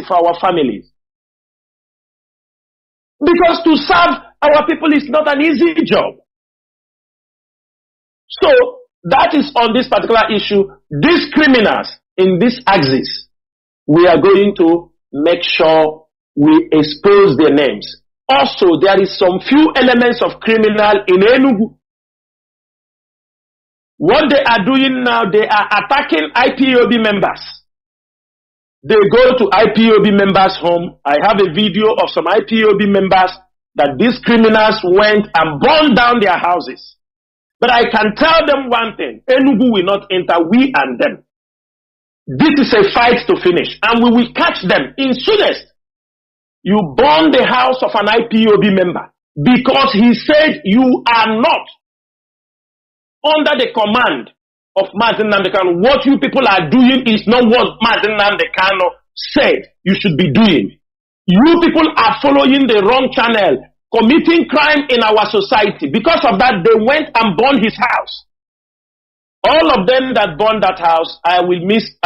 for our families. Because to serve our people is not an easy job. So, that is on this particular issue. These criminals in this axis, we are going to make sure we expose their names. Also, there is some few elements of criminal in Enugu. What they are doing now, they are attacking IPOB members. They go to IPOB members' home. I have a video of some IPOB members that these criminals went and burned down their houses. But I can tell them one thing, Enugu will not enter, we and them. This is a fight to finish, and we will catch them in soonest. You burn the house of an IPOB member because he said you are not under the command of Mazi Nnamdi Kanu. What you people are doing is not what Mazi Nnamdi Kanu said you should be doing. You people are following the wrong channel, committing crime in our society. Because of that, they went and burned his house. All of them that burned that house, I will list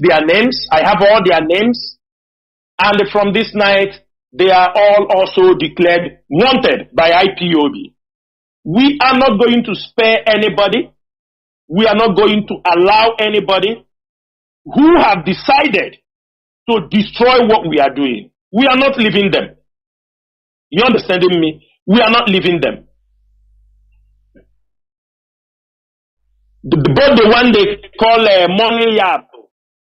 their names. I have all their names. And from this night, they are all also declared wanted by IPOB. We are not going to spare anybody. We are not going to allow anybody who have decided to destroy what we are doing. We are not leaving them. You understanding me? We are not leaving them. Both the one they call Money Yap,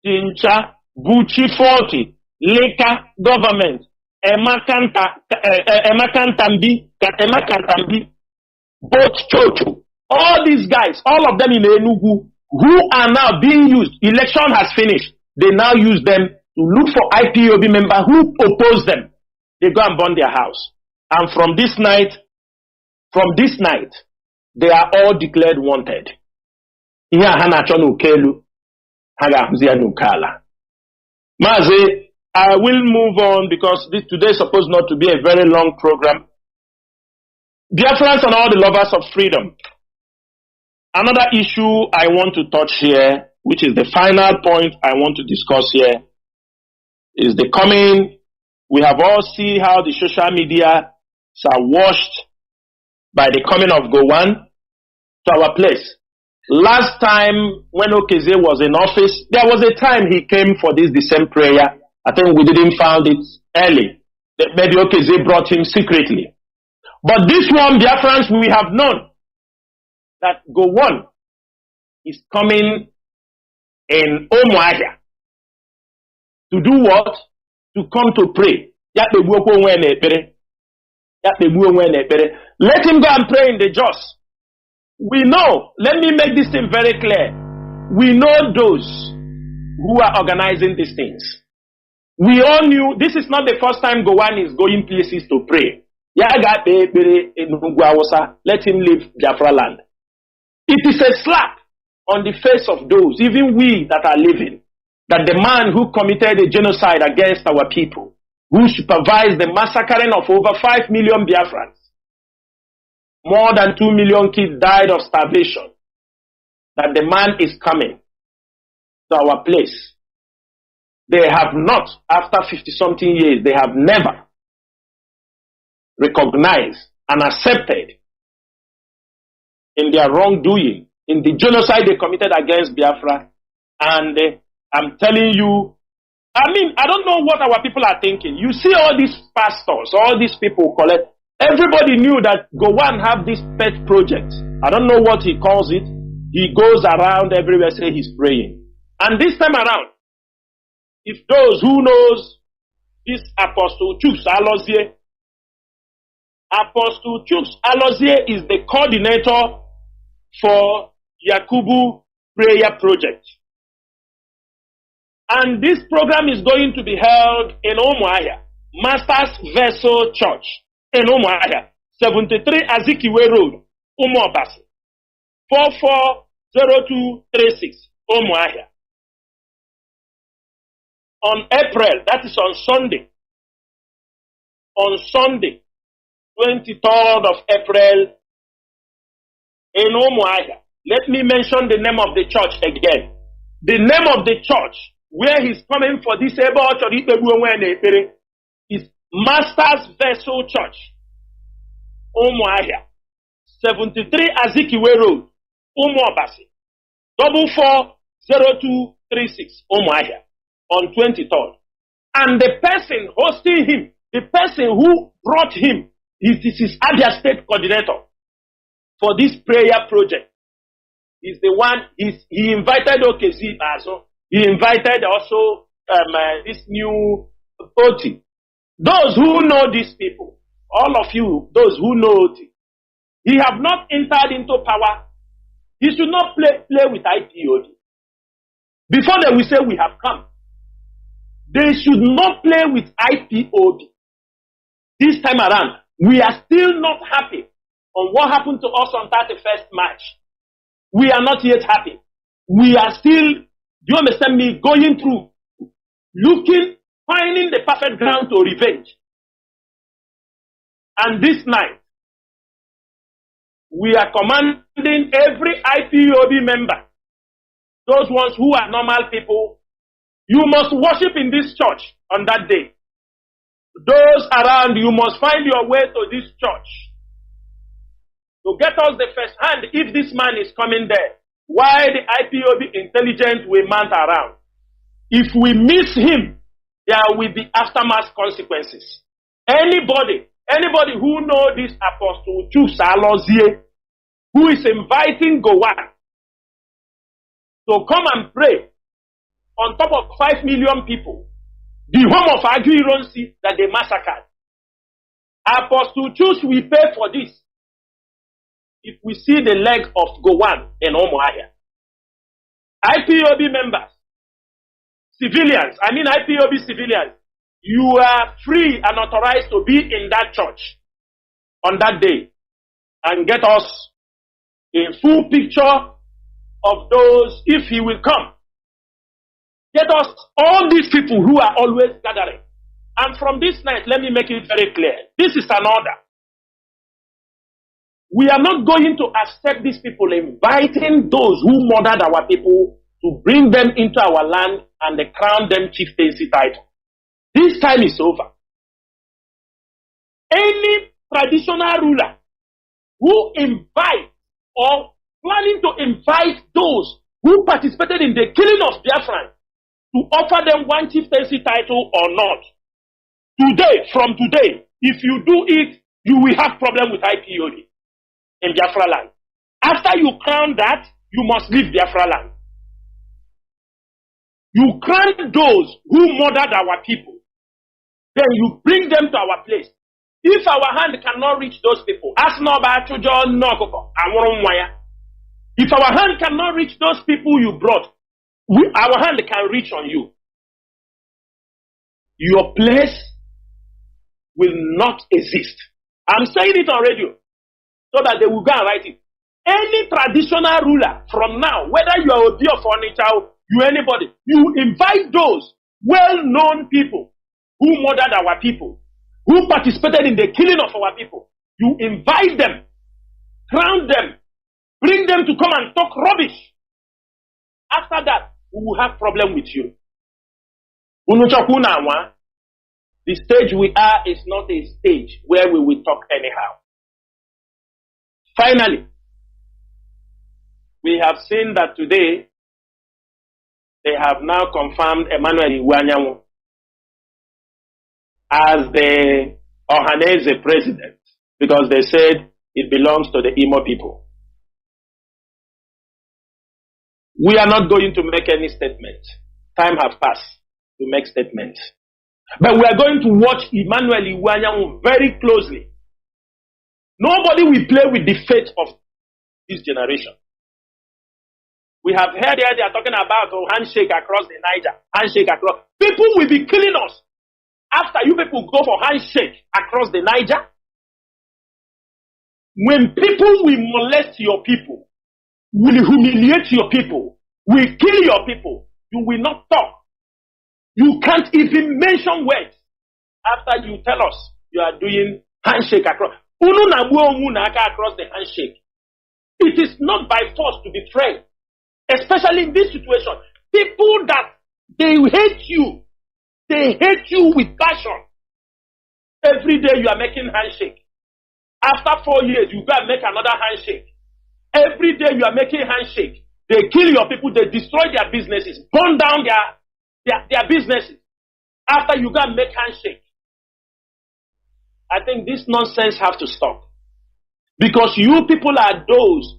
Tincha, Gucci 40, Leka government, Emakantambi, both Chocho, all these guys, all of them in Enugu, who are now being used. Election has finished. They now use them to look for IPOB members who oppose them. They go and burn their house. And from this night, they are all declared wanted. Mazi, I will move on because today is supposed not to be a very long program. Biafrans and all the lovers of freedom. Another issue I want to touch here, which is the final point I want to discuss here, is the coming. We have all seen how the social media are washed by the coming of Gowon to our place. Last time when Okezie was in office, there was a time he came for this same prayer. I think we didn't find it early. Maybe Okezie brought him secretly. But this one, Biafrans, we have known that Gowon is coming in Umuahia. To do what? To come to pray. Let him go and pray in the Jos. We know, let me make this thing very clear. We know those who are organizing these things. We all knew this is not the first time Gowon is going places to pray. Let him leave Biafra land. It is a slap on the face of those, even we that are living, that the man who committed a genocide against our people, who supervised the massacring of over 5 million Biafrans, more than 2 million kids died of starvation, that the man is coming to our place. They have not, after 50-something years, they have never recognized and accepted in their wrongdoing, in the genocide they committed against Biafra. And I'm telling you, I don't know what our people are thinking. You see all these pastors, all these people collect. Everybody knew that Gowon have this pet project. I don't know what he calls it. He goes around everywhere saying he's praying. And this time around, if those who knows this Apostle Chuks Alozie is the coordinator for Yakubu Prayer Project. And this program is going to be held in Umuahia, Masters Vessel Church in Umuahia, 73 Azikiwe Road, Umuobasi, 440236, Umuahia. On April, that is on Sunday, 23rd of April, in Umuahia. Let me mention the name of the church again. The name of the church where he's coming for this is Master's Vessel Church, Umuahia, 73 Azikiwe Road, Umuobasi, 440236, Umuahia, on 23rd. And the person hosting him, the person who brought him, is Abia State Coordinator for this prayer project. He's the one, he invited OKC also. He invited also this new OT. Those who know these people, all of you, those who know OT, he have not entered into power. He should not play with IPOD. Before they will say we have come, they should not play with IPOD. This time around, we are still not happy on what happened to us on 31st March. We are not yet happy. We are still, do you understand me, going through, looking, finding the perfect ground to revenge. And this night, we are commanding every IPOB member, those ones who are normal people, you must worship in this church on that day. Those around, you must find your way to this church to get us the first hand if this man is coming there. Why the IPOB intelligence will mount around? If we miss him, there will be aftermath consequences. Anybody who know this Apostle Chusalozie, who is inviting Gowan to come and pray on top of 5 million people, the home of Aguironsi that they massacred. Apostle Chus will pay for this if we see the leg of Gowan in Omoahia. IPOB members, civilians, IPOB civilians, you are free and authorized to be in that church on that day and get us a full picture of those, if he will come. Get us all these people who are always gathering. And from this night, let me make it very clear. This is an order. We are not going to accept these people inviting those who murdered our people to bring them into our land and crown them chieftaincy title. This time is over. Any traditional ruler who invites or planning to invite those who participated in the killing of Biafra to offer them one chieftaincy title or not, from today, if you do it, you will have problem with IPOD in Biafra land. After you crown that, you must leave Biafra land. You crown those who murdered our people. Then you bring them to our place. If our hand cannot reach those people, if our hand cannot reach those people you brought, our hand can reach on you. Your place will not exist. I'm saying it on radio so that they will go and write it. Any traditional ruler from now, whether you are Obi or Furniture, you anybody, you invite those well-known people who murdered our people, who participated in the killing of our people. You invite them, crown them, bring them to come and talk rubbish. After that, we will have problem with you. The stage we are is not a stage where we will talk anyhow. Finally, we have seen that today they have now confirmed Emmanuel Iwanyanwu as the Ohaneze president because they said it belongs to the Imo people. We are not going to make any statement. Time has passed to make statements. But we are going to watch Emmanuel Iwanyanwu very closely. Nobody will play with the fate of this generation. We have heard here they are talking about handshake across the Niger. Handshake across. People will be killing us after you people go for handshake across the Niger. When people will molest your people, will humiliate your people, will kill your people, you will not talk. You can't even mention words after you tell us you are doing handshake across. Across the handshake. It is not by force to be friends, especially in this situation. People that They hate you. They hate you with passion. Every day you are making handshake. After 4 years, you go and make another handshake. Every day you are making handshake. They kill your people, they destroy their businesses, burn down their businesses. After you go and make handshake. I think this nonsense have to stop. Because you people are those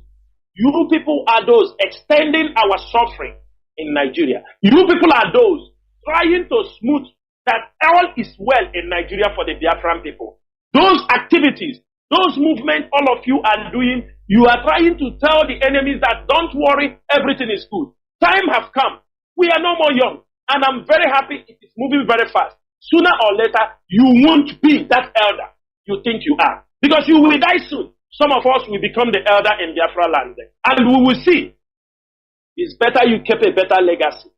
extending our suffering in Nigeria. You people are those trying to smooth that all is well in Nigeria for the Biafran people. Those activities, those movements all of you are doing, you are trying to tell the enemies that don't worry, everything is good. Time has come. We are no more young. And I'm very happy it is moving very fast. Sooner or later, you won't be that elder you think you are. Because you will die soon. Some of us will become the elder in Biafra land. And we will see. It's better you keep a better legacy.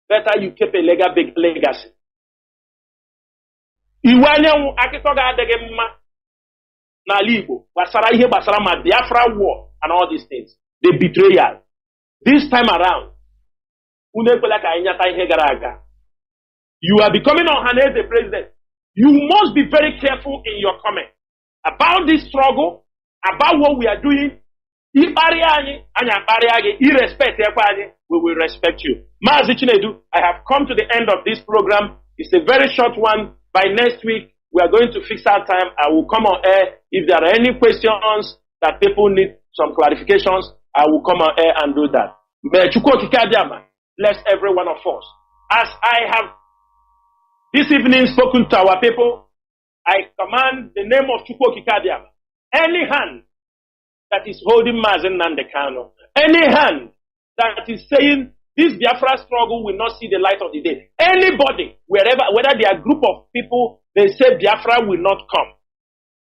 Better you keep a big legacy. Iwanyanwu akito ga adege mma na Igbo gbasara ihe gbasara ma Biafra war and all these things. The betrayal. This time around, unu ekwela ka anyata ihe gara aga. You are becoming Ohaneze president. You must be very careful in your comment about this struggle, about what we are doing. Irrespect, we will respect you. Mazi Chinedu, I have come to the end of this program. It's a very short one. By next week, we are going to fix our time. I will come on air. If there are any questions that people need some clarifications, I will come on air and do that. May Chukwu Okike Abịama bless every one of us. As I have this evening spoken to our people, I command the name of Chukwu Okike Abịama. Any hand that is holding Mazi Kanu, any hand that is saying this Biafra struggle will not see the light of the day. Anybody, wherever, whether they are a group of people, they say Biafra will not come.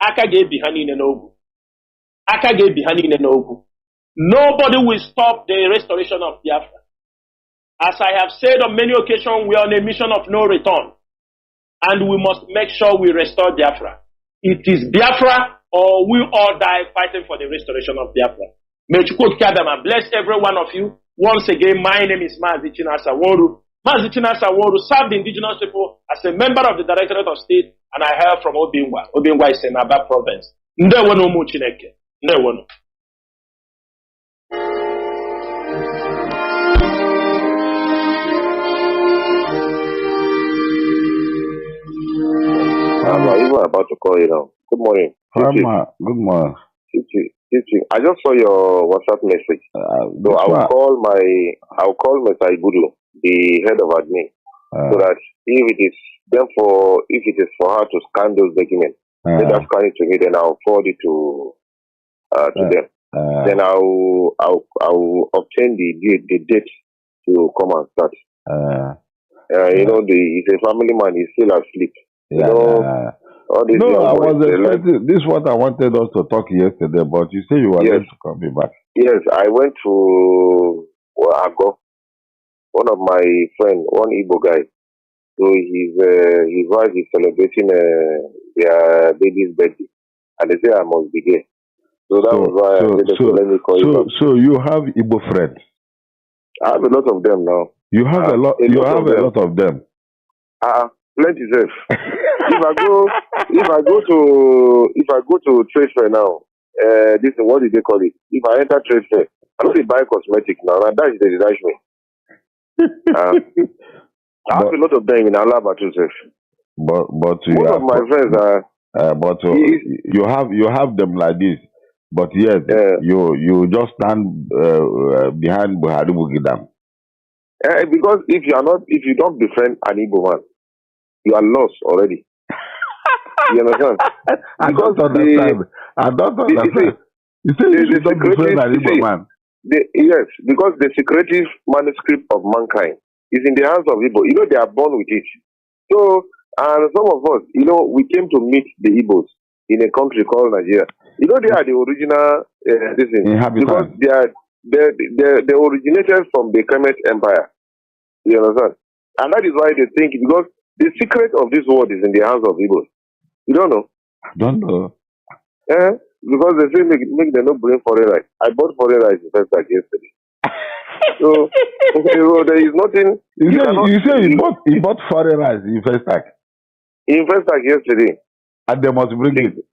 Akage bihani nenogu. Akage bihani nenogu. Nobody will stop the restoration of Biafra. As I have said on many occasions, we are on a mission of no return. And we must make sure we restore Biafra. It is Biafra or we all die fighting for the restoration of Biafra. May Chukwu Okike Abịama bless every one of you. Once again, my name is Mazi Chinasa-Nworu. Mazi Chinasa-Nworu served the indigenous people as a member of the Directorate of State, and I hail from Obingwa. Obingwa is in Aba province. Ndewono mu Chineke. Ndewono. I'm even about to call you now. Good morning. Good morning. I just saw your WhatsApp message. So I'll call Mr. Ibudu, the head of admin, so that if it is for her to scan those documents, let us scan it to me, then I'll forward it to them. Then I'll obtain the date to come and start. He's a family man, he's still asleep. I was expecting, this is what I wanted us to talk yesterday, but you say you were going to call me back. Yes, I went to Ago. One of my friends, one Igbo guy. So his wife is celebrating their baby's birthday. And they say I must be there. So that was why I said, let me call you back. So you have Igbo friends? I have a lot of them now. You have a lot of them? Plenty safe. If I go to trade fair now, this is what did they call it? If I enter trade fair, I don't buy cosmetic now. And that is the dash me. I have a lot of them in Alaba too, safe. But most of my friends are. You have them like this. But yes, you just stand behind Buhari Bugidam. Because if you don't befriend an Igbo man, you are lost already. You understand? I don't understand. You say you don't befriend an Igbo man. Yes, because the secretive manuscript of mankind is in the hands of Igbo. They are born with it. So, and some of us, we came to meet the Igbos in a country called Nigeria. They are the original because they originated from the Kemet Empire. You understand? And that is why they think, because the secret of this world is in the hands of Igbos. You don't know? I don't know. Because they say make them not bring foreign rice. I bought foreign rice in fact like yesterday. So there is nothing. You say he bought foreign rice in Festac. In Festac yesterday. And they must bring it.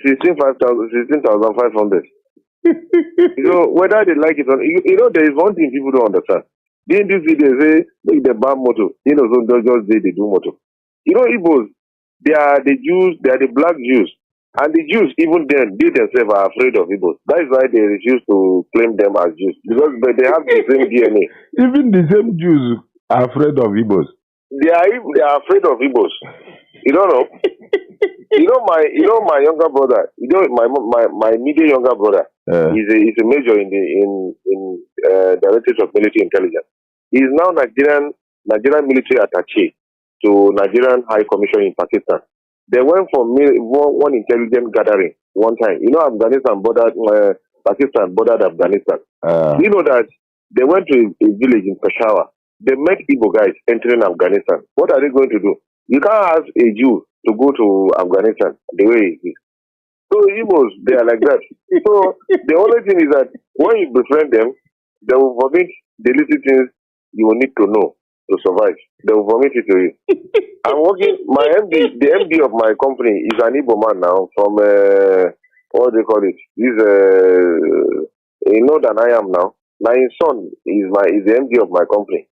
16,500. Whether they like it or not, there is one thing people don't understand. In this video, say make the ban motor. So don't just say they do motor. Igbos, they are the Jews, they are the black Jews. And the Jews, even then, they themselves are afraid of Igbos. That is why they refuse to claim them as Jews. Because they have the same DNA. Even the same Jews are afraid of Igbos. They are afraid of Igbos. You don't know? My younger brother, my immediate younger brother, is a major in Directorate of Military Intelligence. He is now Nigerian military attaché to Nigerian High Commission in Pakistan. They went for one intelligence gathering one time. Afghanistan bordered Pakistan bordered Afghanistan. You know that they went to a village in Peshawar. They met Igbo guys entering Afghanistan. What are they going to do? You can't ask a Jew to go to Afghanistan the way it is. So Igbos, they are like that. So the only thing is that when you befriend them, they will vomit the little things you will need to know to survive. They will vomit it to you. I'm working, the MD of my company is an Igbo man now from, what do they call it? He's than I am now. My son is the MD of my company.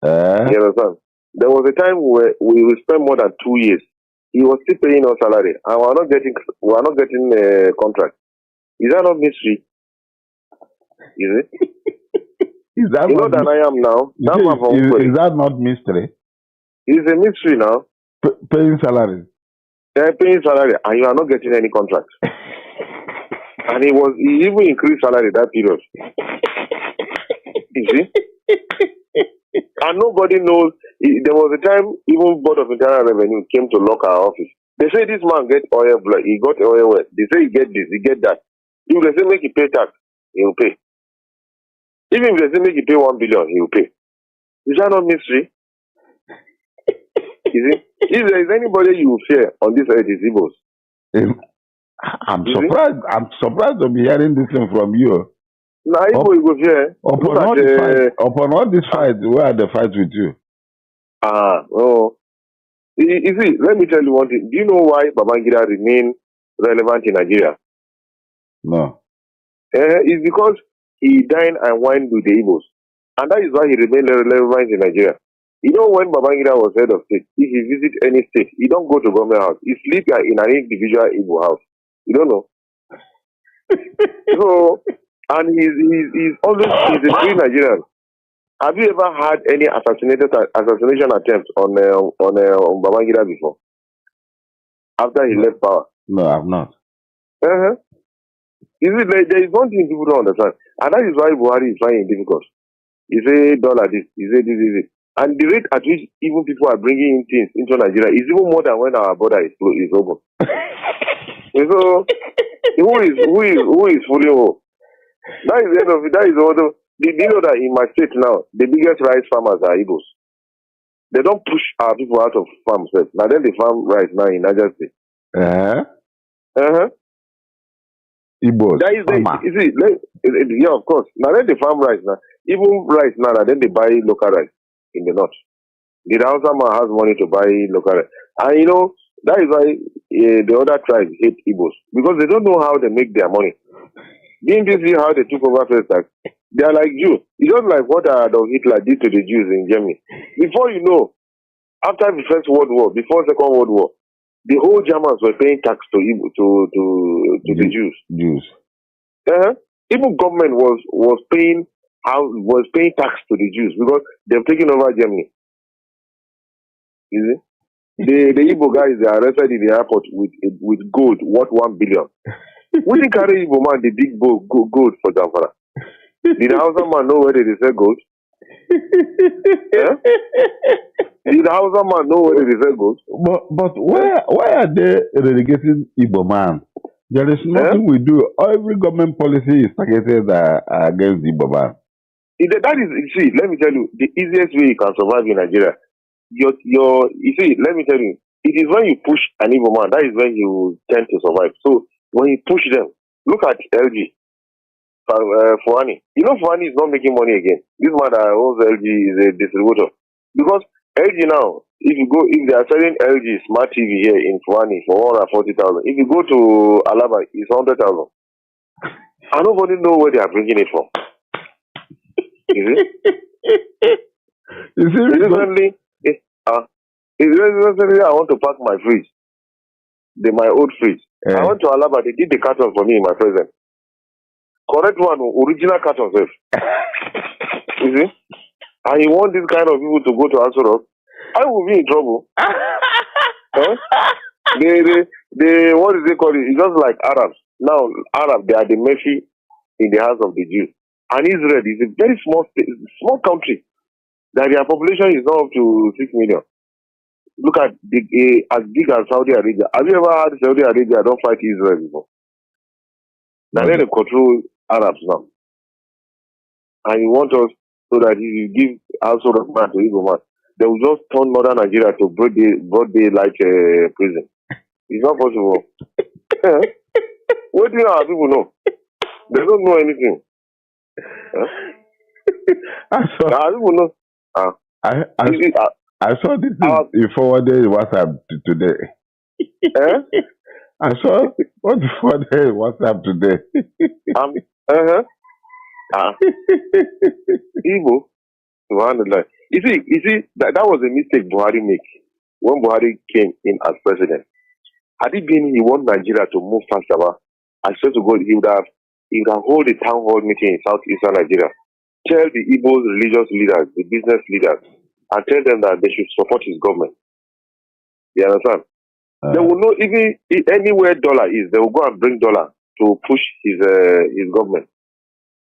You understand? There was a time where we spent more than 2 years. He was still paying us salary, and we are not getting a contract. Is that not mystery? Is it? Is that than I am now. Is that not mystery? It's a mystery now. Paying salary. They're paying salary, and you are not getting any contract. And he even increased salary that period. You see? And nobody knows. There was a time even Board of Internal Revenue came to lock our office. They say this man get oil blood. He got oil well. They say he get this, he get that. If they say make he pay tax, he will pay. Even if they say make he pay 1 billion, he will pay. Is that not mystery? Is it? If there is anybody you fear on this earth, it's Igbos. I'm surprised. I'm surprised to be hearing this thing from you. Now, Igbo, you go fear. Upon all this fight, where are the fights with you? You see, let me tell you one thing. Do you know why Babangida remain relevant in Nigeria? No. It's because he dined and wined with the Igbos. And that is why he remained relevant in Nigeria. When Babangida was head of state, if he visit any state, he don't go to government house. He sleep in an individual Igbo house. You don't know. And he's a free Nigerian. Have you ever had any assassination attempt on Babangida before? After he left power? No, I've not. You see, there is one thing people don't understand, and that is why Buhari is finding it difficult. He say dollar this, he say this. And the rate at which even people are bringing in things into Nigeria is even more than when our border is open. So, who is fully whole? That is the end of it. That is all. Do you know that in my state now, the biggest rice farmers are Igbos? They don't push our people out of farms. Now then they farm rice now in Niger State. Igbos. That is you see, yeah, of course. Now then they farm rice now. Even rice now, then they buy local rice in the north. The HAUSA man has money to buy local rice. And that is why the other tribes hate Igbos. Because they don't know how they make their money. Didn't you see how they took over Festac? They are like Jews. It's just like what Adolf Hitler did to the Jews in Germany. Before you know, after the First World War, before Second World War, the whole Germans were paying tax to the Jews. Even government was paying tax to the Jews because they've taken over Germany. You see? The Igbo guys, they are arrested in the airport with gold worth 1 billion. We didn't carry Igbo man the big gold for Biafra. Did the HAUSA man know where they sell gold? Did the HAUSA man know where they sell gold? But why are they relegating Igbo man? There is nothing we do. Every government policy is targeted against Igbo man. That is, see, let me tell you, the easiest way you can survive in Nigeria. You see, let me tell you, it is when you push an Igbo man, that is when you tend to survive. So when you push them, look at LG. Fuani. You know Fuani is not making money again. This man that owns LG is a distributor. Because LG now, if they are selling LG smart TV here in Fuani for 140,000, if you go to Alaba, it's 100,000. And nobody know where they are bringing it from. You see? Recently, I want to pack my fridge, my old fridge. I went to Alaba, they did the carton for me in my present. Correct one, original carton, sir. You see? And you want this kind of people to go to Asoro, I will be in trouble. They what is they call it? It's just like Arabs. Now, Arab, they are the mercy in the hands of the Jews. And Israel is a very small country. That their population is not up to 6 million. Look at as big as Saudi Arabia. Have you ever heard Saudi Arabia don't fight Israel before? Now they control Arabs now. And you want us so that if you give household of man to Igbo man, they will just turn northern Nigeria to broad daylight prison. It's not possible. What do you know our people know? They don't know anything. Our people know. I saw this you forwarded WhatsApp today. I saw what you forwarded WhatsApp today. Igbo, you see that was a mistake Buhari made when Buhari came in as president. Had it been he want Nigeria to move faster, I swear to God, he would have hold a town hall meeting in southeastern Nigeria. Tell the Igbo's religious leaders, the business leaders, and tell them that they should support his government. You understand? They will know even anywhere dollar is, they will go and bring dollar to push his government.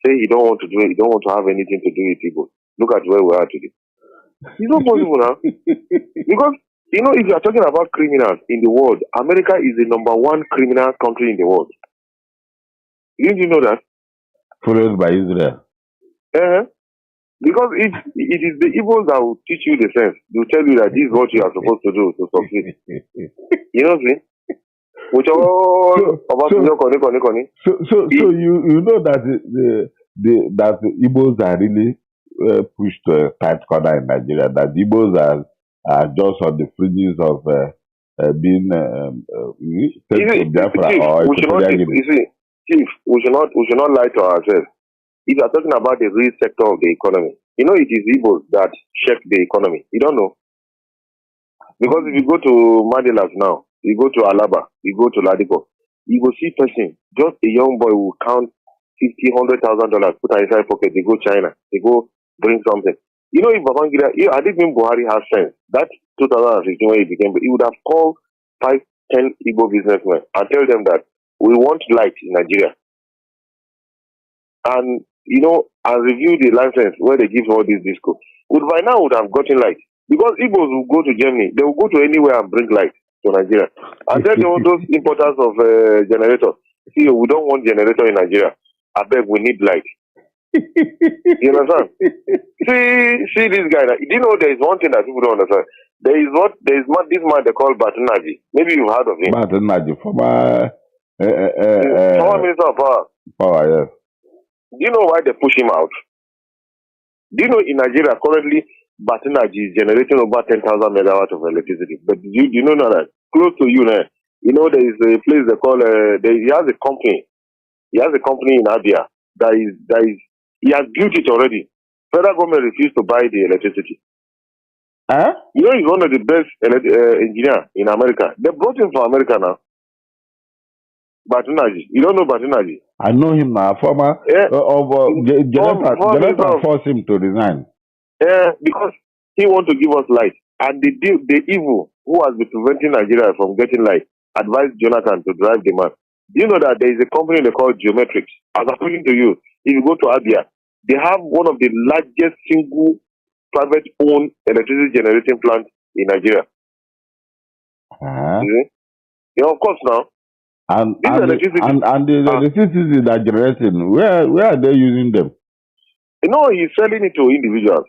Say he don't want to do it, he don't want to have anything to do with Igbo. Look at where we are today. It's not possible now. Because, if you are talking about criminals in the world, America is the #1 criminal country in the world. Didn't you know that? Followed by Israel. Because it is the Igbos that will teach you the sense. They'll tell you that this is what you are supposed to do to succeed. You know what I mean? Which all So you know that that the Igbos are really pushed to a tight corner in Nigeria. That the Igbos are just on the fringes of being to Biafra or Chief, we should not lie to ourselves. If you are talking about the real sector of the economy, it is Igbos that shape the economy. You don't know. Because if you go to Manilas now, you go to Alaba, you go to Ladipo, you go see person, just a young boy will count $50,000, $100,000, put inside pocket, they go China, they go bring something. If Babangida, I didn't mean Buhari has sense. That 2015 when he became, he would have called 5, 10 Igbo businessmen and tell them that we want light in Nigeria. And, and review the license where they give all these disco. By now would have gotten light. Because Igbos will go to Germany, they will go to anywhere and bring light to Nigeria. And then those importers of generators, see, we don't want generator in Nigeria. I beg, we need light. You understand? See this guy. You know there is one thing that people don't understand. There is this man they call Batunaji. Maybe you've heard of him. Batunaji, former Minister of Power. Power, yes. Do you know why they push him out? Do you know in Nigeria currently Batunaji is generating over 10,000 megawatts of electricity? But do you know that close to you there? There is a place they call he has a company. He has a company in Abia that is he has built it already. Federal government refused to buy the electricity. He's one of the best engineer in America. They brought him from America now. Batunaji. You don't know Batunaji? I know him now. Former Jonathan forced him to resign. Because he wants to give us light. And the evil who has been preventing Nigeria from getting light advised Jonathan to drive the man. Do you know that there is a company they call Geometrics? As according to you, if you go to Abia, they have one of the largest single private-owned electricity generating plants in Nigeria. Of course now. And the electricity that generating, where are they using them? He's selling it to individuals.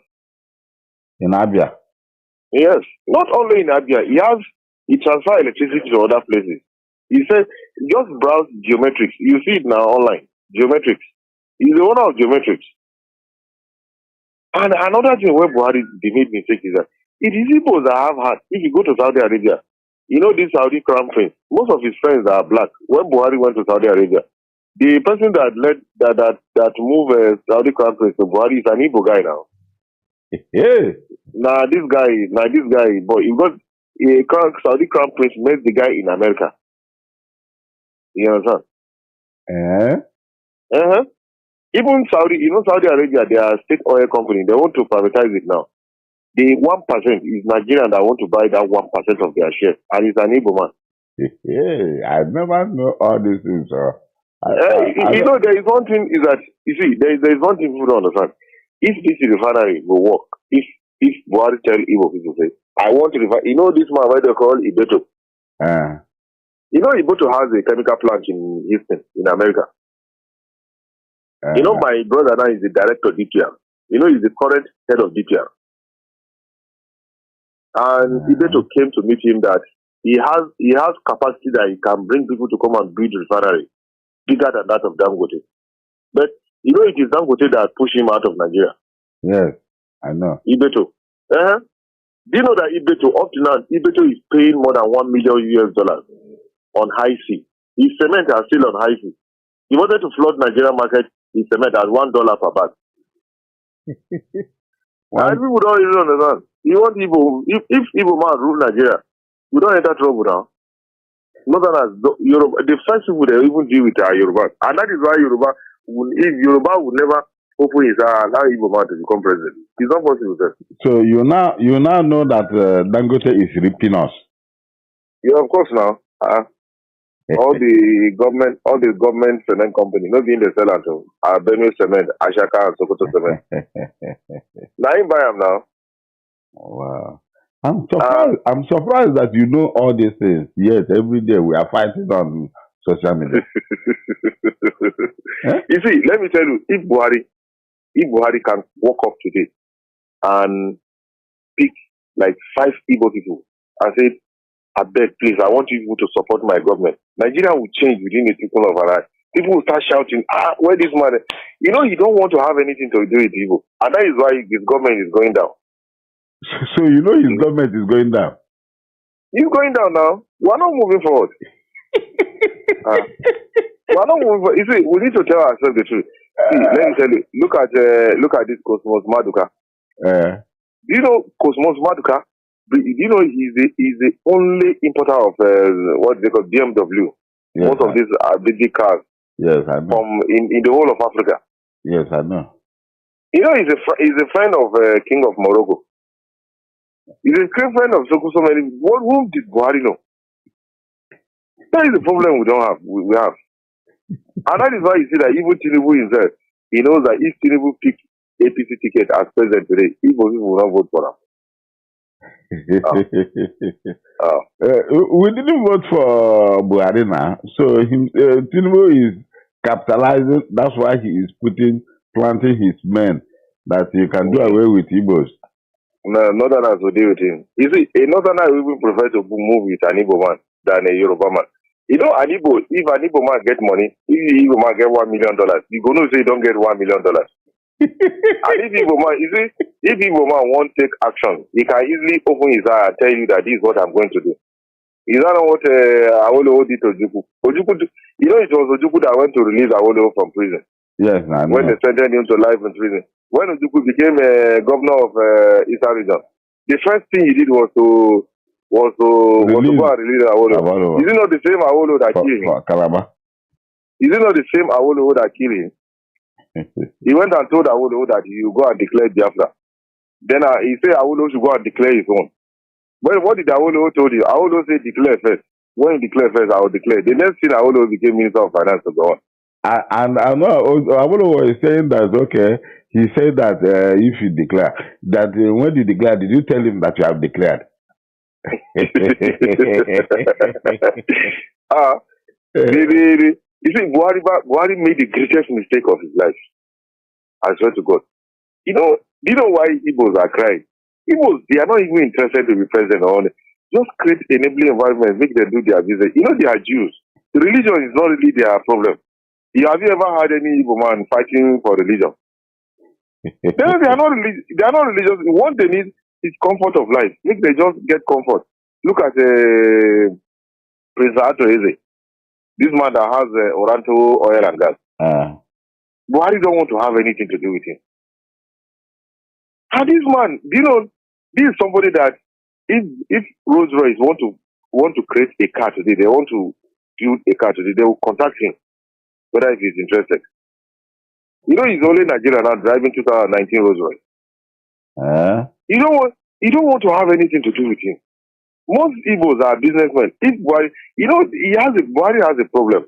In Abia? Yes. Not only in Abia. He transfers electricity to other places. He said, just browse Geometrics. You see it now online. Geometrics. He's the owner of Geometrics. And another thing where Buhari they made mistake is that it is Igbos that have had. If you go to Saudi Arabia, you know this Saudi crown prince, most of his friends are black. When Buhari went to Saudi Arabia, the person that led that moved Saudi crown prince to Buhari is an Igbo guy now. Yeah. Now this guy, but you got a Saudi crown prince met the guy in America. You understand? Even Saudi, Saudi Arabia, they are a state oil company. They want to privatize it now. The 1% is Nigerian that want to buy that 1% of their shares, and it's an Igbo man. Yeah, I never know all these things. There is one thing is that there is one thing people don't understand. If this refinery will work, if Buhari tell Igbo people say, I want to refine, this man where they call Ibeto. Ibeto has a chemical plant in Houston, in America. My brother now is the director of DPR. He's the current head of DPR. And Ibeto came to meet him that he has capacity that he can bring people to come and build refinery bigger than that of Dangote. But it is Dangote that pushed him out of Nigeria. Yes, I know. Ibeto. Do you know that Ibeto up to now Ibeto is paying more than $1 million on high sea. His cement are still on high sea. He wanted to flood Nigerian market. His cement at $1 per bag. And people don't even understand. You want Igbo, if Igbo man rule Nigeria, we don't enter trouble now. Not that as Yoruba, the first people they even deal with are Yoruba. And that is why if Yoruba would never open his allow Igbo man to become president. It's not possible, sir. So you now know that Dangote is ripping us. Yeah, of course now. all the government cement company, not being the seller to Benue Cement, Ashaka and Sokoto Cement. Now you buy them now. Wow. I'm surprised that you know all these things. Yes, every day we are fighting on social media. You see, let me tell you, if Buhari can walk up today and pick like 5 Igbo people and say, I beg, please, I want you to support my government. Nigeria will change within the people of our life. People will start shouting, where this man? You know, you don't want to have anything to do with evil. And that is why his government is going down. So you know his government is going down? He's going down now. We're not moving forward. We're not moving forward. You see, we need to tell ourselves the truth. See, let me tell you, look at this Cosmos Maduka. Do you know Cosmos Maduka? Do you know he's the only importer of what they call BMW? Yes, most of these are big cars. Yes, I know. From in the whole of Africa. Yes, I know. You know, he's a friend of King of Morocco. He's a great friend of so many. Whom did Buhari know? That is the problem we don't have. We have, and that is why you see that even Chinedu himself, he knows that if Chinedu picked APC ticket as president today, people will not vote for him. We didn't vote for Buhari now, so Tinubu is capitalizing. That's why he is planting his men that he can do away with Igbos. No, Northerners will deal with him. You see, a Northerner will even prefer to move with an Igbo man than a Yoruba man. You know, if an Igbo man get money, if the Igbo man get $1 million, you go no say you don't get $1 million. And if Igbo man won't take action, he can easily open his eye and tell you that this is what I'm going to do. Is that not what Awolowo did to Ojukwu? You know, it was Ojukwu that went to release Awolowo from prison. Yes, I know. When they sentenced him to life in prison. When Ojukwu became governor of Eastern Region, the first thing he did was to go and release Awolowo. Is it not the same Awolowo that killed him? Is it not the same Awolowo that killed him? He went and told Awolowo that he will go and declare Biafra. Then he said Awolowo should go and declare his own. Well, what did Awolowo told you? Awolowo said declare first. When you declare first, I will declare. The next thing Awolowo became Minister of Finance to go on. And I know Awolowo is saying that, okay, he said that if you declare, that when you declare, did you tell him that you have declared? You see, Buhari made the greatest mistake of his life. I swear to God. You know why Igbos are crying? Igbos, they are not even interested to be president or only. Just create enabling environment, make them do their business. You know, they are Jews. The religion is not really their problem. Have you ever had any Igbo man fighting for religion? They are not religious. They are not religious. What they need is comfort of life. If they just get comfort. Look at Prince Eze. This man that has Oranto oil and gas. Buhari don't want to have anything to do with him. And this man, this is somebody that if Rolls Royce want to create a car today, they want to build a car today, they will contact him, whether if he's interested. He's only Nigeria now driving 2019 Rolls Royce. You don't want to have anything to do with him. Most Igbos are businessmen. If Buhari, Buhari has a problem.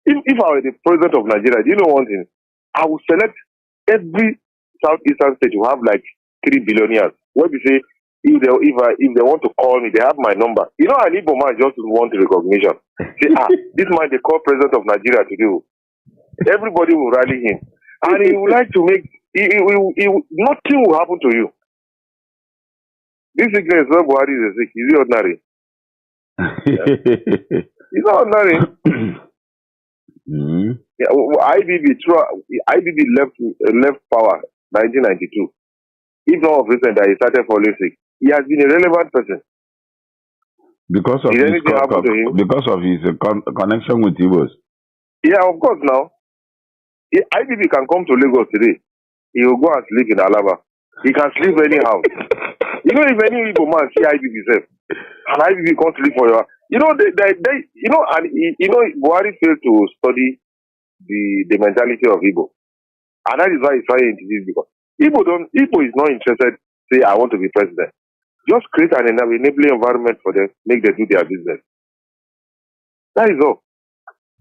If I were the president of Nigeria, do you know one thing? I would select every southeastern state to have like 3 billionaires. What we say, if they want to call me, they have my number. An Igbo man just want recognition. Say, this man they call president of Nigeria to do. Everybody will rally him, and he would like to make. Nothing will happen to you. This sickness, when Buhari is sick, is he ordinary? He's not ordinary. IBB left power 1992. If not of recent that he started falling sick, he has been a relevant person. Because of his connection with Igbos. Yeah, of course. Now, IBB can come to Lagos today. He will go and sleep in Alaba. He can sleep anyhow. If any Igbo man see IBB self, and IBB can't sleep for you, Buhari failed to study the mentality of Igbo, and that is why he's trying to this, because Igbo is not interested. Say, I want to be president. Just create an enabling environment for them, make them do their business. That is all.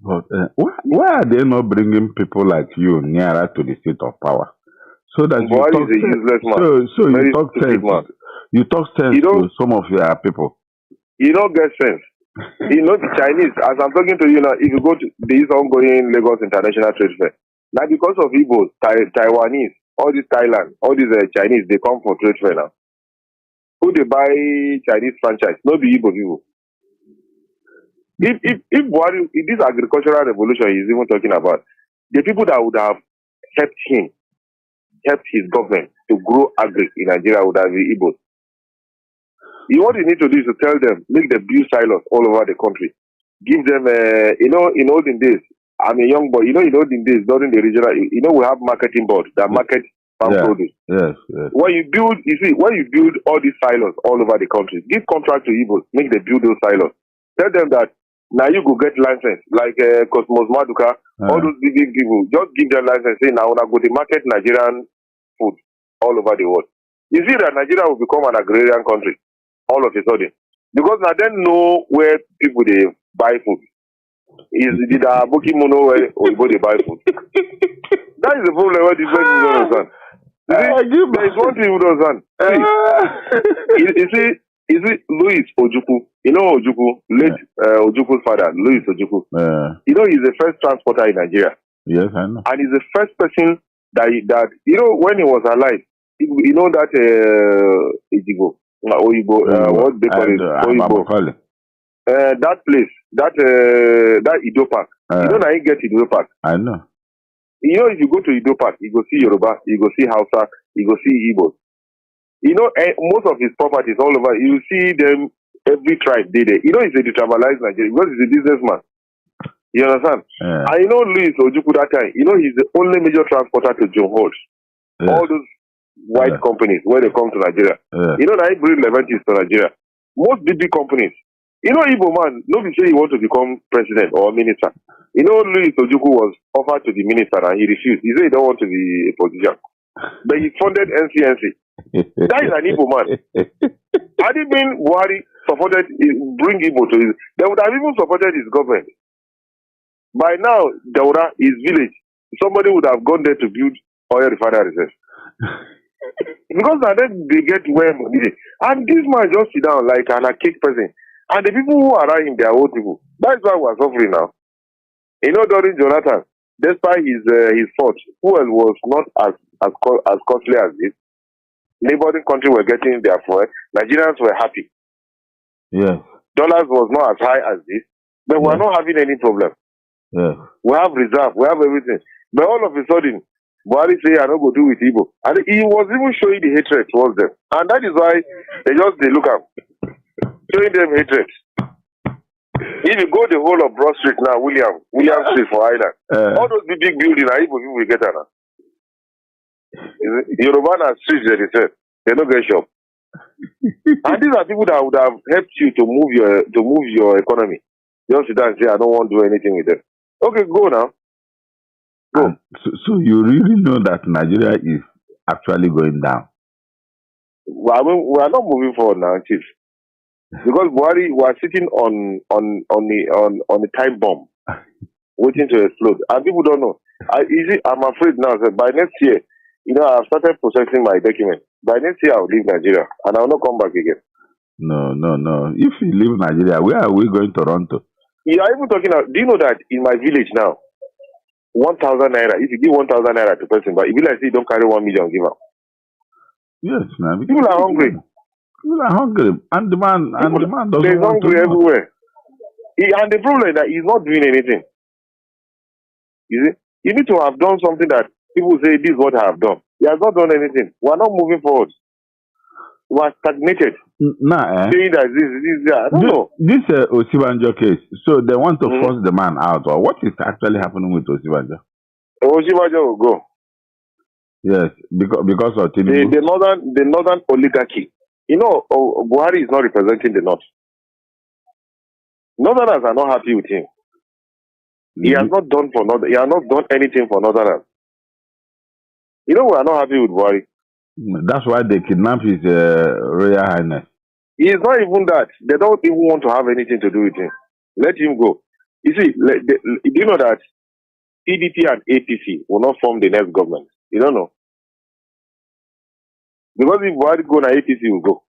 But why are they not bringing people like you nearer to the seat of power? So that Buhari is a useless man. So you talk sense to some of your people. You don't get sense. The Chinese, as I'm talking to you now, if you go to this ongoing Lagos International Trade Fair, now because of Igbos, Taiwanese, all these Thailand, all these Chinese, they come for trade fair now. Who they buy Chinese franchise? Not the Igbo people. If Buhari, this agricultural revolution he's even talking about, the people that would have helped his government to grow agri in Nigeria would have been Igbos. What you need to do is to tell them, make them build silos all over the country. Give them, in olden days, I'm a young boy, in olden days, during the regional, we have marketing board that market farm produce. Yes. When you build all these silos all over the country, give contract to Igbos, make them build those silos. Tell them that now you go get license, like Cosmos Maduka, all those big people, just give them license, say now go to market Nigerian food all over the world. You see that Nigeria will become an agrarian country all of a sudden. Because now they know where people they buy food. Did a booking know where they buy food? That is the problem where these people don't understand. There is one thing you don't understand. You see Louis Ojukwu. Ojukwu, late Ojukwu's father, Louis Ojukwu. He's the first transporter in Nigeria. Yes, I know. And he's the first person that when he was alive, that Ijigo. Oyibo, what they call it? Oyibo. That place, that Ido Park. Now you get Ido Park. I know. If you go to Ido Park, you go see Yoruba, you go see Hausa, you go see Igbo. Most of his properties all over, you see them, every tribe they there. He's a detribalized Nigerian because he's a businessman. You understand? Yeah. And Louis Ojukwu that time, he's the only major transporter to John Holt. Yeah. All those white companies where they come to Nigeria. Yeah. That he bring Levantis to Nigeria. Most big companies. Igbo man, nobody say he want to become president or minister. Louis Ojukwu was offered to be minister and he refused. He said he don't want to be a politician. But he funded NCNC. That is an Igbo man. Had it been Buhari supported, bring Igbo to his, they would have even supported his government. By now, Daura, his village, somebody would have gone there to build oil refineries. Because now then they get where money. And this man just sit down like an archaic person. And the people who are around him, they are old people. That's why we're suffering now. During Jonathan, despite his fault, fuel was not as costly as this. Neighboring countries were getting their fuel. Nigerians were happy. Yes. Dollars was not as high as this. But we're not having any problem. Yeah. We have reserve, we have everything. But all of a sudden, Buhari say I don't go do with Igbo. And he was even showing the hatred towards them. And that is why they look up, showing them hatred. If you go the whole of Broad Street now, William Street for Island, all those big buildings are Igbo people will get there now. Yoruba streets, they said, they don't get shop. And these are people that would have helped you to move your economy. Just sit down and say, I don't want to do anything with them. Okay, go now. Go. So you really know that Nigeria is actually going down? Well, I mean, we are not moving forward now, Chief. Because Buhari was sitting on the time bomb, waiting to explode. And people don't know. I'm afraid now that by next year, I've started processing my documents. By next year, I'll leave Nigeria and I'll not come back again. No. If you leave Nigeria, where are we going to run to? You are even talking about, do you know that in my village now, 1,000 naira, if you give 1,000 naira to a person, but if you like say you don't carry 1 million, give up. Yes, man. People are hungry. People are hungry. And the man doesn't There's want hungry to everywhere. And the problem is that he's not doing anything. You see? You need to have done something that people say, this is what I have done. He has not done anything. We are not moving forward. We are stagnated. Saying that this, I don't know. This Osibanjo case, so they want to force the man out, or what is actually happening with Osibanjo? Osibanjo will go. Yes, because of Chinedu. The northern oligarchy. Buhari is not representing the north. Northerners are not happy with him. He has not done He has not done anything for Northerners. We are not happy with Buhari. That's why they kidnapped his Royal Highness. He is not even that. They don't even want to have anything to do with him. Let him go. You see, do you know that PDP and APC will not form the next government? You don't know. Because if Buhari go, now APC will go.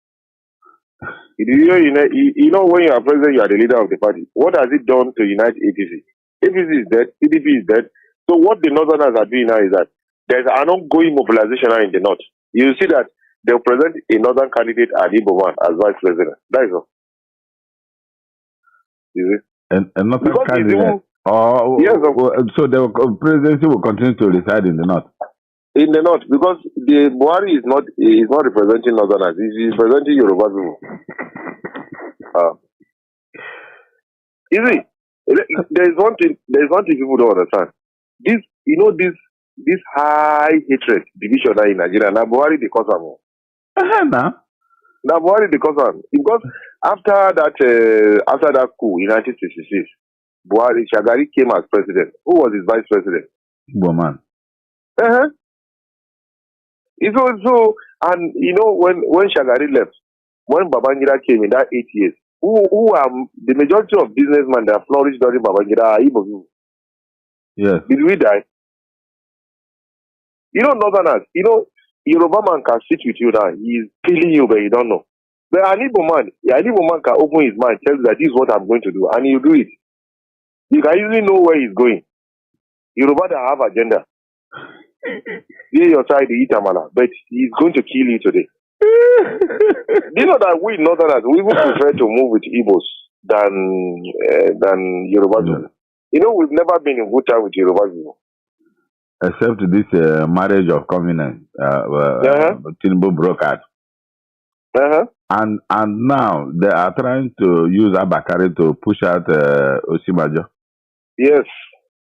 You know when you are president, you are the leader of the party. What has it done to unite APC? APC is dead, PDP is dead. So what the Northerners are doing now is that there's an ongoing mobilization now in the North. You see that they'll present a Northern candidate at Iboman as vice president. That is all. You see? And another candidate? Yes, so the presidency will continue to reside in the North? In the North, because the Buhari is not representing Northerners. He's representing Yoruba people. You see, there's one thing people don't understand. This high hatred division in Nigeria. Now Buhari the cause of Now Buhari the cause of because after that coup in 1966, Buhari Shagari came as president. Who was his vice president? Woman. So and when Shagari left, when Babangida came in that 8 years, who are the majority of businessmen that flourished during Babangida are Igbo. Yes. Did we die? Northerners, Yoruba man can sit with you now. He is killing you, but you don't know. But an Igbo man can open his mind, tell you that this is what I'm going to do, and he'll do it. You can easily know where he's going. Yoruba that have agenda. Be your side, eat amala, but he's going to kill you today. You know that we Northerners, we would prefer to move with Igbos than Yoruba. We've never been in good time with Yoruba people. Except this marriage of covenant, Tinubu brokered. And now they are trying to use Abakari to push out Osibanjo. Yes,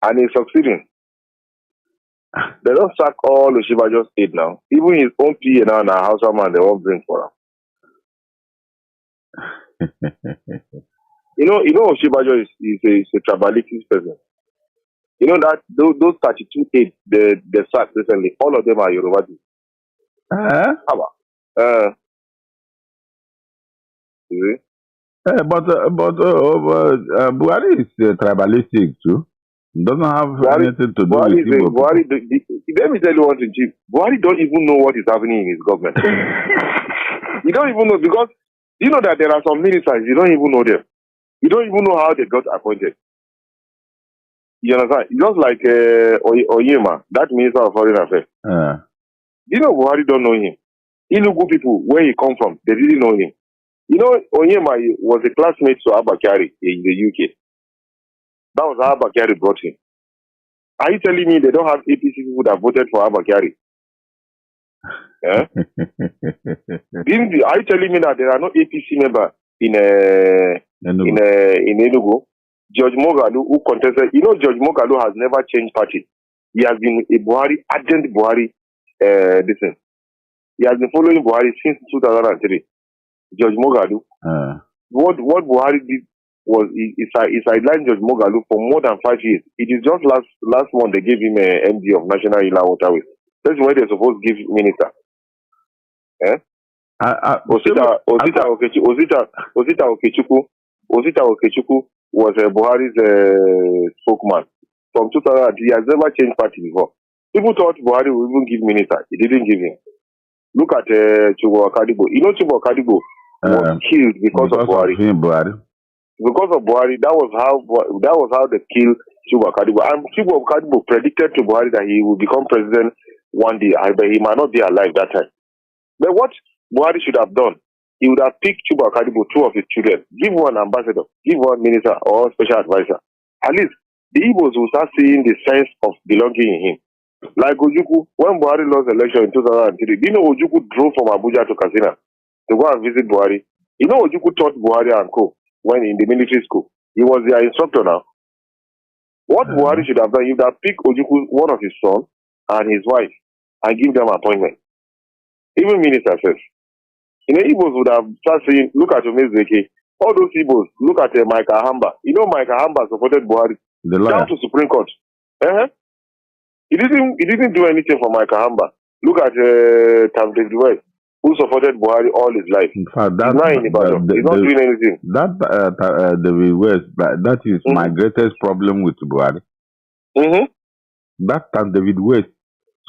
and he's succeeding. They don't sack all Osibanjo's aid now. Even his own PA now, Hausa man, they won't bring for him. Osibanjo is a tribalistic person. That those 32 aides they sacked recently, all of them are Yoruba. But Buhari is tribalistic too. Doesn't have anything to do with Buhari. Let me tell you one thing, Chief. Buhari don't even know what is happening in his government. You don't even know, because you know that there are some ministers, you don't even know them. You don't even know how they got appointed. You understand? Just like Oyema, that Minister of Foreign Affairs. Buhari don't know him. Inugu people, where he come from, they didn't know him. Oyema was a classmate to Abakari in the UK. That was how Bakari brought him. Are you telling me they don't have APC people that voted for Bakari? Yeah? Are you telling me that there are no APC members in Enugu? George Mogalu, who contested, George Mogalu has never changed party. He has been a Buhari, ardent Buhari, He has been following Buhari since 2003. George Mogalu. What Buhari did was he sidelined George Mogalu for more than 5 years. It is just last month they gave him a MD of National Inland Waterways. That's why they're supposed to give minister. Osita Okechukwu was Buhari's spokesman. From 2000, he has never changed party before. People thought Buhari would even give minister. He didn't give him. Look at Chubo Akadibo. Chubo Akadibo was killed because of Buhari. Because of Buhari, that was how they killed Chubo Akadibo. And Chubo Akadibo predicted to Buhari that he will become president one day, but he might not be alive that time. But what Buhari should have done, he would have picked Chubo Akadibo, 2 of his children, give one ambassador, give one minister or special advisor. At least the Igbos will start seeing the sense of belonging in him. Like Ojukwu, when Buhari lost the election in 2003, do you know Ojukwu drove from Abuja to Katsina to go and visit Buhari? Ojukwu taught Buhari and co when in the military school. He was their instructor now. What Buhari should have done, he would have picked Ojukwu, one of his sons, and his wife, and give them appointment. Even minister says. Igbos would have started saying, look at Umezeke. All those Igbos, look at Mike Ahamba. Mike Ahamba supported Buhari down to Supreme Court. He didn't do anything for Mike Ahamba. Look at Tam David West, who supported Buhari all his life. In fact, he's not doing anything. That David West, that is my greatest problem with Buhari. That Tam David West,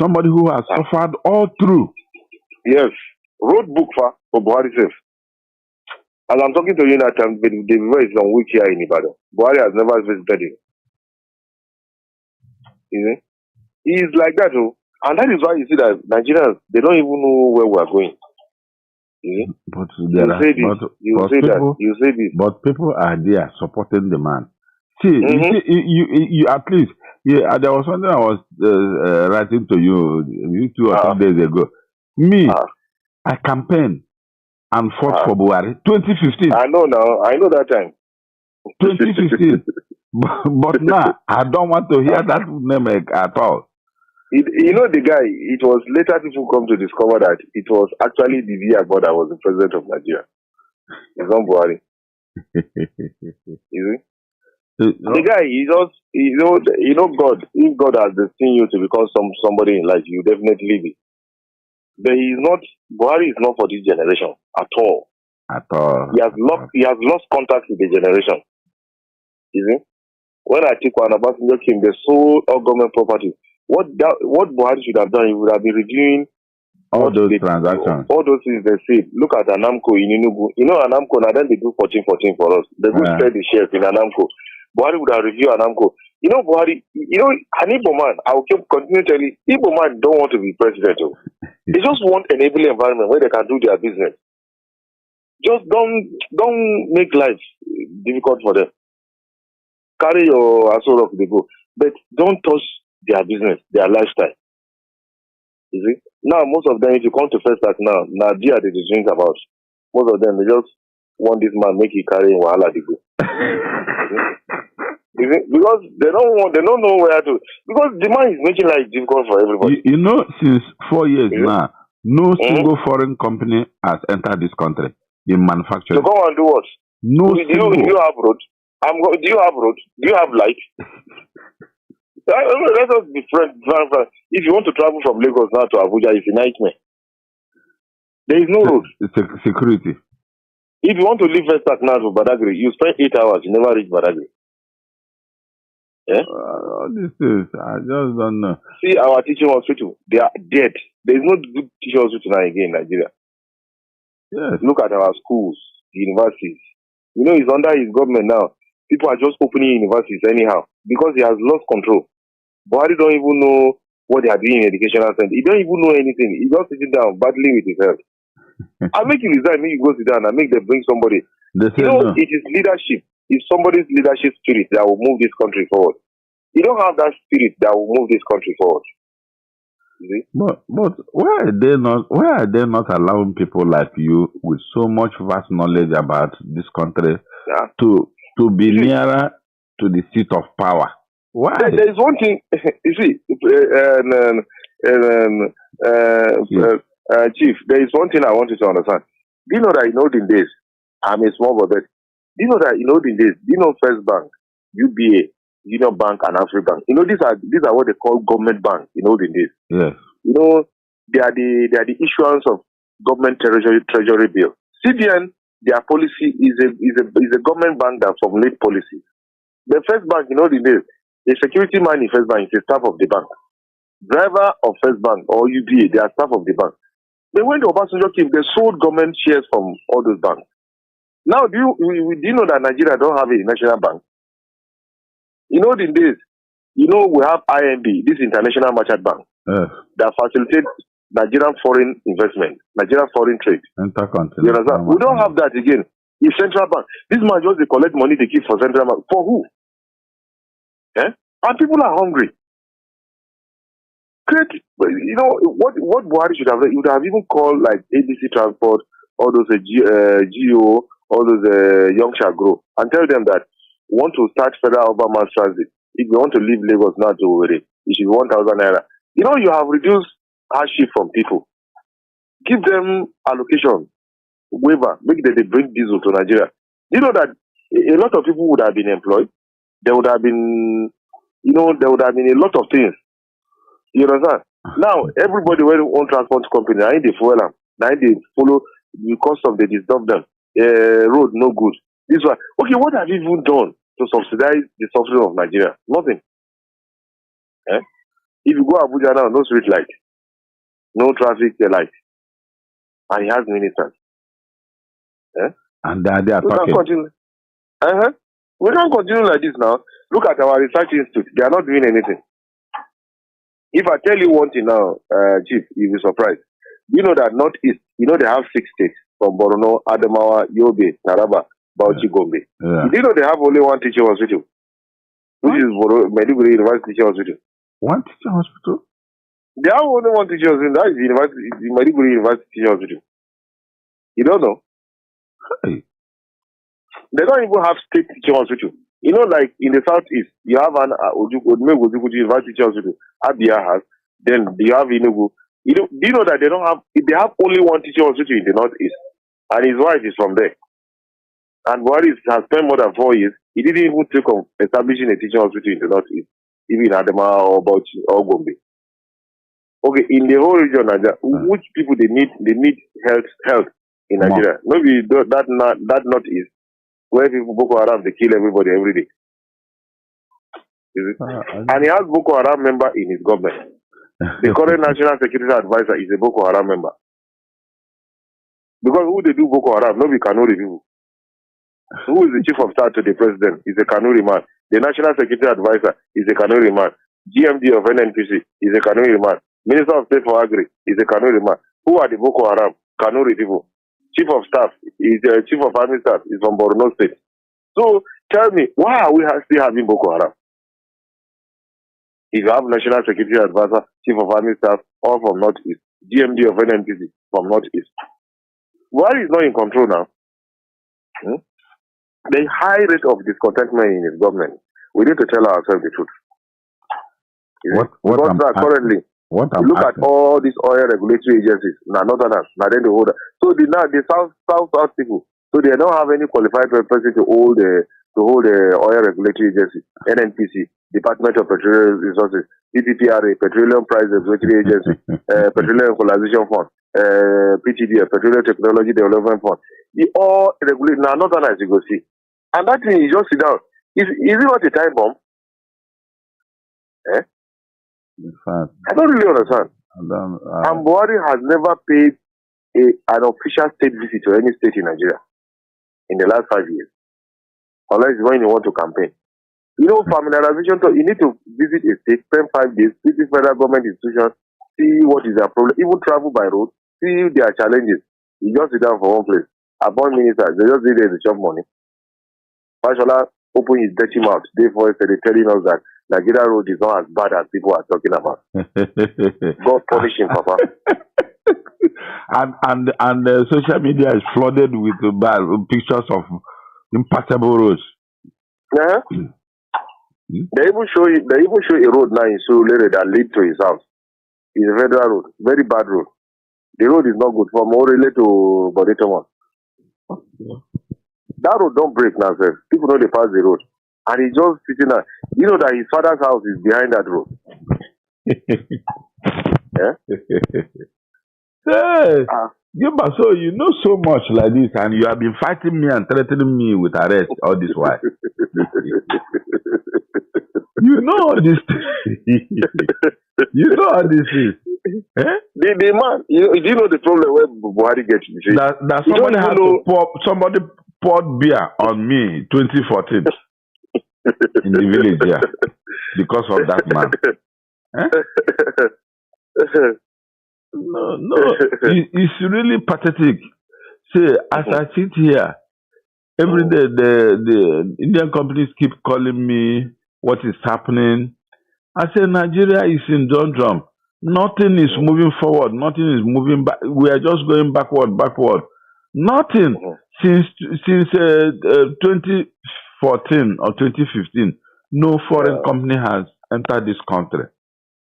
somebody who has suffered all through. Yes, wrote book for Buhari safe. As I'm talking to you now, David West is on wheelchair in Ibadan. Buhari has never visited him. He is like that, and that is why you see that Nigerians, they don't even know where we are going. But people are there supporting the man. See, you at least, there was something I was writing to you 2 or 3 days ago. I campaigned and fought for Buhari. 2015. I know that time. 2015. But now, I don't want to hear that name at all. The guy, it was later people come to discover that it was actually the Agbo that was the president of Nigeria. It's not Buhari. The guy, he just, God, if God has destined you to become somebody in life, you definitely be. But Buhari is not for this generation at all. At all. He has lost contact with the generation. When Atiku and Obasanjo came, they sold all government property. What Buhari should have done, he would have been reviewing all those transactions. All those things they said. Look at Anamco in Enugu. Anamco, now then they do 14 for us. They go spread the shares in Anamco. Buhari would have reviewed Anamco. Buhari, an Igbo man, I will continue telling you, Igbo man don't want to be president. They just want an enabling environment where they can do their business. Just don't make life difficult for them. Carry your asshole off the go. But don't touch their business, their lifestyle. You see? Now, most of them, if you come to First Act now dear they drink about. Most of them, they just want this man make he carry in Wahala to go. Because they don't know where to. Because the man is making life difficult for everybody. Since 4 years now, no single foreign company has entered this country in manufacturing. To go and do what? No do you have road? Do you have road? Do you have light? Let us be friends. If you want to travel from Lagos now to Abuja, it's a nightmare. There is no road. It's security. If you want to leave First Act now to Badagry, you spend 8 hours, you never reach Badagry. This is, I just don't know. See our teaching hospital, they are dead. There is no good teaching hospital now again in Nigeria. Yes. Look at our schools, universities. It's under his government now. People are just opening universities anyhow because he has lost control. Buhari don't even know what they are doing in educational center. He don't even know anything. He just sitting down battling with his health. I'll make you resign, make you go sit down and make them bring somebody. They say no. It is leadership. is somebody's leadership spirit that will move this country forward. You don't have that spirit that will move this country forward. You see? But why are they not allowing people like you with so much vast knowledge about this country to be nearer to the seat of power? Why? There is one thing, you see, Chief, there is one thing I want you to understand. Do you know that in olden days, I'm a small boy, but do you know that in olden days, do you know First Bank, UBA, Union Bank, and African? You know, these are what they call government banks in olden days. Yes. You know, they are the issuance of government treasury bill. CBN, their policy is a government bank that formulates policies. The First Bank in olden days, the security man in First Bank is the staff of the bank. Driver of First Bank or UBA, they are staff of the bank. They went to Obasanjo came, they sold government shares from all those banks. Now, do you know that Nigeria don't have a national bank? In olden days, you know we have IMB, this International Merchant Bank, that facilitates Nigerian foreign investment, Nigerian foreign trade. You understand? We don't have that again. In Central Bank, this man just they collect money they keep for Central Bank. For who? Eh? And people are hungry. You know what Buhari should have done? He would have even called like ABC Transport, all those GO, all those Young Shall Grow, and tell them that we want to start federal urban mass transit. If you want to leave Lagos now to Owerri, it should be 1,000 naira. You know, you have reduced hardship from people. Give them allocation, waiver, make them they bring diesel to Nigeria. You know that a lot of people would have been employed. There would have been, there would have been a lot of things. You understand? Now, everybody when own transport company, I they fuel them. Now they follow the cost of the disturb them. Road no good. This one. Okay, what have you even done to subsidize the suffering of Nigeria? Nothing. Eh? If you go Abuja now, no street light, no traffic light, and he has ministers. Eh? And they are talking. Continue. We can't continue like this now. Look at our research institute. They are not doing anything. If I tell you one thing now, Chief, you'll be surprised. You know that Northeast, they have 6 states from Borno, Adamawa, Yobe, Taraba, Bauchi, Gombe. Yeah. Do you know they have only one teaching hospital? Which is Maiduguri University Teaching Hospital. One teaching hospital? They have only one teaching hospital. That is the Maiduguri University Teaching Hospital. You don't know? Hey. They don't even have state teaching hospital. You know, like in the southeast, you have an Ojukuju University Teaching Hospital. Abia has. Then you have Enugu. Do you know that they have only one teaching hospital in the northeast, and his wife is from there. And Buhari has spent more than 4 years. He didn't even think of establishing a teaching hospital in the northeast, even in Adamawa or Bauchi or Gombe. Okay, in the whole region, which people they need health in Nigeria? Maybe that northeast, where people Boko Haram they kill everybody every day. And he has Boko Haram member in his government. The current National Security Advisor is a Boko Haram member. Because who they do Boko Haram? Nobody can know the people. Who is the chief of staff to the president? Is a Kanuri man. The National Security Advisor is a Kanuri man. GMD of NNPC is a Kanuri man. Minister of State for Agri is a Kanuri man. Who are the Boko Haram? Kanuri people. Chief of staff is Chief of Army Staff is from Borno State. So tell me, why are we still having Boko Haram? If you have National Security Advisor, Chief of Army Staff, all from Northeast, GMD of NNPC from Northeast. Buhari is not in control now. The high rate of discontentment in his government, we need to tell ourselves the truth. Currently, look at all these oil regulatory agencies. Now, Northerners, now then the holder. So the South people, so they don't have any qualified person to hold the oil regulatory agency, NNPC, Department of Petroleum Resources, PPPRA, Petroleum Price Regulatory Agency, Petroleum Equalization Fund, PTDF, Petroleum Technology Development Fund. They all regulate now, Northerners you go see. And that thing, you just sit down. Is it not a time bomb? Eh? In fact, I don't really understand. And Buhari has never paid an official state visit to any state in Nigeria in the last 5 years. Unless when you want to campaign. Familiarization, you need to visit a state, spend 5 days, visit federal government institutions, see what is their problem, even travel by road, see their challenges. You just sit down for one place. Appoint ministers, they just sit there to chop money. Fashola open his dirty mouth. Therefore, they're telling us that Nigeria road is not as bad as people are talking about. God punish him, Papa. and social media is flooded with pictures of impassable roads. Uh-huh. They even show a road now in Surulere that leads to his house. It's a federal road, very bad road. The road is not good from Orele to Bodetomo. That road don't break now, sir. People know they pass the road. And he's just sitting there. You know that his father's house is behind that road. Yeah? Hey, so you know so much like this, and you have been fighting me and threatening me with arrest all this while. You know all this. You know all this is. Eh? The man, you know the problem where Buhari gets you. That somebody had to somebody poured beer on me 2014 in the village here because of that man. Eh? No, it's really pathetic. See, as I sit here, every day the Indian companies keep calling me what is happening. I say Nigeria is in doldrum. Nothing is moving forward. Nothing is moving back. We are just going backward. Nothing since 2014 or 2015. No foreign company has entered this country.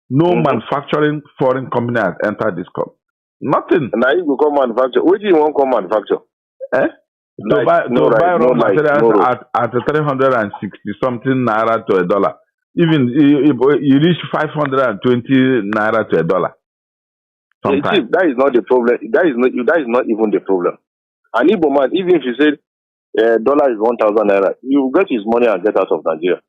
No manufacturing foreign company has entered this country. Nothing. Now you go come manufacture. What do you want to come manufacture? To buy raw materials at 360 something naira to $1. Even you reach 520 naira to $1. Sometimes. That is not the problem. That is not even the problem. An Igbo man, even if you say dollar is 1,000 naira, you get his money and get out of Nigeria.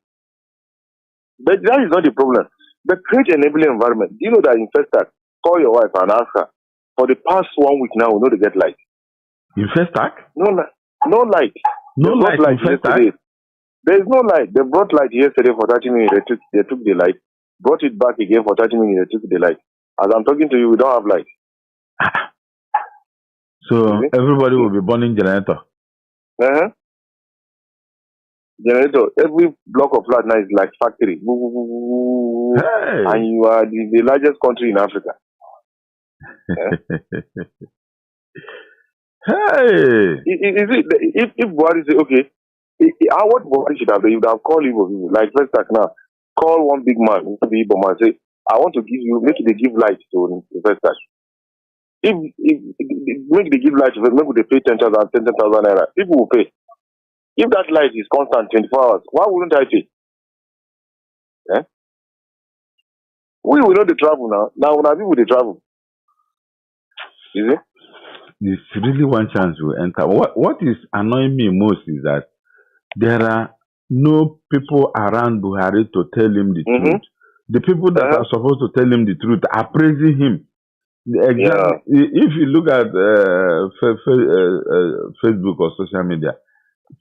But that is not the problem. The create enabling environment. Do you know that in Festac, call your wife and ask her, for the past 1 week now, we know they get light. In Festac? No light. No light in Festac? There is no light. They brought light yesterday for 30 minutes. They took the light. Brought it back again for 30 minutes. They took the light. As I'm talking to you, we don't have light. So everybody will be burning generator. Generator. Every block of flat now is like factory. Hey. And you are the largest country in Africa. Hey. If Buhari say okay, what Buhari should have done, he would have called Igbo like first like now. Call one big man, the Igbo man, say, I want to give you, make they give light to the first time. If make they give light to maybe they pay 10,000 naira, people will pay. If that light is constant 24 hours, why wouldn't I pay? We will know the travel now. Now when people they travel. Is it? There's really one chance we enter. What is annoying me most is that there are no people around Buhari to tell him the truth. The people that are supposed to tell him the truth are praising him. If you look at Facebook or social media,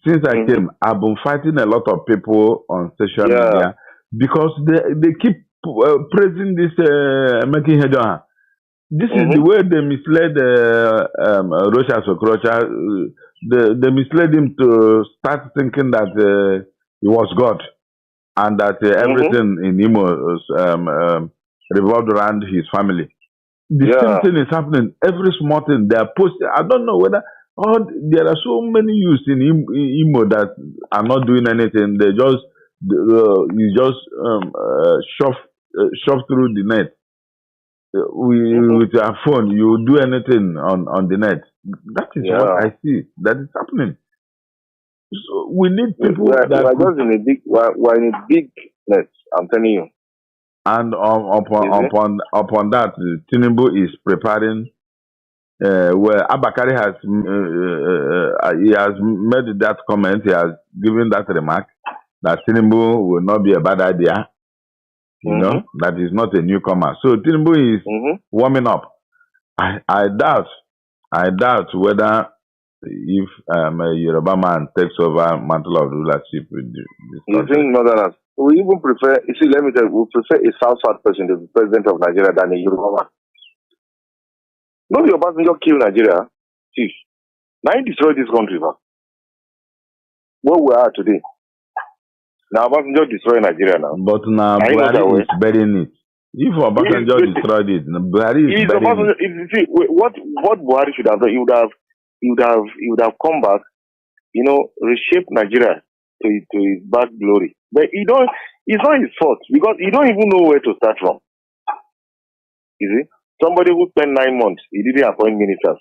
since I came, I've been fighting a lot of people on social media because they keep praising this making head on. This is the way they misled Rocha Sokrocha. They misled him to start thinking that he was God and that everything in Imo revolved around his family. The same thing is happening. Every small thing they are posting. I don't know whether there are so many youths in Imo that are not doing anything. They just shove through the net. With your phone, you do anything on the net. That is what I see that is happening. So we need people we're in a big net. I'm telling you. And upon that, Chinedu is preparing. Where Abakari has he has made that comment. He has given that remark that Chinedu will not be a bad idea. You know, that is not a newcomer. So Chinedu is warming up. I doubt whether if a Yoruba man takes over mantle of rulership with this you think Northerners? We even prefer, you see, let me tell you, we prefer a South person to be president of Nigeria than a Yoruba man. No Yoruba man just kill Nigeria. See, now he destroyed this country, man. where we are today. Now Obasanjo destroy Nigeria now. But now Buhari is burying it. If Obasanjo destroyed it, Buhari is burying it. See, what Buhari should have done, he would have come back, reshape Nigeria to his bad glory. But it's not his fault because he don't even know where to start from. You see? Somebody who spent 9 months, he didn't appoint ministers.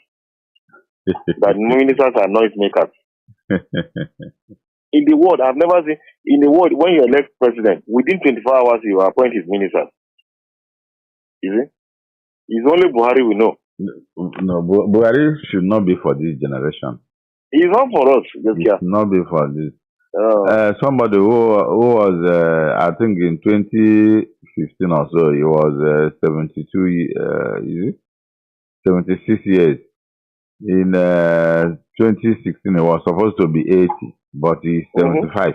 But ministers are noise makers. In the world, I've never seen, in the world, when you elect president, within 24 hours, you appoint his ministers. You see? It's only Buhari we know. No, Buhari should not be for this generation. He's not for us. It should not be for this. Somebody who was, I think in 2015 or so, he was 76 years. In 2016, he was supposed to be 80, but he's 75.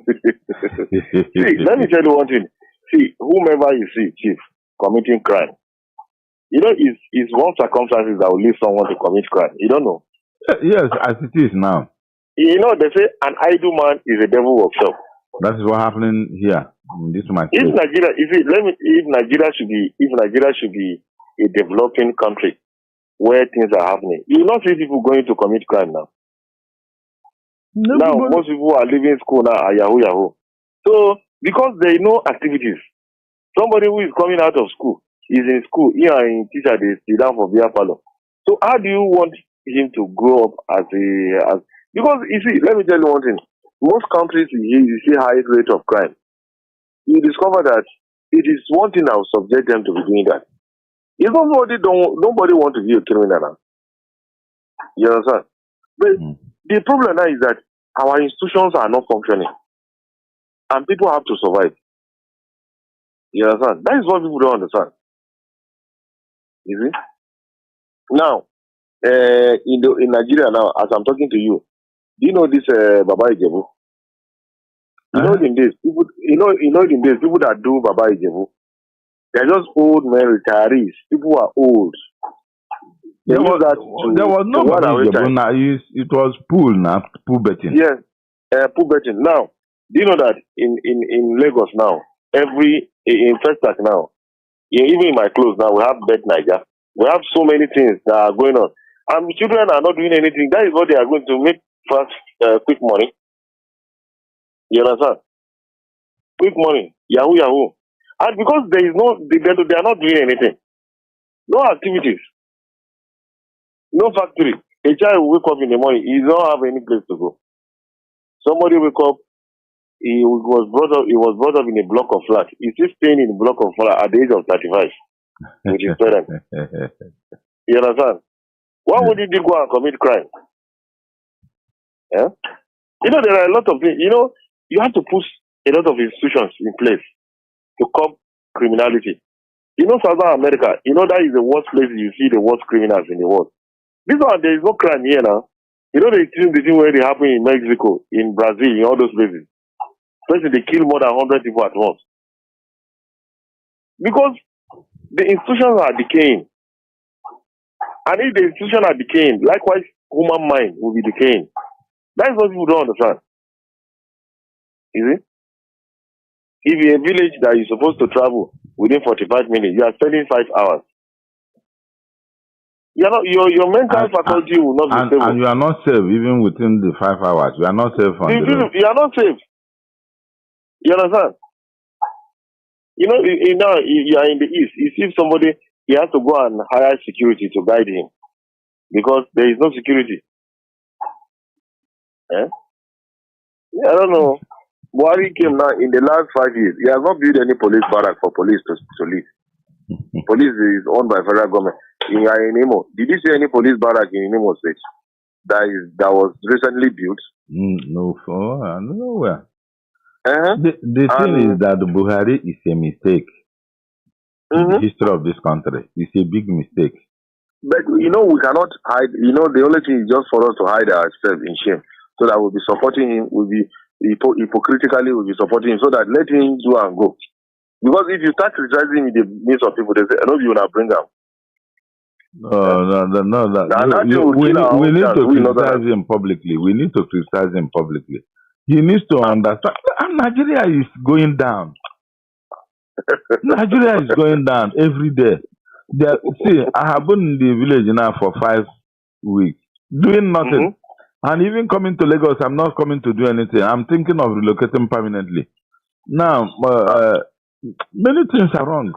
See, let me tell you one thing. See, whomever you see, chief, committing crime, it's one circumstances that will lead someone to commit crime. You don't know. Yes, as it is now. They say an idle man is a devil workshop. That is what happening here in this market. If Nigeria should be a developing country where things are happening, you will not see people going to commit crime now. Now most people are leaving school now are Yahoo. So because there are no activities, somebody who is coming out of school is in school, in teacher, they sit down for Biafra. So how do you want him to grow up as because you see, let me tell you one thing. Most countries you see high rate of crime. You discover that it is one thing that will subject them to be doing that. If nobody want to be a criminal now. You understand? But the problem now is that our institutions are not functioning. And people have to survive. You understand? That is what people don't understand. You see? Now, in Nigeria now, as I'm talking to you, do you know this Baba Ijebu? In days, people that do Baba Ijebu, they're just old men, retirees. People who are old. There was no Baba Ijebu now. It was pool now, pool betting. Yes, pool betting. Now, do you know that in Lagos now, in Festac now, even in my clothes now, we have Bet Niger. We have so many things that are going on. And children are not doing anything. That is what they are going to make fast, quick money. You understand? Quick money. Yahoo. And because they are not doing anything. No activities. No factory. A child will wake up in the morning. He don't have any place to go. Somebody wake up. He was brought up in a block of flats. He's still staying in a block of flats at the age of 35 with his parents. You understand? Why would he go and commit crime? Yeah? There are a lot of things. You have to put a lot of institutions in place to curb criminality. Southern America, that is the worst place you see the worst criminals in the world. This one, there is no crime here now. The thing where they happen in Mexico, in Brazil, in all those places. First, they kill more than 100 people at once. Because the institutions are decaying. And if the institutions are decaying, likewise, human mind will be decaying. That is what people don't understand. You see? If you're a village that you're supposed to travel within 45 minutes, you are spending 5 hours. Your mental faculty will not be stable. And you are not safe even within the 5 hours. You are not safe on the road. You are not safe. You understand? You are in the East. You see somebody, he has to go and hire security to guide him. Because there is no security. I don't know. Buhari came now in the last 5 years. He has not built any police barrack for police to live. Police is owned by federal government. In Imo, did you see any police barrack in Imo State that was recently built? No, nowhere. The thing is that Buhari is a mistake in the history of this country. It's a big mistake. But we cannot hide. The only thing is just for us to hide ourselves in shame, so that we'll be supporting him. We'll be hypocritically will be supporting him, so that let him do and go. Because if you start criticizing in the midst of people, they say, "I know you will not bring them." We need to criticize him publicly. We need to criticize him publicly. He needs to understand. And Nigeria is going down. Nigeria is going down every day. See, I have been in the village now for 5 weeks, doing nothing. And even coming to Lagos, I'm not coming to do anything. I'm thinking of relocating permanently. Now, many things are wrong.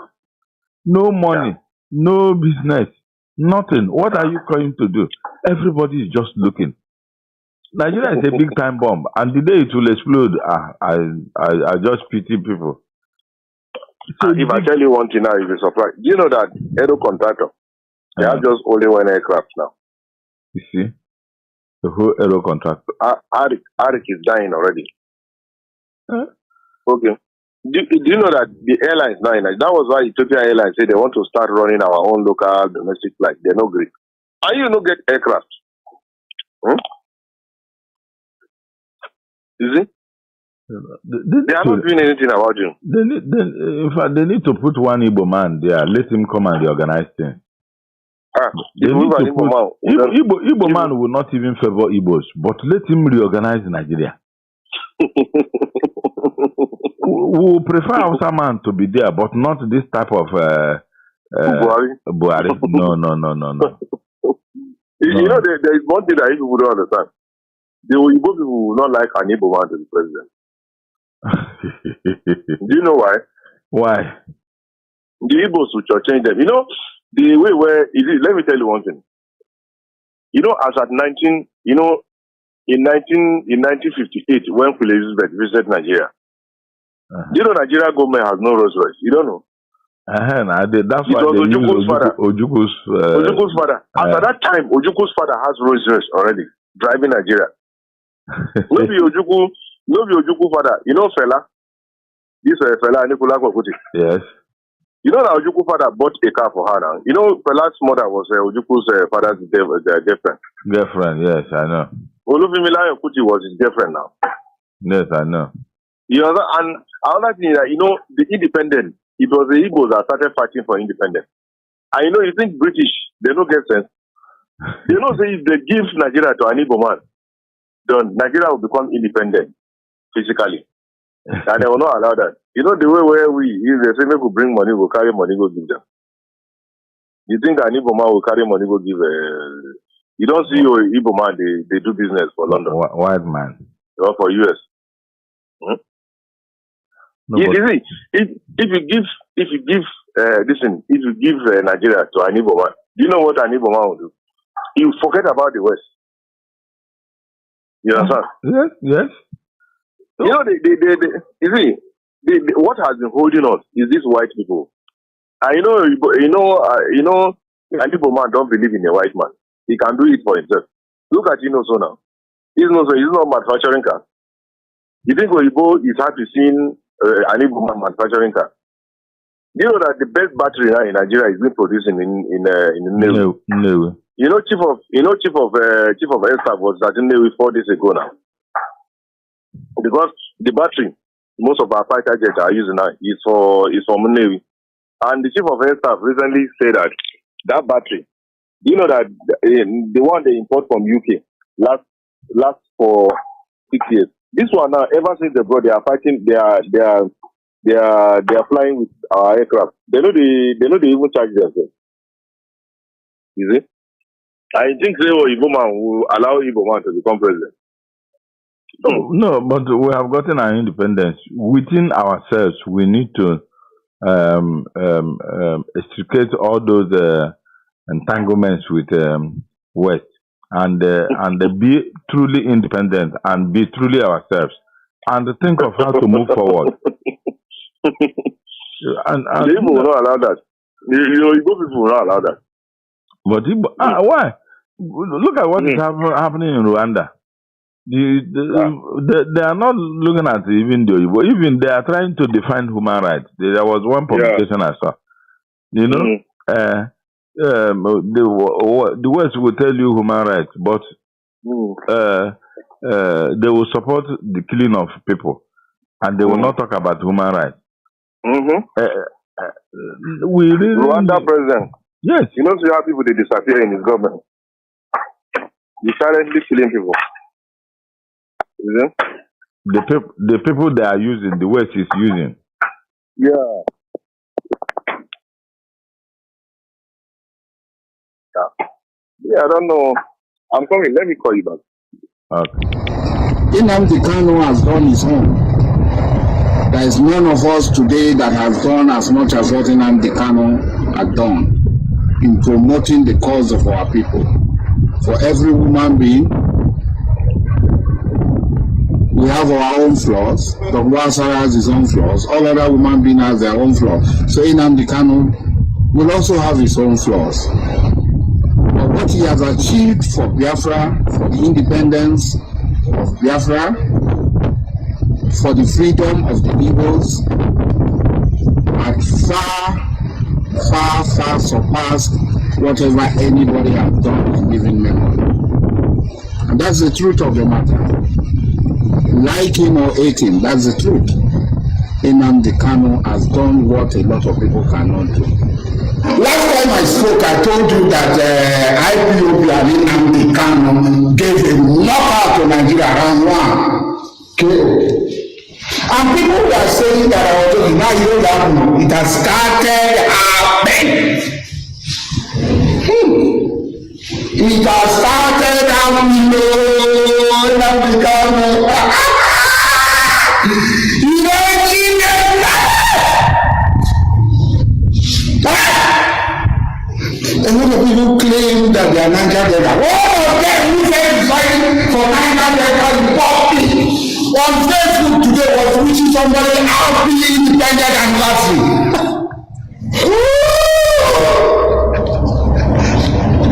No money, no business, nothing. What are you going to do? Everybody is just looking. Nigeria is a big time bomb, and the day it will explode, I just pity people. So if I tell you one thing now, you'll be surprised. Do you know that Edo contractor, they have just only one aircraft now? You see? The whole Edo contractor. Arik is dying already. Okay. Do you know that the airlines now, that was why Ethiopian Airlines said they want to start running our own local domestic flight. They're no great. And you don't get aircraft. You see? They are not doing anything about you. In fact, they need to put one Igbo man there. Let him come and organize things. Igbo man will not even favor Igbos, but let him reorganize Nigeria. We will prefer Hausa man to be there, but not this type of Buhari. No. You know, there is one thing that people don't understand. The Igbo people will not like an Igbo man to be president. Do you know why? Why? The Igbos will change them. You know, the way where let me tell you one thing. You know, as at in 1958, when Queen Elizabeth visited Nigeria, you know Nigeria government has no Rolls Royce. You don't know. That's why it was Ojuku's father. Ojuku's father. At that time, Ojuku's father has Rolls Royce already driving Nigeria. Maybe Ojuku father. You know Fela? This Fela Nicola Kokuti. Yes. You know that Ojuku father bought a car for her now. You know Fela's mother was Ojuku's father's girlfriend. Girlfriend, yes, I know. Olufemila Kuti was his girlfriend now. Yes, I know. You know, and another thing is that, you know, the independent, it was the Igbos that started fighting for independence. And you know, you think British, they don't get sense. They don't say if they give Nigeria to an Igbo man, then Nigeria will become independent physically. And they will not allow that. You know, the way where if they say we could bring money, we'll carry money, go give them. You think an Igbo man will carry money, go give you don't see your Igbo man, they do business for London. White man. Or for US. No, if you give Nigeria to an Igbo man, do you know what an Igbo man will do? He will forget about the West. You understand? Yes. You know, what has been holding us is these white people. And you know, an Igbo man don't believe in a white man. He can do it for himself. Look at Inoso now. He's not manufacturing cars. You think Oyibo is happy seeing an Igbo man manufacturing car? You know that the best battery now in Nigeria is being produced in Nnewi. No. You know, chief of air staff was at Nnewi 4 days ago now. Because the battery most of our fighter jets are using now is from Nnewi. And the chief of air staff recently said that battery, you know that the one they import from UK lasts for 6 years. This one now, ever since they brought, they are fighting. They are flying with our aircraft. They know they even charge themselves. You see? I think Igbo man will allow Igbo man to become president. No, but we have gotten our independence. Within ourselves, we need to extricate all those entanglements with West and be truly independent and be truly ourselves and think of how to move forward. and the Igbo will not allow that. The Igbo people will not allow that. But why? Look at what is happening in Rwanda. They are not looking at even the Igbo. Even they are trying to define human rights. There was one publication I saw. You know, the West will tell you human rights, but they will support the killing of people, and they will not talk about human rights. Rwanda president. Yes. You know, see how people they disappear in his government. He's silently killing people. You know? The people they are using, the West is using. Yeah. Yeah, I don't know. I'm coming. Let me call you back. Okay. Nnamdi Kanu has done his own. There is none of us today that has done as much as what Nnamdi Kanu had done in promoting the cause of our people. For every woman being, we have our own flaws. Dr. Asara has his own flaws. All other human beings have their own flaws. So Nnamdi Kanu will also have his own flaws. But what he has achieved for Biafra, for the independence of Biafra, for the freedom of the Igbos, had far surpassed whatever anybody has done in living memory. And that's the truth of the matter. Like him or hate him, that's the truth. Nnamdi Kanu has done what a lot of people cannot do. Last time I spoke, I told you that IPOB and Nnamdi Kanu gave a knockout to Nigeria round one. Okay. And people were saying that I was talking, now you know that it has started happening. It has started happening. Nnamdi Kanu. A lot of people claim that they are Niger Delta. All of them who said fighting for Niger Delta in public on Facebook today was wishing somebody happy independent anniversary.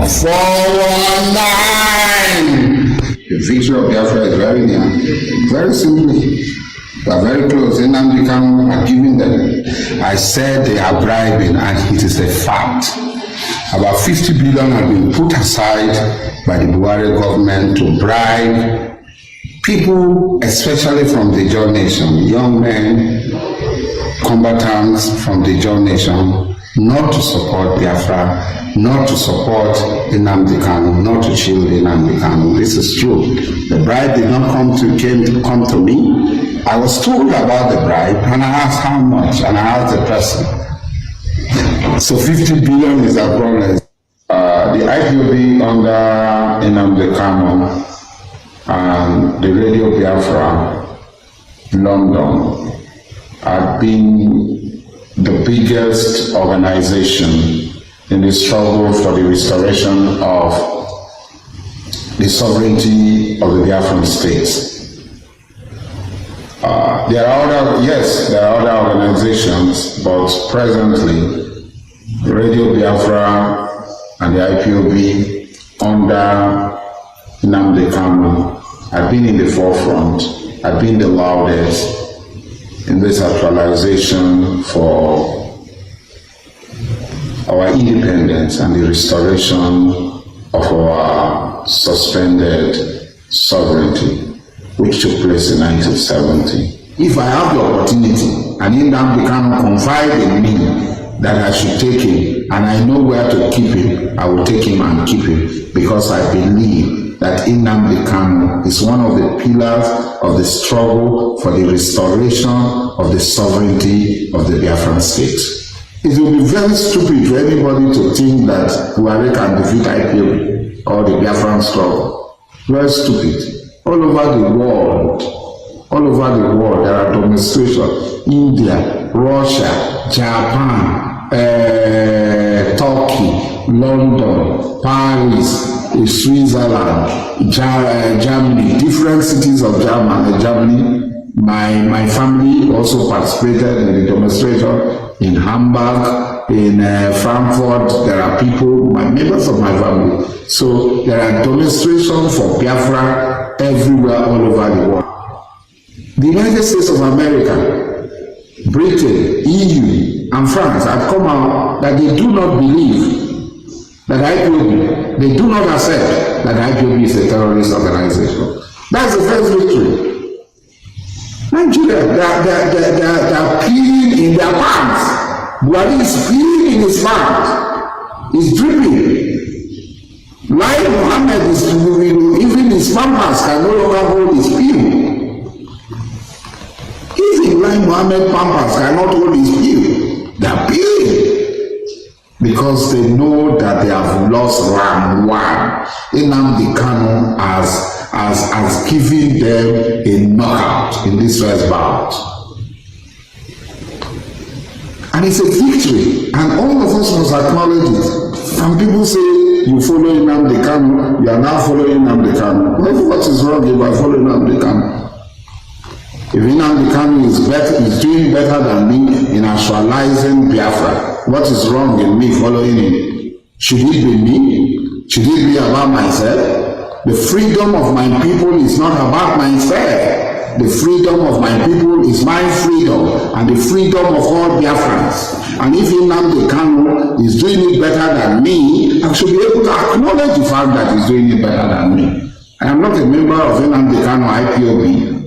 419. The victory of Biafra is very near. Very simply. We are very close. Nnamdi Kanu are giving them. I said they are bribing, and it is a fact. About 50 billion have been put aside by the Buhari government to bribe people, especially from the Jaw Nation, young men, combatants from the Jaw Nation, not to support Biafra, not to support Nnamdi Kanu, not to shield Nnamdi Kanu. This is true. The bribe did not come to me. I was told about the bribe, and I asked how much, and I asked the person. So 50 billion is our problem. The IPOB under Nnamdi Kanu and the Radio Biafra London have been the biggest organization in the struggle for the restoration of the sovereignty of the Biafran states. There are other organizations, but presently Radio Biafra and the IPOB under Nnamdi Kanu have been in the forefront, have been the loudest in this actualization for our independence and the restoration of our suspended sovereignty, which took place in 1970. If I have the opportunity and Nnamdi Kanu confide in me that I should take him, and I know where to keep him, I will take him and keep him, because I believe that Nnamdi Kanu is one of the pillars of the struggle for the restoration of the sovereignty of the Biafran state. It will be very stupid for anybody to think that Buhari can defeat IPOB or the Biafran struggle. Very stupid. All over the world, there are demonstrations. India, Russia, Japan, Turkey, London, Paris, Switzerland, Germany, different cities of Germany. My family also participated in the demonstration in Hamburg, in Frankfurt. There are people, members of my family. So there are demonstrations for Biafra everywhere, all over the world. The United States of America, Britain, EU, and France have come out that they do not believe that IPOB, they do not accept that IPOB is a terrorist organization. That's the first victory. Nigeria, they are peeing in their pants. Buhari is peeing in his pants. is dripping. Lai Mohammed is, even his pampers can no longer hold his pill. Even Lai Mohammed pampers cannot hold his pill. They are peeling. Because they know that they have lost round one. Nnamdi Kanu has given them a knockout in this first bout. And it's a victory. And all of us must acknowledge it. Some people say, you follow Nnamdi Kanu, you are now following Nnamdi Kanu. What is wrong if I follow Nnamdi Kanu? If Nnamdi Kanu is doing better than me in actualizing Biafra, what is wrong in me following him? Should it be me? Should it be about myself? The freedom of my people is not about myself. The freedom of my people is my freedom and the freedom of all Biafrans. And if Nnamdi Kanu is doing it better than me, I should be able to acknowledge the fact that he's doing it better than me. I am not a member of Nnamdi Kanu IPOB.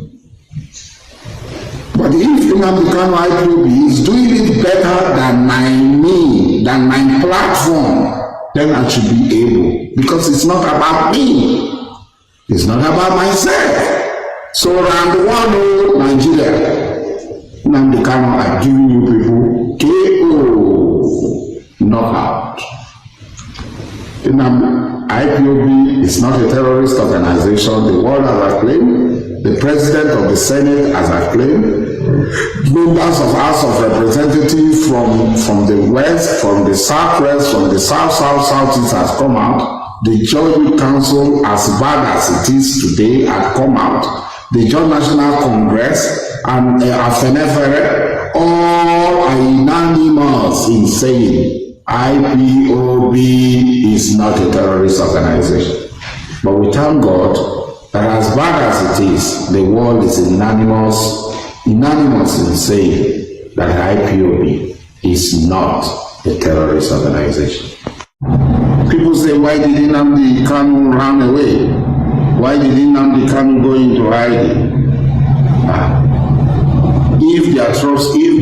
But if Nnamdi Kanu IPOB is doing it better than my platform, then I should be able. Because it's not about me. It's not about myself. So round one, Nigeria, Nnamdi Kanu are giving you people KO, knockout. IPOB is not a terrorist organization. The world has acclaimed. The president of the Senate has acclaimed. Members of House of Representatives from the West, from the Southwest, from the Southeast has come out. The Joint Council, as bad as it is today, has come out. The Joint National Congress and Afenefere all are unanimous in saying IPOB is not a terrorist organization. But we thank God that as bad as it is, the world is unanimous in saying that IPOB is not a terrorist organization. People say, why did Nnamdi Kanu run away? Why did Nnamdi Kanu go into hiding? If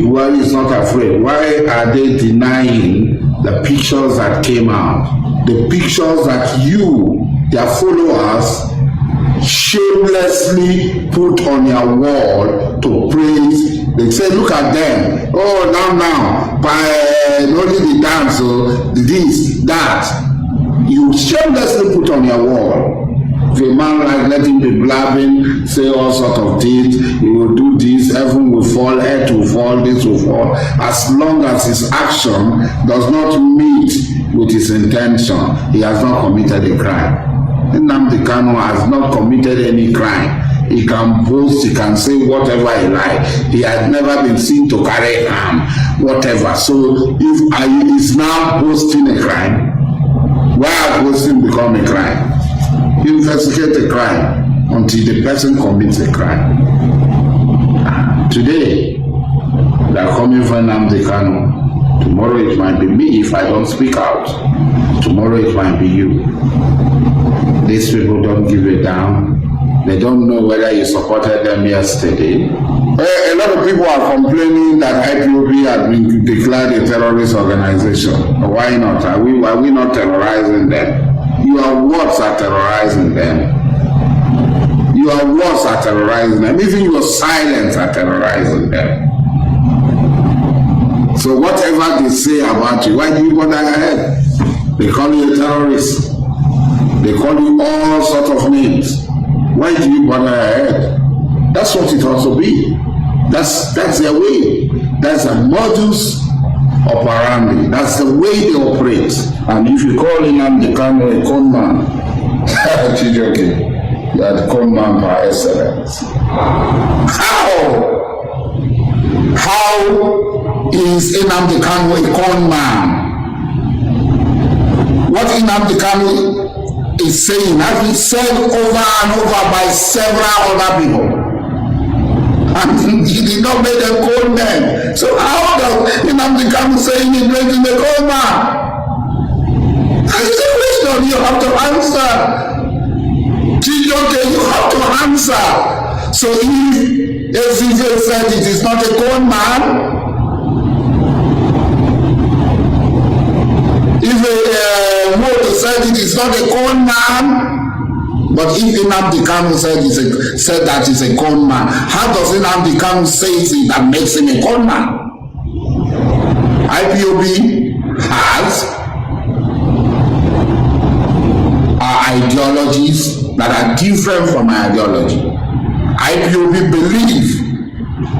Buhari is not afraid, why are they denying the pictures that came out? The pictures that you, their followers, shamelessly put on your wall to praise. They say, look at them. Oh, now, by only the dance, or this, that. You shamelessly put on your wall. If a man like, let him be blabbing, say all sort of things, he will do this, heaven will fall, earth will fall, this will fall. As long as his action does not meet with his intention, he has not committed a crime. Nnamdi Kanu has not committed any crime. He can boast, he can say whatever he likes. He has never been seen to carry arm, whatever. So if he is now boasting a crime, why has boasting become a crime? You investigate a crime until the person commits a crime. Today, they are coming for Nnamdi Kanu. Tomorrow it might be me if I don't speak out. Tomorrow it might be you. These people don't give a damn. They don't know whether you supported them yesterday. A lot of people are complaining that IPOB has been declared a terrorist organization. Why not? Are we not terrorizing them? Your words are terrorizing them. Your words are terrorizing them. Even your silence are terrorizing them. So whatever they say about you, why do you bother ahead? They call you a terrorist. They call you all sorts of names. Why do you bother ahead? That's what it ought to be. That's their way. That's a modus operandi. That's the way they operate. And if you call Nnamdi Kanu a con man, you are the con man by excellence. How is Nnamdi Kanu a con man? What Nnamdi Kanu is saying has been said over and over by several other people. And he did not make them cold men. So how does Nnamdi Kanu saying he's making a cold man? That is a question you have to answer. Chijoke, you have to answer. So if SCJ said it is not a cold man, if said it is not a con man. But if Nnamdi Kanu said that he's a con man, how does Nnamdi Kanu say it that makes him a con man? IPOB has ideologies that are different from my ideology. IPOB believe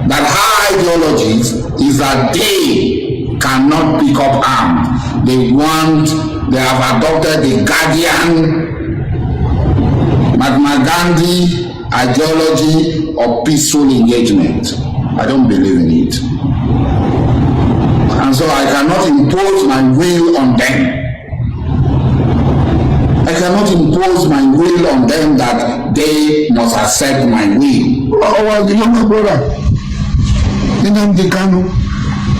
that our ideologies is that they cannot pick up arms. They have adopted the guardian Mahatma Gandhi ideology of peaceful engagement. I don't believe in it. And so I cannot impose my will on them. I cannot impose my will on them that they must accept my will. Oh, the younger brother, Nnamdi Kanu,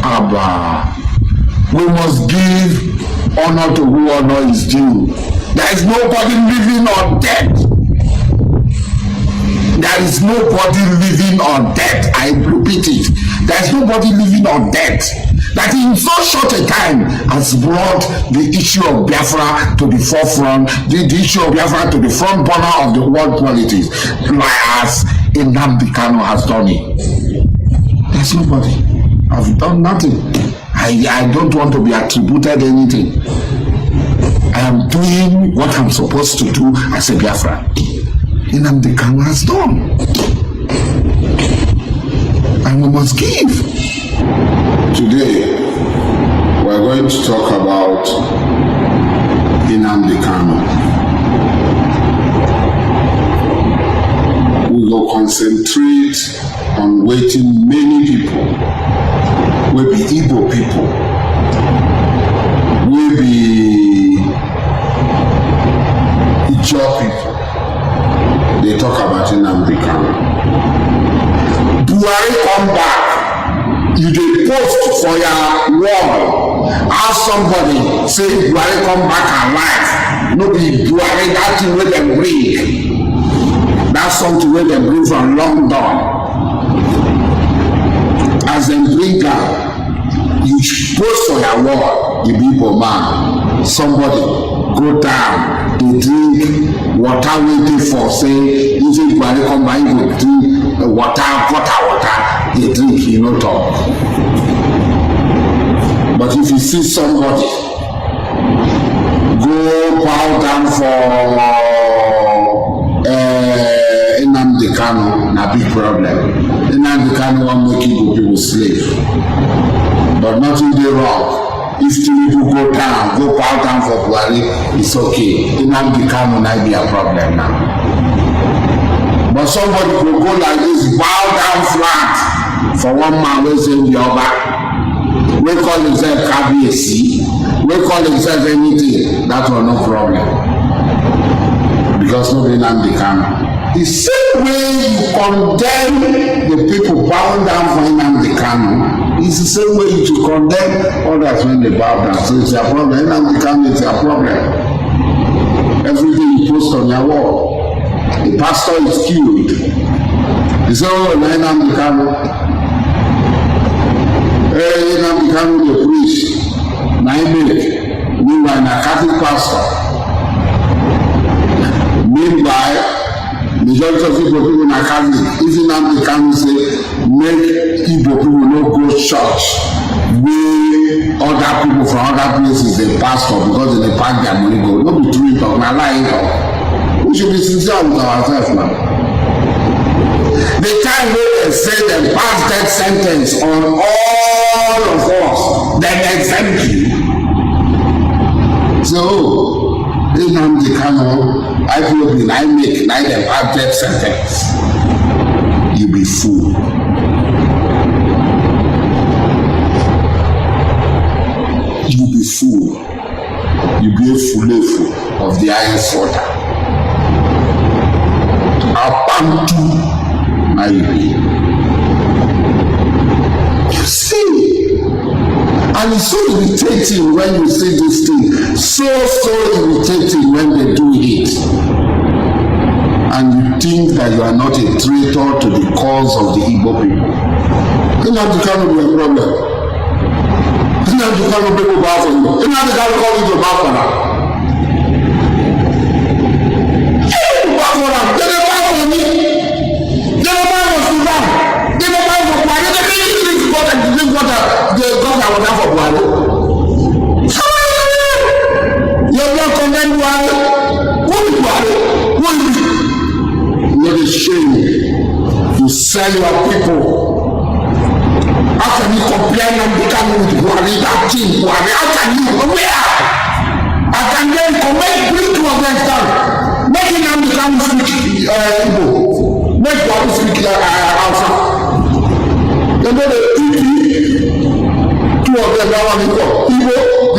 Abba, we must give honor to who honor is due. There is nobody living or dead. There is nobody living or dead. I repeat it. There is nobody living or dead that in so short a time has brought the issue of Biafra to the forefront, the issue of Biafra to the front burner of the world politics, as Nnamdi Kanu has done it. There's nobody. I've done nothing. I don't want to be attributed anything. I am doing what I'm supposed to do as a Biafra. Nnamdi Kanu has done. And we must give. Today, we're going to talk about Nnamdi Kanu. We will concentrate on waiting many people, will be Igbo people, will be Ijaw people. They talk about Nnamdi Kanu. Buhari come back. You dey post for your wall. Ask somebody say Buhari come back alive. No be Buhari, that thing wey dem bring. That's something wey dem bring from London. As dem bring am, you post for your wall. You be Igbo man. Somebody go down, dey drink water wey dey for say if Buhari come back, you go drink water. They drink, you no talk. But if you see somebody go bow down for Nnamdi Kanu, na big problem. Nnamdi Kanu wan make people slave. But nothing dey wrong. If Chinedu go down, go bow down for Buhari, it's okay. Nnamdi Kanu na be a problem now. But somebody will go like this, bow down flat for one man wey say Yoruba, wey call himself Kabiyesi, wey call himself anything, that was no problem. Because no be Nnamdi Kanu. The same way you condemn the people bowing down for Nnamdi Kanu, it's the same way you should condemn others when they bow down. So it's your problem. Nnamdi Kanu is your problem. Everything you post on your wall. The pastor is killed. He said, oh, Nnamdi Kanu. Hey, Nnamdi Kanu dey preach. Na him make. Meanwhile, na Catholic pastor. Meanwhile, majority of Igbo people na Catholic. If Nnamdi Kanu say, make Igbo people no go church, wey other people from other places dey pastor because they dey pack their money go. No be true talk, na lie talk. We should be sincere with ourselves now. The time wey they say dem pass death sentence on all of us, dem exempt you. So, Nnamdi Kanu, IPOB, na make, na dem pass death sentence. You be fool. You be fool. You be a fulefu of the highest order. Abantu na you be. You see, and it's so irritating when you see this thing. So irritating when they do it. And you think that you are not a traitor to the cause of the Igbo people. Nnamdi Kanu be a problem. Nnamdi Kanu people bow for you. Nnamdi Kanu call you to bow for now. sell your people. How can you compare Nnamdi Kanu with Buhari, that team, Buhari? How can you? Where? I can then bring two of them down. Make Nnamdi Kanu speak Igbo. Make Buhari speak Hausa. Then the two of them are Igbo.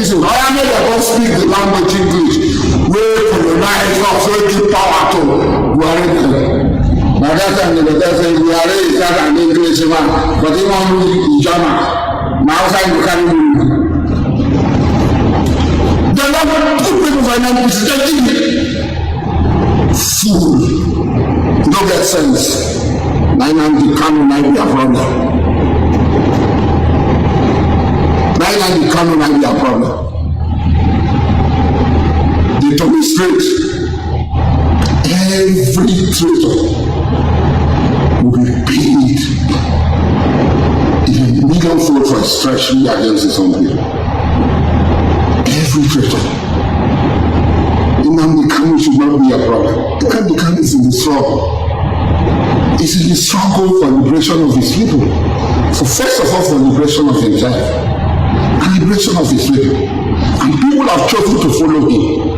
Listen, I am not going to speak the language English. We colonize us, so give power to Buhari. By that time, they were saying Buhari is not an English man, but he won't lose in German. Now, outside you can't lose. The number two people for Nnamdi is taking fool. You don't get sense. Nnamdi Kanu might be a problem. Nnamdi Kanu might be a problem. They told me straight. Every traitor will be paid in a million fold for stretching against his own people. Every traitor. Nnamdi Kanu should not be a problem. Nnamdi Kanu is in the struggle. It's in the struggle for liberation of his people. So first of all, for liberation of himself and liberation of his people. And people have chosen to follow him.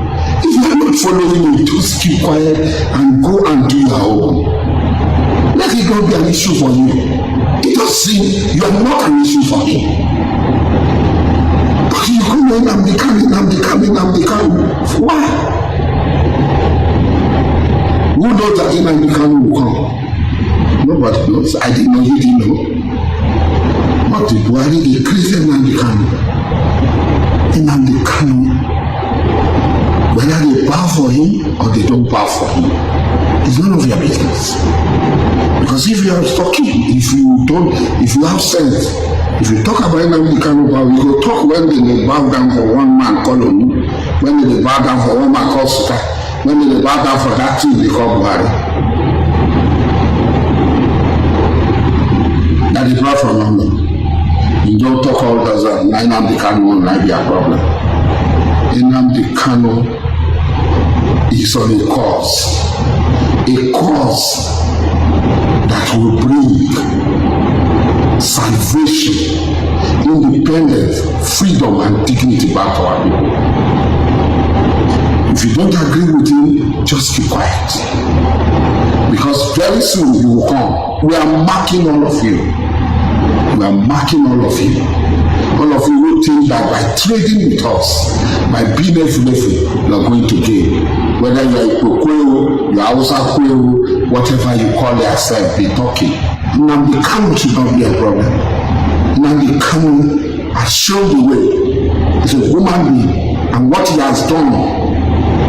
If you are not following him, just keep quiet and go and do your own. Let it not be an issue for you. It does seem you are not an issue for him. But you go on Nnamdi Kanu. Why? Who knows that Nnamdi Kanu will come? Nobody knows. I didn't know, you didn't know. But the Buhari, they created Nnamdi Kanu. Nnamdi Kanu, whether they bow for him or they don't bow for him, it's none of your business. Because if you are talking, if you have sense, if you talk about Nnamdi Kanu, you go talk when they bow down for one man called Kanu, when they bow down for one man called Suka, when they bow down for that thing they call Buhari. That is not from London. You don't talk all that Nnamdi Kanu might be a problem. Nnamdi Kanu is on a cause that will bring salvation, independence, freedom, and dignity back to our people. If you don't agree with him, just keep quiet. Because very soon you will come. We are marking all of you. We are marking all of you. All of you who think that by trading with us, by being everything, you are going to gain. Whether you are Ipokweo, you are HAUSA-Kweo, whatever you call yourself, be talking. Nnamdi Kanu should not be a problem. Nnamdi Kanu has shown the way. He's a human being, and what he has done,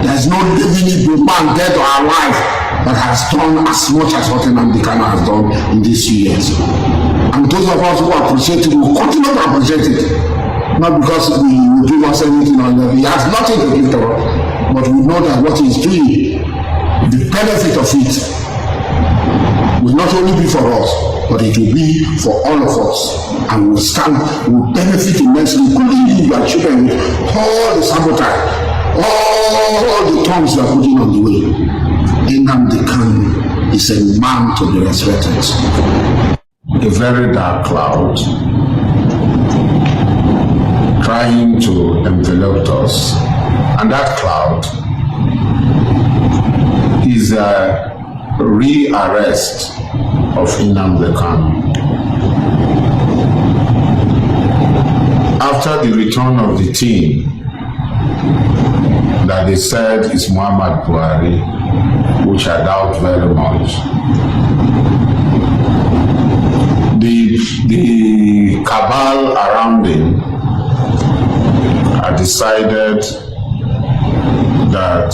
there is no living man, dead or alive, that has done as much as what Nnamdi Kanu has done in these few years. And those of us who appreciate it will continue to appreciate it. Not because he will give us anything on that. He has nothing to give to us. But we know that what he is doing, the benefit of it, will not only be for us, but it will be for all of us. And will benefit immensely, including you, your children, with all the sabotage, all the tongues you are putting on the way. Nnamdi Kanu is a man to be respected. A very dark cloud trying to envelop us, and that cloud is a re-arrest of Nnamdi Kanu. After the return of the team that they said is Muhammad Buhari, which I doubt very much, the cabal around him had decided that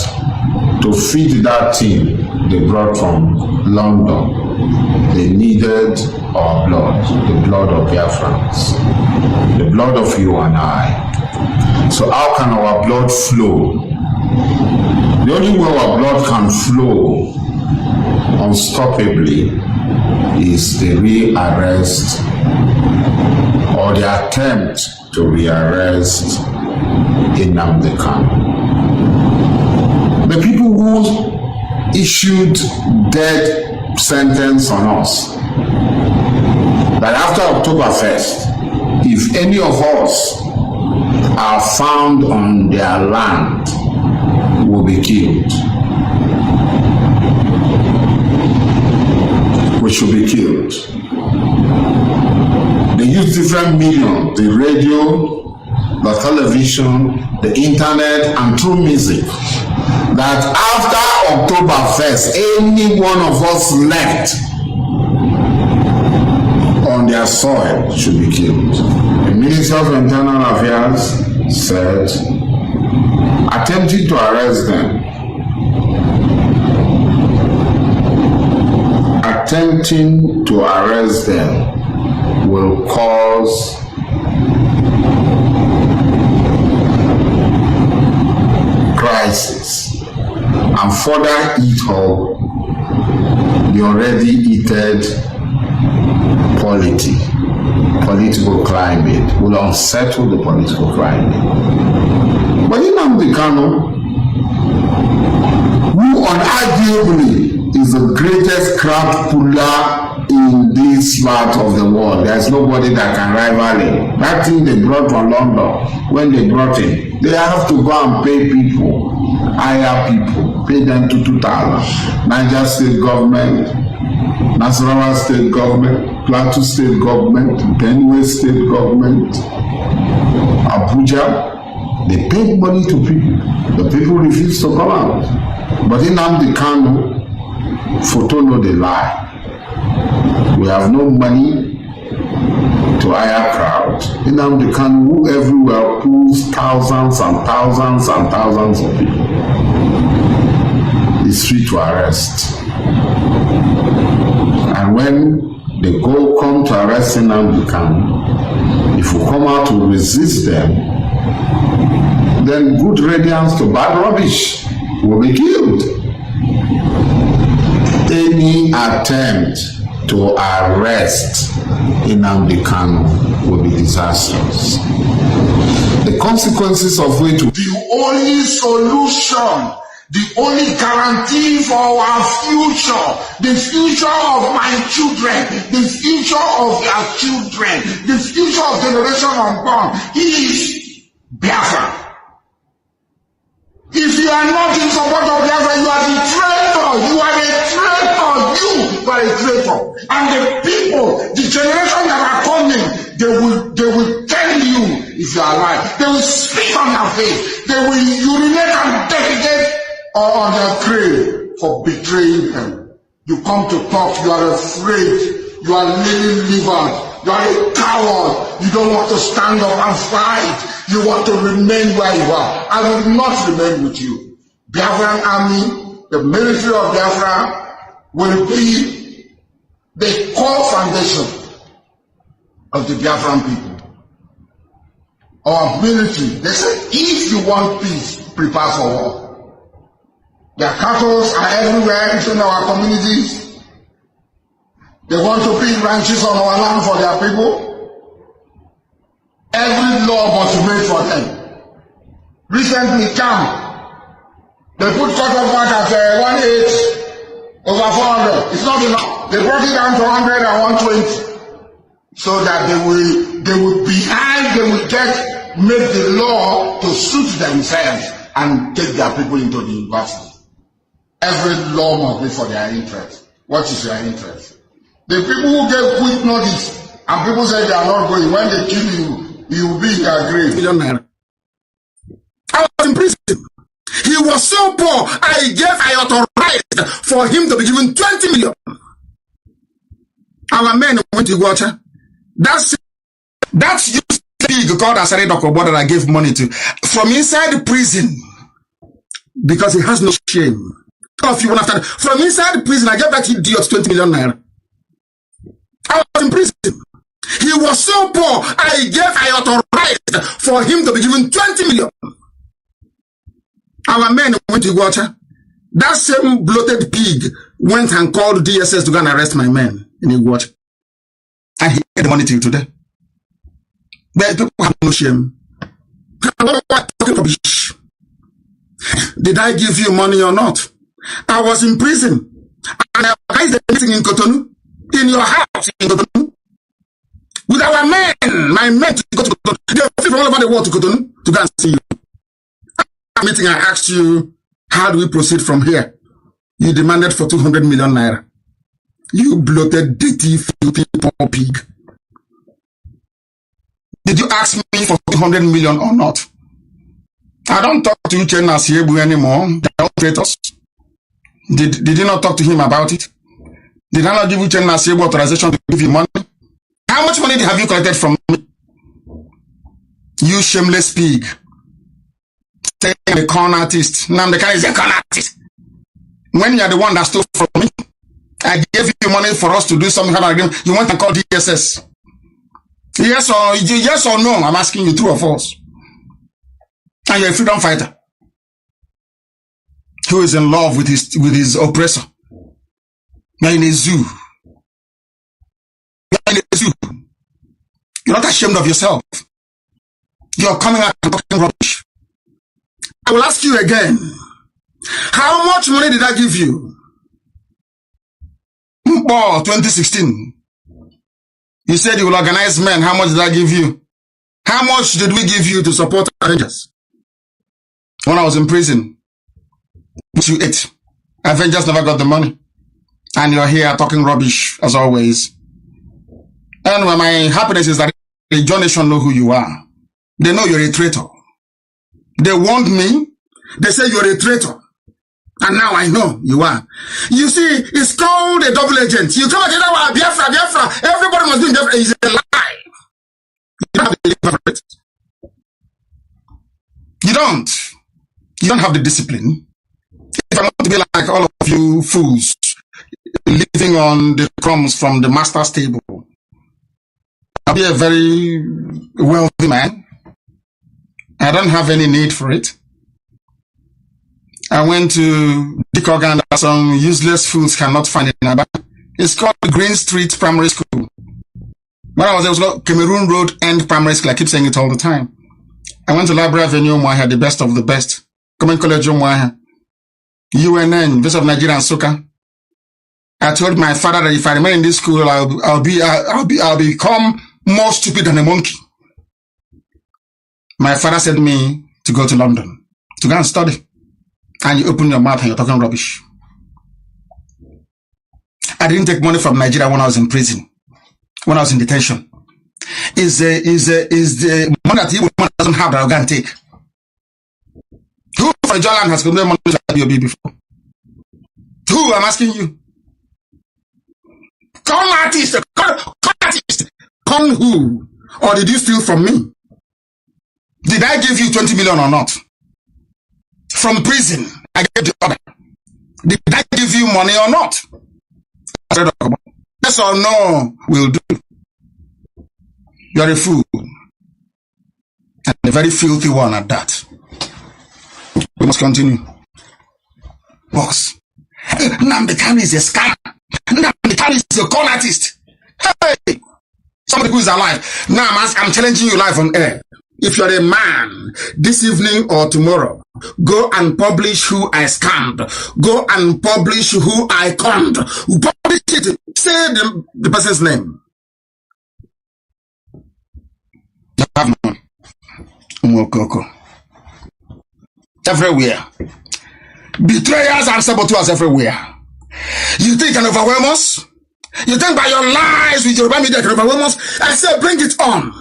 to feed that team they brought from London, they needed our blood, the blood of Biafrans, the blood of you and I. So how can our blood flow? The only way our blood can flow unstoppably is the re-arrest or the attempt to re-arrest Nnamdi Kanu. The people who issued death sentence on us after October 1st, if any of us are found on their land, will be killed. We should be killed. They use different mediums, the radio, the television, the internet, and through music, that after October 1st, any one of us left on their soil should be killed. The Minister of Internal Affairs said, attempting to arrest them, will cause crisis and further eat up the already heated political climate, will unsettle the political climate. But Nnamdi Kanu, who unarguably is the greatest crowd puller in this part of the world, there's nobody that can rival him. That thing they brought from London, when they brought him, they have to go and pay people, hire people, pay them to 2,000. Niger State government, Nasarawa State government, Plateau State government, Benue State government, Abuja, they paid money to people. The people refused to come out. But Nnamdi Kanu, photo no dey lie. We have no money to hire crowds. Nnamdi Kanu, who everywhere pulls thousands and thousands and thousands of people, is free to arrest. And when they come to arrest Nnamdi Kanu, if we come out to resist them, then good radiance to bad rubbish will be killed. Any attempt to arrest Nnamdi Kanu will be disastrous. The consequences of which the only solution, the only guarantee for our future, the future of my children, the future of their children, the future of generation unborn is Biafra. If you are not in support of Biafra, you are the traitor. You are a traitor. You are a traitor. And the people, the generation that are coming, they will tell you if you are alive. They will spit on your face. They will urinate and defecate on their grave for betraying them. You come to talk, you are afraid. You are lily-livered. You are a coward. You don't want to stand up and fight. You want to remain where you are. I will not remain with you. Biafran army, the military of Biafra, will be the core foundation of the Biafran people. Our military, they say, if you want peace, prepare for war. Their cattle are everywhere in our communities. They want to build ranches on our land for their people. Every law must be made for them. Recently, they put cut-off mark at 1/8/400. It's not enough. They brought it down to 100 and 120, so that they will make the law to suit themselves and take their people into the university. Every law must be for their interest. What is your interest? The people who get quick notice and people say they are not going, when they kill you, you will be in their grave. I was in prison. He was so poor, I authorized for him to be given 20 million. Our men went to water. That's used league called Asari Dokobo that I gave money to from inside the prison because he has no shame. From inside the prison, I gave that idiot 20 million naira. I was in prison. He was so poor, I authorized for him to be given 20 million. Our men went to water. That same bloated pig went and called DSS to go and arrest my men in Iguacha. And he gave the money till today. But people have no shame. Did I give you money or not? I was in prison. And I organized the meeting in Cotonou. In your house in Cotonou. my men to go to Cotonou. They flew from all over the world to Cotonou to go and see you. At meeting, I asked you, how do we proceed from here? You demanded for 200 million naira. You bloated, dirty, filthy, poor pig. Did you ask me for 200 million or not? I don't talk to you, Chinedu, anymore. They are all traitors. Did you not talk to him about it? Did I not give you Chinedu authorization to give you money? How much money have you collected from me? You shameless pig. Say I'm a con artist. Nnamdi Kanu is a con artist. When you are the one that stole from me, I gave you money for us to do something kind of agreement. You went and called DSS. Yes or no? I'm asking you, true or false? And you're a freedom fighter who is in love with his oppressor. You're in a zoo. You're in a zoo. You're not ashamed of yourself. You're coming out and talking rubbish. I will ask you again. How much money did I give you? Oh, 2016. You said you will organize men. How much did I give you? How much did we give you to support Avengers? When I was in prison, which you ate. Avengers never got the money. And you're here talking rubbish, as always. Anyway, my happiness is that the John Nation know who you are. They know you're a traitor. They warned me. They say you're a traitor. And now I know you are. You see, it's called a double agent. You come again, Biafra. Everybody must do Biafra. It's a lie. You don't have the liver for it. You don't have the discipline. If I want to be like all of you fools, living on the crumbs from the master's table, I'll be a very wealthy man. I don't have any need for it. I went to Dick Organ that some useless fools cannot find in Aba. It's called Green Street Primary School. When I was there, it was called Cameroon Road End Primary School. I keep saying it all the time. I went to Library Avenue, Umuahia, the best of the best. Common College, Umuahia. UNN, University of Nigeria and Soka. I told my father that if I remain in this school, I'll become more stupid than a monkey. My father sent me to go to London to go and study. And you open your mouth and you're talking rubbish. I didn't take money from Nigeria when I was in prison, when I was in detention. Is the money that Igbo doesn't have that I can take? Who from Joland has given money to IPOB before? Who? I'm asking you. Con artist, con who? Or did you steal from me? Did I give you 20 million or not? From prison, I gave the order. Did I give you money or not? Yes or no will do. You're a fool. And a very filthy one at that. We must continue. Boss. Nnamdi Kanu is a scammer. Nnamdi Kanu is a con artist. Hey! Somebody who is alive. Now I'm challenging you live on air. If you're a man, this evening or tomorrow, go and publish who I scammed. Go and publish who I conned. Publish it. Say the person's name. You have none. Everywhere. Betrayers and saboteurs everywhere. You think you can overwhelm us? You think by your lies with your media can overwhelm us? I say bring it on.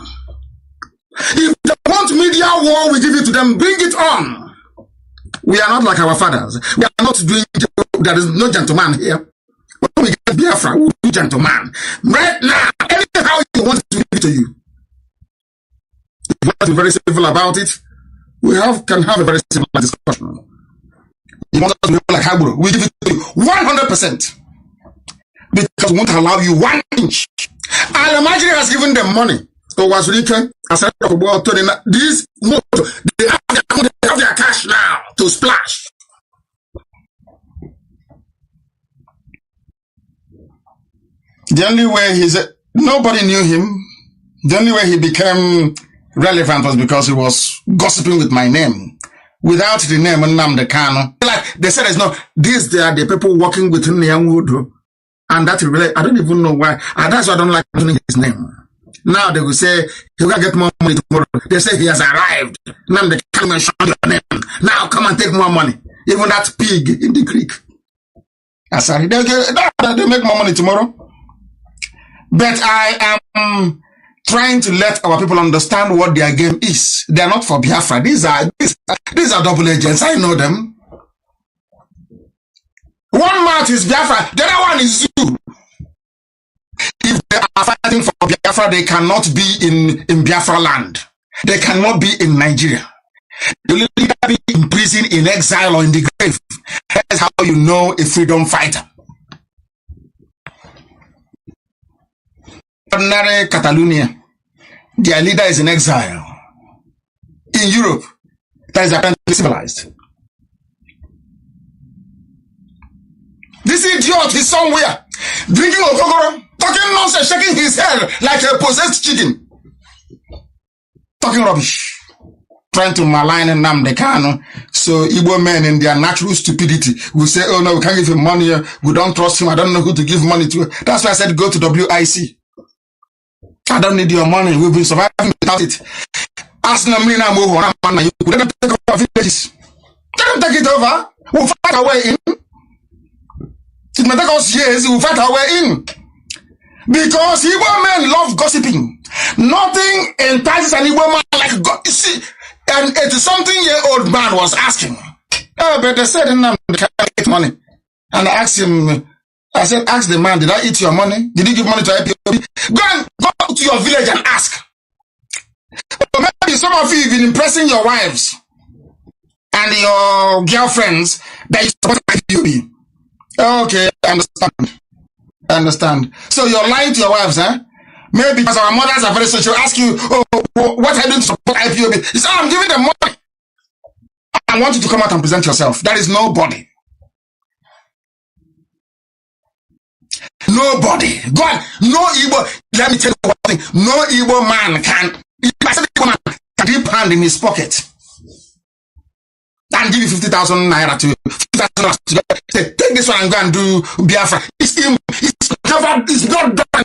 If they want media war, we give it to them. Bring it on. We are not like our fathers. We are not doing. There is no gentleman here. When we get Biafra, we do gentleman. Right now, anyhow you want to give it to you. If you want to be very civil about it, we can have a very civil discussion. You want us to be like Hagburu, we give it to you 100%. Because we won't allow you 1 inch. And imagine he has given them money. So was Rican, as I talk about these they have their cash now to splash. The only way nobody knew him. The only way he became relevant was because he was gossiping with my name. Without the name Nnamdi Kanu. Like they said, they are the people working with Nyangudu. And that really, I don't even know why. And that's why I don't like mentioning his name. Now they will say, you can get more money tomorrow. They say he has arrived. Now they can't mention your name. Now come and take more money. Even that pig in the creek. Sorry, they make more money tomorrow. But I am trying to let our people understand what their game is. They are not for Biafra. These are double agents. I know them. One mouth is Biafra, the other one is you. If they are fighting for Biafra, they cannot be in Biafra land. They cannot be in Nigeria. They will either be in prison, in exile, or in the grave. That's how you know a freedom fighter. Ordinary Catalonia, their leader is in exile. In Europe, that is apparently civilized. This idiot is somewhere drinking okokoro, talking nonsense, shaking his head like a possessed chicken, talking rubbish, trying to malign Nnamdi Kanu. So Igbo men in their natural stupidity will say, oh no, we can't give him money, we don't trust him, I don't know who to give money to. That's why I said go to WIC. I don't need your money, we've been surviving without it. Ask Nnamdi now, let them take over villages. Let them take it over, we'll fight our way in. It may take us years, we'll fight our way in. Because Igbo men love gossiping. Nothing entices an Igbo man like God. You see, an 80-something-year-old man was asking, oh, but they said Nnamdi can't get money. And I asked him, I said, ask the man, did I eat your money? Did you give money to IPOB? Go to your village and ask. But maybe some of you have been impressing your wives and your girlfriends that you support IPOB. Okay, I understand. So you're lying to your wives, huh? Maybe because our mothers are very social. Ask you, oh, what are you doing to support IPOB? You say, oh, I'm giving them money. I want you to come out and present yourself. There is nobody. Nobody. God, no Igbo. Let me tell you one thing. No Igbo man can. Igbo man can dip hand in his pocket and give you 50,000 naira to 50,000 naira. Say, take this one and go and do Biafra. It's not done.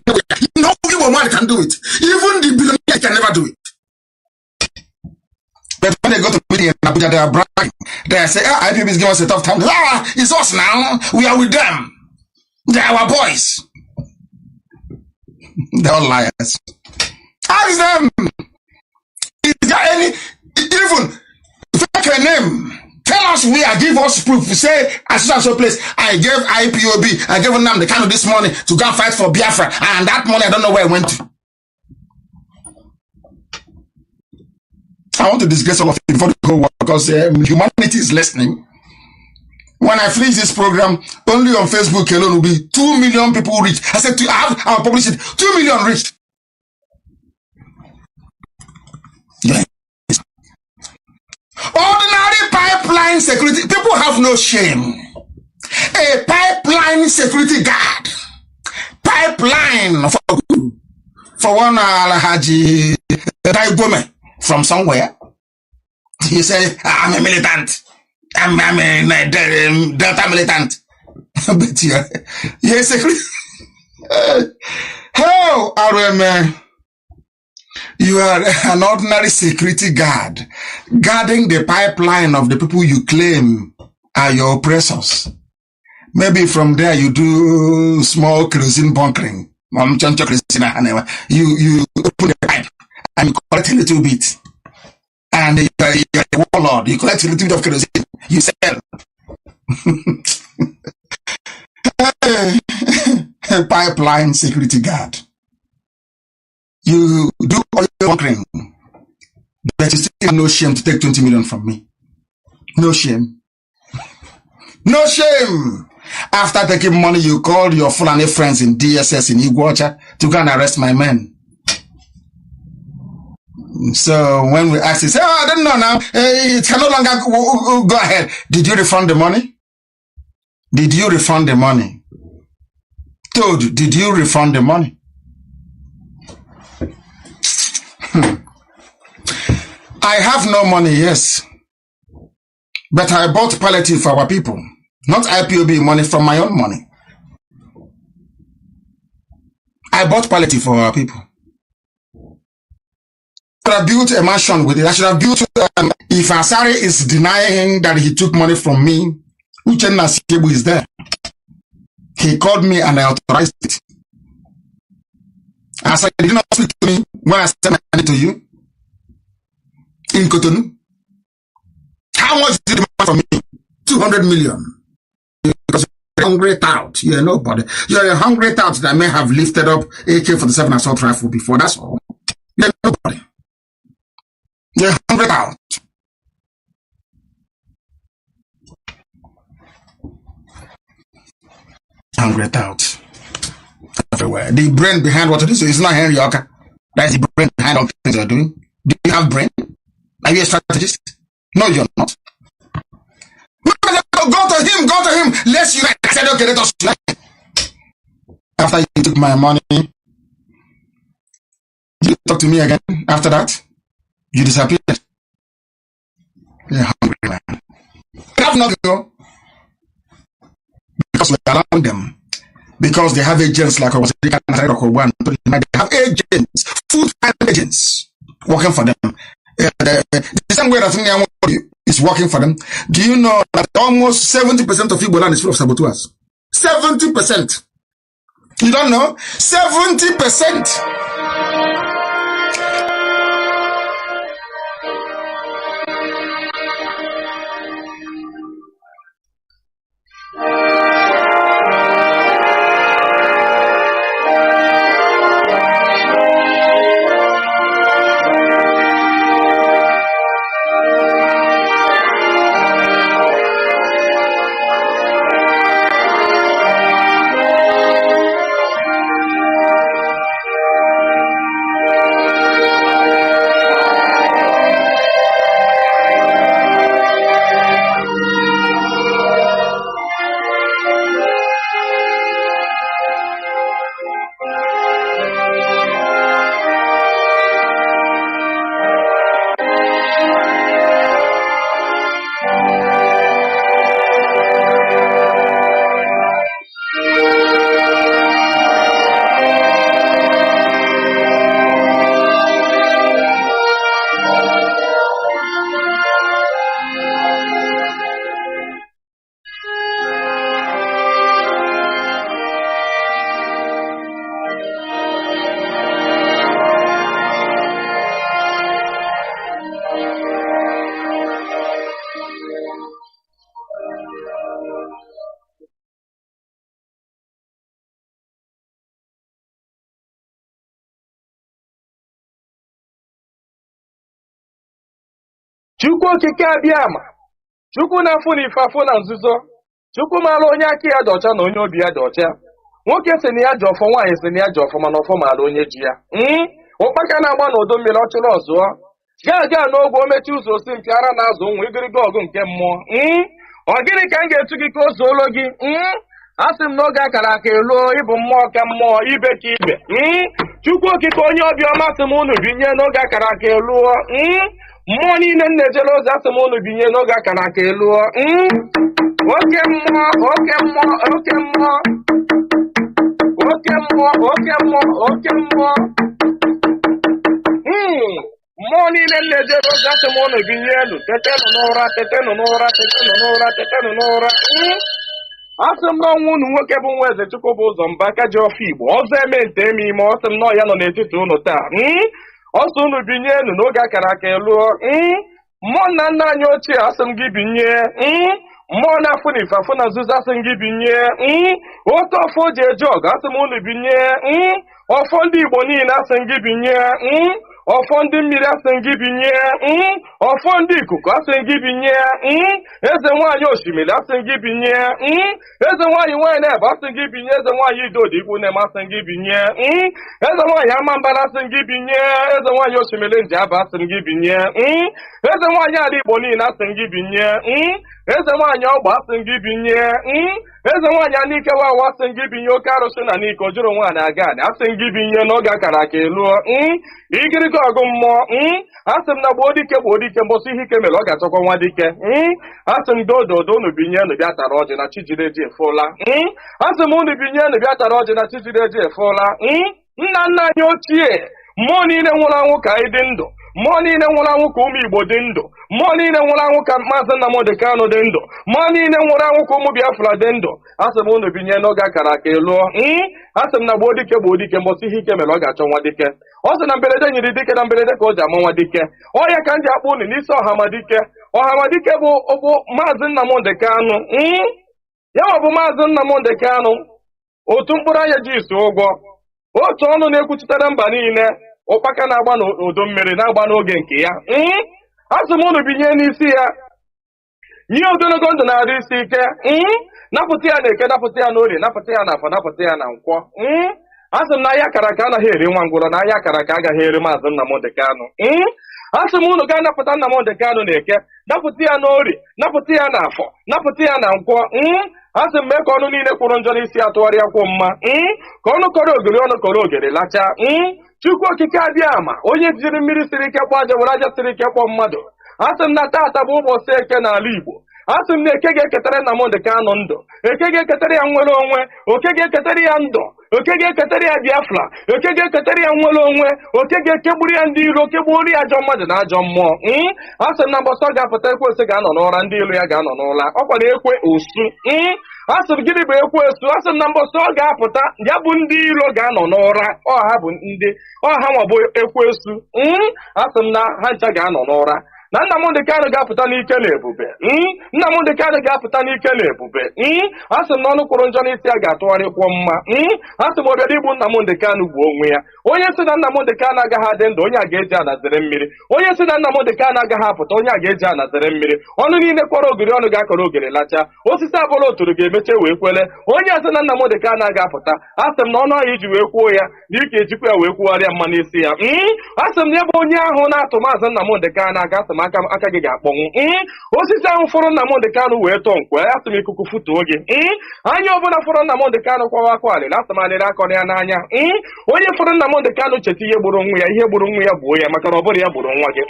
No Igbo man can do it. Even the billionaire can never do it. But when they go to meeting in Abuja, they are bragging. They say, IPOB is giving us a tough time. It's us now. We are with them. They are our boys. They're all liars. Ask them. Is there any, even fake a name? Tell us where, give us proof. Say, at so place, I gave IPOB, I gave Nnamdi Kanu this money to go and fight for Biafra, and that money, I don't know where it went to. I want to disgrace all of you before the whole world, because humanity is listening. When I finish this program, only on Facebook alone will be 2 million people reached. I said, I'll publish it. 2 million reached. Ordinary pipeline security. People have no shame. A pipeline security guard. Pipeline for one Alhaji Daigome from somewhere. He said, I'm a militant. I'm a Delta militant. But yes, how are you are an ordinary security guard guarding the pipeline of the people you claim are your oppressors. Maybe from there you do small kerosene bunkering. You open the pipe and you collect a little bit. And you're a warlord. You collect a little bit of kerosene. You sell. Pipeline security guard. You do all your bunkering, but you still have no shame to take 20 million from me. No shame. No shame. After taking money, you called your Fulani friends in DSS in Iguacha to go and arrest my men. So when we asked, he said, I don't know now. It can no longer go ahead. Did you refund the money? Did you refund the money? Toad, did you refund the money? I have no money, yes. But I bought palliative for our people. Not IPOB money, from my own money. I bought palliative for our people. have built a mansion with it. I should have built, if Asari is denying that he took money from me, Uchenna Sikebu is there. He called me and I authorized it. Asari did not speak to me when I sent my money to you in Cotonou. How much did you demand from me? 200 million. Because you're a hungry tout. You're nobody. You're a hungry tout that may have lifted up AK-47 assault rifle before. That's all. You're nobody. You're a hungry tout. Hungry tout. Everywhere. The brain behind what it is, it's not Henry Oka. That's the brain behind all things you're doing. Do you have brain? Are you a strategist? No, you're not. Go to him. Let's unite. I said, okay, let us unite. After you took my money, you talk to me again. After that, you disappeared. You're hungry, man. You have nothing, though. Because we're allowing them. Because they have agents like they have agents, full-time agents working for them. The same way that Nnamdi is working for them. Do you know that almost 70% of Igbo land is full of saboteurs? 70%. You don't know? 70%. Chukwu okike abịama, Chukwu na-afụ na ife afụ na nzuzo, Chukwu mara onye aka ya dị ọcha na onye obi ya dị ọcha. Nwoke si na ya ji ọfọ, nwaanyị si na ya ji ọfọ, mana ọfọ mara onye ji ya. Ụkpaka na-agba n'ọdọ mmiri ọchụrụ ọzụọ. Ga n'ogwe omechi ụzọ osi mpi ara na-azụ nwa igiriga ọgụ nke mmụọ. Ọ gịnị ka m ga-etu gị ka o zuolo gị? Asị m n'oge akara aka eluo ịbụ mmụọ ka mmụọ, ibe ka ibe. Chukwu okike onye obiọma sị m unu binye n'oge akara aka eluo. Mmụọ niile m na-ejere ozi asị m unu binye n'oge akara aka eluo. Oke mmụọ, oke mmụọ, oke mmụọ, oke mmụọ, oke mmụọ, oke mmụọ. Mmụọ niile m na-ejere ozi asị m unu binye elu. Tetenụ n'ụra, tetenụ n'ụra, tetenụ n'ụra, tetenụ n'ụra. Asị m n'ọnwa unu nwoke bụ nwa eze Chukwu bụ ụzọ mba aka ji ọfọ Igbo ọzọ eme nte eme ime. Ọ sị m nọ ya nọ n'etiti unu taa. Ọsọ unu binye enu n'oge akara aka eluo. Mmụọ nna nna anyị ochie asị m gị binye. Mmụọ na-afụ na ife afụ na nzuzo asị m gị binye. Otu ọfọ o ji eje ọgụ asị m unu binye. Ọfọ ndị Igbo niile asị m gị binye. Ọfọ ndị mmiri asị m gị binye. Ọfọ ndị ikuku asị m gị binye. Eze nwaanyị osimiri asị m gị binye. Eze nwaanyị nwaanyị na-ebe asị m gị binye. Eze nwaanyị idodi ikwu na-eme asị m gị binye. Eze nwaanyị amambara asị m gị binye. Eze nwaanyị osimiri Njaba asị m gị binye. Eze nwaanyị ala Igbo niile asị m gị binye. Eze nwaanyị ọgba asị m gị binye. Eze nwaanyị Anike Wawa asị m gị binye. Oke arụsị na Nike ojuru nwaanyị Agani asị m gị binye n'oge akara aka eluo. Igiriga ọgụ mmụọ. Asị m na gboo dike mbọsị ihe ike mere ọ ga-achọkwa nwa dike. Asị m dododo unu binye unu bịa tara ọjị na Chijireji efola. Asị m unu binye unu bịa tara ọjị na Chijireji efola. Nna nna anyị ochie, mmụọ niile nwụrụ anwụ ka anyị dị ndụ, mmụọ niile nwụrụ anwụ ka ụmụ Igbo dị ndụ, mmụọ niile nwụrụ anwụ ka Maazị Nnamdi Kanu dị ndụ, mmụọ niile nwụrụ anwụ ka ụmụ Biafra dị ndụ. Asị m unu binye n'oge akara aka ịlụọ. Asị m na gboo dike mbọsị ihe ike mere ọ ga-achọ nwa dike. Ọ sị na mberede nyiri dike na mberede ka o ji ama nwa dike. Ọ ya ka m ji akpọ unu n'isi Ọhamadike. Ọhamadike bụ Maazị Nnamdi Kanu. Ya bụ Maazị Nnamdi Kanu, otu mkpụrụ anya ji isi ụgwọ, otu ọnụ na-ekwuchitere mba niile, ụkpaka na-agba n'udu mmiri na-agba n'oge nke ya. Asị m unu binye n'isi ya, nye ogologo ndụ na-adị isi ike. Napụta ya na Eke, napụta ya na Orie, napụta ya na Afọ, napụta ya na Nkwọ. Asị m na ahịa akara aka anaghị eri nwa ngwụrọ, na ahịa akara aka agaghị eri Maazị Nnamdi Kanu. Asị m unu ga-anapụta Nnamdi Kanu na Eke, napụta ya na Orie, napụta ya na Afọ, napụta ya na Nkwọ. Asị m mee ka ọnụ niile kwụrụ njọ n'isi atụgharịa kwụ mma, ka ọnụ kọrọ ogiri ọnụ kọrọ ogere lachaa. Chukwu okike abịa ama, onye jiri mmiri siri ike kpọọ aja were aja siri ike kpọọ mmadụ. Asị m na taata bụ ụbọchị Eke n'ala Igbo. Asị m na Eke ga-eketara Nnamdi Kanu ndụ, Eke ga-eketara ya nwere onwe, Oke ga-eketara ya ndụ, Oke ga-eketara ya Biafra, Oke ga-eketara ya nwere onwe, Oke ga-ekegburu ya ndị iro, kegburu ya ajọ mmadụ na ajọ mmụọ. Asị m na mbọsị ọ ga-apụta ekwensu ga-anọ n'ụra, ndị ilo ya ga-anọ n'ụra. Ọkwa na ekwe osu. Asị m gịnị bụ ekwensu? Asị m na mbọsị ọ ga-apụta, ya bụ ndị ilo ga-anọ n'ụra. Ọha bụ ndị ọha nwa bụ ekwensu. Asị m na ha ncha ga-anọ n'ụra. Na Nnamdi Kanu ga-apụta n'ike na ebube. Nnamdi Kanu ga-apụta n'ike na ebube. Asị m na ọnụ kwụrụ njọ n'isi ya ga-atụgharịkwọ mma. Asị m ọbịa igbu Nnamdi Kanu bụ onwe ya. Onye sị na Nnamdi Kanu agaghị adị ndụ, onye a ga-eji anazere mmiri. Onye sị na Nnamdi Kanu agaghị apụta, onye a ga-eji anazere mmiri. Ọnụ niile kpọrọ ogiri ọnụ ga-akọrọ ogiri lachaa. Osisi abụla oturu ga-emeche wee kwele. Onye sị na Nnamdi Kanu ga-apụta, asị m na ọnụ ahụ iji wee kwuo ya na ike ejikwa ya wee kwugharịa mma n'isi ya. Asị m na ebe onye ahụ na-atụ Maazị Nnamdi Kanu aka, asị m aka gị ga-akpọnwụ. Osisi ahụ fọrọ Nnamdi Kanu wee tọọ nkwe, asị m ikuku futuo gị. Anya ọbụla fọrọ Nnamdi Kanu kwawa akwa alịrị, asị m alịrị akọrọ ya n'anya. Onye fọrọ Nnamdi Kanu cheta ihe gburu nwa ya, ihe gburu nwa ya gbuo ya, maka na ọ bụrụ ya gburu nwa gị.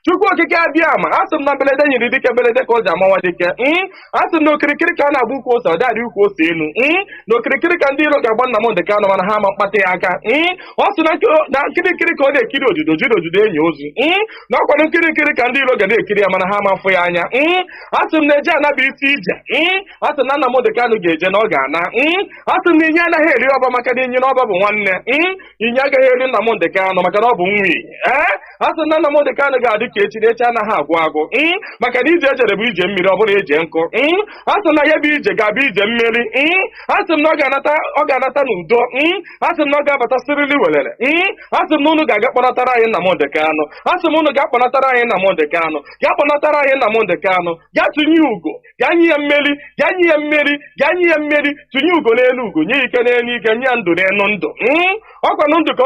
Chukwu okike abịa ama, asị m na mberede nyiri dike mberede ka o ji amawa dike. Asị m na okirikiri ka a na-agba ukwu ose, ọ dadị ukwu ose elu. Na okirikiri ka ndị iro ga-agba Nnamdi Kanu mana ha ama mkpata ya aka. Ọ sị na nkirikiri ka ọ na-ekiri ojido enyi ozu. Na ọkwa na nkirikiri ka ndị iro ga na-ekiri ya mana ha ama afụ ya anya. Asị m na eje anaba isi ije. Asị na Nnamdi Kanu ga-eje na ọ ga-ana. Asị m na inye anaghị eri ọba maka na inye n'ọba bụ nwanne. Inye agaghị eri Nnamdi Kanu maka na ọ bụ nwa iyi. Asị na Nnamdi Kanu ga-adị ka echi na echi anaghị agwụ agwụ. Maka na ije ejere bụ ije mmiri, ọ bụrụ eje nkụ. Asị na ya bụ ije ga-abụ ije mmiri. Asị m na ọ ga-anata n'udo. Asị m na ọ ga-abata sirili welere. Asị m na unu ga-aga kpọnatara anyị Nnamdi Kanu. Asị m unu ga-akpọnatara anyị Nnamdi Kanu. Gaa kpọnatara anyị Nnamdi Kanu. Gaa tụnye ugo, gaa nye ya mmeri, gaa nye ya mmeri, gaa nye ya mmeri. Tụnye ugo n'elu ugo, nye ike n'elu ike, nye ya ndụ n'elu ndụ. Ọkwa na ndụ ka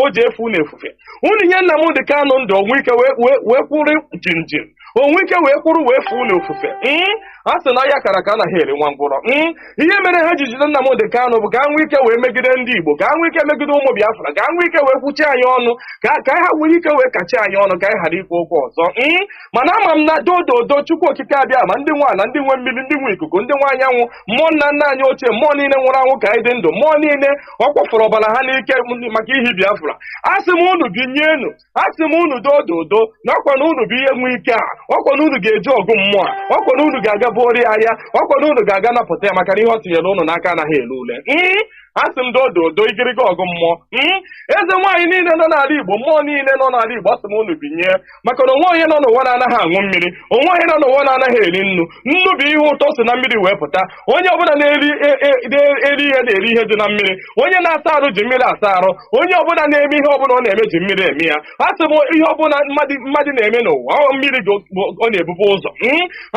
o ji efu na-efufe. Unu nye Nnamdi Kanu ndụ, onwe ike wee kwụrụ jinjin, onwe ike wee kwụrụ wee fuo n'ofufe. Asị na ya kara ka anaghị eri nwa ngwụrọ. Ihe mere ha ji jide Nnamdi Kanu bụ ka ha nwee ike wee megide ndị Igbo, ka ha nwee ike megide ụmụ Biafra, ka ha nwee ike wee kwuchi anyị ọnụ, ka ha nwee ike wee kachi anyị ọnụ, ka anyị ghara ikwu okwu ọzọ. Mana ama m na dododo Chukwu okike abịa ma ndị nwe ala, ndị nwe mmiri, ndị nwe ikuku, ndị nwe anyanwụ, mmụọ nna nna anyị ochie, mmụọ niile nwụrụ anwụ ka anyị dị ndụ, mmụọ niile ọ kwafọrọ ọbara ha n'ike maka ihi Biafra. Asị m unu binyenu, asị m unu dododo na ọkwa na unu bụ ihe nwe ike a, ọkwa na unu ga-eji ọgụ mmụọ a, ọkwa na unu ga-aga bụori ahịa, ọkwa na unu ga-aga napụta ya maka na ihe ọ tinyere unu n'aka anaghị ele ule. Asị m dododo igiriga ọgụ mmụọ. Eze nwaanyị niile nọ n'ala Igbo, mmụọ niile nọ n'ala Igbo, asị m unu binye, maka na onwe onye nọ n'ụwa na-anaghị aṅụ mmiri, onwe onye nọ n'ụwa na-anaghị eri nnu. Nnu bụ ihe ụtọ si na mmiri wee pụta. Onye ọbụla na-eri ihe na-eri ihe dị na mmiri. Onye na-asa arụ ji mmiri asa arụ. Onye ọbụla na-eme ihe ọbụla ọ na-eme ji mmiri eme ya. Asị m ihe ọbụla mmadụ na-eme n'ụwa, mmiri ọ na-ebubu ụzọ.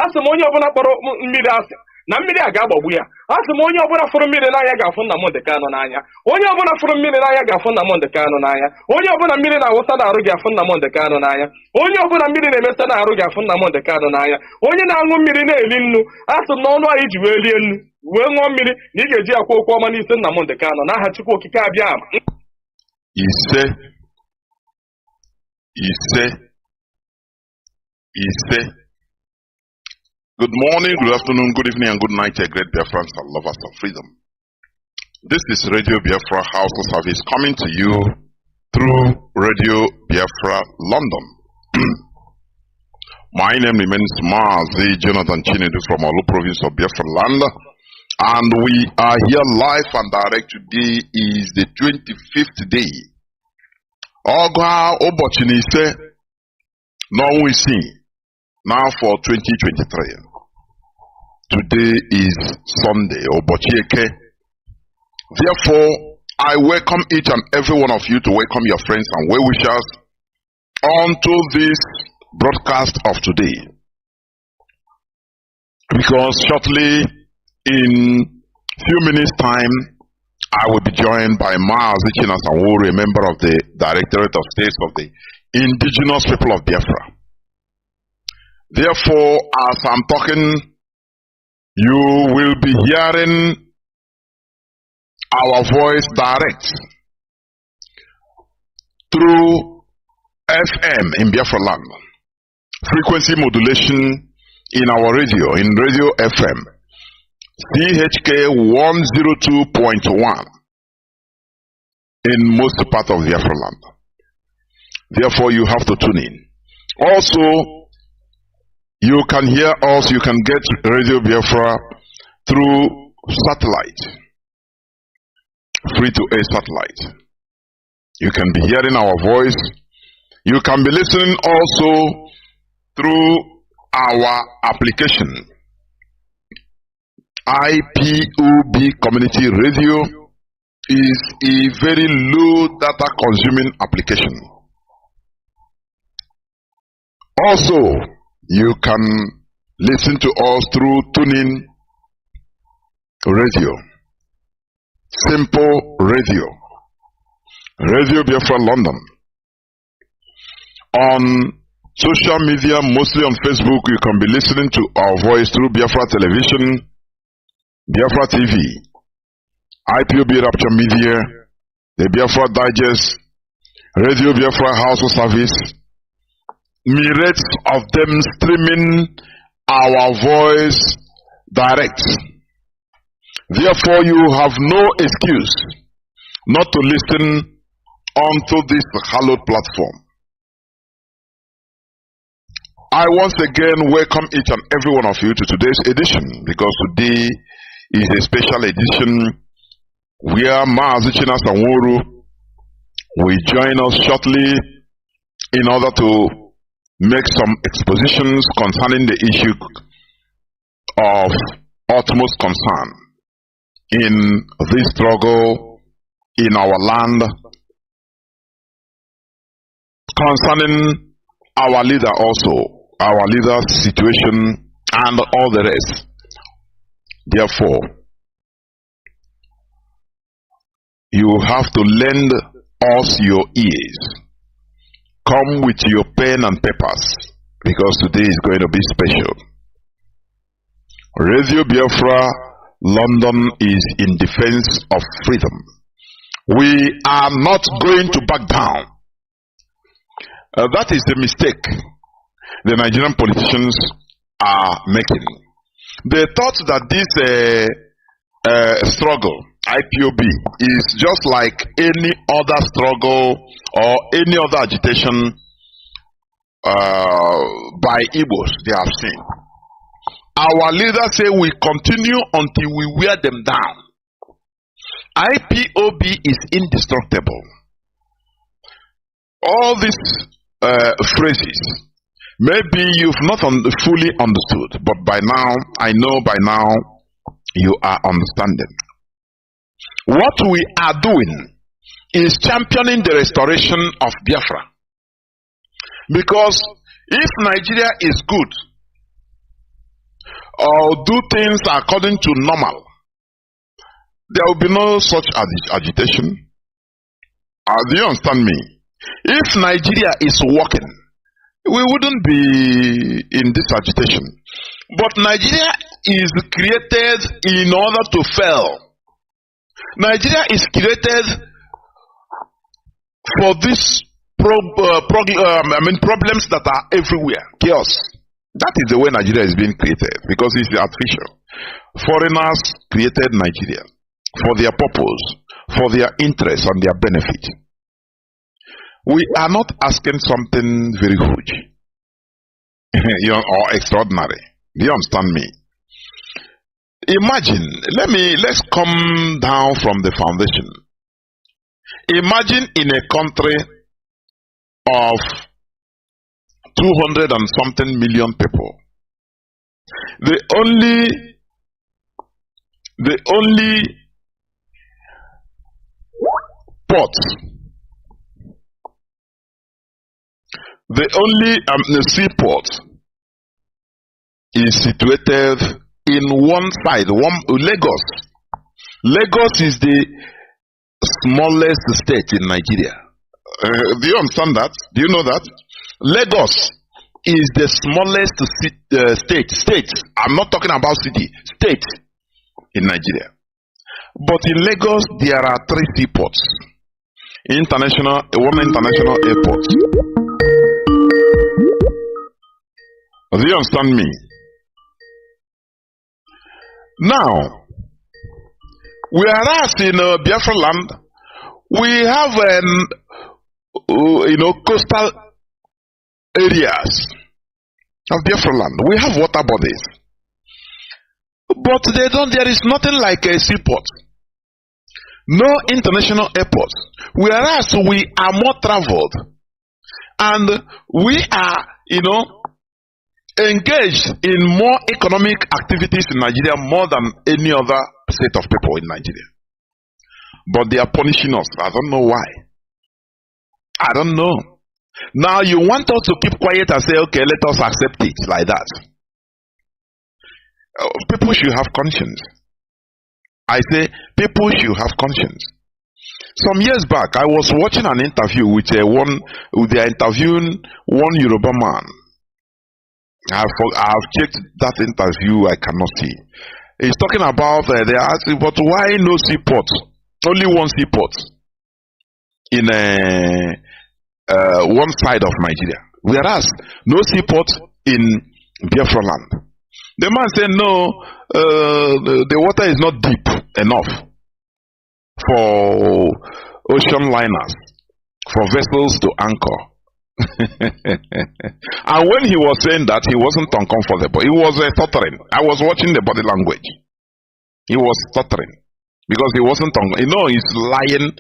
Asị m onye ọbụla kpọrọ mmiri asị na mmiri a ga-agbagbu ya. Asị m onye ọbụla fụrụ mmiri n'anya ga-afụ Nnamdi Kanu n'anya. Onye ọbụla fụrụ mmiri n'anya ga-afụ Nnamdi Kanu n'anya. Onye ọbụla mmiri na-awụsa n'arụ ga-afụ Nnamdi Kanu n'anya. Onye ọbụla mmiri na-emesa n'arụ ga-afụ Nnamdi Kanu n'anya. Onye na-aṅụ mmiri na-eri nnu, asị m na ọnụ anyị ji wee rie nnu wee ṅụọ mmiri na ị ga-eji akwa okwu ọma n'isi Nnamdi Kanu n'aha Chukwu okike abịa ama. Ise. Good morning, good afternoon, good evening, and good night, great Biafrans and lovers of freedom. This is Radio Biafra HAUSA-SERVICE coming to you through Radio Biafra London. My name remains Mazi Chinedu from Olu province of Biafra land. And we are here live and direct. Today is the 25th day. Oga Obochinise, now we see, now for 2023. Today is Sunday, Obochieke. Therefore, I welcome each and every one of you to welcome your friends and well-wishers onto this broadcast of today. Because shortly, in few minutes time, I will be joined by Mazi, a member of the Directorate of States of the Indigenous People of Biafra. Therefore, as I'm talking, you will be hearing our voice direct through FM in Biafra land, frequency modulation in our radio, in Radio FM, CHK 102.1 in most part of Biafra land. Therefore, you have to tune in. Also, you can hear us, you can get Radio Biafra through satellite, free to air satellite. You can be hearing our voice. You can be listening also through our application, IPOB Community Radio is a very low data consuming application. Also, you can listen to us through TuneIn Radio, Simple Radio, Radio Biafra London. On social media, mostly on Facebook, you can be listening to our voice through Biafra Television, Biafra TV, IPOB Rapture Media, the Biafra Digest, Radio Biafra HAUSA-SERVICE, myriads of them streaming our voice direct. Therefore, you have no excuse not to listen onto this hallowed platform. I once again welcome each and every one of you to today's edition, because today is a special edition where Mazi will join us shortly in order to make some expositions concerning the issue of utmost concern in this struggle in our land, concerning our leader also, our leader's situation and all the rest. Therefore, you have to lend us your ears. Come with your pen and papers, because today is going to be special. Radio Biafra London is in defense of freedom. We are not going to back down. That is the mistake the Nigerian politicians are making. They thought that this struggle, IPOB, is just like any other struggle or any other agitation by Igbos they have seen. Our leaders say we continue until we wear them down. IPOB is indestructible. All these phrases, maybe you've not fully understood, but by now, I know by now, you are understanding. What we are doing is championing the restoration of Biafra. Because if Nigeria is good, or do things according to normal, there will be no such agitation. Do you understand me? If Nigeria is working, we wouldn't be in this agitation. But Nigeria is created in order to fail. Nigeria is created for these problems that are everywhere. Chaos. That is the way Nigeria is being created, because it's artificial. Foreigners created Nigeria for their purpose, for their interest and their benefit. We are not asking something very huge or extraordinary. Do you understand me? Imagine, let's come down from the foundation. Imagine in a country of 200 and something million people, the only port, the only seaport is situated in one side, Lagos. Lagos is the smallest state in Nigeria. Do you understand that? Do you know that? Lagos is the smallest state. I'm not talking about city, state in Nigeria. But in Lagos, there are 3 seaports. One international airport. Do you understand me? Now, whereas in Biafra land, we have coastal areas of Biafra land. We have water bodies, but there is nothing like a seaport, no international airport. Whereas we are more traveled, and we are engaged in more economic activities in Nigeria more than any other set of people in Nigeria. But they are punishing us. I don't know why. I don't know. Now you want us to keep quiet and say, okay, let us accept it like that. People should have conscience. I say, people should have conscience. Some years back, I was watching an interview with they are interviewing one Yoruba man. I've checked that interview, I cannot see. He's talking about, they are asking, but why no seaport? Only one seaport in one side of Nigeria. Whereas, no seaport in Biafra land. The man said, no, the water is not deep enough for ocean liners, for vessels to anchor. And when he was saying that, he wasn't uncomfortable. He was stuttering. I was watching the body language. He was stuttering because he wasn't he's lying.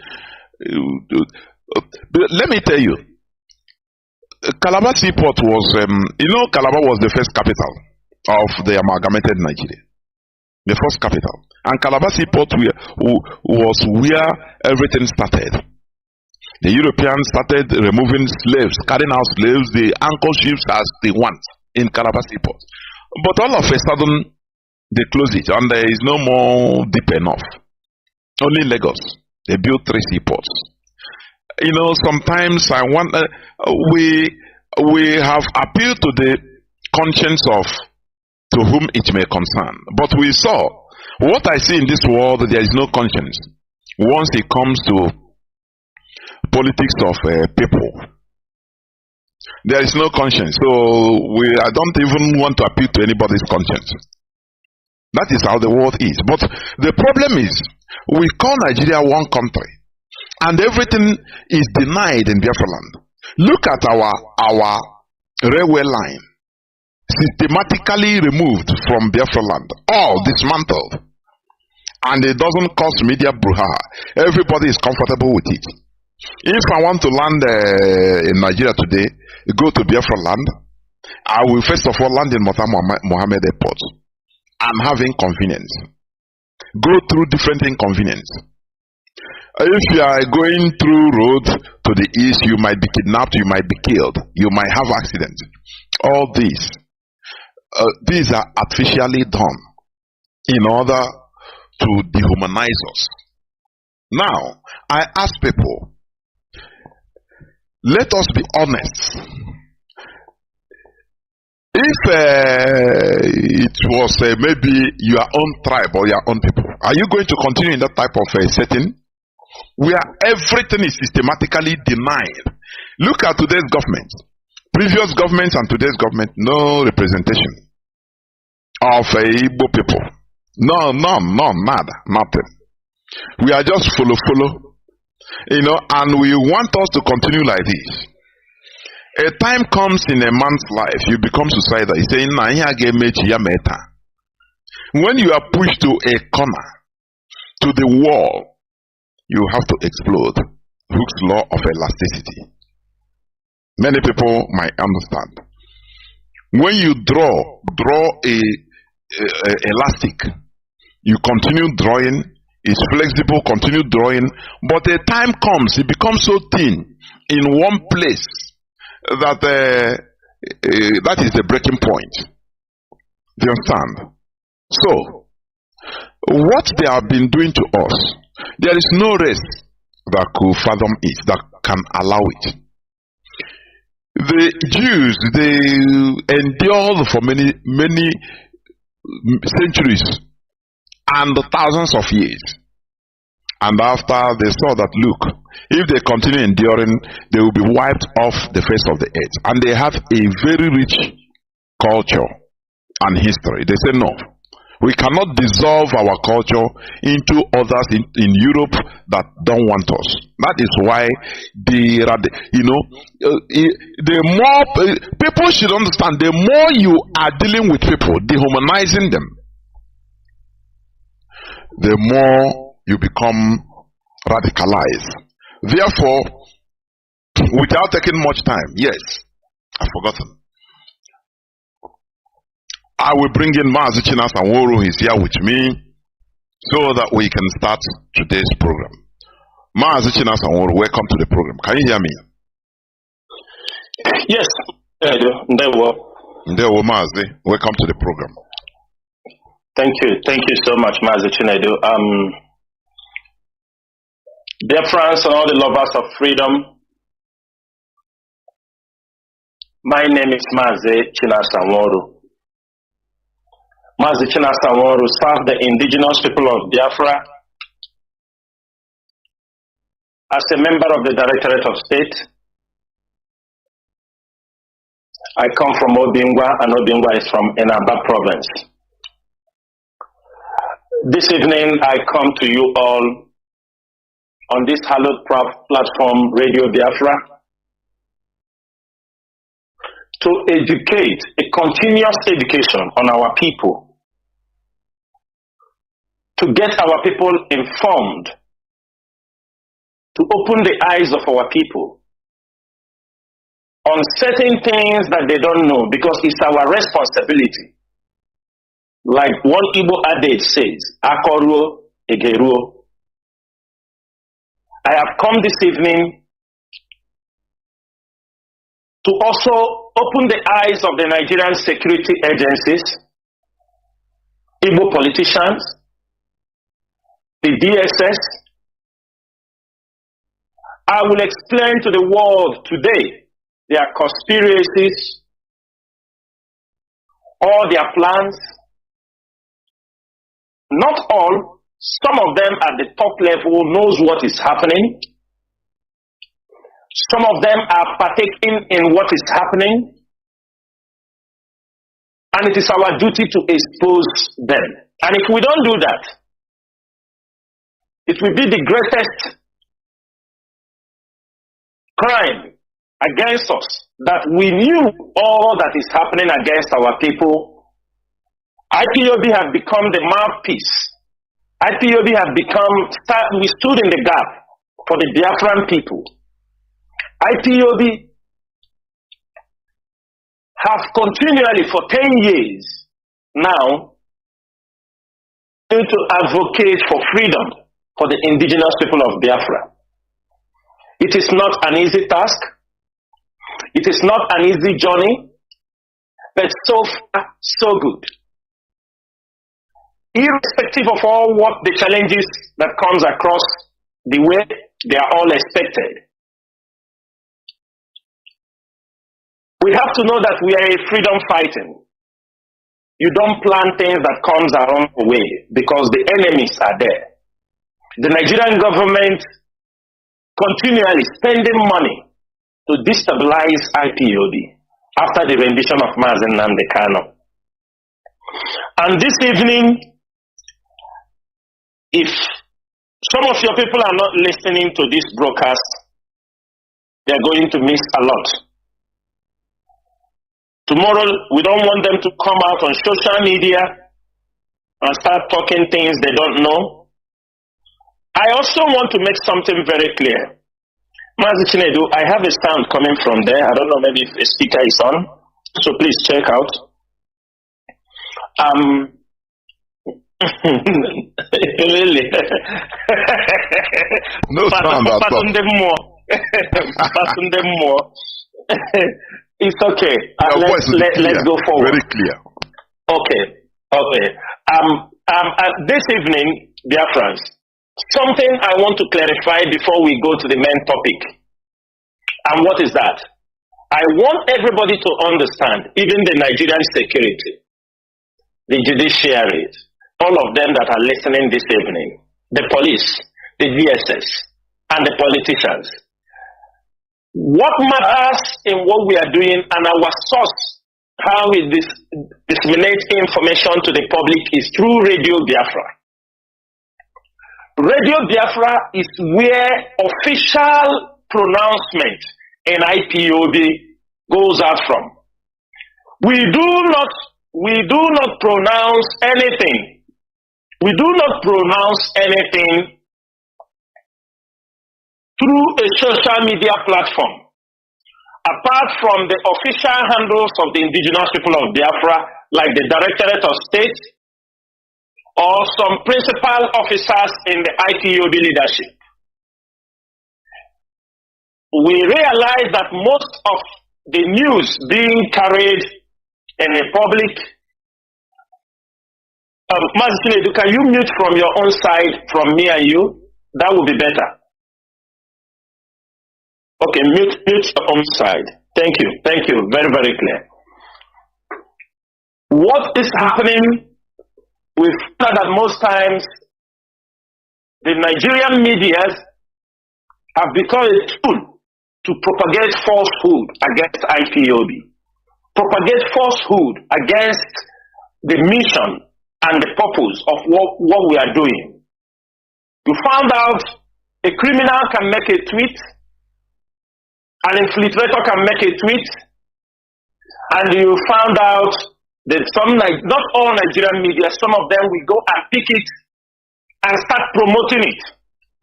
Let me tell you, Calabar Seaport was Calabar was the first capital of the amalgamated Nigeria, the first capital. And Calabar Seaport was where everything started. The Europeans started removing slaves, carrying out slaves, they anchor ships as they want in Calabar Seaport. But all of a sudden, they closed it and there is no more deep enough. Only in Lagos, they built 3 seaports. Sometimes I wonder, we have appealed to the conscience of to whom it may concern. But we saw, what I see in this world, there is no conscience. Once it comes to politics of people, there is no conscience. So I don't even want to appeal to anybody's conscience. That is how the world is. But the problem is, we call Nigeria one country, and everything is denied in Biafra land. Look at our railway line, systematically removed from Biafra land, all dismantled, and it doesn't cause media brouhaha. Everybody is comfortable with it. If I want to land in Nigeria today, go to Biafra land, I will first of all land in Mohammed Airport. I'm having inconvenience. Go through different inconvenience. If you are going through road to the east, you might be kidnapped, you might be killed, you might have accidents. All these are artificially done in order to dehumanize us. Now, I ask people, let us be honest. If it was maybe your own tribe or your own people, are you going to continue in that type of setting where everything is systematically denied? Look at today's government, previous governments and today's government, no representation of Igbo people. No, nada, nothing. We are just follow. You know, and we want us to continue like this. A time comes in a man's life, you become suicidal. He's saying, when you are pushed to a corner, to the wall, you have to explode. Hooke's law of elasticity. Many people might understand. When you draw a elastic, you continue drawing, it's flexible, continue drawing, but a time comes, it becomes so thin in one place that that is the breaking point. Do you understand? So, what they have been doing to us, there is no race that could fathom it, that can allow it. The Jews, they endured for many centuries and thousands of years. And after they saw that, look, if they continue enduring, they will be wiped off the face of the earth. And they have a very rich culture and history. They say, no, we cannot dissolve our culture into others in Europe that don't want us. That is why the more people should understand, the more you are dealing with people, dehumanizing them, the more you become radicalized. Therefore, without taking much time, yes, I've forgotten. I will bring in Mazi and he's here with me, so that we can start today's program. Mazi and welcome to the program. Can you hear me? Yes, Ndewo Mazi, welcome to the program. Thank you so much, Mazi Chinedu. Dear friends and all the lovers of freedom, my name is Mazi Chinedu. Mazi Chinedu served the indigenous people of Biafra as a member of the Directorate of State. I come from Obingwa, and Obingwa is from Enaba province. This evening, I come to you all on this hallowed platform, Radio Biafra, to educate, a continuous education on our people, to get our people informed, to open the eyes of our people on certain things that they don't know, because it's our responsibility. Like one Igbo adage says, Akoruo Egeruo. I have come this evening to also open the eyes of the Nigerian security agencies, Igbo politicians, the DSS. I will explain to the world today their conspiracies, all their plans. Not all, some of them at the top level knows what is happening. Some of them are partaking in what is happening. And it is our duty to expose them. And if we don't do that, it will be the greatest crime against us, that we knew all that is happening against our people. IPOB have become the mouthpiece. IPOB have become, we stood in the gap for the Biafran people. IPOB have continually for 10 years now to advocate for freedom for the indigenous people of Biafra. It is not an easy task. It is not an easy journey, but so far, so good. Irrespective of all what the challenges that comes across the way, they are all expected. We have to know that we are a freedom fighting. You don't plan things that comes around the way, because the enemies are there. The Nigerian government continually spending money to destabilize IPOB after the rendition of Mazi Nnamdi Kanu. And this evening, if Some of your people are not listening to this broadcast. They're going to miss a lot. Tomorrow, we don't want them to come out on social media and start talking things they don't know. I also want to make something very clear. Mazi Chinedu, I have a sound coming from there. I don't know, maybe if a speaker is on. So please check out. Really? No sound at all. It's okay. Let's go forward. Very clear. Okay. This evening, dear friends, something I want to clarify before we go to the main topic. And what is that? I want everybody to understand, even the Nigerian security, the judiciary, all of them that are listening this evening, the police, the DSS, and the politicians. What matters in what we are doing and our source, how we disseminate information to the public, is through Radio Biafra. Radio Biafra is where official pronouncement in IPOB goes out from. We do not pronounce anything. We do not pronounce anything through a social media platform, apart from the official handles of the indigenous people of Biafra, like the Directorate of State or some principal officers in the IPOB leadership. We realize that most of the news being carried in the public. Mazi Chinedu, can you mute from your own side, from me and you? That would be better. Okay, mute your own side. Thank you. Very, very clear. What is happening? We find that most times the Nigerian media have become a tool to propagate falsehood against IPOB, propagate falsehood against the mission and the purpose of what we are doing. You found out a criminal can make a tweet, an infiltrator can make a tweet, and you found out that not all Nigerian media, some of them will go and pick it and start promoting it,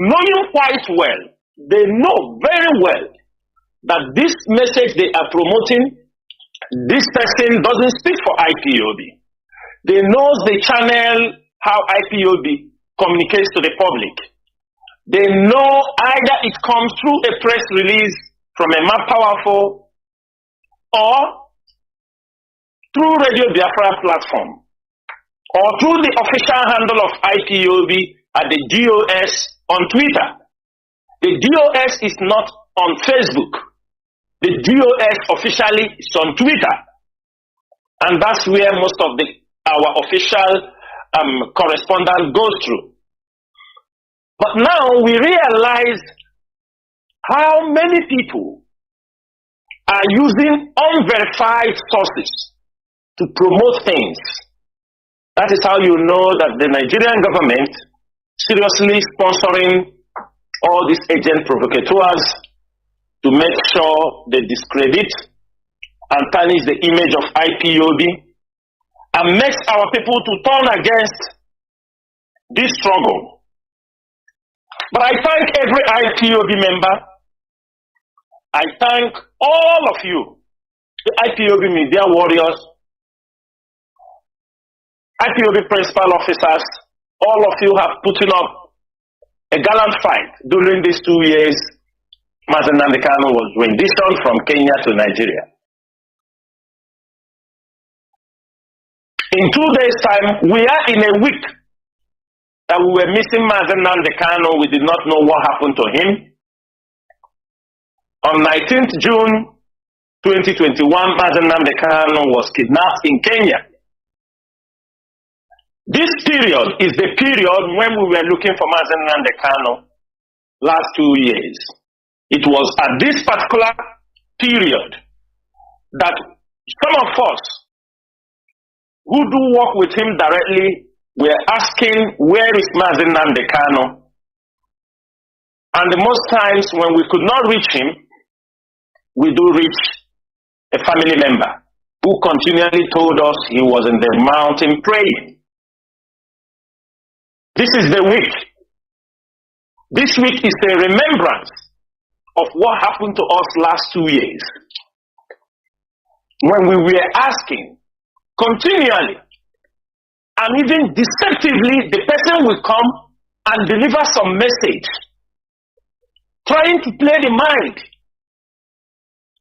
knowing quite well, they know very well that this message they are promoting, this person doesn't speak for IPOB. They know the channel how IPOB communicates to the public. They know either it comes through a press release from a more powerful or through Radio Biafra platform or through the official handle of IPOB at the DOS on Twitter. The DOS is not on Facebook. The DOS officially is on Twitter. And that's where most of our official correspondence goes through. But now we realize how many people are using unverified sources to promote things. That is how you know that the Nigerian government seriously sponsoring all these agent provocateurs to make sure they discredit and tarnish the image of IPOB and makes our people to turn against this struggle. But I thank every IPOB member. I thank all of you, the IPOB media warriors, IPOB principal officers. All of you have put up a gallant fight during these 2 years Mazi Nnamdi Kanu was renditioned from Kenya to Nigeria. In 2 days' time, we are in a week that we were missing Mazi Nnamdi Kanu. We did not know what happened to him. On 19th June 2021, Mazi Nnamdi Kanu was kidnapped in Kenya. This period is the period when we were looking for Mazi Nnamdi Kanu last 2 years. It was at this particular period that some of us who do work with him directly were asking, where is Mazi Nnamdi Kanu? And the most times when we could not reach him, we do reach a family member who continually told us he was in the mountain praying. This is the week. This week is a remembrance of what happened to us last 2 years. When we were asking continually and even deceptively, the person will come and deliver some message, trying to play the mind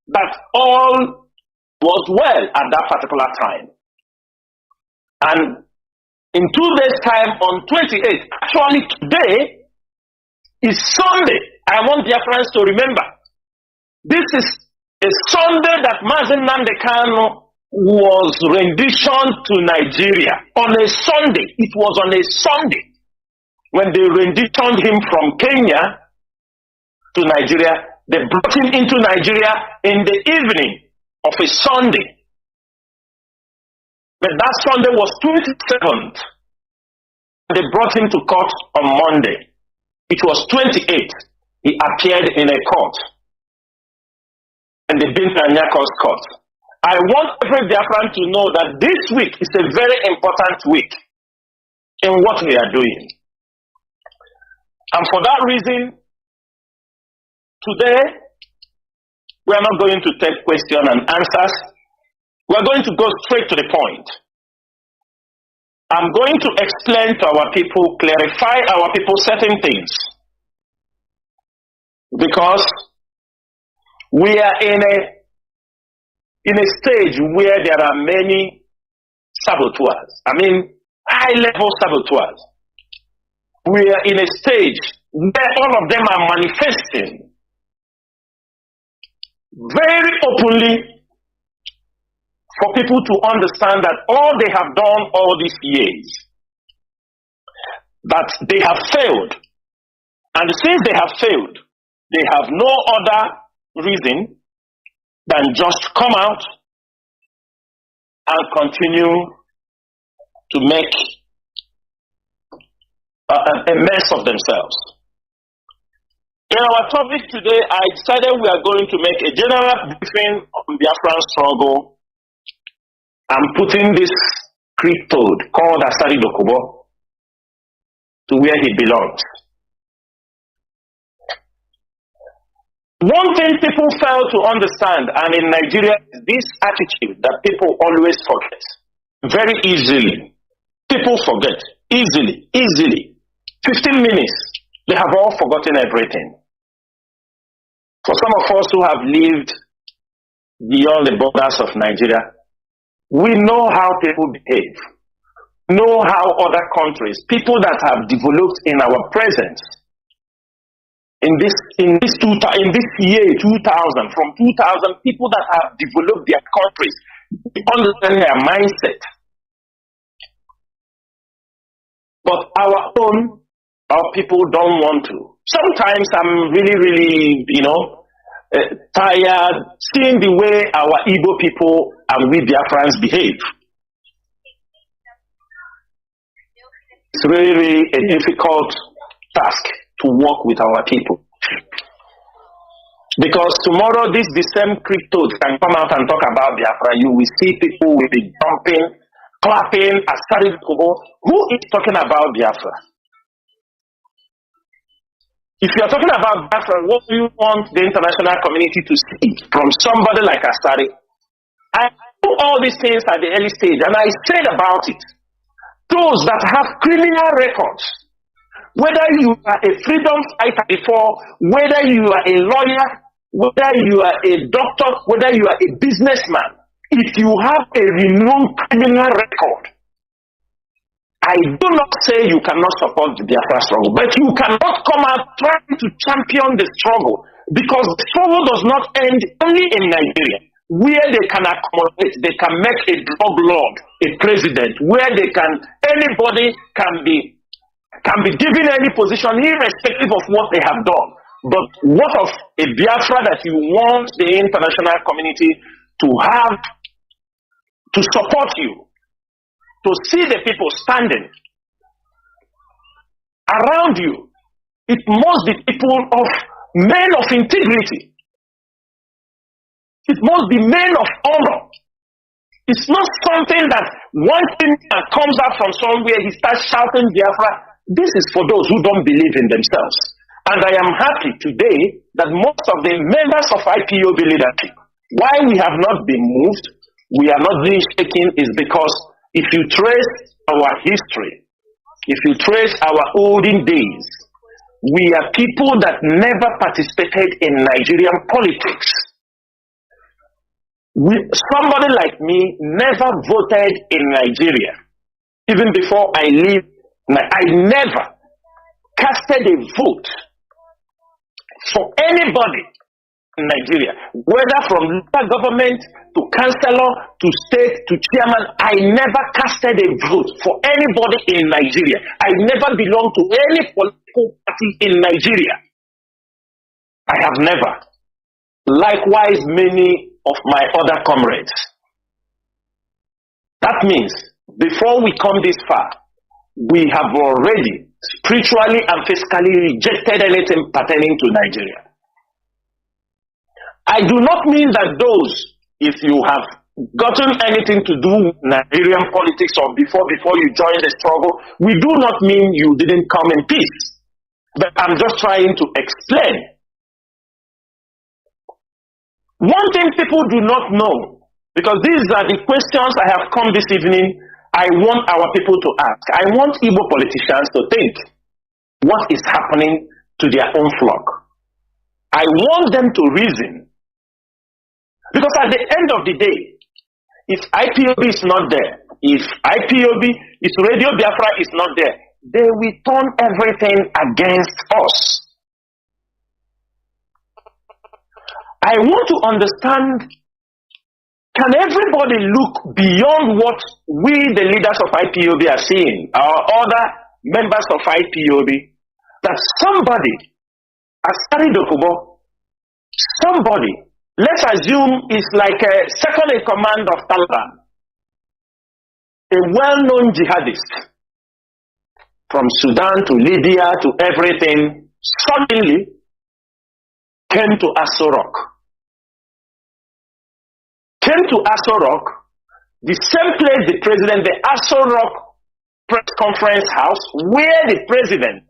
that all was well at that particular time. And in 2 days' time, on 28th, actually today is Sunday. I want Biafrans to remember. This is a Sunday that Mazi Nnamdi Kanu was renditioned to Nigeria. On a Sunday. It was on a Sunday when they renditioned him from Kenya to Nigeria. They brought him into Nigeria in the evening of a Sunday. But that Sunday was 27th. They brought him to court on Monday. It was 28th. He appeared in a court. In the Bintanyako's court. I want every Biafran to know that this week is a very important week in what we are doing. And for that reason, today, we are not going to take questions and answers. We are going to go straight to the point. I'm going to explain to our people, clarify our people certain things. Because we are in a stage where there are many saboteurs. I mean, high-level saboteurs. We are in a stage where all of them are manifesting very openly for people to understand that all they have done all these years, that they have failed. And since they have failed, they have no other reason than just come out and continue to make a mess of themselves. In our topic today, I decided we are going to make a general briefing on Biafran struggle and putting this cryptid called Asari Dokubo to where he belongs. One thing people fail to understand, and in Nigeria, is this attitude that people always forget very easily. People forget easily. 15 minutes, they have all forgotten everything. For some of us who have lived beyond the borders of Nigeria, we know how people behave, know how other countries, people that have developed in our presence, in this year 2000, from 2000, people that have developed their countries, understand their mindset. But our people don't want to. Sometimes I'm really, tired seeing the way our Igbo people and we Biafrans behave. It's really a difficult task to work with our people. Because tomorrow the same cryptos can come out and talk about Biafra. You will see people will be jumping, clapping, Asari Dokubo. Who is talking about Biafra? If you are talking about Biafra, what do you want the international community to see from somebody like Asari? I do all these things at the early stage, and I said about it. Those that have criminal records, whether you are a freedom fighter before, whether you are a lawyer, whether you are a doctor, whether you are a businessman, if you have a renowned criminal record, I do not say you cannot support the Biafra struggle, but you cannot come out trying to champion the struggle, because the struggle does not end only in Nigeria, where they can accommodate, they can make a drug lord a president, where anybody can be given any position irrespective of what they have done. But what of a Biafra that you want the international community to have, to support you, to see the people standing around you It must be people of men of integrity. It must be men of honor. It's not something that one thing that comes out from somewhere, he starts shouting Biafra. This is for those who don't believe in themselves. And I am happy today that most of the members of IPOB leadership, why we have not been moved, we are not being shaken, is because if you trace our history, if you trace our olden days, we are people that never participated in Nigerian politics. Somebody like me never voted in Nigeria. Even before I lived, I never casted a vote for anybody in Nigeria, whether from local government to councillor to state to chairman. I never casted a vote for anybody in Nigeria. I never belonged to any political party in Nigeria. I have never. Likewise, many of my other comrades. That means before we come this far, we have already spiritually and physically rejected anything pertaining to Nigeria. I do not mean that those, if you have gotten anything to do with Nigerian politics or before you join the struggle, we do not mean you didn't come in peace. But I'm just trying to explain. One thing people do not know, because these are the questions I have come this evening, I want our people to ask. I want Igbo politicians to think what is happening to their own flock. I want them to reason. Because at the end of the day, if IPOB is not there, if Radio Biafra is not there, they will turn everything against us. I want to understand, can everybody look beyond what we, the leaders of IPOB, are seeing, our other members of IPOB, that somebody, Asari Dokubo, somebody, let's assume is like a second in command of Taliban, a well-known jihadist, from Sudan to Libya to everything, suddenly came to Aso Rock. Came to Aso Rock, the same place the president, the Aso Rock press conference house, where the president,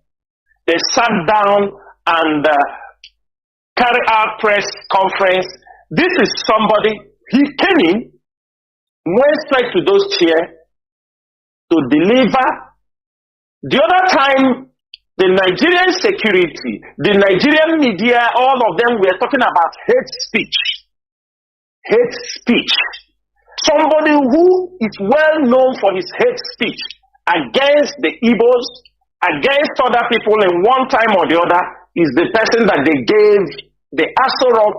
they sat down and carry out press conference. This is somebody, he came in, went straight to those chairs to deliver. The other time, the Nigerian security, the Nigerian media, all of them were talking about hate speech. Hate speech. Somebody who is well known for his hate speech against the Igbos, against other people in one time or the other, is the person that they gave the Aso Rock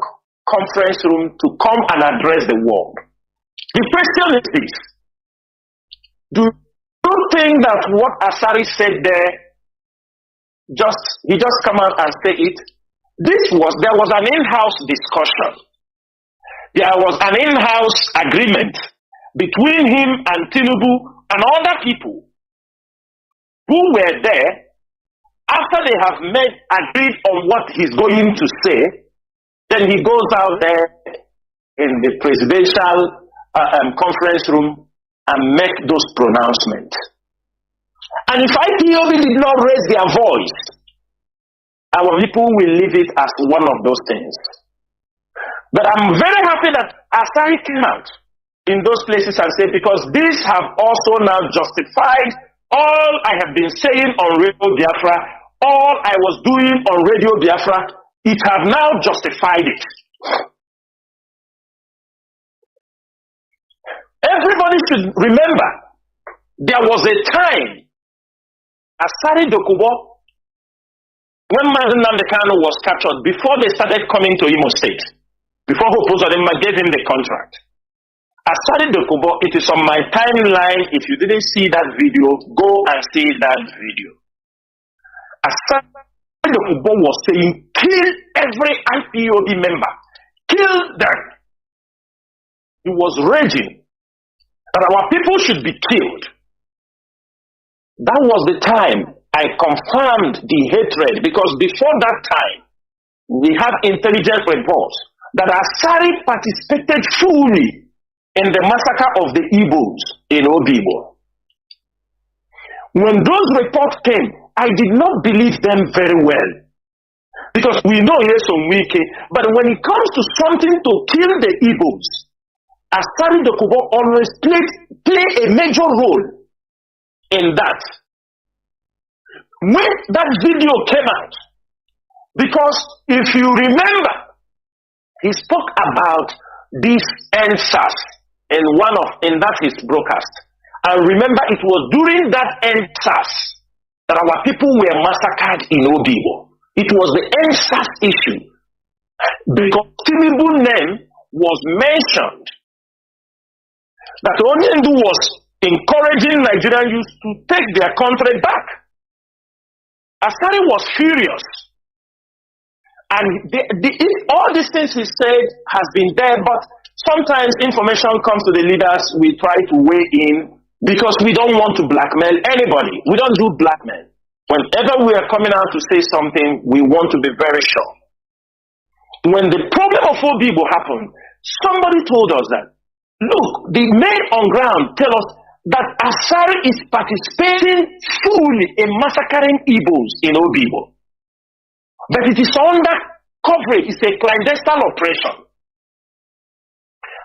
conference room to come and address the world. The question is this: do you think that what Asari said there, he just come out and say it? There was an in-house discussion. There was an in-house agreement between him and Tinubu and other people who were there. After they have agreed on what he's going to say, then he goes out there in the presidential conference room and make those pronouncements. And if IPOB did not raise their voice, our people will leave it as one of those things. But I'm very happy that Asari came out in those places and said, because these have also now justified all I have been saying on Radio Biafra, all I was doing on Radio Biafra, it have now justified it. Everybody should remember, there was a time, Asari Dokubo, when Mazi Nnamdi Kanu was captured, before they started coming to Imo State, before Hopozadema gave him the contract, Asari Dokubo, it is on my timeline. If you didn't see that video, go and see that video. Asari Dokubo was saying, kill every IPOB member. Kill them. He was raging that our people should be killed. That was the time I confirmed the hatred, because before that time, we have intelligence reports that Asari participated fully in the massacre of the Igbos in Obibo. When those reports came, I did not believe them very well, because we know Yesom Wike, but when it comes to something to kill the Igbos, Asari Dokubo always play a major role in that. When that video came out, because if you remember, he spoke about this NSAS in that his broadcast. And remember, it was during that NSAS that our people were massacred in Obibo. It was the NSAS issue, because Tinubu's name was mentioned, that Onyendu was encouraging Nigerian youth to take their country back. Asari was furious. And all these things he said has been there, but sometimes information comes to the leaders, we try to weigh in, because we don't want to blackmail anybody. We don't do blackmail. Whenever we are coming out to say something, we want to be very sure. When the problem of Obibo happened, somebody told us that, look, the men on ground tell us that Asari is participating fully in massacring Igbos in Obibo. But it is under coverage, it's a clandestine operation.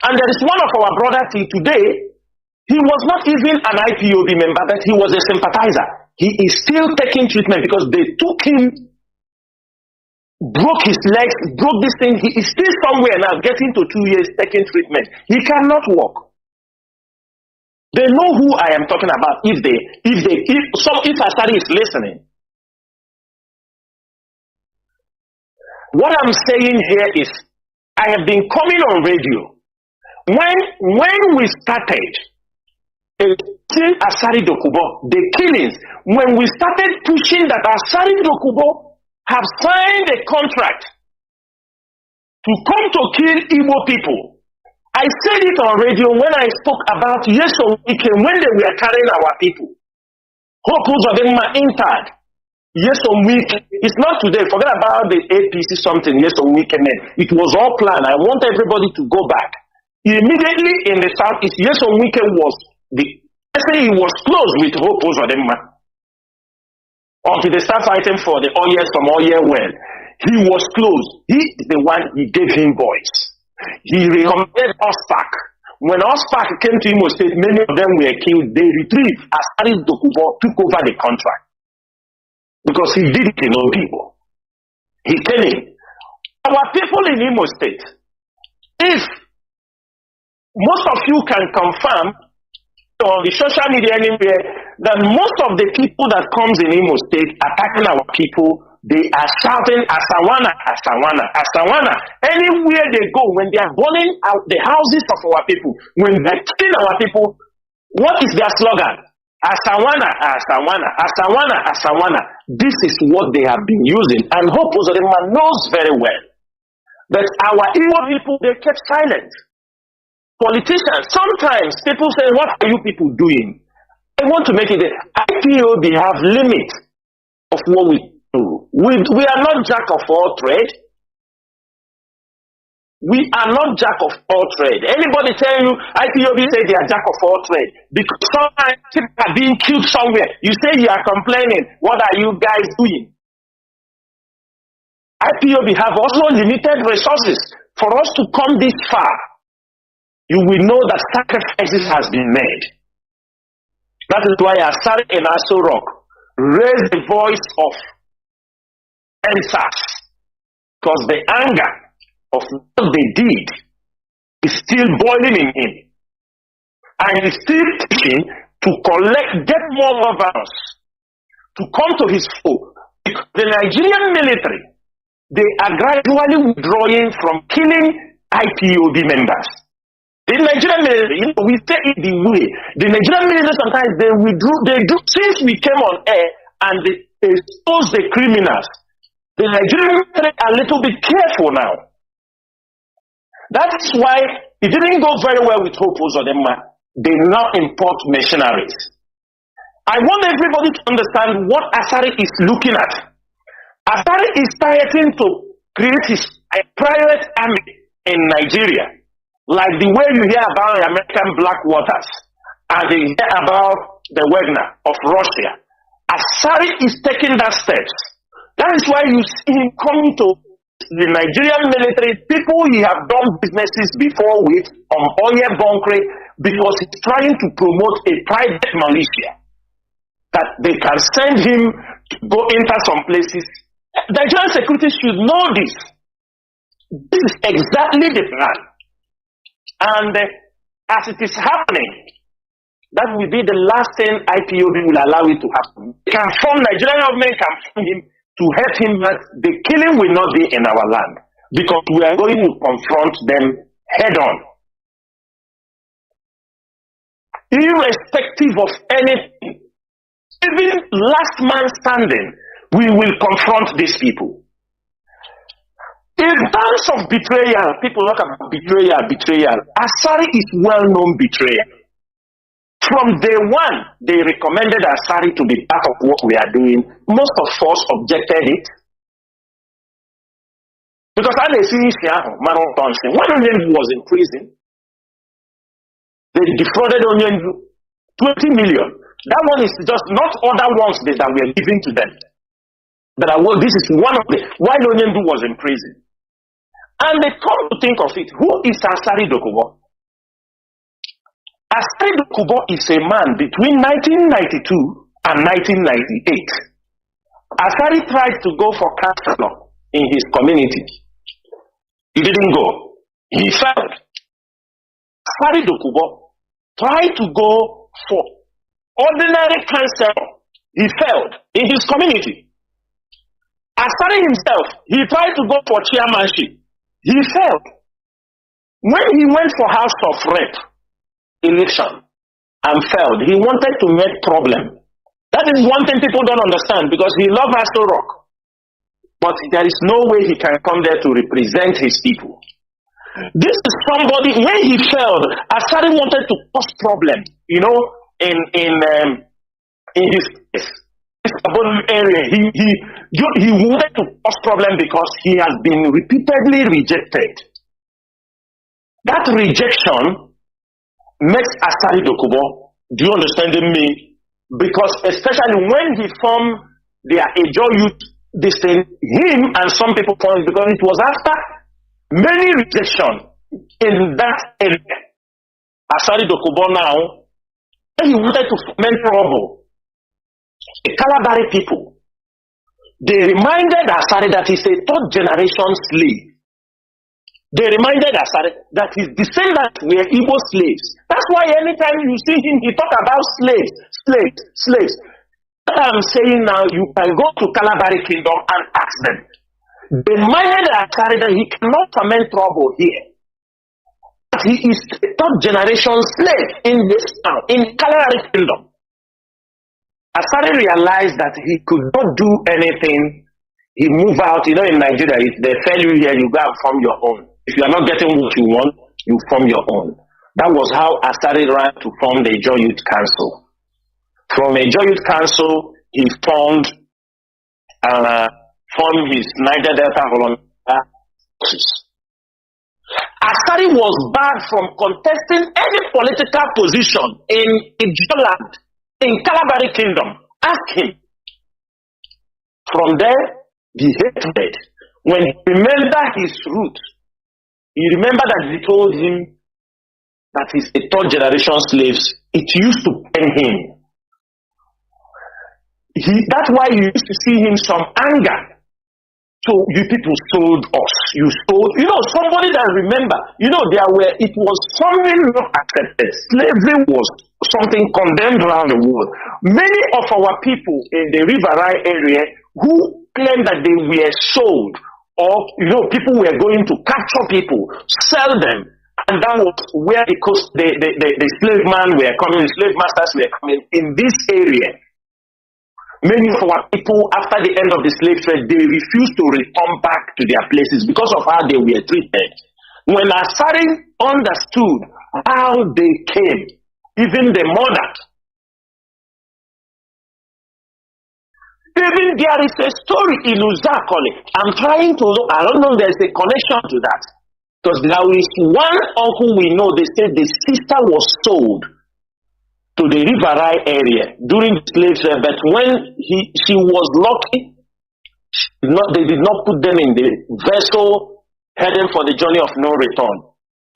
And there is one of our brothers today, he was not even an IPOB member, but he was a sympathizer. He is still taking treatment because they took him, broke his legs, broke this thing. He is still somewhere now, getting to 2 years taking treatment. He cannot walk. They know who I am talking about if Asari is listening. What I'm saying here is, I have been coming on radio. When we started Asari Dokubo, the killings, when we started pushing that Asari Dokubo have signed a contract to come to kill Igbo people, I said it on radio when I spoke about Yesom Wike, when they were carrying our people. Hope Uzodinma entered. Yesom Wike, it's not today, forget about the APC something, Yesom Wike men. It was all planned. I want everybody to go back. Immediately in the southeast, Yesom Wike was he was close with Hope Uzodinma. Until they start fighting for the oil from oil well. He was close. He is the one, he gave him voice. He recommended Ospak. When Ospak came to Imo State, many of them were killed. They retrieved Asari Dokubo, took over the contract. Because he did it in Obibo. He came in. Our people in Imo State, if most of you can confirm on the social media anywhere that most of the people that comes in Imo State attacking our people, they are shouting Asawana, Asawana, Asawana. Anywhere they go, when they are burning out the houses of our people, when they are killing our people, what is their slogan? Asawana, Asawana, Asawana, Asawana. This is what they have been using. And Hope Uzodinma knows very well that our Igbo people, they kept silent. Politicians, sometimes people say, what are you people doing? I want to make it, IPOB have limits of what we do. We are not jack of all trade. We are not jack of all trade. Anybody tell you IPOB say they are jack of all trade because sometimes people are being killed somewhere. You say you are complaining. What are you guys doing? IPOB have also limited resources. For us to come this far, you will know that sacrifices has been made. That is why Asari and Aso Rock raised the voice of NSAS, because the anger of what they did is still boiling in him. And he's still teaching to get more lovers to come to his fold. The Nigerian military, they are gradually withdrawing from killing IPOB members. The Nigerian military, we say it the way. The Nigerian military sometimes they do since we came on air and they expose the criminals. The Nigerian military are a little bit careful now. That's why it didn't go very well with Hope Uzodinma. They now import mercenaries. I want everybody to understand what Asari is looking at. Asari is targeting to create his private army in Nigeria, like the way you hear about the American Black Waters and you hear about the Wagner of Russia. Asari is taking that steps. That is why you see him coming to the Nigerian military, people he have done businesses before with on oil bunkering, because he's trying to promote a private militia that they can send him to go enter some places. Nigerian security should know this. This is exactly the plan. And as it is happening, that will be the last thing IPOB will allow it to happen. Nigerian government can form him to help him that the killing will not be in our land, because we are going to confront them head on. Irrespective of anything, even last man standing, we will confront these people. In terms of betrayal, people talk about betrayal. Asari is well-known betrayal. From day one, they recommended Asari to be part of what we are doing. Most of us objected it. Because when Nnamdi was in prison, they defrauded Nnamdi 20 million. That one is just not other ones that we are giving to them. This is one of the, why Nnamdi was in prison. And they come to think of it, who is Asari Dokubo? Asari Dokubo is a man between 1992 and 1998. Asari tried to go for councillor in his community. He didn't go. He failed. Asari Dokubo tried to go for ordinary councillor. He failed in his community. Asari himself, he tried to go for chairmanship. He failed. When he went for House of Rep election and failed, he wanted to make problem. That is one thing people don't understand, because he loves Astor Rock. But there is no way he can come there to represent his people. This is somebody, when he failed, Asari wanted to cause problem, in his area. He wanted to cause problem because he has been repeatedly rejected. That rejection makes Asari Dokubo, do you understand me? Because especially when he formed their Ejo Youth, this thing, him and some people formed, because it was after many rejection in that area. Asari Dokubo now, he wanted to foment trouble. The Kalabari people, they reminded Asari that he's a third generation slave. They reminded Asari that his descendants were Igbo slaves. That's why anytime you see him, he talk about slaves. What I'm saying now, you can go to Kalabari Kingdom and ask them. They reminded Asari that he cannot foment trouble here. But he is a third generation slave in this town, in Kalabari Kingdom. Asari realized that he could not do anything. He moved out. In Nigeria, if they fail you here, you go and form your own. If you are not getting what you want, you form your own. That was how Asari ran to form the Ejo Youth Council. From Ejo Youth Council, he formed his Niger Delta Volunteer Forces. Asari was barred from contesting any political position in Ijo land, in Kalabari Kingdom. Ask him. From there, the hatred. When he remembered his roots, he remembered that he told him that he's a third generation slave. It used to pain him. That's why you used to see him some anger. So you people sold us. You sold, somebody that remember, it was something not accepted. Slavery was something condemned around the world. Many of our people in the River Rai area who claimed that they were sold, or people were going to capture people, sell them, and that was where the slave man were coming, the slave masters were coming in this area. Many of our people, after the end of the slave trade, they refused to return back to their places because of how they were treated. When Asari understood how they came, even the mother, Even there is a story in Uzakole. I'm trying to look, I don't know if there's a connection to that. Because there is one uncle we know, they said the sister was sold to the Riverai area during the slave trade, but when she was lucky, they did not put them in the vessel heading for the journey of no return.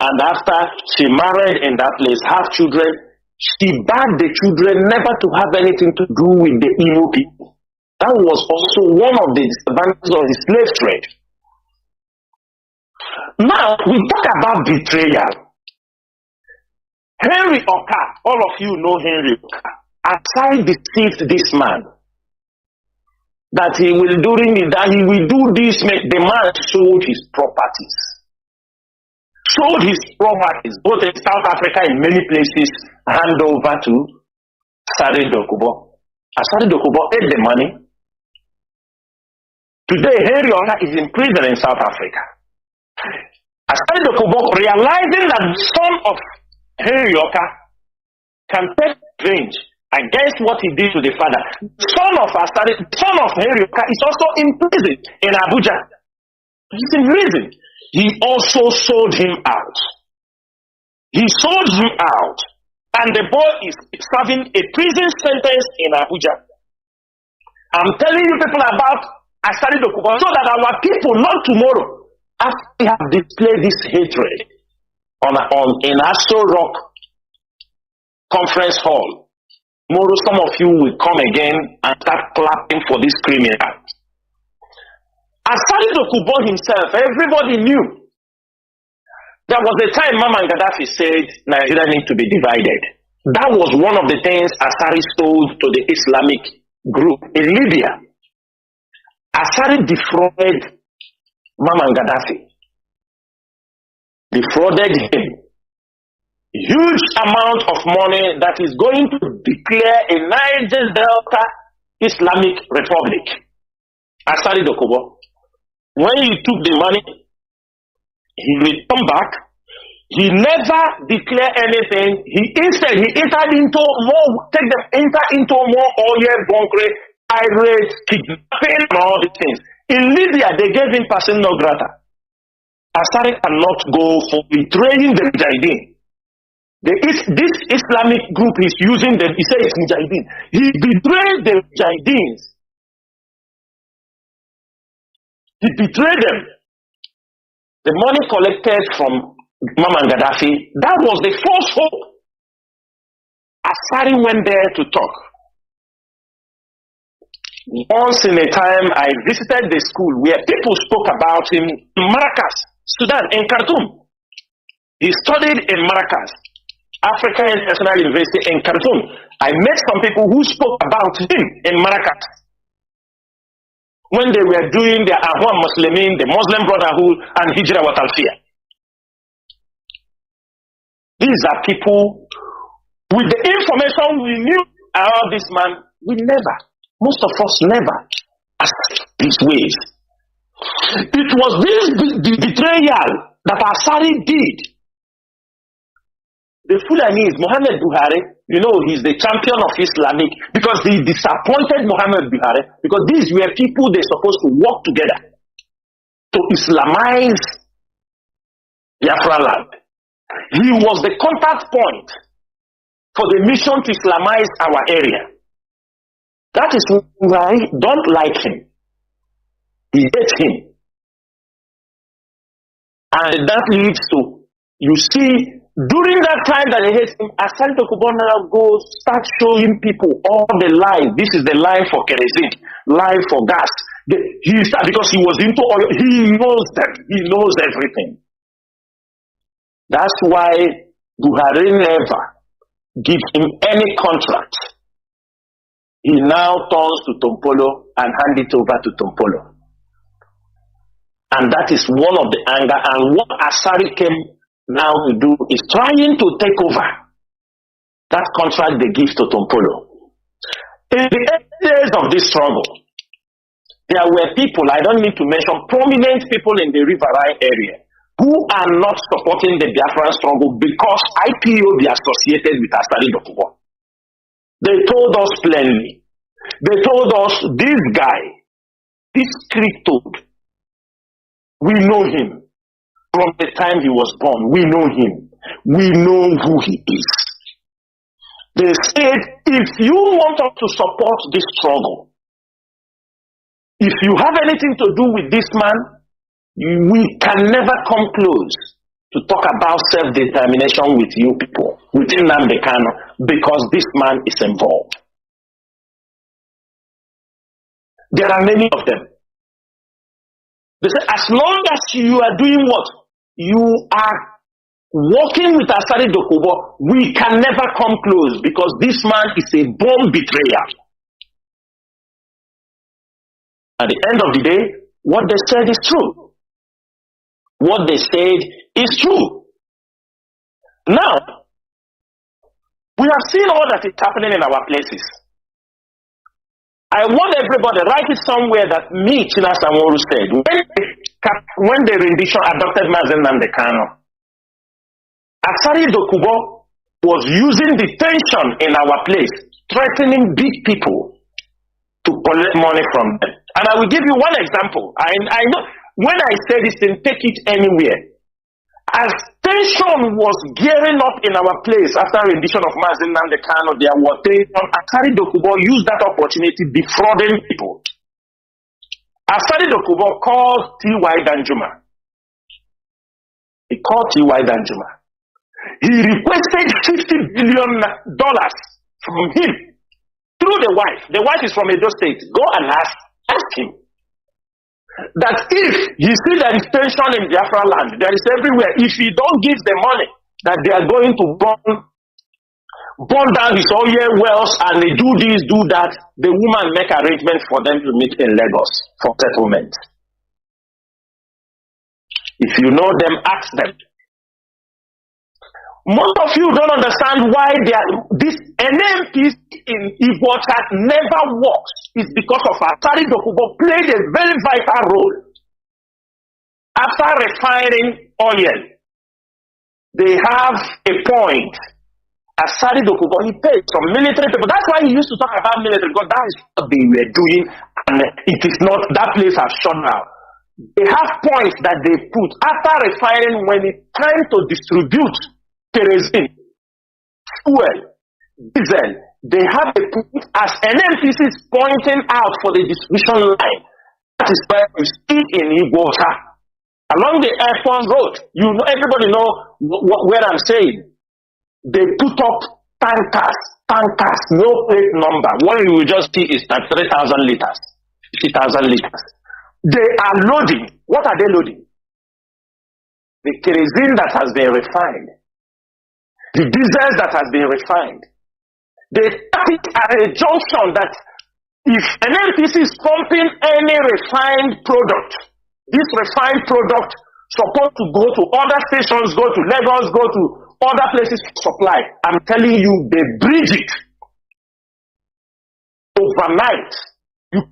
And after she married in that place, have children, she begged the children never to have anything to do with the Igbo people. That was also one of the disadvantages of the slave trade. Now, we talk about betrayal. Henry Oka, all of you know Henry Oka, aside deceived this man. That he will do this, the man sold his properties. Sold his properties, both in South Africa in many places, hand over to Asari Dokubo. Asari Dokubo ate the money. Today, Henry Oka is in prison in South Africa. Asari Dokubo, realizing that the son of Henry Oka can take revenge against what he did to the father. The son of Henry Oka is also in prison in Abuja. He's in prison. He also sold him out. He sold him out. And the boy is serving a prison sentence in Abuja. I'm telling you people about Asari Dokubo so that our people, not tomorrow, after we have displayed this hatred in Aso Rock Conference Hall, tomorrow some of you will come again and start clapping for this criminal. Asari Dokubo himself, everybody knew. There was a time Mama Gaddafi said Nigeria needs to be divided. That was one of the things Asari sold to the Islamic group in Libya. Asari defrauded Mama Gaddafi. Defrauded him. Huge amount of money that is going to declare a Niger Delta Islamic Republic. Asari Dokubo. When he took the money, he returned back. He never declared anything. Instead entered into more oil bunkering, pirates, kidnapping, and all these things. In Libya, they gave him person non grata. Asari cannot go for betraying the Mujahideen. This Islamic group is using them. He says it's Mujahideen. He betrayed the Mujahideens. He betrayed them. The money collected from Mama Gaddafi, that was the false hope. Asari went there to talk. Once in a time, I visited the school where people spoke about him in Maracas, Sudan, in Khartoum. He studied in Maracas, African International University in Khartoum. I met some people who spoke about him in Maracas when they were doing their Ahwan Muslimin, the Muslim Brotherhood, and Hijra wa Talfiya. These are people with the information we knew about this man. Most of us never asked his ways. It was this betrayal that Asari did. The Fulanis, Muhammad Buhari, he's the champion of Islamic because he disappointed Muhammad Buhari because these were people they're supposed to work together to Islamize Biafra land. He was the contact point for the mission to Islamize our area. That is why I don't like him. He hates him. And that leads to, you see, during that time that he hates him, Asari Dokubo now goes, start showing people all the line. This is the line for kerosene, line for gas. Because he was into oil, he knows them. He knows everything. That's why Buhari never gives him any contract. He now turns to Tompolo and hands it over to Tompolo. And that is one of the anger. And what Asari came now to do is trying to take over that contract they give to Tompolo. In the early days of this struggle, there were people, I don't need to mention, prominent people in the Riverai area who are not supporting the Biafran struggle because IPOB associated with Asari Dokubo. They told us plainly, They told us, this guy, this crypto, we know him. From the time he was born, we know him. We know who he is. They said, if you want us to support this struggle, if you have anything to do with this man, we can never come close to talk about self-determination with you people, within Nnamdi Kanu, because this man is involved. There are many of them. They say, as long as you are doing what? You are working with Asari Dokubo, we can never come close because this man is a born betrayer. At the end of the day, what they said is true. What they said is true. Now, we have seen all that is happening in our places. I want everybody, write it somewhere that me, Chinas Amoru, said, when the rendition adopted Mazi Nnamdi Kanu, Asari Dokubo was using the tension in our place, threatening big people to collect money from them. And I will give you one example. I know when I say this thing, take it anywhere. As tension was gearing up in our place after rendition of Mazi Nnamdi Kanu, there was tension. Asari Dokubo used that opportunity defrauding people. Asari Dokubo called T.Y. Danjuma. He called T.Y. Danjuma. He requested $50 billion from him through the wife. The wife is from Edo State. Go and ask him. That if you see there is tension in Biafra land, there is everywhere. If he don't give the money, that they are going to burn down his oil wells and they do this, do that, the woman make arrangements for them to meet in Lagos for settlement. If you know them, ask them. Most of you don't understand why this NMPs in Igbocha never works. It's because of Asari Dokubo played a very vital role. After refining oil, they have a point. Asari Dokubo, he paid some military people. That's why he used to talk about military, because that is what they were doing, and it is not, that place has shut down. They have points that they put after refining when it's time to distribute kerosene, fuel, diesel. They have a point as NMPCs pointing out for the distribution line. That is where you see in Igbocha. Along the F1 road, you know, everybody know where I'm saying. They put up tankers, no plate number. What you will just see is that 3,000 liters, 50,000 liters. They are loading. What are they loading? The kerosene that has been refined. The diesel that has been refined. They tap it at a junction that if an NPC is pumping any refined product, this refined product supposed to go to other stations, go to Lagos, go to other places to supply. I'm telling you, they bridge it overnight.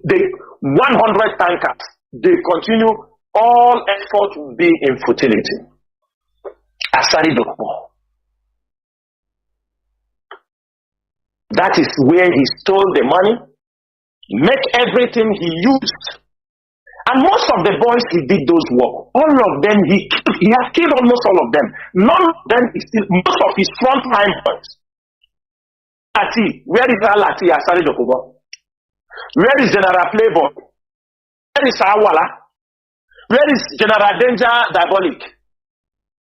They 100 tankers. They continue. All effort will be in futility. Asari Dokubo. That is where he stole the money, make everything he used. And most of the boys he did those work. All of them, he has killed almost all of them. None of them is still, most of his frontline boys. Ati, where is Alati Asari Dokubo? Where is General Playboy? Where is Awala? Where is General Danger Diabolic?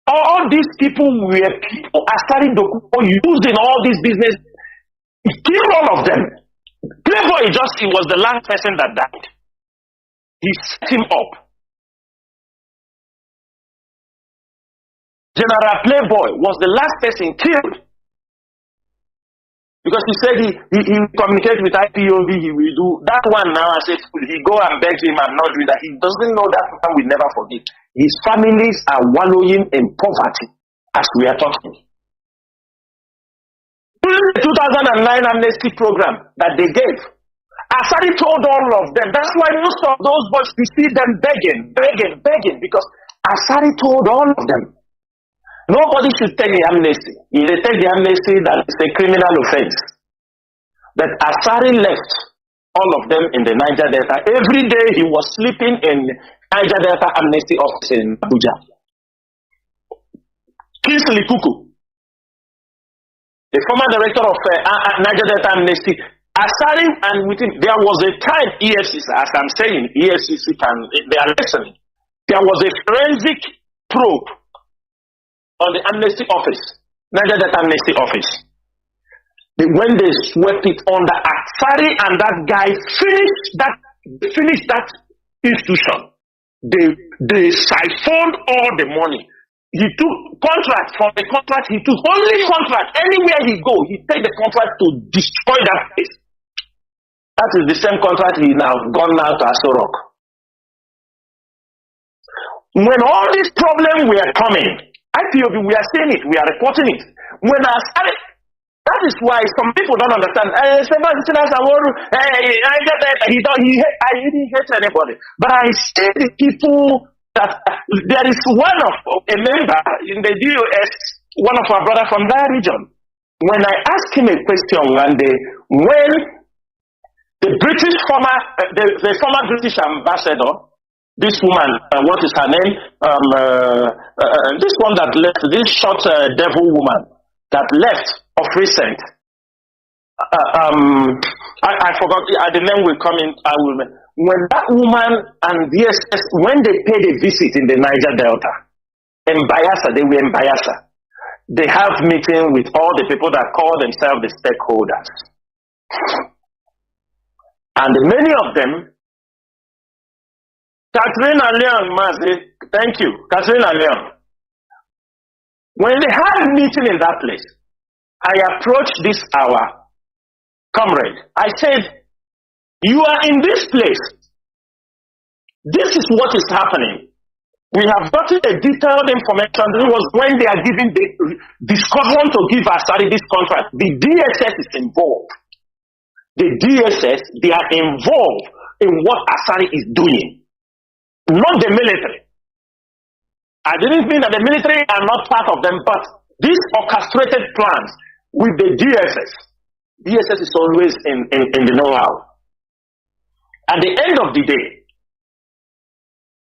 All these people were people Asari Dokubo used in all this business. He killed all of them. Playboy he was the last person that died. He set him up. General Playboy was the last person killed. Because he said he communicates with IPOB, he will do that one now. I said he go and beg him and not do that. He doesn't know that man will never forget. His families are wallowing in poverty as we are talking. During the 2009 amnesty program that they gave, Asari told all of them. That's why most of those boys, we see them begging, because Asari told all of them. Nobody should take the amnesty. If they take the amnesty, that is a criminal offense. But Asari left all of them in the Niger Delta. Every day he was sleeping in Niger Delta Amnesty office in Abuja. Kingsley Kuku, the former director of Niger Delta Amnesty, Asari, and with him, there was a time EFCC, as I'm saying, EFCC they are listening. There was a forensic probe on the Amnesty office, Niger Delta Amnesty office. When they swept it under Asari and that guy finished that institution, they siphoned all the money. He took contract from the contract. He took only contract. Anywhere he go, he take the contract to destroy that place. That is the same contract he now gone now to Asorok. When all these problems were coming, IPOB, we are seeing it, we are reporting it. When I started, that is why some people don't understand. I didn't hate anybody, but I see the people that there is one of a member in the DOS, one of our brothers from that region. When I asked him a question one day, when the British the former British ambassador, this woman, what is her name? This one that left, this short devil woman that left of recent. I forgot the name will come in. When that woman and DSS, when they paid a visit in the Niger Delta, in Bayelsa, they were in Bayelsa. They have meeting with all the people that call themselves the stakeholders. And many of them, Catherine and Leon, Mazi, thank you, Catherine and Leon. When they had a meeting in that place, I approached this our comrade. I said, you are in this place. This is what is happening. We have gotten a detailed information. This was when they are giving the squadron to give Asari this contract. The DSS is involved. The DSS, they are involved in what Asari is doing, not the military. I didn't mean that the military are not part of them, but these orchestrated plans with the DSS. DSS is always in the know-how. At the end of the day,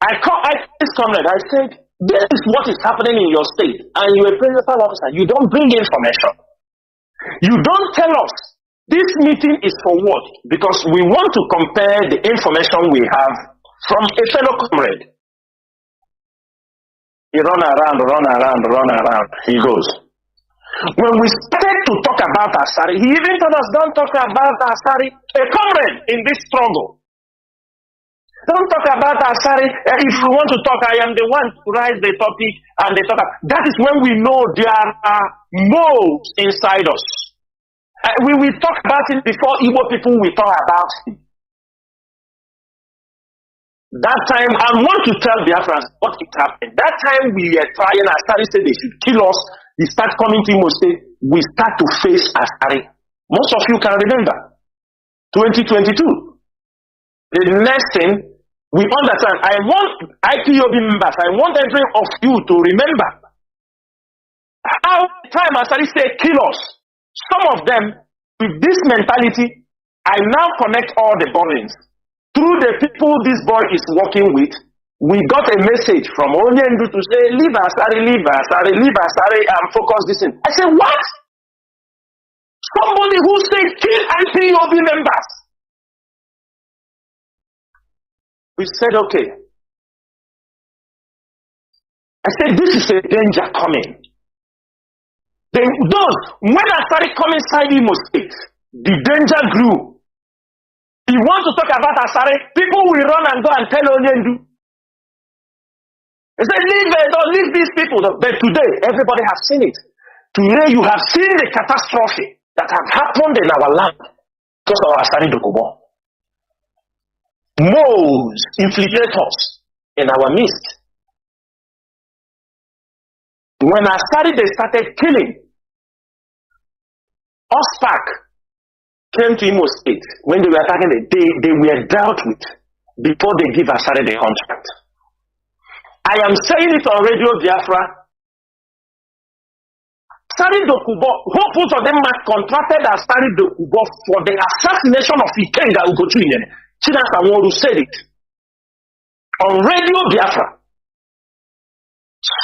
I called this comrade. I said, this is what is happening in your state, and you're a principal officer. You don't bring information. You don't tell us. This meeting is for what? Because we want to compare the information we have from a fellow comrade. He run around. He goes. When we started to talk about Asari, he even told us, don't talk about Asari, a comrade in this struggle. Don't talk about Asari. If you want to talk, I am the one to raise the topic and the talk. That is when we know there are moles inside us. We will talk about it before Igbo people will talk about it. That time, I want to tell Biafrans what is happening. That time we were trying, Asari said they should kill us. He started coming to Imo State. We start to face Asari. Most of you can remember. 2022. The next thing, we understand. I want IPOB members, I want every of you to remember how time Asari said kill us. Some of them, with this mentality, I now connect all the bombings. Through the people this boy is working with, we got a message from Onyendu to say, leave Asari, and focus this in. I said, what? Somebody who said kill IPOB members. We said, okay. I said, this is a danger coming. When I started coming inside Imo State, the danger grew. If you want to talk about Asari, people will run and go and tell Onyendu. They say, leave these people. But today, everybody has seen it. Today, you have seen the catastrophe that have happened in our land because of Asari Dokubo. Moles, infiltrators in our midst. When Asari, they started killing, Ospak came to Imo State. When they were attacking, they were dealt with before they give Asari the contract. I am saying it on Radio Biafra. Asari Dokubo, hopefuls of them contracted Asari Dokubo for the assassination of Ikenga Ugochunye. Chinasa Nworu said it on Radio Biafra.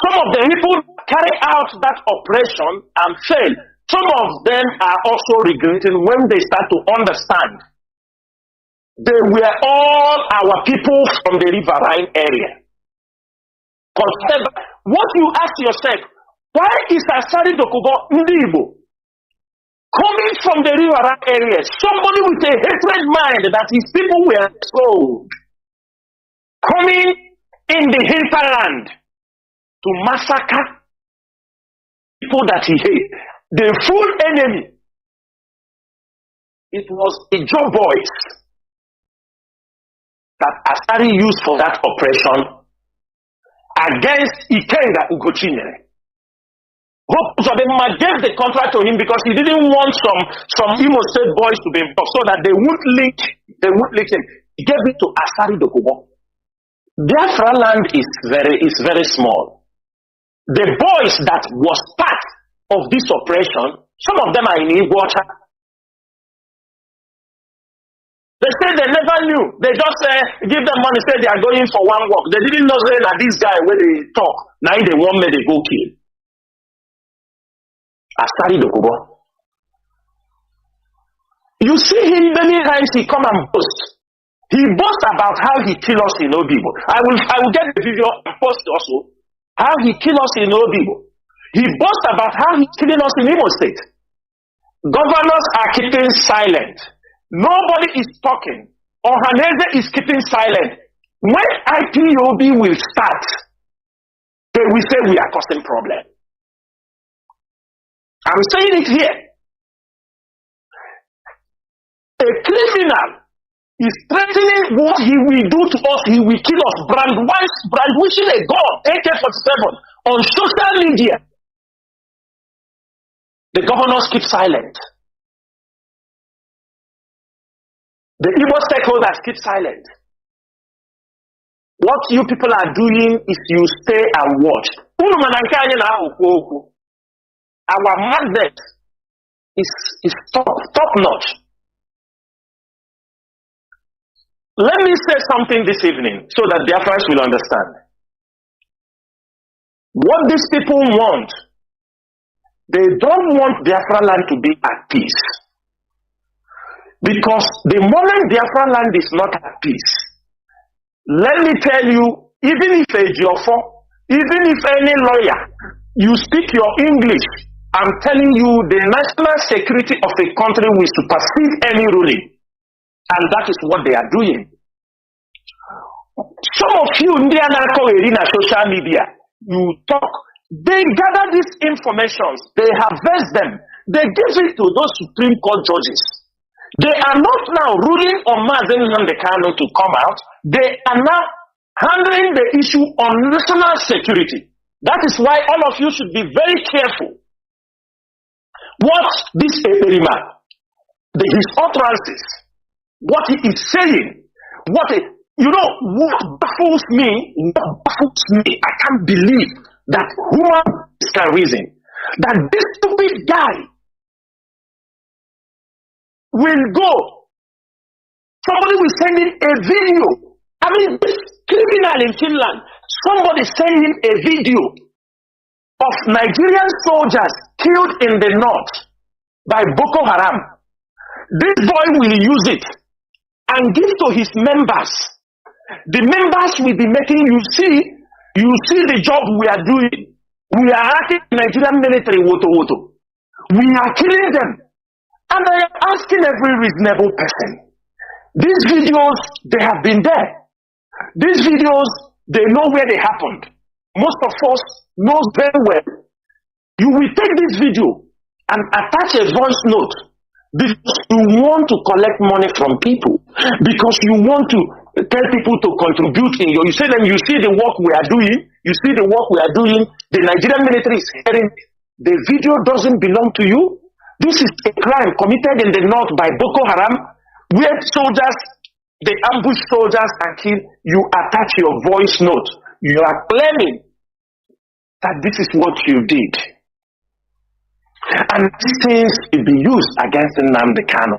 Some of the people carry out that operation and fail. Some of them are also regretting when they start to understand. They were all our people from the riverine area. What you ask yourself, why is Asari Dokubo Ndibo coming from the riverine area? Somebody with a hatred mind that his people were sold, coming in the hinterland to massacre people that he hated. The full enemy. It was the Joe boys that Asari used for that operation against Ikenga Ugochunye. Hope so they gave the contract to him because he didn't want some Imo State boys to be involved so that they wouldn't link him. He gave it to Asari Dokubo. Biafra land is very small. The boys that was part of this operation, some of them are in water. They say they never knew. They just give them money, say they are going for one walk. They didn't know that this guy where they talk. Now they want me to go kill. Asari Dokubo. You see him many times he come and boast. He boasts about how he kill us in Obibo. I will get the video and post also. How he kill us in Obibo. He boasts about how he killing us in Imo State. Governors are keeping silent. Nobody is talking. Ohaneze is keeping silent. When IPOB will start, they will say we are causing problem. I'm saying it here. A criminal is threatening what he will do to us. He will kill us. Brandishing a gun, AK-47, on social media. The governors keep silent. The Igbo stakeholders keep silent. What you people are doing is you stay and watch. Our mandate is top notch. Let me say something this evening so that Biafrans will understand. What these people want, they don't want Biafra land to be at peace. Because the moment Biafra land is not at peace, let me tell you, even if a Jofo, even if any lawyer, you speak your English, I'm telling you the national security of a country will supersede any ruling. And that is what they are doing. Some of you in the social media, you talk, they gather these informations, they harvest them, they give it to those Supreme Court judges. They are not now ruling on Mazi Nnamdi Kanu to come out, they are now handling the issue on national security. That is why all of you should be very careful. What this Eperima, his utterances, what he is saying, what baffles me, I can't believe that human can reason, that this stupid guy will go, somebody will send him a video, I mean this criminal in Finland, somebody send him a video of Nigerian soldiers killed in the north by Boko Haram. This boy will use it and give to his members. The members will be making, you see the job we are doing. We are acting Nigerian military woto. We are killing them. And I am asking every reasonable person. These videos, they have been there. These videos, they know where they happened. Most of us knows very well. You will take this video and attach a voice note because you want to collect money from people, because you want to tell people to contribute in you say them, you see the work we are doing, the Nigerian military is hearing, the video doesn't belong to you. This is a crime committed in the north by Boko Haram, where soldiers, they ambush soldiers and kill. You attach your voice note. You are claiming that this is what you did. And these things will be used against Nnamdi Kanu.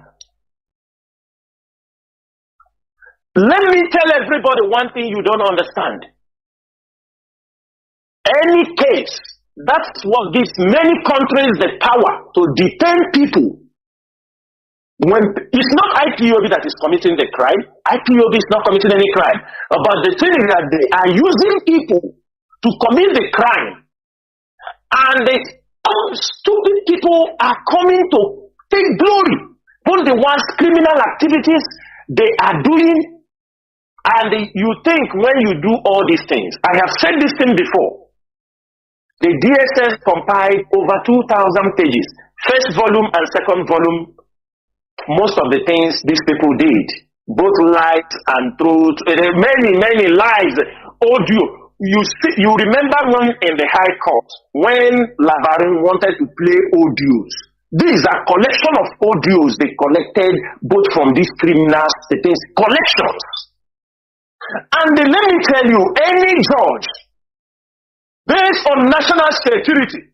Let me tell everybody one thing you don't understand. Any case, that's what gives many countries the power to detain people. When it's not IPOB that is committing the crime, IPOB is not committing any crime. But the thing is that they are using people to commit the crime. And the stupid people are coming to take glory. Both the ones criminal activities they are doing. And you think when you do all these things, I have said this thing before. The DSS compiled over 2,000 pages. First volume and second volume, most of the things these people did, both lies and truth, many lies, audio. You remember when in the High Court, when Lavarin wanted to play audios. These are collection of audios they collected both from these criminals, the things, collections. And let me tell you, any judge, based on national security,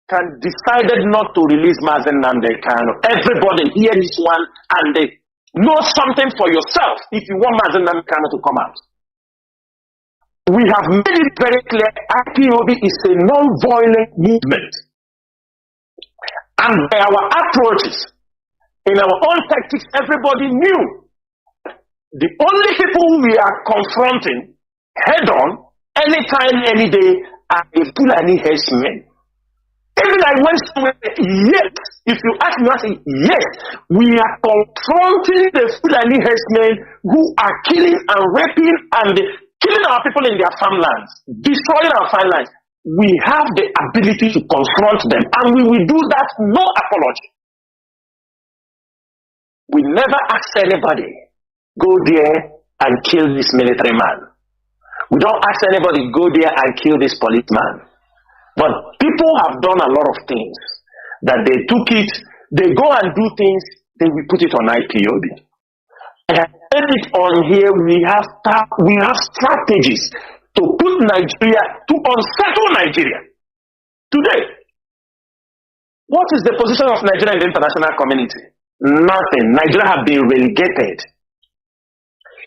can decide not to release Mazi Nnamdi Kanu. Everybody hear this one and they know something for yourself if you want Mazi Nnamdi Kanu to come out. We have made it very clear IPOB is a non-violent movement. And by our approaches, in our own tactics, everybody knew. The only people we are confronting head-on, anytime, any day, are the Fulani herdsmen. Even I went somewhere, yes, if you ask me, I say, yes, we are confronting the Fulani herdsmen who are killing and raping and killing our people in their farmlands, destroying our farmlands. We have the ability to confront them, and we will do that, no apology. We never ask anybody, go there and kill this military man. We don't ask anybody, go there and kill this policeman. But people have done a lot of things that they took it, they go and do things, then we put it on IPOB. I have said it on here, we have strategies to put Nigeria, to unsettle Nigeria. Today, what is the position of Nigeria in the international community? Nothing. Nigeria has been relegated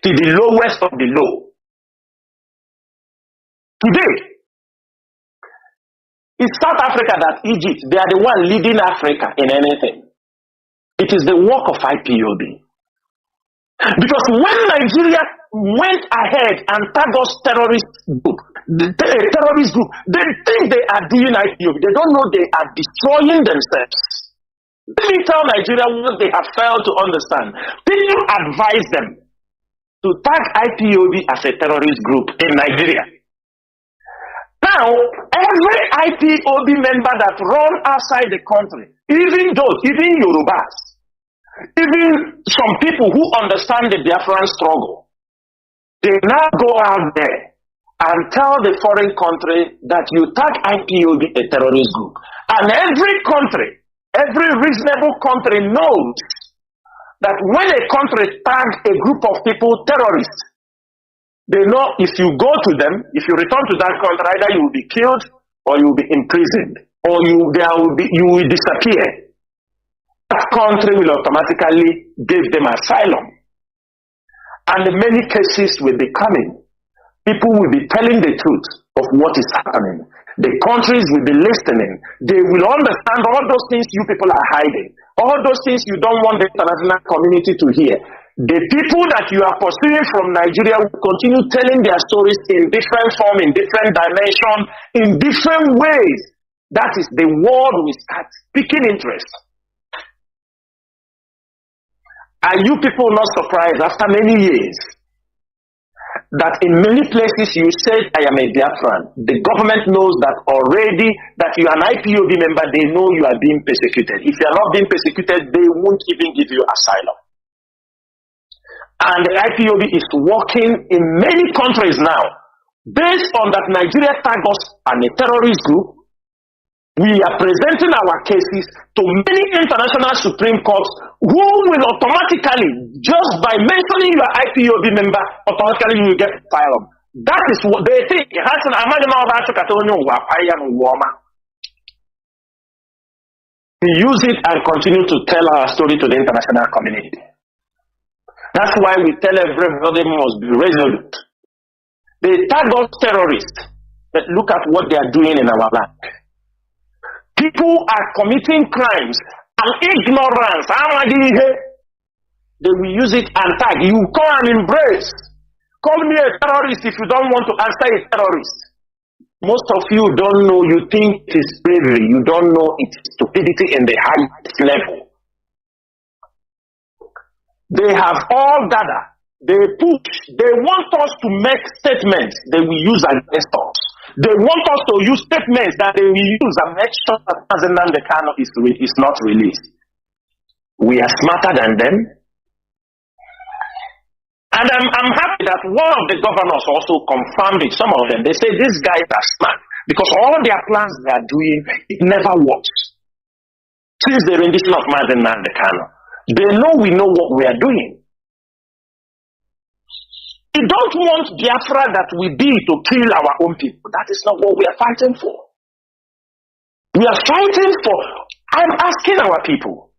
to the lowest of the low. Today, it's South Africa that Egypt, they are the one leading Africa in anything. It is the work of IPOB. Because when Nigeria went ahead and tagged us terrorist group, they think they are doing IPOB. They don't know they are destroying themselves. Let me tell Nigeria what they have failed to understand. People advise them to tag IPOB as a terrorist group in Nigeria. Now, every IPOB member that run outside the country, even Yorubas, even some people who understand the Biafran struggle, they now go out there and tell the foreign country that you tag IPOB a terrorist group. And every country, every reasonable country knows that when a country tags a group of people terrorists, they know if you go to them, if you return to that country, either you will be killed or you will be imprisoned or you will disappear. That country will automatically give them asylum. And many cases will be coming. People will be telling the truth of what is happening. The countries will be listening. They will understand all those things you people are hiding. All those things you don't want the international community to hear. The people that you are pursuing from Nigeria will continue telling their stories in different form, in different dimension, in different ways. That is, the world will start picking interest. Are you people not surprised after many years that in many places you said, I am a Biafran? The government knows that already, that you are an IPOB member, they know you are being persecuted. If you are not being persecuted, they won't even give you asylum. And the IPOB is working in many countries now. Based on that Nigeria tagged us as a terrorist group, we are presenting our cases to many international Supreme Courts who will automatically, just by mentioning your IPOB member, automatically you will get asylum. That is what they think. We use it and continue to tell our story to the international community. That's why we tell everybody must be resolute. They tag us terrorists, but look at what they are doing in our land. People are committing crimes and ignorance. They will use it and tag. You come and embrace. Call me a terrorist if you don't want to answer a terrorist. Most of you don't know, you think it is bravery. You don't know it's stupidity in the highest level. They have all gathered. They push. They want us to make statements they will use against us. They want us to use statements that they will use and make sure that Nnamdi Kanu is not released. We are smarter than them. And I'm happy that one of the governors also confirmed it. Some of them, they say these guys are smart because all their plans they are doing, it never works. Since the rendition of Mazi Nnamdi Kanu, they know we know what we are doing. We don't want Biafra that we be to kill our own people. That is not what we are fighting for. We are fighting for, I'm asking our people,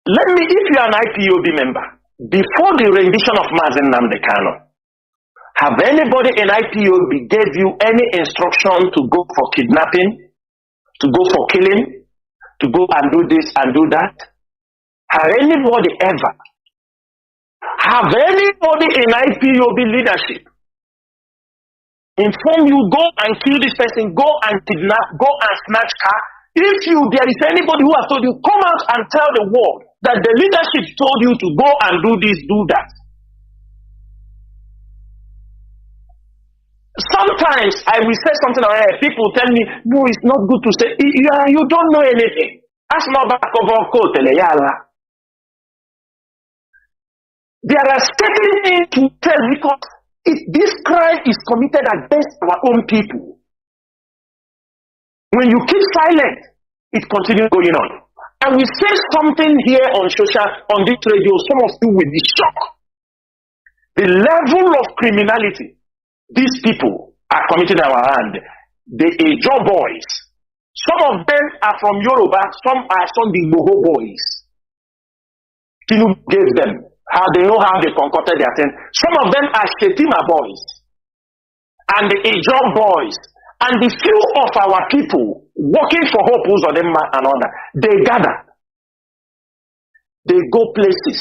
if you are an IPOB member, before the rendition of Mazi Nnamdi Kanu, have anybody in IPOB gave you any instruction to go for kidnapping, to go for killing, to go and do this and do that? Have anybody in IPOB leadership inform you, go and kill this person, go and kidnap, go and snatch car? If there is anybody who has told you, come out and tell the world that the leadership told you to go and do this, do that. Sometimes I will say something on air, people tell me, no, it's not good to say, you don't know anything. That's not back of our coat. There are certain things to tell because this crime is committed against our own people. When you keep silent, it continues going on. And we say something here on this radio, some of you will be shocked. The level of criminality these people are committing in our land. The Ejo boys. Some of them are from Yoruba, some are the Igbo boys. Kanu gave them. They know how they concocted their thing. Some of them are Shetima boys. And the Ejo boys. And the few of our people working for Hope or them and all that, they gather. They go places.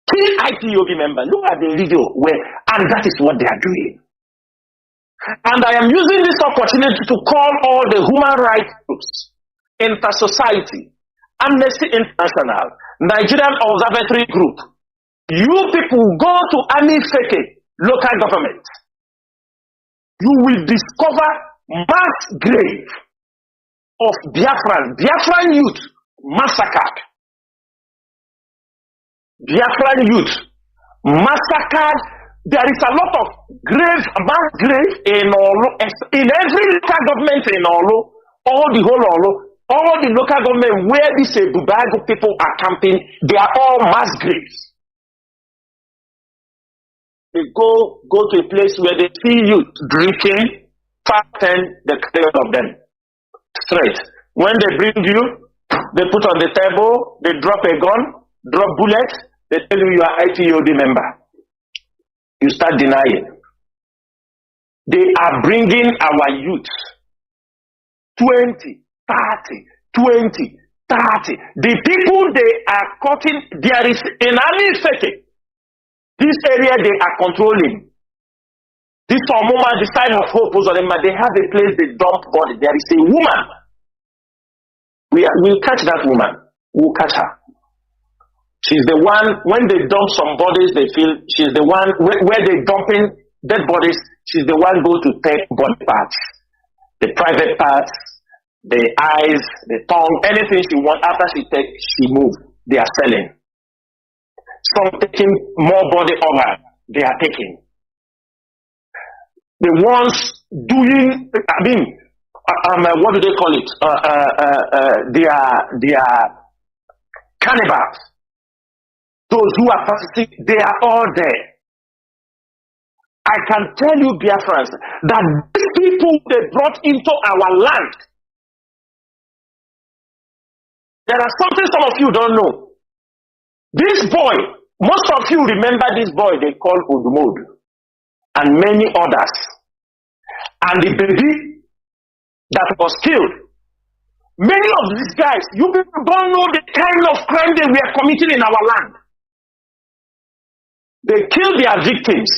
Kill IPOB members. Look at the video and that is what they are doing. And I am using this opportunity to call all the human rights groups, Inter-Society, Amnesty International, Nigerian Observatory Group. You people go to any fake local government. You will discover mass grave of Biafran youth massacred. Biafran youth massacred. There is a lot of mass grave in every local government in Olo, all the whole Olo, all the local government where these Bubago people are camping, they are all mass graves. They go to a place where they see youth drinking, fatten the clear of them. Straight. When they bring you, they put on the table, they drop a gun, drop bullets, they tell you are IPOB member. You start denying. They are bringing our youth 20, 30, 20, 30. The people they are cutting, there is an army setting. This area they are controlling. This woman, the side of Hope, they have a place they dump body. There is a woman. We'll catch that woman. We'll catch her. She's the one, when they dump some bodies, they feel she's the one, where they dumping dead bodies, she's the one go to take body parts. The private parts, the eyes, the tongue, anything she wants, after she takes, she moves. They are selling. Some taking more body over, they are taking. The ones doing, what do they call it? They are cannibals. Those who are fasting, they are all there. I can tell you, Biafrans, that these people they brought into our land, There are something some of you don't know. This boy, most of you remember this boy they call Udumod and many others. And the baby that was killed. Many of these guys, you people don't know the kind of crime they were committing in our land. They kill their victims,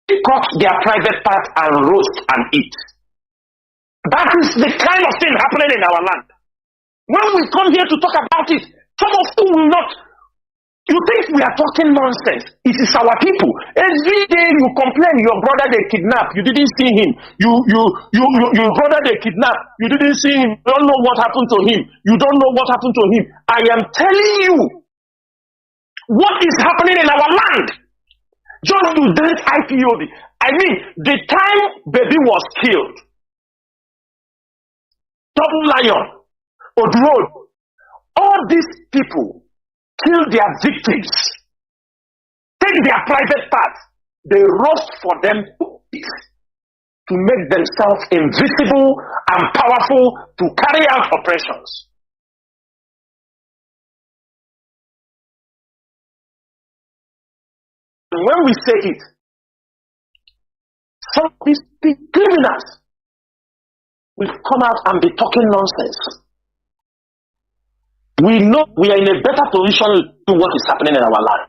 they cut their private part and roast and eat. That is the kind of thing happening in our land. When we come here to talk about it, some of you will not. You think we are talking nonsense. It is our people. Every day you complain your brother they kidnapped. You didn't see him. Your brother they kidnapped. You didn't see him. You don't know what happened to him. You don't know what happened to him. I am telling you what is happening in our land. Just to that IPOB. I mean, the time baby was killed, Double Lion, Odroad, all these people kill their victims, take their private parts, they roast for them to make themselves invisible and powerful to carry out operations. And when we say it, some of these criminals will come out and be talking nonsense. We know we are in a better position to what is happening in our land.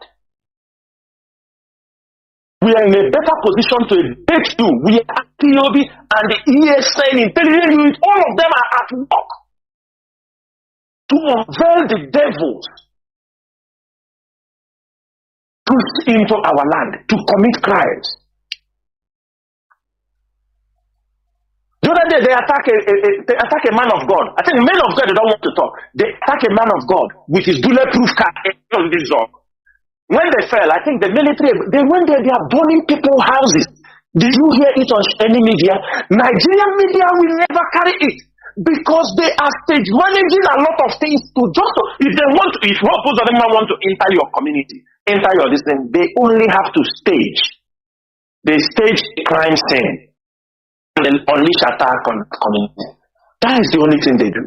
We are in a better position to debate you. We are at POB and the ESN intelligence unit, all of them are at work to unveil the devils pushed into our land to commit crimes. The other day they attack a man of God. I think men of God they don't want to talk. They attack a man of God with his bulletproof car on this dog. When they fell, I think the military they went there. They are burning people's houses. Did you hear it on any media? Nigerian media will never carry it because they are stage managing a lot of things to just if they want to, if most of them want to enter your community, enter your distance, they only have to stage. They stage a crime scene. And then unleash attack on the community. That is the only thing they do.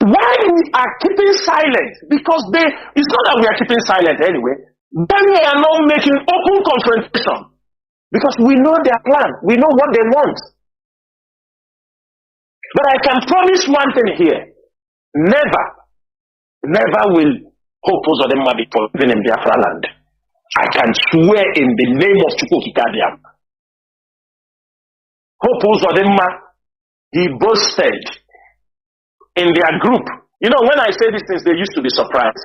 Why we are keeping silent? Because it's not that we are keeping silent anyway. Then we are not making open confrontation. Because we know their plan. We know what they want. But I can promise one thing here. Never will Hopos of them be forgiven in Biafra land. I can swear in the name of Chukwukikadiam. Hope Uzodema, he boasted in their group. You know, when I say these things, they used to be surprised.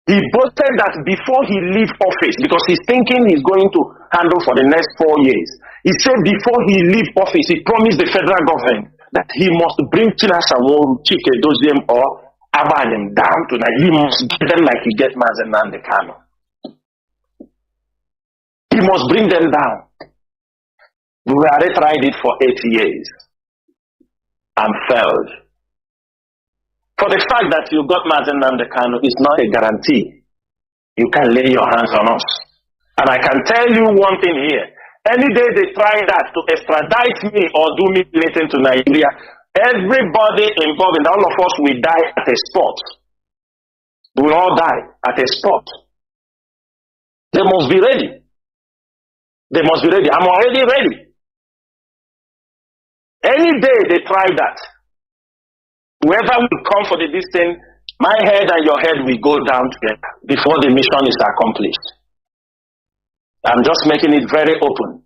He boasted that before he leave office, because he's thinking he's going to handle for the next 4 years. He said before he leave office, he promised the federal government that he must bring Chinedu, Chinedu, or Abanim down to that. He must get them like he gets Mazi and Kanu. He must bring them down. We already tried it for 8 years and failed. For the fact that you got Mazi and Kanu is not a guarantee. You can lay your hands on us. And I can tell you one thing here. Any day they try that to extradite me or do me anything to Nigeria, everybody involved in all of us will die at a spot. We will all die at a spot. They must be ready. They must be ready. I'm already ready. Any day they try that, whoever will come for the distance, my head and your head will go down together before the mission is accomplished. I'm just making it very open.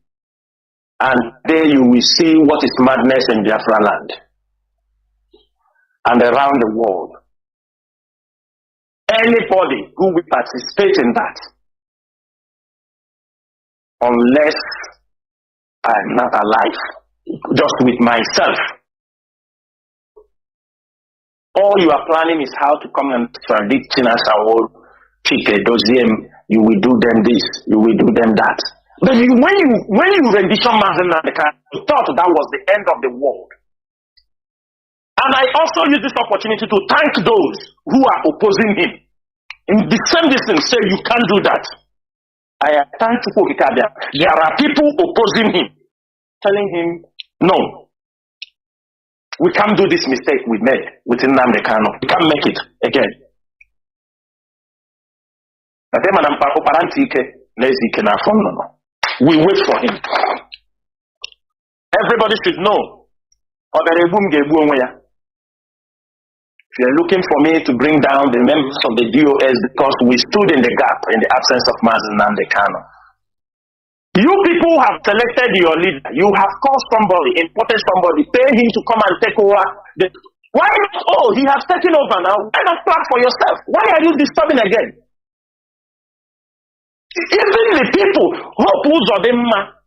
And there you will see what is madness in Biafra land and around the world. Anybody who will participate in that, unless I'm not alive, just with myself. All you are planning is how to come and predict Chinedu, Chinedu, you will do them this, you will do them that. But when you rendition Mazi, you thought that was the end of the world. And I also use this opportunity to thank those who are opposing him. In the same distance, say you can't do that. I thank Chukwukikadiam. There are people opposing him, telling him, no, We can't do this mistake we made with Nnamdi Kanu. We can't make it again. We wait for him. Everybody should know. If you're looking for me to bring down the members of the DOS because we stood in the gap in the absence of Mazi Nnamdi Kanu. You people have selected your leader. You have called somebody, imported somebody, pay him to come and take over. Why not? Oh, he has taken over now. Why not plan for yourself? Why are you disturbing again? Even the people, Hope Uzodimma,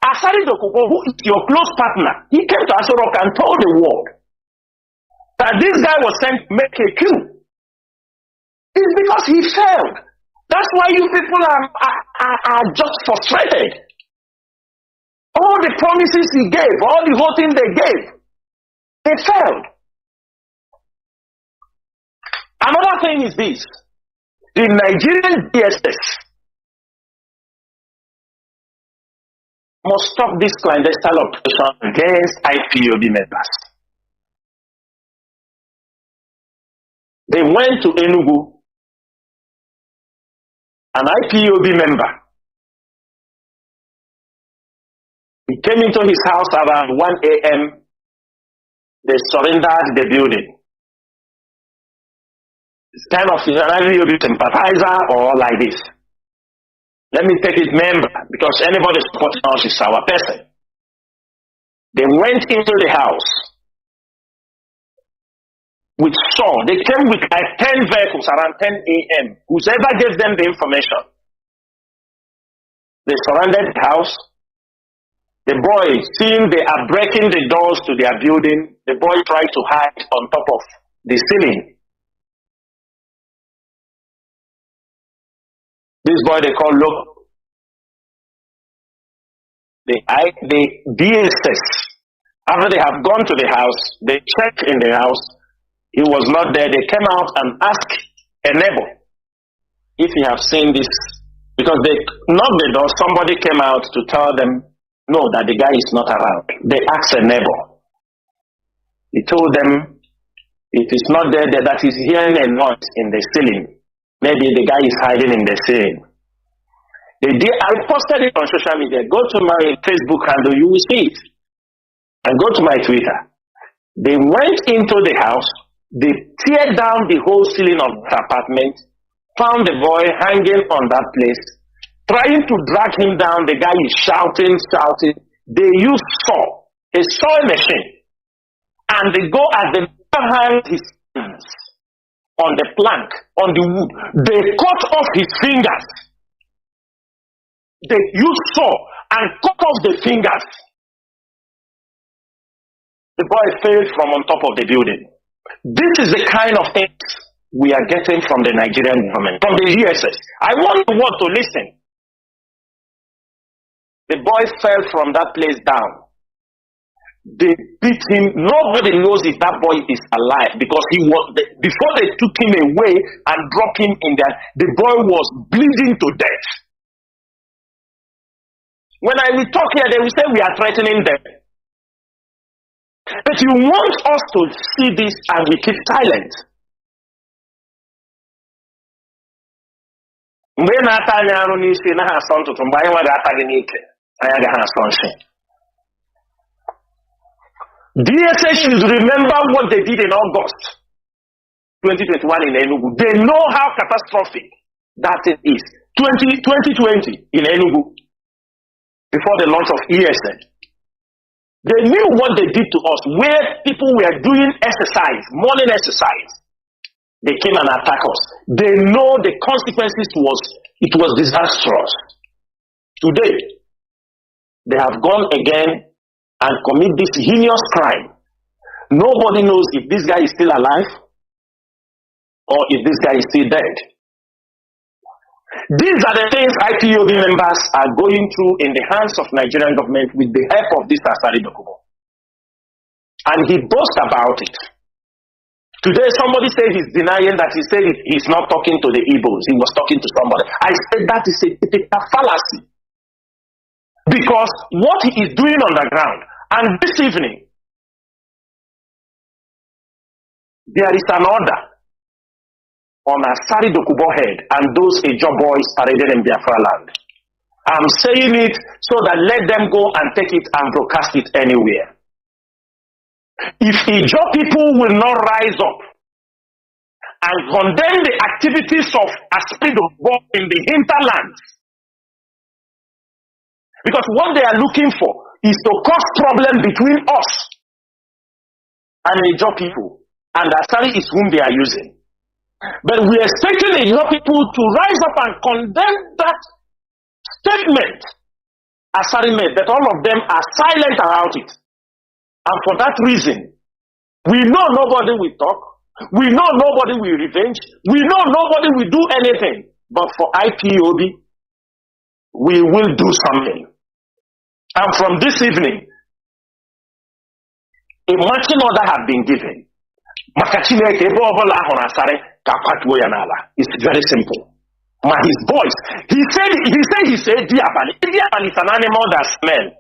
Asari Dokubo, who is your close partner, he came to Asorok and told the world that this guy was sent to make a coup. It's because he failed. That's why you people are just frustrated. All the promises he gave, all the whole thing they gave, they failed. Another thing is this. The Nigerian DSS must stop this clandestine operation against IPOB members. They went to Enugu. An IPOB member. He came into his house around 1 a.m. They surrendered the building. It's kind of an IPOB sympathizer or like this. Let me take it member because anybody supporting us is our person. They went into the house. They came with like 10 vehicles around 10 a.m. Whoever gave them the information. They surrounded the house. The boy, seeing they are breaking the doors to their building, the boy tried to hide on top of the ceiling. This boy they call Loco. The DSS, after they have gone to the house, they checked in the house. He was not there. They came out and asked a neighbor if he have seen this. Because they knocked the door, somebody came out to tell them, no, that the guy is not around. They asked a neighbor. He told them, it is not there that he's hearing a noise in the ceiling. Maybe the guy is hiding in the ceiling. I posted it on social media. Go to my Facebook handle, you will see it. And go to my Twitter. They went into the house. They teared down the whole ceiling of the apartment, found the boy hanging on that place, trying to drag him down. The guy is shouting. They use a saw machine, and they go as they hang his hands on the plank, on the wood. They cut off his fingers. They use saw and cut off the fingers. The boy fell from on top of the building. This is the kind of things we are getting from the Nigerian government, from the USS. I want the world to listen. The boy fell from that place down. They beat him. Nobody knows if that boy is alive because before they took him away and dropped him in there, the boy was bleeding to death. When we talk here, they will say we are threatening them. But you want us to see this and we keep silent. DSA should remember what they did in August 2021 in Enugu. They know how catastrophic that is. 2020 in Enugu, before the launch of ESN. They knew what they did to us, where people were doing exercise, morning exercise. They came and attacked us. They know the consequences it was disastrous. Today, they have gone again and commit this heinous crime. Nobody knows if this guy is still alive or if this guy is still dead. These are the things IPOB members are going through in the hands of Nigerian government with the help of this Asari Dokubo. And he boasts about it. Today somebody said he's denying that. He said he's not talking to the Igbos. He was talking to somebody. I said that is a typical fallacy. Because what he is doing on the ground, and this evening, there is an order on Asari Dokubo head and those Ejo boys paraded in Biafra land. I'm saying it so that let them go and take it and broadcast it anywhere. If Ejo people will not rise up and condemn the activities of Asari Dokubo in the hinterlands, because what they are looking for is to cause problem between us and Ejo people, and Asari is whom they are using. But we are expecting Ejo people to rise up and condemn that statement Asari made, that all of them are silent about it. And for that reason, we know nobody will talk, we know nobody will revenge, we know nobody will do anything. But for IPOB, we will do something. And from this evening, a marching order has been given. It's very simple. His voice, he said, Diabali. Diabali is an animal that smells.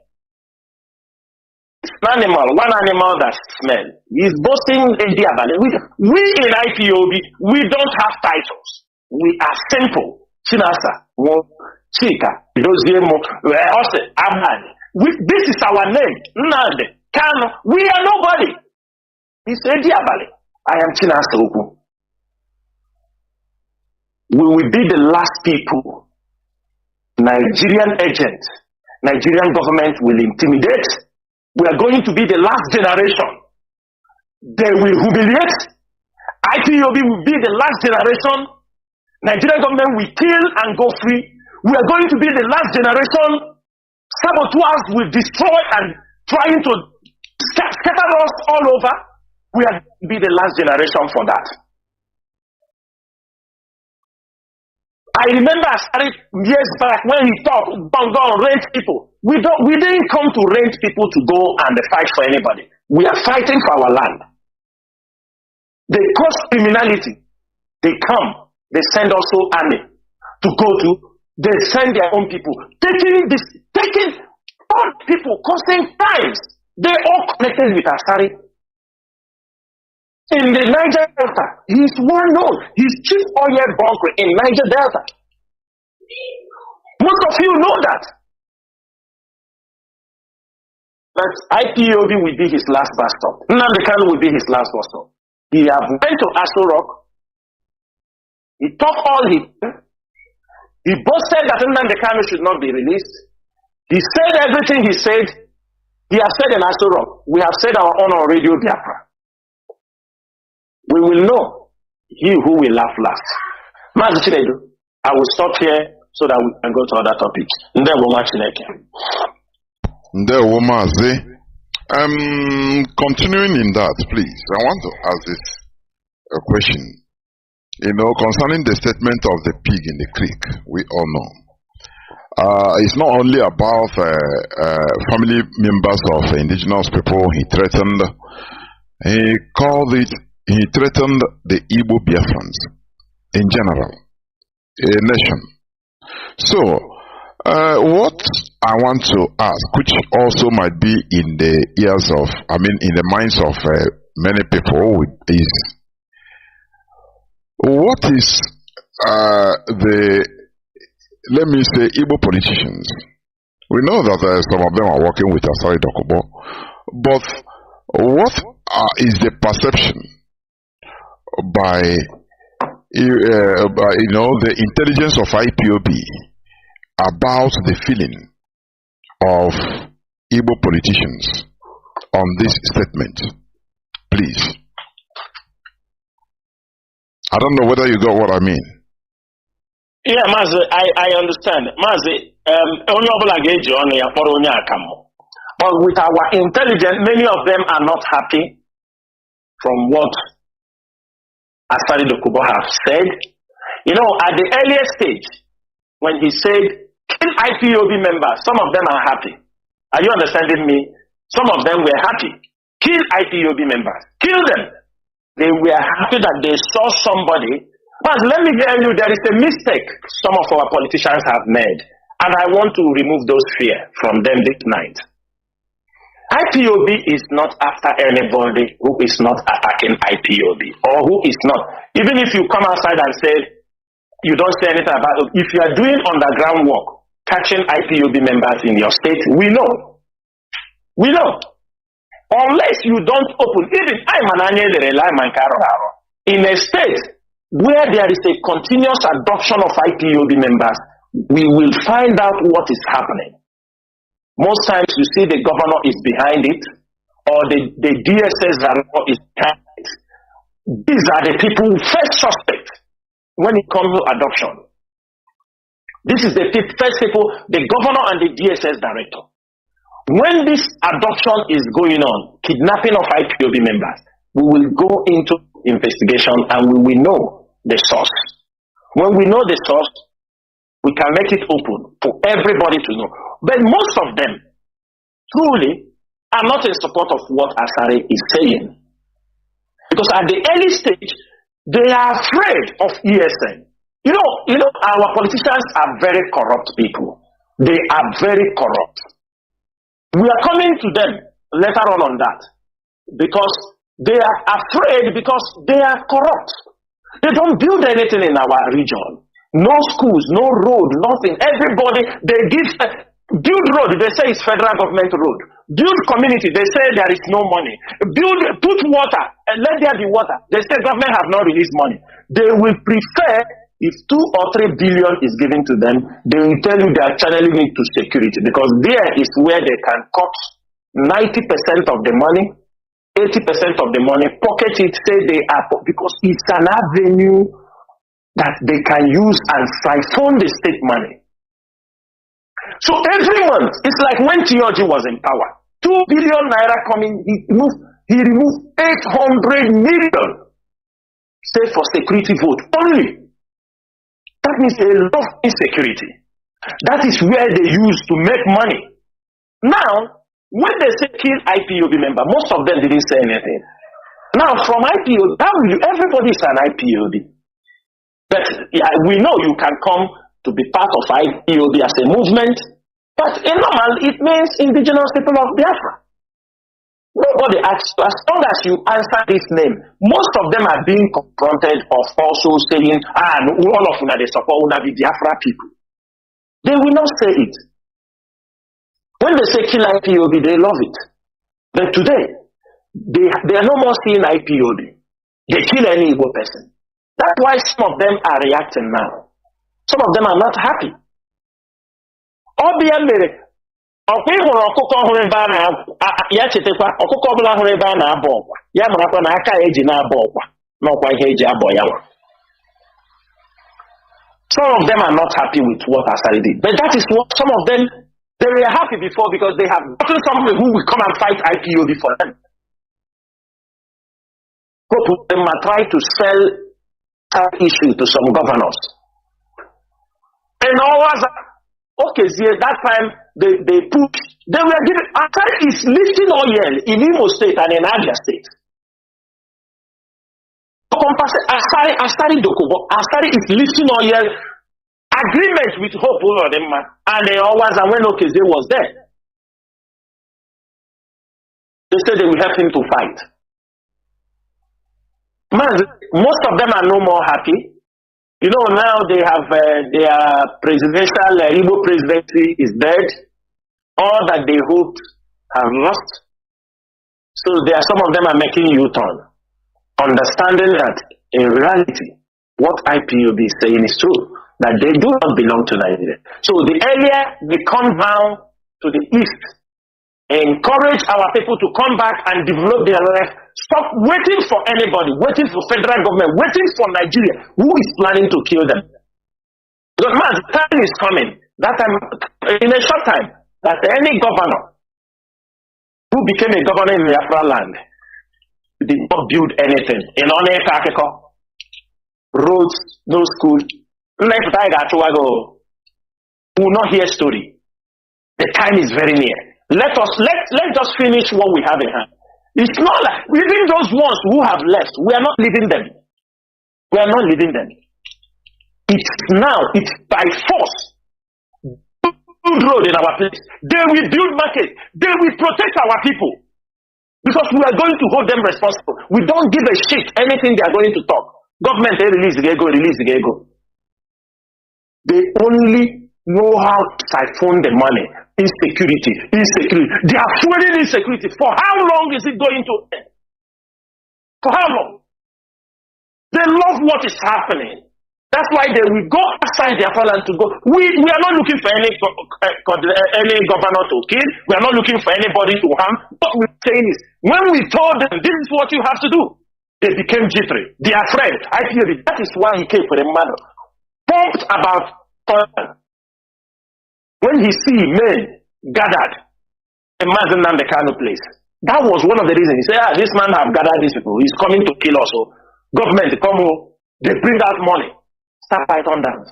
It's an animal, one animal that smells. He's boasting Diabali. We in IPOB, we don't have titles. We are simple. Chinasa, Chika, Dozemo, Abani. This is our name. Nnamdi, Kanu. We are nobody. He said, Diabali. I am Chinasa Uku. We will be the last people. Nigerian agents, Nigerian government will intimidate. We are going to be the last generation. They will humiliate. IPOB will be the last generation. Nigerian government will kill and go free. We are going to be the last generation. Saboteurs will destroy and trying to scatter us all over. We are going to be the last generation for that. I remember years back when he talked, go and rent people. We didn't come to rent people to go and fight for anybody. We are fighting for our land. They cause criminality. They come, they send also army to go to, they send their own people. Taking all people, causing crimes. They all connected with Asari. In the Niger Delta, he is well known. He's chief oil bunker in Niger Delta. Most of you know that. But IPOB will be his last bus stop. Nnamdi Kanu will be his last bus stop. He have went to Aso Rock. He talked all he boasted that Nnamdi Kanu should not be released. He said everything he said. He has said in Aso Rock. We have said our own on Radio Biafra. We will know he who will laugh last. Mazi Chinedu, I will stop here so that we can go to other topics. Mazi. Continuing in that, please, I want to ask this a question. Concerning the statement of the pig in the creek, we all know. It's not only about family members of indigenous people. He threatened. He called it. He threatened the Igbo Biafrans in general, a nation. So, what I want to ask, which also might be in the ears of, in the minds of many people, is what is let me say, Igbo politicians? We know that some of them are working with Asari Dokubo, but what is the perception by the intelligence of IPOB about the feeling of Igbo politicians on this statement? Please. I don't know whether you got what I mean. Yeah, Mazi, I understand. Mazi, but with our intelligence, many of them are not happy from what Asari Dokubo have said. At the earlier stage, when he said, kill IPOB members, some of them are happy. Are you understanding me? Some of them were happy. Kill IPOB members. Kill them. They were happy that they saw somebody. But let me tell you, there is a mistake some of our politicians have made. And I want to remove those fear from them this night. IPOB is not after anybody who is not attacking IPOB or who is not. Even if you come outside and say, you don't say anything about it, if you are doing underground work, catching IPOB members in your state, we know. We know. Unless you don't open, even in a state where there is a continuous adoption of IPOB members, we will find out what is happening. Most times you see the governor is behind it, or the DSS is behind it. These are the people who first suspect when it comes to adoption. This is the first people, the governor and the DSS director. When this adoption is going on, kidnapping of IPOB members, we will go into investigation and we will know the source. When we know the source, we can make it open for everybody to know. But most of them, truly, are not in support of what Asare is saying. Because at the early stage, they are afraid of ESN. You know, our politicians are very corrupt people. They are very corrupt. We are coming to them later on that. Because they are afraid because they are corrupt. They don't build anything in our region. No schools, no road, nothing. Everybody, they give, build road, they say it's federal government road. Build community, they say there is no money. Put water, and let there be water. They say government have not released money. They will prefer, if 2 or 3 billion is given to them, they will tell you they are channeling it to security, because there is where they can cut 90% of the money, 80% of the money, pocket it, say they are, because it's an avenue that they can use and siphon the state money. So every month, it's like when Tioji was in power. 2 billion naira coming, he removed 800 million. Say for security vote only. That means a lot of insecurity. That is where they use to make money. Now, when they say kill IPOB member, most of them didn't say anything. Now, from IPOB, everybody is an IPOB. But yeah, we know you can come to be part of IPOB as a movement, but in normal, it means indigenous people of Biafra. Nobody asks you, as long as you answer this name, most of them are being confronted of also saying, all of una they support una be Biafra people. They will not say it. When they say kill IPOB, they love it. But today, they are no more seeing IPOB. They kill any Igbo person. That's why some of them are reacting now. Some of them are not happy. Ọkwa ịhụrụ ọkụkọ ọhụrụ ebe a ya chetakwa ọkụkọ ọbụla hụrụ ebe a na-abọ ọkwa ya marakwa na aka ya eji na-abọ ọkwa n'ọkwa ihe eji abọ ya nwa. Some of them are not happy with what Asari did, but that is what some of them, they were happy before because they have gotten somebody who will come and fight IPOB for them. Both of them are trying to sell that issue to some governors. And always, okay, that time they were giving, Asari is lifting oil in Imo State and in Abia State. Asari is lifting oil agreement with Hope and they always, and when Okeze was there, they said they will help him to fight. Most of them are no more happy. You know, now they have their presidential, Igbo presidency is dead. All that they hoped have lost. So some of them are making U-turn, understanding that in reality, what IPOB is saying is true, that they do not belong to Nigeria. So the earlier they come down to the east, encourage our people to come back and develop their life. Stop waiting for anybody, waiting for federal government, waiting for Nigeria, who is planning to kill them. Because man, the time is coming, that time, in a short time, that any governor who became a governor in Biafra land did not build anything. In roads, no school. We will not hear story. The time is very near. Let's just finish what we have in hand. It's not like, even those ones who have left, we are not leaving them. We are not leaving them. It's now, it's by force. build road in our place. They will build market. They will protect our people. Because we are going to hold them responsible. We don't give a shit anything they are going to talk. Government, they release the ego. They only know how to siphon the money. Insecurity. They are fueling insecurity. For how long is it going to end? For how long? They love what is happening. That's why they will go outside their fatherland to go. We are not looking for any governor to kill. We are not looking for anybody to harm. What we're saying is, when we told them this is what you have to do, they became jittery. They are afraid. I feel it. That is why he came for the mother. Pumped about fun. When he see men gathered in Mazi and the Kanu place, that was one of the reasons. He said, this man have gathered these people. He's coming to kill us. So government, they come home, they bring out money. Start Python dance.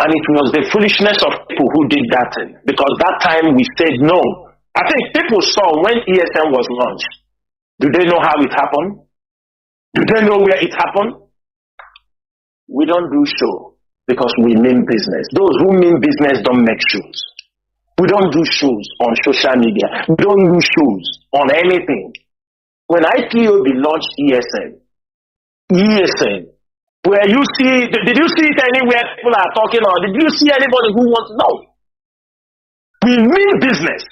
And it was the foolishness of people who did that thing. Because that time we said no. I think people saw when ESN was launched. Do they know how it happened? Do they know where it happened? We don't do show because we mean business. Those who mean business don't make shows. We don't do shows on social media. We don't do shows on anything. When IPOB launched ESN, where you see, did you see it anywhere people are talking, or did you see anybody who wants to know? We mean business.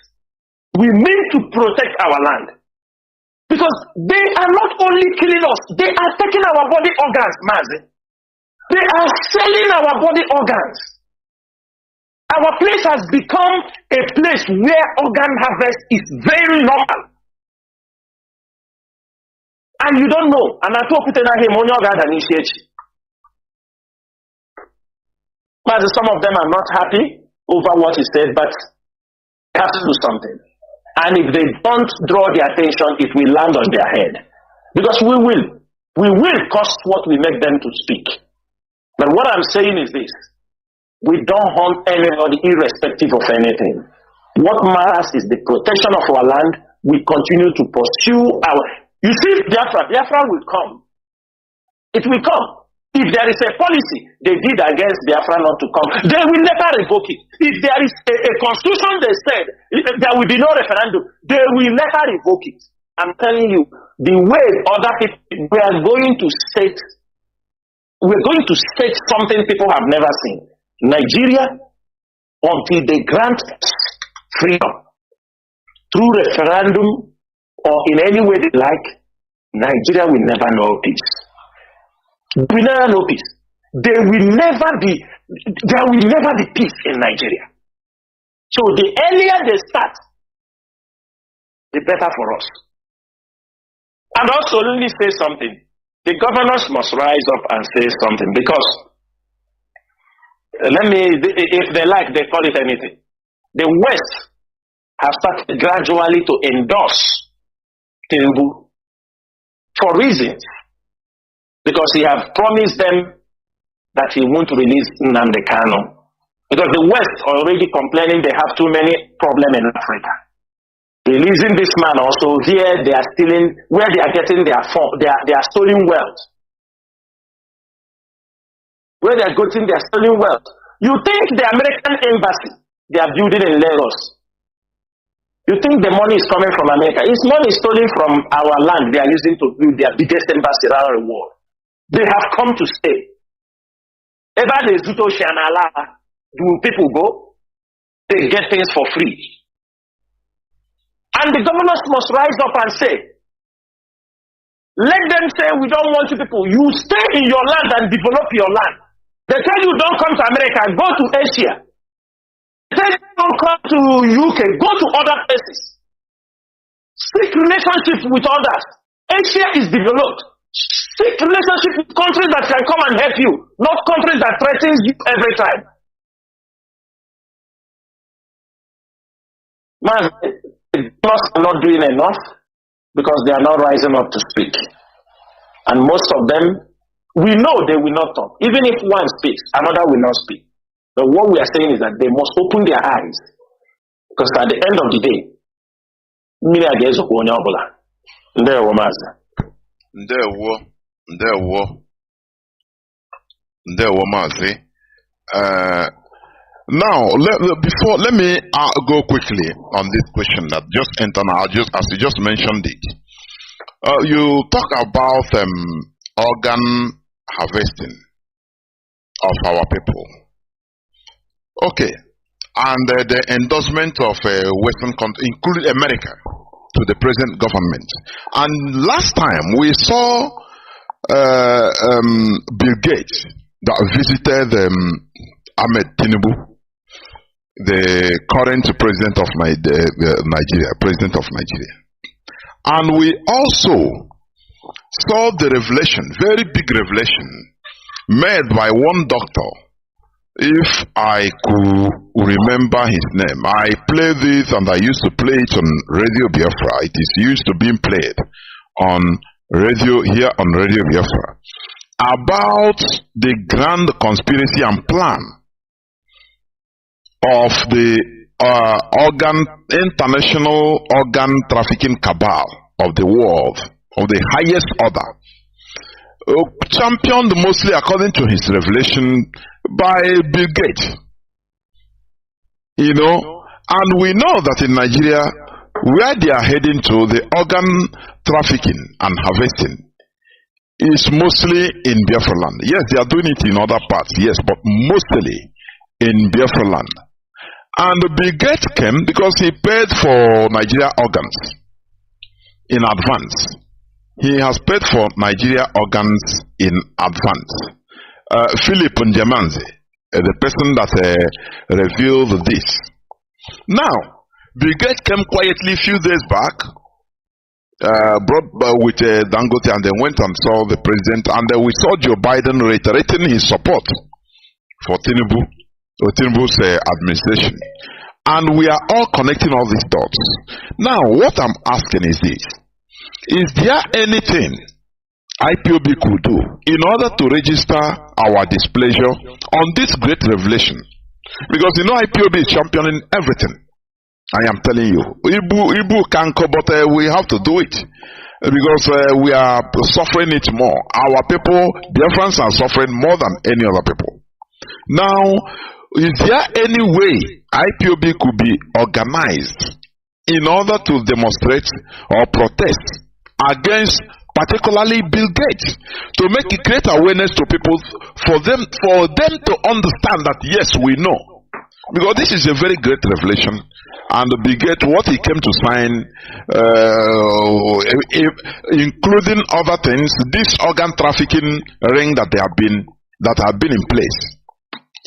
We mean to protect our land. Because they are not only killing us, they are taking our body organs, Mazi. They are selling our body organs. Our place has become a place where organ harvest is very normal. And you don't know. And I told Peter him on your garden initiate. But some of them are not happy over what he said, but they have to do something. And if they don't draw their attention, it will land on their head. Because we will cost what we make them to speak. But what I'm saying is this: we don't hunt anybody irrespective of anything. What matters is the protection of our land. We continue to pursue our. You see, Biafra will come. It will come. If there is a policy they did against Biafra not to come, they will never revoke it. If there is a constitution they said there will be no referendum, they will never revoke it. I'm telling you, the way other people, we're going to state something people have never seen. Nigeria, until they grant freedom through referendum or in any way they like, Nigeria will never know peace. We will never know peace. There will never be peace in Nigeria. So the earlier they start, the better for us. And also, let me say something. The governors must rise up and say something, because if they like, they call it anything. The West have started gradually to endorse Chinedu for reasons, because he has promised them that he won't release Nnamdi Kanu, because the West already complaining they have too many problems in Africa. Releasing this man also, here they are stealing, where they are getting their stolen wealth. Where they are getting their stolen wealth. You think the American embassy they are building in Lagos, you think the money is coming from America? It's money stolen from our land they are using to build their biggest embassy around the world. They have come to stay. Ever the Zuto Shanala, do people go? They get things for free. And the governors must rise up and say, let them say, we don't want you people. You stay in your land and develop your land. They tell you don't come to America, go to Asia. They tell you don't come to UK, go to other places. Seek relationships with others. Asia is developed. Seek relationship with countries that can come and help you, not countries that threaten you every time. Man, the governors are not doing enough because they are not rising up to speak. And most of them, we know they will not talk. Even if one speaks, another will not speak. But what we are saying is that they must open their eyes. Because at the end of the day, Ndewo Mazi. Now, let me go quickly on this question that just entered now, as you just mentioned it. You talk about organ harvesting of our people. Okay. And the endorsement of Western countries, including America, to the present government. And last time we saw Bill Gates that visited Ahmed Tinubu, the current president of Nigeria, and we also saw the revelation, very big revelation, made by one doctor. If I could remember his name, I play this and I used to play it on Radio Biafra. It is used to being played on radio here on Radio Biafra about the grand conspiracy and plan of the international organ trafficking cabal of the world, of the highest order, championed mostly according to his revelation by Bill Gates. You know, and we know that in Nigeria, where they are heading to, the organ trafficking and harvesting is mostly in Biafra land. Yes, they are doing it in other parts, yes, but mostly in Biafra land. And Bill Gates came because he paid for Nigeria organs in advance. He has paid for Nigeria organs in advance. Philip Njamanzi, the person that revealed this. Now, Bill Gates came quietly a few days back, brought with Dangote, and then went and saw the president, and we saw Joe Biden reiterating his support for Tinubu's administration. And we are all connecting all these dots. Now, what I'm asking is this. Is there anything IPOB could do in order to register our displeasure on this great revelation? Because you know IPOB is championing everything. I am telling you. Ibu can go, but we have to do it. Because we are suffering it more. Our people, Biafrans, are suffering more than any other people. Now, is there any way IPOB could be organized in order to demonstrate or protest against particularly Bill Gates, to make it great awareness to people, for them to understand that yes, we know, because this is a very great revelation. And Bill Gates, what he came to sign, including other things, this organ trafficking ring that have been in place,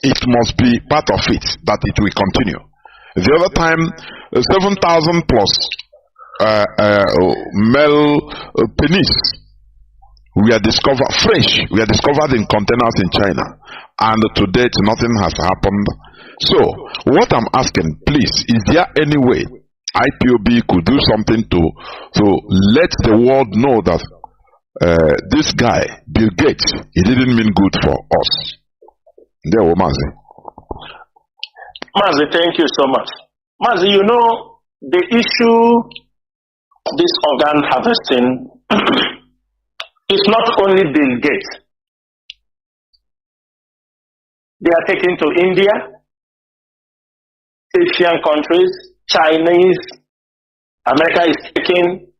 it must be part of it, that it will continue. The other time, 7,000 plus male penis we are discovered fresh. We are discovered in containers in China, and to date nothing has happened. So what I'm asking, please, is there any way IPOB could do something to let the world know that this guy Bill Gates, he didn't mean good for us? There, Mazi. Mazi, thank you so much. Mazi, you know the issue. This organ harvesting is not only Bill Gates. They are taken to India, Asian countries, Chinese, America is taking.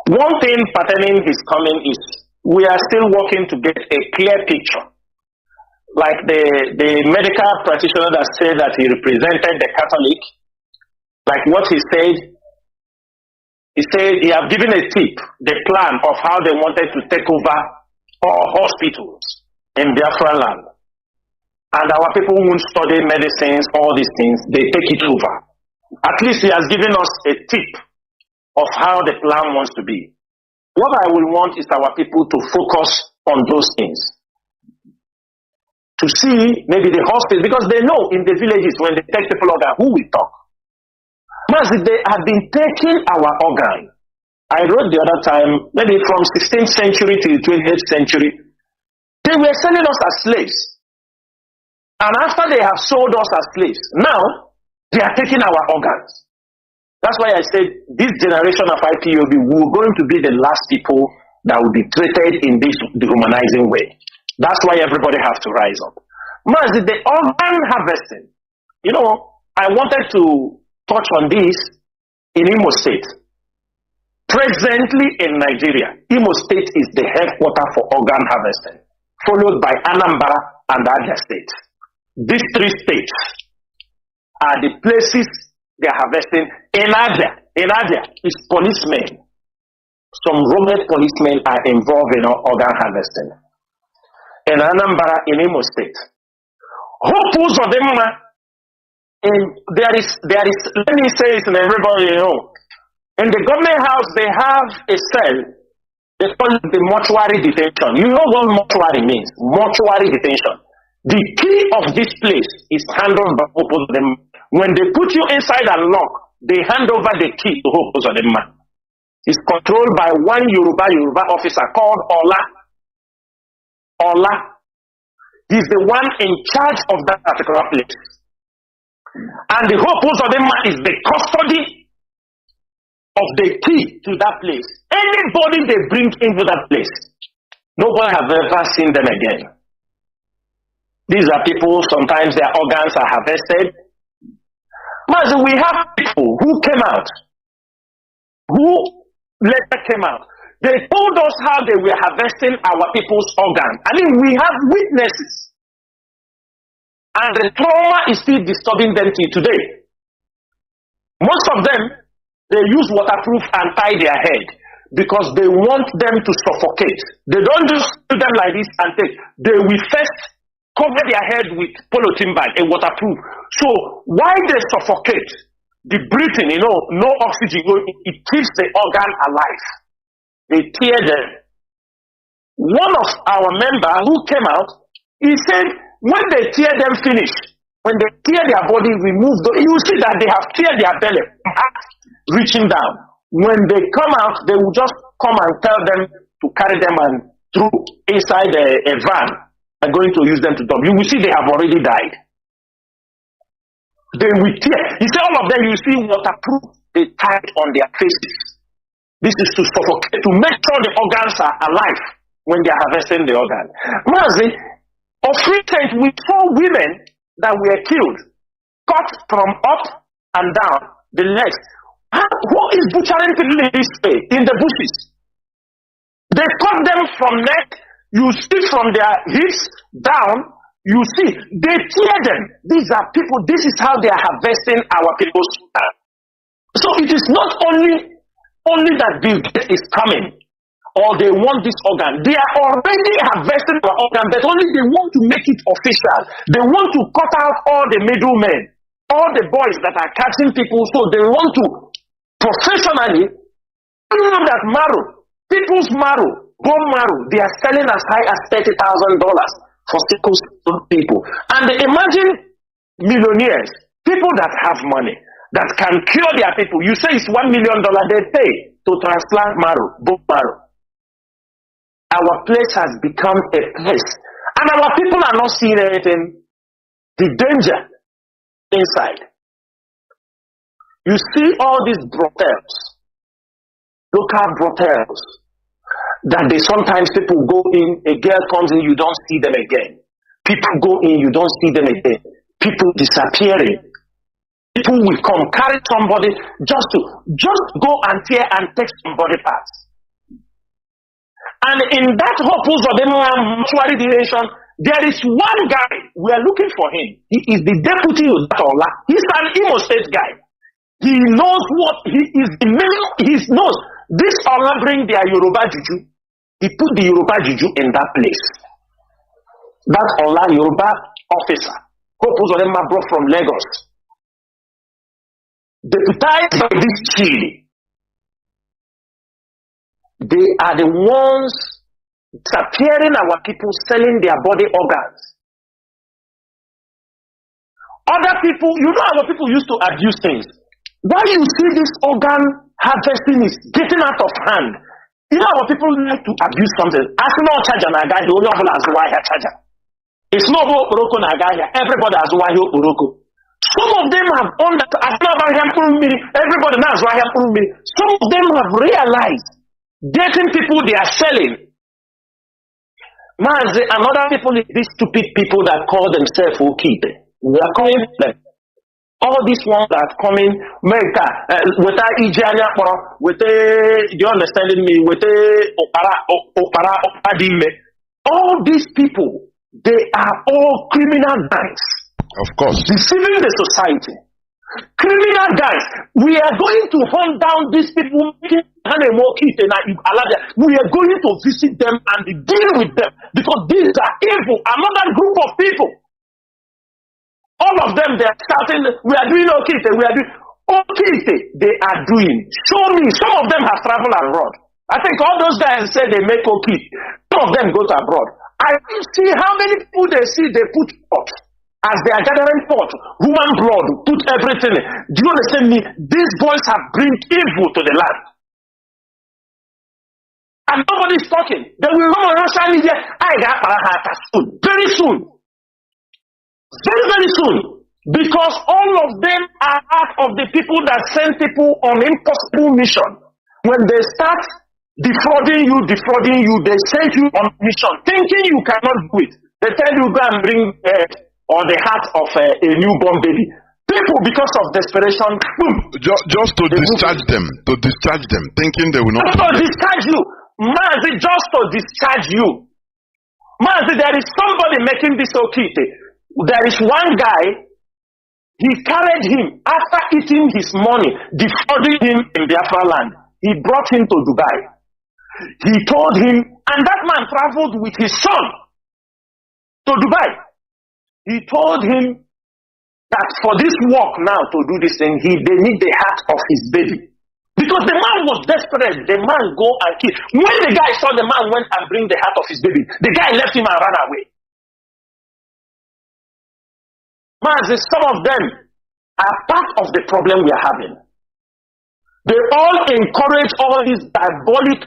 One thing pertaining his coming is we are still working to get a clear picture. Like the medical practitioner that said that he represented the Catholic, like what he said he have given a tip, the plan of how they wanted to take over all hospitals in Biafra land. And our people won't study medicines, all these things, they take it over. At least he has given us a tip of how the plan wants to be. What I will want is our people to focus on those things. To see maybe the hospital, because they know in the villages when they take people organ, who will talk? Mazi, they have been taking our organ. I wrote the other time, maybe from 16th century to the 28th century, they were selling us as slaves. And after they have sold us as slaves, now they are taking our organs. That's why I said this generation of IPOB, we're going to be the last people that will be treated in this dehumanizing way. That's why everybody has to rise up. Mazi, the organ harvesting. You know, I wanted to touch on this in Imo State. Presently in Nigeria, Imo State is the headquarters for organ harvesting, followed by Anambra and Abia State. These three states are the places they are harvesting. In Abia is policemen. Some Roman policemen are involved in organ harvesting. In Anambra, in Imo State. Hopefully of them, there is, let me say it and everybody know. In the government house, they have a cell, they call it the mortuary detention. You know what mortuary means? Mortuary detention. The key of this place is handled by Hopozodema. When they put you inside and lock, they hand over the key to Hopozodema. It's controlled by one Yoruba officer called Ola. He's the one in charge of that particular place. And the Hopozodema is the custody of the key to that place. Anybody they bring into that place, nobody have ever seen them again. These are people, sometimes their organs are harvested. But we have people who came out, who later came out. They told us how they were harvesting our people's organs. I mean, we have witnesses. And the trauma is still disturbing them till today. Most of them, they use waterproof and tie their head because they want them to suffocate. They don't just do them like this and take. They will first cover their head with polythene bag, a waterproof. So while they suffocate, the breathing, you know, no oxygen, it keeps the organ alive. They tear them. One of our members who came out, he said, when they tear them finish, when they tear their body, remove the, you see that they have teared their belly, reaching down. When they come out, they will just come and tell them to carry them and throw inside a van and going to use them to dump. You will see they have already died. They will tear. You see all of them, you see waterproof, they tied on their faces. This is to suffocate, to make sure the organs are alive when they are harvesting the organ. Mazi, of recent, we saw women that were killed, cut from up and down the legs. Who is butchering people in this way? In the bushes. They cut them from neck, you see from their hips down, you see, they tear them. These are people, this is how they are harvesting our people's organ. So it is not only that Bill Gates is coming, or they want this organ. They are already harvesting our organ, but only they want to make it official. They want to cut out all the middlemen, all the boys that are catching people, so they want to professionally know that marrow, people's marrow, bone marrow, they are selling as high as $30,000 for sickle people. And imagine millionaires, people that have money, that can cure their people. You say it's $1 million, they pay to transplant marrow, bone marrow. Our place has become a place. And our people are not seeing anything. The danger inside. You see all these brothels, local brothels, that they sometimes people go in, a girl comes in, you don't see them again. People go in, you don't see them again. People disappearing. People will come, carry somebody just go and tear and take somebody parts. And in that purpose of the mortuary detention, there is one guy, we are looking for him. He is the deputy of that Ola. He's an Imo State guy. He knows what he is. He knows this Ola bring their Yoruba juju. He put the Yoruba juju in that place. That Ola Yoruba officer, purpose of them brought from Lagos. Deputized by this Chile. They are the ones disappearing our people, selling their body organs. Other people, you know, our people used to abuse things. Why you see this organ harvesting is getting out of hand? You know, our people like to abuse something. As no charger naga, the only one has wire charger. It's not Oroko naga here. Everybody has wire Oroko. Some of them have everybody knows wire. Some of them have realized dating people they are selling. Mazi, another people is these stupid people that call themselves Okite. We are calling them. All these ones that are coming, with a Ijanya, with a, you understanding me, with a Opara, all these people, they are all criminal gangs. Of course. Deceiving the society. Criminal gangs. We are going to hunt down these people, we are going to visit them and deal with them because these are evil. Another group of people. All of them, they are shouting, we are doing Okite, we are doing Okite, they are doing. Show me, some of them have traveled abroad. I think all those guys say they make Okite. Some of them go to abroad. I see how many people they see, they put pot. As they are gathering pot, human blood, put everything. Do you understand me? These boys have bring evil to the land. And nobody is talking. They will run on social media. I got Parahata soon. Very soon. Very, very soon. Because all of them are out of the people that send people on impossible mission. When they start defrauding you, they send you on mission, thinking you cannot do it. They tell you go and bring on the heart of a newborn baby. People, because of desperation, boom. Just to discharge them, thinking they will not. To discharge you. Mazi, just to discharge you. Mazi, there is somebody making this Okite. There is one guy, he carried him after eating his money, defrauding him in Biafra land. He brought him to Dubai. He told him, and that man traveled with his son to Dubai. He told him that for this work now to do this thing, they need the heart of his baby. Because the man was desperate. The man go and kill. When the guy saw the man went and bring the heart of his baby, the guy left him and ran away. Mazi, some of them are part of the problem we are having. They all encourage all these diabolic.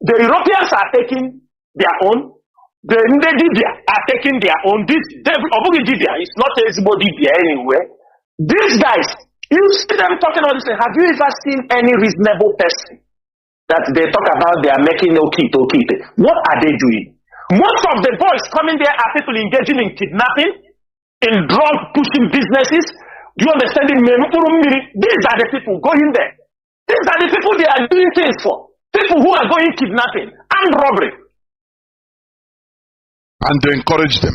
The Europeans are taking their own. The Nnamdi are taking their own. This devil, Obugi is not everybody there anywhere. These guys, you see them talking all this. Have you ever seen any reasonable person that they talk about they are making Okite? What are they doing? Most of the boys coming there are people engaging in kidnapping, in drug pushing businesses. Do you understand? These are the people going there. These are the people they are doing things for. People who are going kidnapping and robbery. And they encourage them.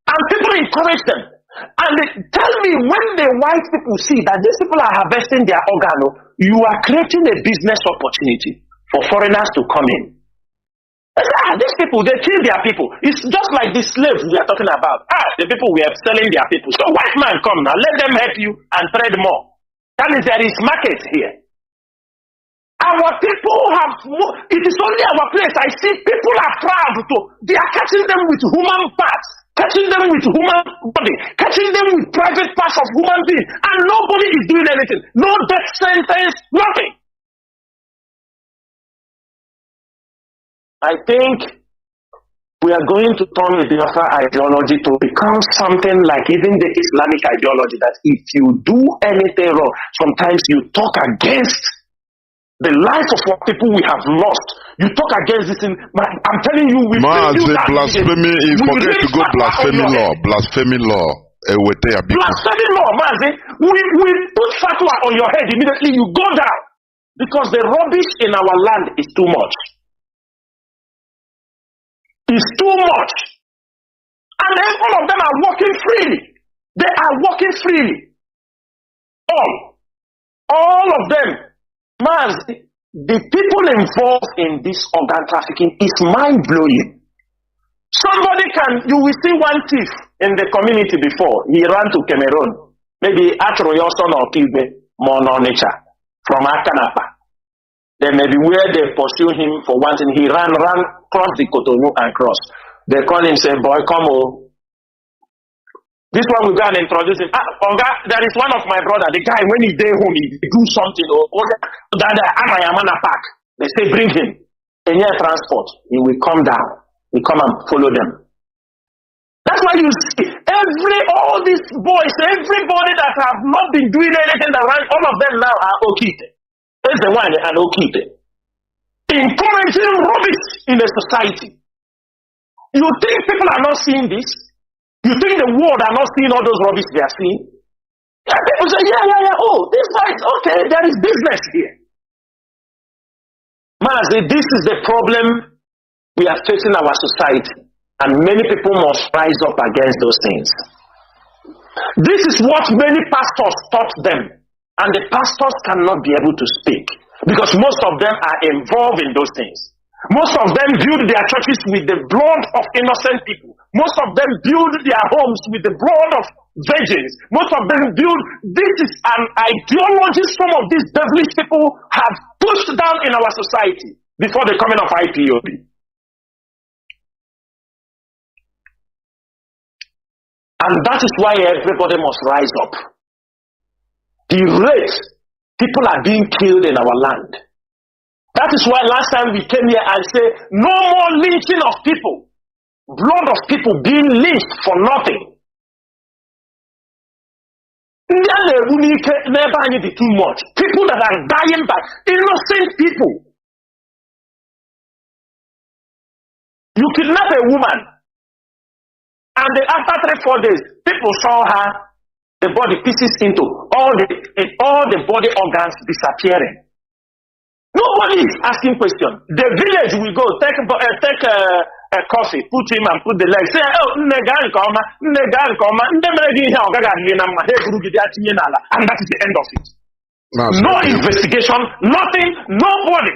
And people encourage them. And they tell me when the white people see that these people are harvesting their organ, you are creating a business opportunity for foreigners to come in. These people, they kill their people. It's just like the slaves we are talking about. The people we are selling their people. So white man come now, let them help you and trade more. That means there is market here. Our people have, it is only our place. I see people are proud to, they are catching them with human parts, catching them with human body, catching them with private parts of human being, and nobody is doing anything. No death sentence, nothing. I think we are going to turn the Biafra ideology to become something like even the Islamic ideology, that if you do anything wrong, sometimes you talk against the life of what people we have lost. You talk against this thing. I'm telling you, we blasphemy. Forget to go blasphemy law. Blasphemy law. Blasphemy law, Mazi. We put fatwa on your head immediately. You go down because the rubbish in our land is too much. It's too much. And then all of them are walking freely. They are walking freely. All of them. Mazi, the people involved in this organ trafficking is mind-blowing. You will see one thief in the community before. He ran to Cameroon. Maybe Atroyoson or Kilbe, Mononicha, from Akanapa. Then maybe where they pursue him for one thing, he ran, cross the Cotonou and cross. They call him, say, boy, come on. This one will go and introduce him. Oga, there is one of my brother, the guy, when he day home, he do something, park. They say, bring him. In air transport, he will come down. He come and follow them. That's why you see, all these boys, everybody that have not been doing anything that right, all of them now are Okite. There's the one and Okite. encouraging rubbish in a society. You think people are not seeing this? You think the world are not seeing all those rubbish they are seeing? And people say, yeah. Oh, this is okay. There is business here. Mazi, this is the problem we are facing our society, and many people must rise up against those things. This is what many pastors taught them, and the pastors cannot be able to speak because most of them are involved in those things. Most of them build their churches with the blood of innocent people. Most of them build their homes with the blood of virgins. Most of them build. This is an ideology some of these devilish people have pushed down in our society before the coming of IPOB. And that is why everybody must rise up. The rate people are being killed in our land. That is why last time we came here and said, no more lynching of people. Blood of people being lynched for nothing. Never be too much. People that are dying by innocent people. You kidnap a woman, and then after 3-4 days, people saw her, the body pieces into all the body organs disappearing. Nobody is asking questions. The village will go take a coffee, put him and put the legs. Say, oh, and that is the end of it. No investigation, nothing, nobody.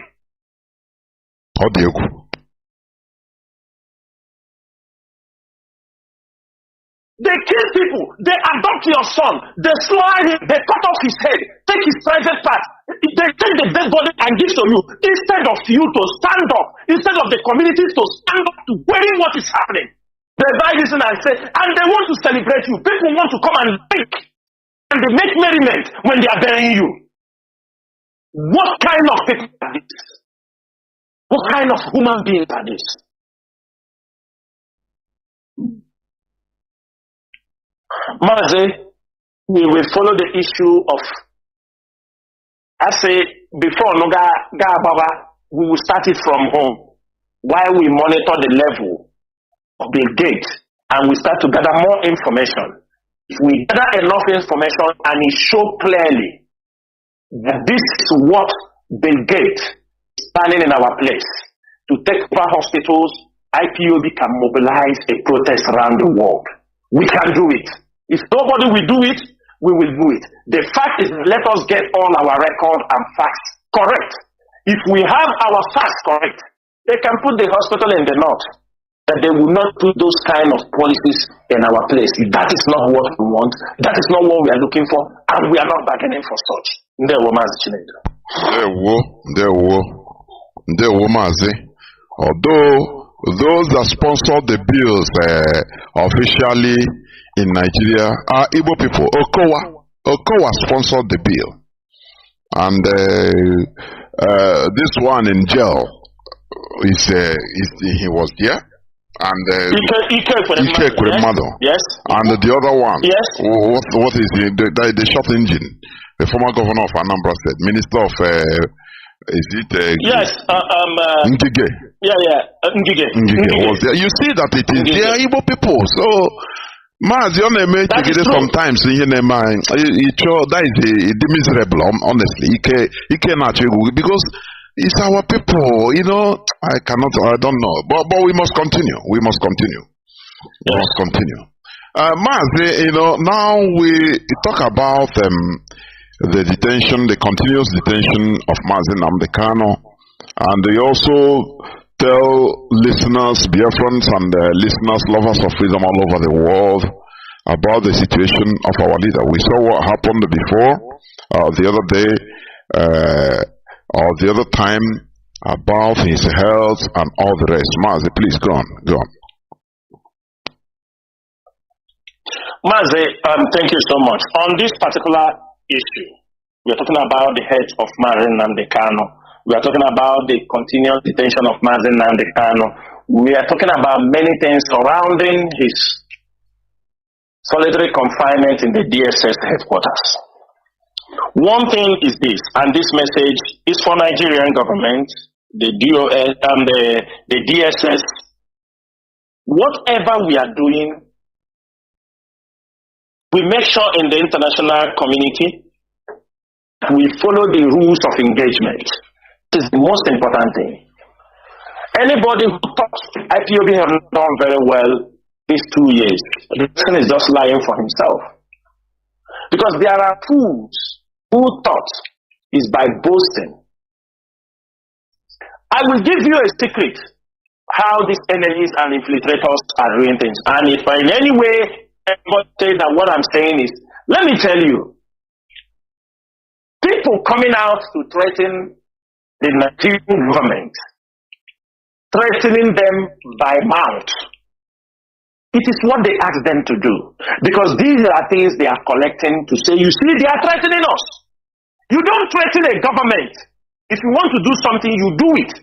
They kill people, they adopt your son, they slaughter him, they cut off his head, take his private part, they take the dead body and give to you, instead of you to stand up, instead of the community to stand up to query what is happening. They buy this and say, and they want to celebrate you. People want to come and drink, and they make merriment when they are burying you. What kind of people are this? What kind of human beings are this? Mazi, we will follow the issue of, I say, before we will start it from home, while we monitor the level of the gate, and we start to gather more information. If we gather enough information and it shows clearly that this is what the gate is planning in our place, to take over hospitals, IPOB can mobilize a protest around the world. We can do it. If nobody will do it, we will do it. The fact is, let us get all our record and facts correct. If we have our facts correct, they can put the hospital in the north, but they will not put those kind of policies in our place. That is not what we want. That is not what we are looking for, and we are not bargaining for such. Chinedu. Mazi. Although those that sponsor the bills officially in Nigeria are Igbo people. Okowa sponsored the bill, and this one in jail he was there, and Ike Kuremado, yes, and the other one, yes, what is the short engine, the former governor of Anambra State, minister of is it yes, Ngige? Ngige was there. You see that it is they are Igbo people, so. Mazi, sometimes in your mind, that is the miserable, honestly. Because it's our people, I don't know. But we must continue. We must continue. We must continue. Mazi, now we talk about the detention, the continuous detention of Mazi Nnamdi Kanu, and they also tell listeners, Biafrans and listeners, lovers of freedom all over the world about the situation of our leader. We saw what happened before, the other day, or the other time, about his health and all the rest. Mazi, please go on. Mazi, thank you so much. On this particular issue, we are talking about the health of Mazi Nnamdi Kanu. We are talking about the continuous detention of Mazi Nnamdi Kanu. We are talking about many things surrounding his solitary confinement in the DSS headquarters. One thing is this, and this message is for Nigerian government, the DOS, the DSS, whatever we are doing, we make sure in the international community we follow the rules of engagement. This is the most important thing. Anybody who talks IPOB have done very well these 2 years, the person is just lying for himself. Because there are fools who thought is by boasting. I will give you a secret how these enemies and infiltrators are doing things. And if in any way anybody says that what I'm saying is, let me tell you, people coming out to threaten the Nigerian government, threatening them by mouth, it is what they ask them to do. Because these are things they are collecting to say, you see, they are threatening us. You don't threaten a government. If you want to do something, you do it.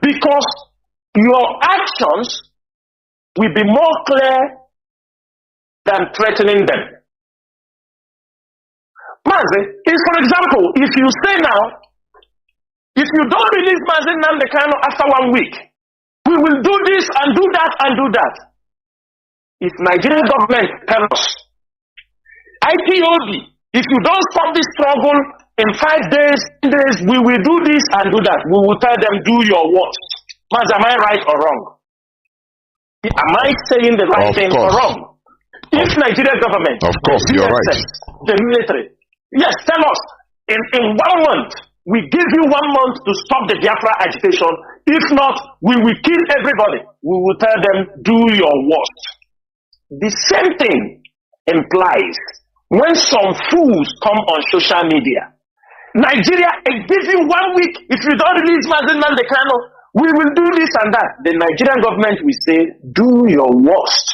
Because your actions will be more clear than threatening them. Mazi, is for example, if you say now, if you don't release Mazi Nnamdi Kanu after 1 week, we will do this and do that and do that. If Nigerian government tells us, IPOB, if you don't stop this struggle in 5 days, 10 days, we will do this and do that. We will tell them, do your worst. Mazi, am I right or wrong? Am I saying the right thing or wrong? If Nigerian government, of course, you're right. The military, yes, tell us, in 1 month, we give you 1 month to stop the Biafra agitation. If not, we will kill everybody. We will tell them, do your worst. The same thing implies when some fools come on social media. Nigeria, it gives you 1 week. If you don't release Mazi Nnamdi Kanu, we will do this and that. The Nigerian government will say, do your worst.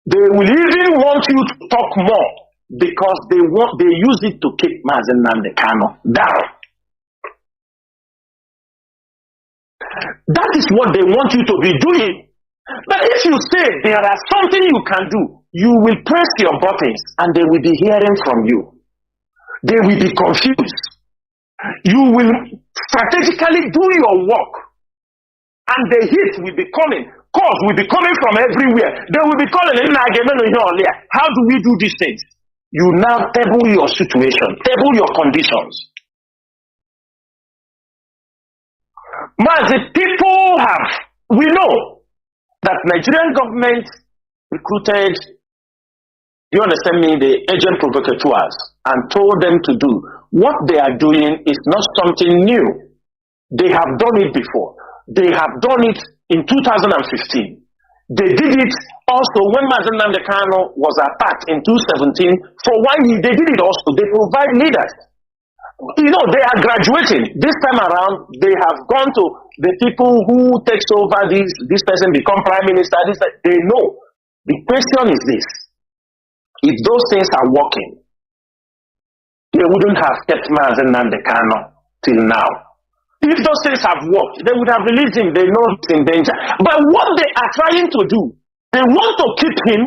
They will even want you to talk more because they use it to keep Mazi Nnamdi Kanu down. That is what they want you to be doing. But if you say there are something you can do, you will press your buttons and they will be hearing from you. They will be confused. You will strategically do your work and the hit will be coming. Calls will be coming from everywhere. They will be calling in here. How do we do these things? You now table your situation, table your conditions. Mazi, we know that Nigerian government recruited, you understand me, the agent provocateurs and told them to do. What they are doing is not something new. They have done it before. They have done it in 2015. They did it also when Mazi Nnamdi Kanu was attacked in 2017. For 1 year, they did it also. They provide leaders. You know, they are graduating. This time around, they have gone to the people who takes over this person become prime minister. They know. The question is this. If those things are working, they wouldn't have kept Mazi Nnamdi Kanu till now. If those things have worked, they would have released him. They know he's in danger. But what they are trying to do, they want to keep him,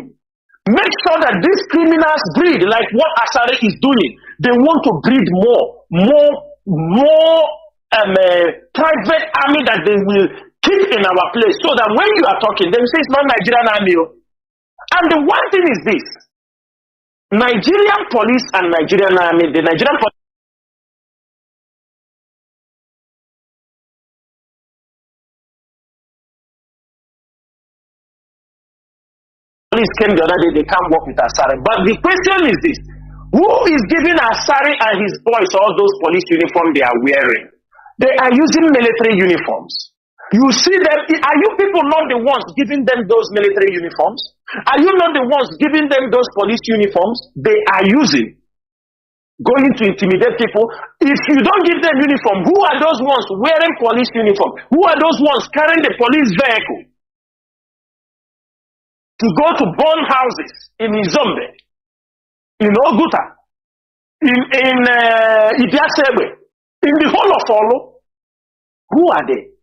make sure that these criminals breed like what Asare is doing. They want to breed more private army that they will keep in our place, so that when you are talking, they will say it's not Nigerian army. And the one thing is this: Nigerian police and Nigerian army, the Nigerian police came the other day, they can't work with Asare. But the question is this: who is giving Asare and his boys all those police uniforms they are wearing? They are using military uniforms. You see them, are you people not the ones giving them those military uniforms? Are you not the ones giving them those police uniforms they are using? Going to intimidate people. If you don't give them uniform, who are those ones wearing police uniform? Who are those ones carrying the police vehicle to go to burn houses in Izombe, in Oguta, in Idiasebe, in the whole of Olo? Who are they?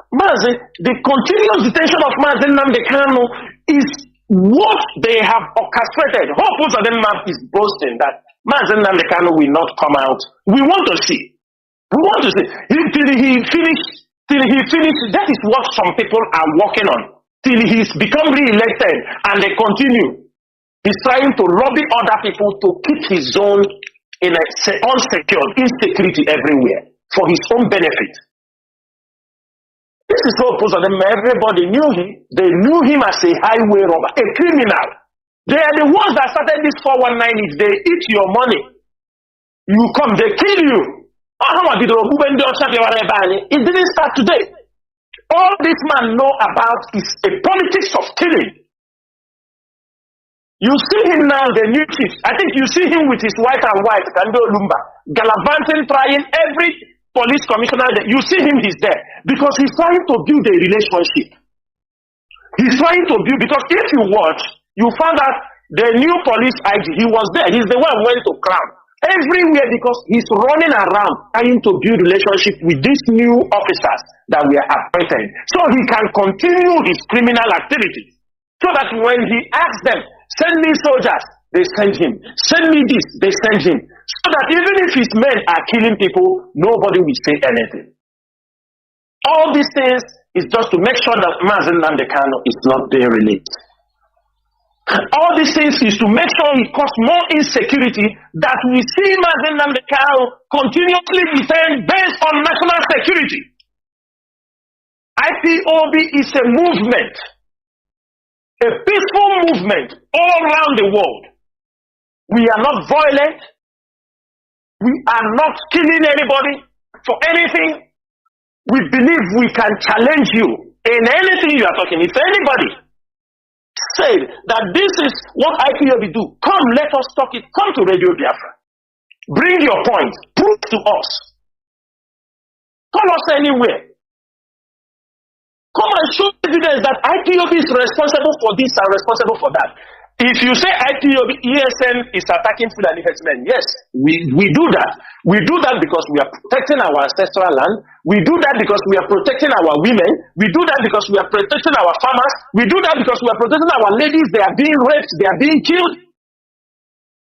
Mazi, the continuous detention of Mazi Nnamdi Kanu is what they have orchestrated. Hope of them is boasting that Mazi Nnamdi Kanu will not come out. We want to see. We want to say, till he finish. That is what some people are working on. Till he's become re-elected and they continue. He's trying to lobby other people to keep his zone in a unsecured, insecurity everywhere for his own benefit. This is so opposed to them. Everybody knew him. They knew him as a highway robber, a criminal. They are the ones that started this 419. If they eat your money, you come, they kill you. It didn't start today. All this man know about is a politics of killing. You see him now, the new chief. I think you see him with his wife and wife, Kando Lumba, gallivanting, trying every police commissioner. You see him, he's there. Because he's trying to build a relationship. He's trying to build, because if you watch, you found out the new police IG, he was there. He's the one who went to Crown. Everywhere, because he's running around trying to build relationship with these new officers that we are appointed, so he can continue his criminal activities. So that when he asks them, send me soldiers, they send him. Send me this, they send him. So that even if his men are killing people, nobody will say anything. All these things is just to make sure that Mazi Nnamdi Kanu is not being released. All these things is to make sure he causes more insecurity, that we see Mazi Nnamdi Kanu continuously detained based on national security. IPOB is a movement, a peaceful movement all around the world. We are not violent. We are not killing anybody for anything. We believe we can challenge you in anything you are talking. If anybody say that this is what IPOB do, come, let us talk it. Come to Radio Biafra. Bring your point. Prove to us. Call us anywhere. Come and show evidence that IPOB is responsible for this and responsible for that. If you say IPOB, ESN is attacking Fulani herdsmen, yes, we do that. We do that because we are protecting our ancestral land. We do that because we are protecting our women. We do that because we are protecting our farmers. We do that because we are protecting our ladies. They are being raped. They are being killed.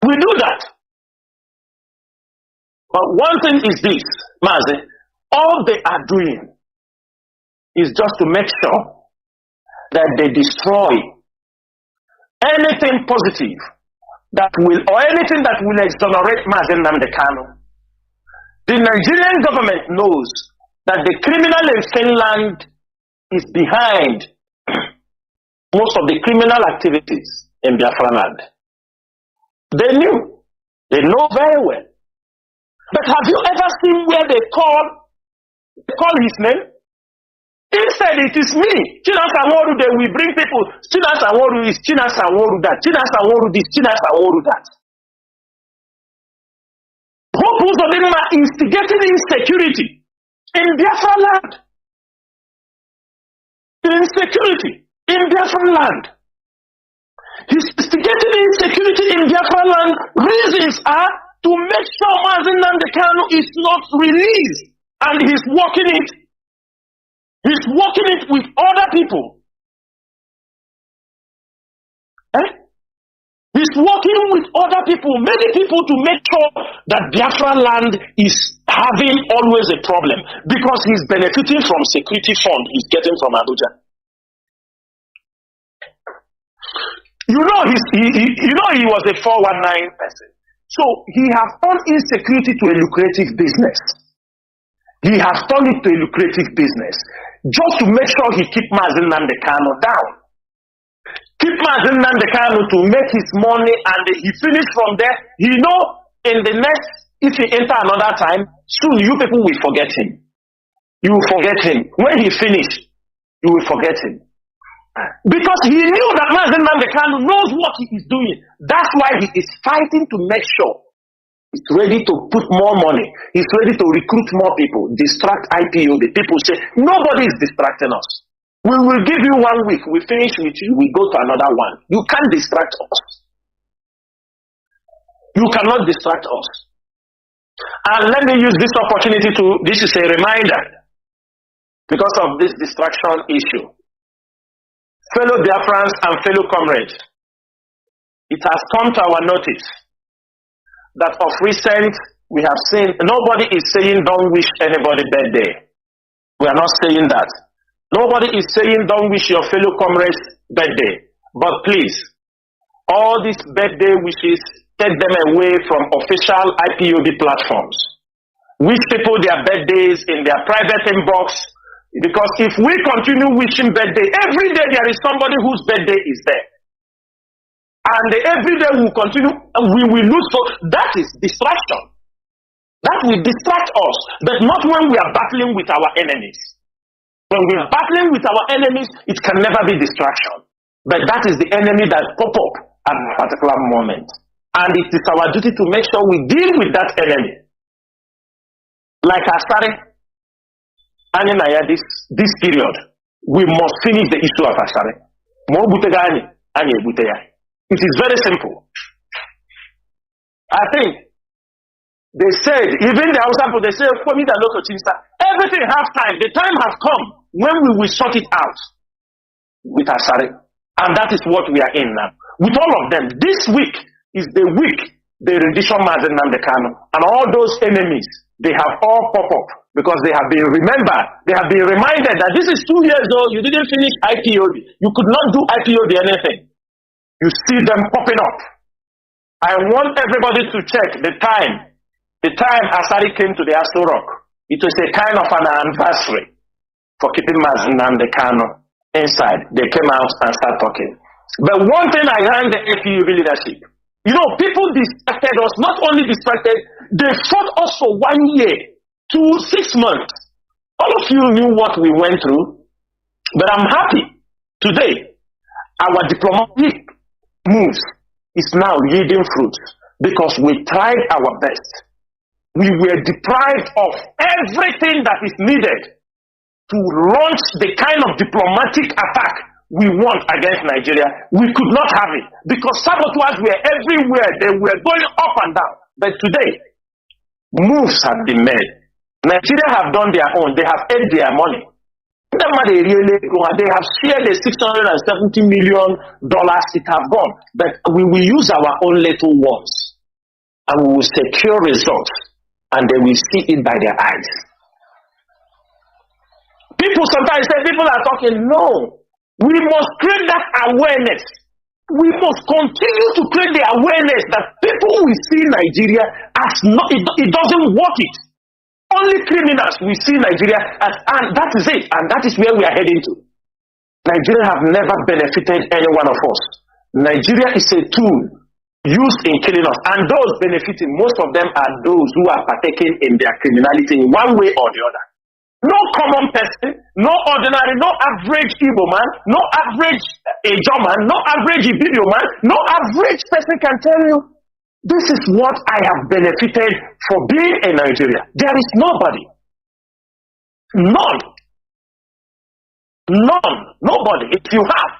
We do that. But one thing is this, Mazi, all they are doing is just to make sure that they destroy anything positive that will, or anything that will exonerate Mazi Nnamdi Kanu. The Nigerian government knows that the criminal in Finland is behind most of the criminal activities in Biafra land. They knew. They know very well. But have you ever seen where they call his name? Instead, it is me. Chinasaworu, they will bring people. Chinasaworu is Chinasaworu that. Chinasaworu this, Chinasaworu that. Hope of them are instigating insecurity in Biafra land. Insecurity in Biafra land. He's instigating insecurity in Biafra land. Reasons are to make sure Mazi Nnamdi Kanu is not released, and he's working it. He's working it with other people. He's working with other people, many people, to make sure that Biafra land is having always a problem, because he's benefiting from security fund he's getting from Abuja. You know he was a 419 person. So he has turned insecurity to a lucrative business. He has turned it to a lucrative business, just to make sure he keep Mazi Nnamdi Kanu down. Keep Mazi Nnamdi Kanu to make his money, and he finish from there. He know in the next, if he enter another time, soon you people will forget him. You will forget him. When he finish, you will forget him. Because he knew that Mazi Nnamdi Kanu knows what he is doing. That's why he is fighting to make sure he's ready to put more money. He's ready to recruit more people, distract IPO. The people say, nobody is distracting us. We will give you 1 week. We finish with you. We go to another one. You can't distract us. You cannot distract us. And let me use this opportunity this is a reminder, because of this distraction issue. Fellow Biafrans and fellow comrades, it has come to our notice that of recent we have seen, nobody is saying don't wish anybody birthday. We are not saying that. Nobody is saying don't wish your fellow comrades birthday. But please, all these birthday wishes, take them away from official IPOB platforms. Wish people their birthdays in their private inbox. Because if we continue wishing birthday, every day there is somebody whose birthday is there. And every day we continue, we will lose. So that is distraction. That will distract us, but not when we are battling with our enemies. When we are battling with our enemies, it can never be distraction. But that is the enemy that pop up at a particular moment. And it is our duty to make sure we deal with that enemy. Like I started, this period, we must finish the issue of Asare. It is very simple. I think they said, even the Hausa people, they say, everything has time. The time has come when we will sort it out with Asare. And that is what we are in now. With all of them, this week is the week the rendition Mazi Nnamdi Kanu and all those enemies, they have all popped up because they have been reminded that this is 2 years old, you didn't finish IPOB. You could not do IPOB anything. You see them popping up. I want everybody to check the time. The time Asari came to the Aso Rock, it was a kind of an anniversary for keeping Mazi Nnamdi Kanu inside. They came out and started talking. But one thing I learned the APUB leadership, people distracted us, not only distracted, they fought us for 1 year to 6 months. All of you knew what we went through, but I'm happy today. Our diplomatic moves is now yielding fruits because we tried our best. We were deprived of everything that is needed to launch the kind of diplomatic attack we want against Nigeria. We could not have it because saboteurs were everywhere. They were going up and down. But today, moves have been made. Nigeria have done their own. They have earned their money. They have shared the $670 million. It have gone. But we will use our own little words and we will secure results and they will see it by their eyes. People sometimes say people are talking. No. We must create that awareness. We must continue to create the awareness that people will see Nigeria as not, it doesn't work it. Only criminals will see Nigeria as, and that is it. And that is where we are heading to. Nigeria have never benefited any one of us. Nigeria is a tool used in killing us. And those benefiting, most of them are those who are partaking in their criminality in one way or the other. No common person, no ordinary, no average Igbo man, no average Ijaw man, no average Ibibio man, no average person can tell you, this is what I have benefited for being in Nigeria. There is nobody. None. None. Nobody. If you have.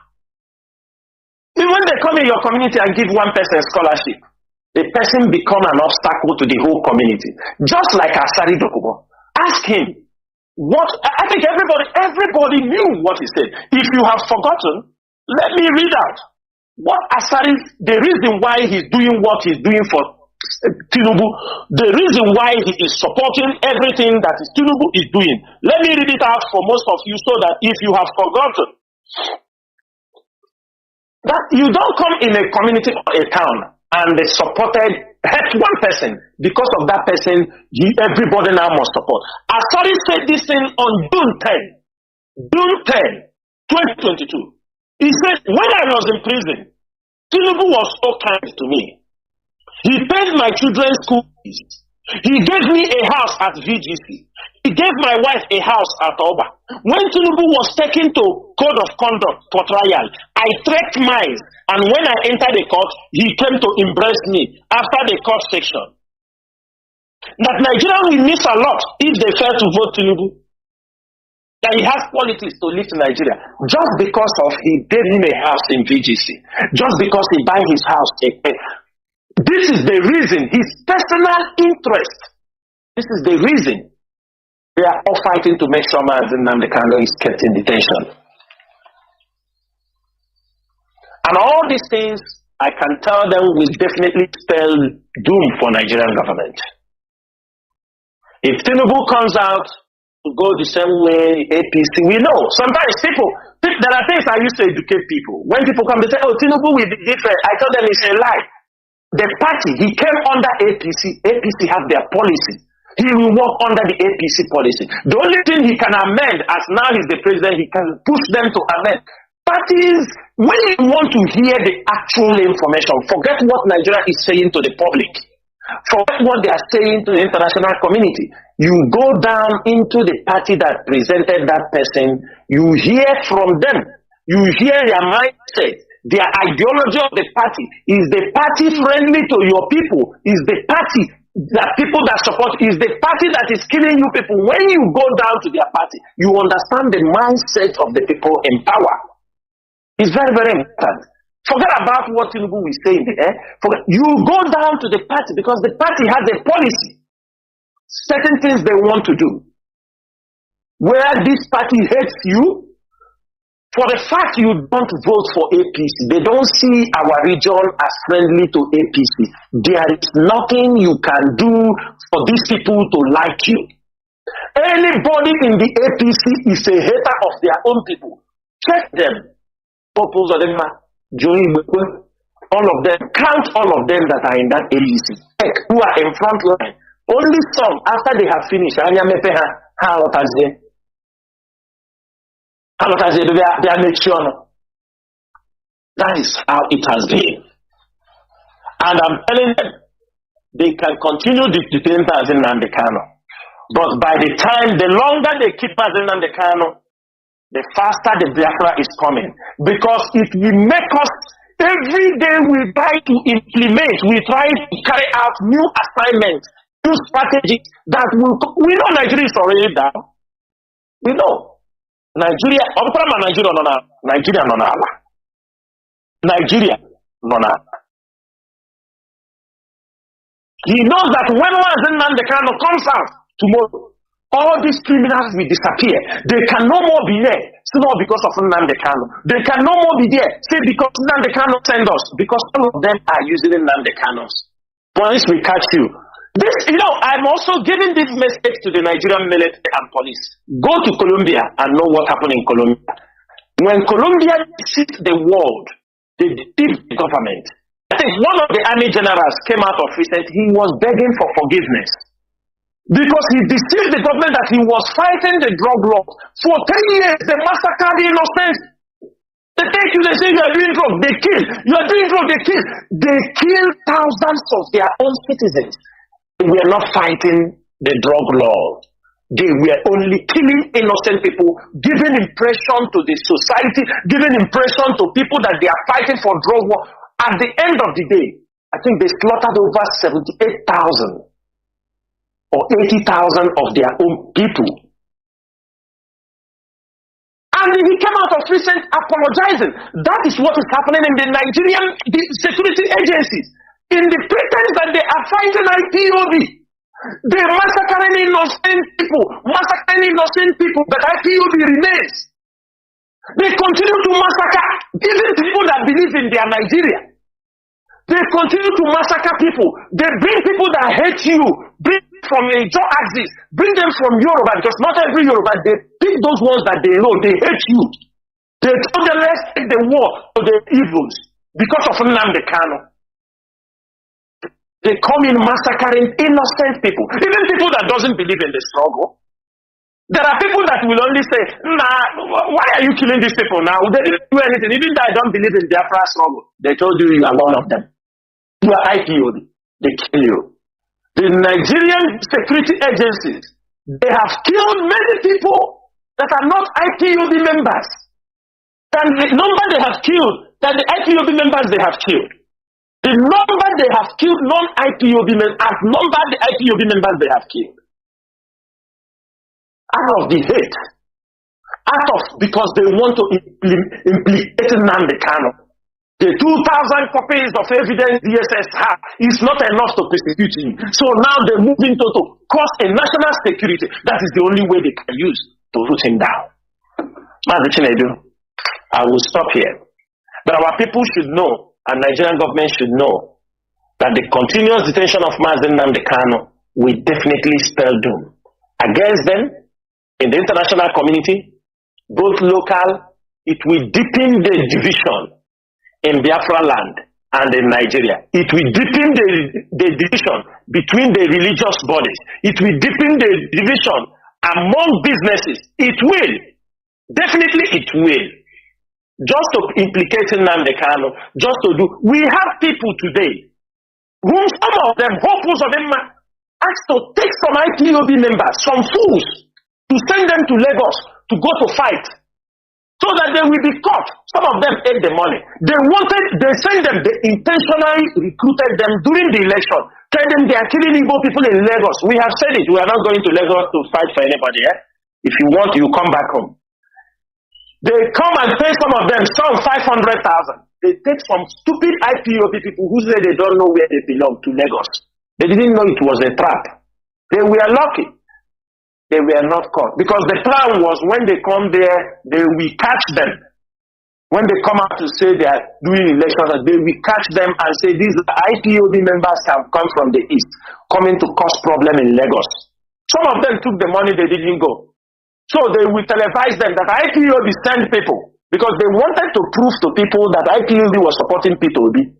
Even when they come in your community and give one person scholarship, the person become an obstacle to the whole community. Just like Asari Dokubo. Ask him. What I think everybody knew what he said. If you have forgotten, let me read out what Asari, the reason why he's doing what he's doing for Tinubu, the reason why he is supporting everything that Tinubu is doing. Let me read it out for most of you so that if you have forgotten, that you don't come in a community or a town and they supported help one person, because of that person, everybody now must support. Asari said this thing on June 10, 2022. He said, when I was in prison, Tinubu was so kind to me. He paid my children's school fees. He gave me a house at VGC. He gave my wife a house at Oba. When Tinubu was taken to Code of Conduct for trial, I trekked miles. And when I entered the court, he came to embrace me after the court section. That Nigeria will miss a lot if they fail to vote Tinubu. That he has qualities to lift Nigeria. Just because of he gave him a house in VGC. Just because he buy his house. This is the reason, his personal interest. This is the reason they are all fighting to make sure Mazi Nnamdi Kanu is kept in detention. And all these things, I can tell them will definitely spell doom for Nigerian government. If Tinubu comes out to go the same way APC, we know. Sometimes there are things I used to educate people. When people come, they say, oh, Tinubu will be different. I tell them it's a lie. The party, he came under APC. APC have their policy. He will work under the APC policy. The only thing he can amend, as now he's the president, he can push them to amend. Parties, when you want to hear the actual information, forget what Nigeria is saying to the public. Forget what they are saying to the international community. You go down into the party that presented that person, you hear from them, you hear their mindset, their ideology of the party. Is the party friendly to your people? Is the party that people that support, is the party that is killing you people? When you go down to their party, you understand the mindset of the people in power. It's very, very important. Forget about what Tinubu is saying there. You go down to the party because the party has a policy. Certain things they want to do. Where this party hates you, for the fact you don't vote for APC, they don't see our region as friendly to APC. There is nothing you can do for these people to like you. Anybody in the APC is a hater of their own people. Check them. All of them, count all of them that are in that APC. Check who are in front line. Only some, after they have finished, they are make sure. That is how it has been. And I'm telling them, they can continue detaining Nnamdi Kanu. But by the time, the longer they keep Nnamdi Kanu, the faster the Biafra is coming. Because it will make us, every day we try to implement, we try to carry out new assignments, new strategies that will, we know Nigeria is already down. We know. Nigeria no. He knows that when Nnamdi Kanu comes out tomorrow, all these criminals will disappear. They can no more be there. It's not because of Nnamdi Kanu. They can no more be there. Say because Nnamdi Kanu send us. Because all of them are using Nnamdi Kanus. Police will catch you. This, I'm also giving this message to the Nigerian military and police. Go to Colombia and know what happened in Colombia. When Colombia deceived the world, they deceived the government. I think one of the army generals came out of recent, he was begging for forgiveness. Because he deceived the government that he was fighting the drug law. For 10 years, they massacred the innocent. They take you, they say you are doing drugs, they kill. You are doing drugs, they kill. They kill thousands of their own citizens. They were not fighting the drug law. They were only killing innocent people, giving impression to the society, giving impression to people that they are fighting for drug war. At the end of the day, I think they slaughtered over 78,000 or 80,000 of their own people. And he came out of recent apologizing. That is what is happening in the Nigerian security agencies. In the pretense that they are fighting IPOB. They are massacring innocent people. But IPOB remains. They continue to massacre even people that believe in their Nigeria. They continue to massacre people. They bring people that hate you. Bring from a Joe axis. Bring them from Yoruba, because not every Yoruba, they pick those ones that they know, they hate you. They told them, let's take the war to the evils because of Nnamdi Kanu. They come in massacring innocent people, even people that doesn't believe in the struggle. There are people that will only say, nah, why are you killing these people now? They didn't do anything. Even though I don't believe in Biafra struggle, they told you are one of them. You are IPOB. They kill you. The Nigerian security agencies, they have killed many people that are not IPOB members. And the number they have killed, that the IPOB members they have killed. The number they have killed non-IPOB members, as number the IPOB members they have killed. Out of the hate. Because they want to implicate Nnamdi Kanu. The 2,000 copies of evidence DSS have is not enough to persecute him. So now they're moving to cause a national security. That is the only way they can use to root him down. Mazi Chinedu, I will stop here. But our people should know, and Nigerian government should know, that the continuous detention of Mazi Nnamdi Kanu will definitely spell doom against them in the international community, both local. It will deepen the division in Biafra land and in Nigeria. It will deepen the division between the religious bodies. It will deepen the division among businesses. It will. Definitely it will. Just to implicate Nnamdi Kanu, just to do. We have people today whom some of them, hopeful of them, asked to take some IPOB members, some fools, to send them to Lagos to go to fight, so that they will be caught. Some of them ate the money. They sent them, they intentionally recruited them during the election, tell them they are killing Igbo people in Lagos. We have said it, we are not going to Lagos to fight for anybody. If you want, you come back home. They come and pay some of them, some 500,000. They take some stupid IPOB people who say they don't know where they belong to Lagos. They didn't know it was a trap. They were lucky. They were not caught. Because the plan was when they come there, they will catch them. When they come out to say they are doing elections, they will catch them and say these IPOB members have come from the east, coming to cause problem in Lagos. Some of them took the money, they didn't go. So they will televise them that IPOB sent people because they wanted to prove to people that IPOB was supporting P2B.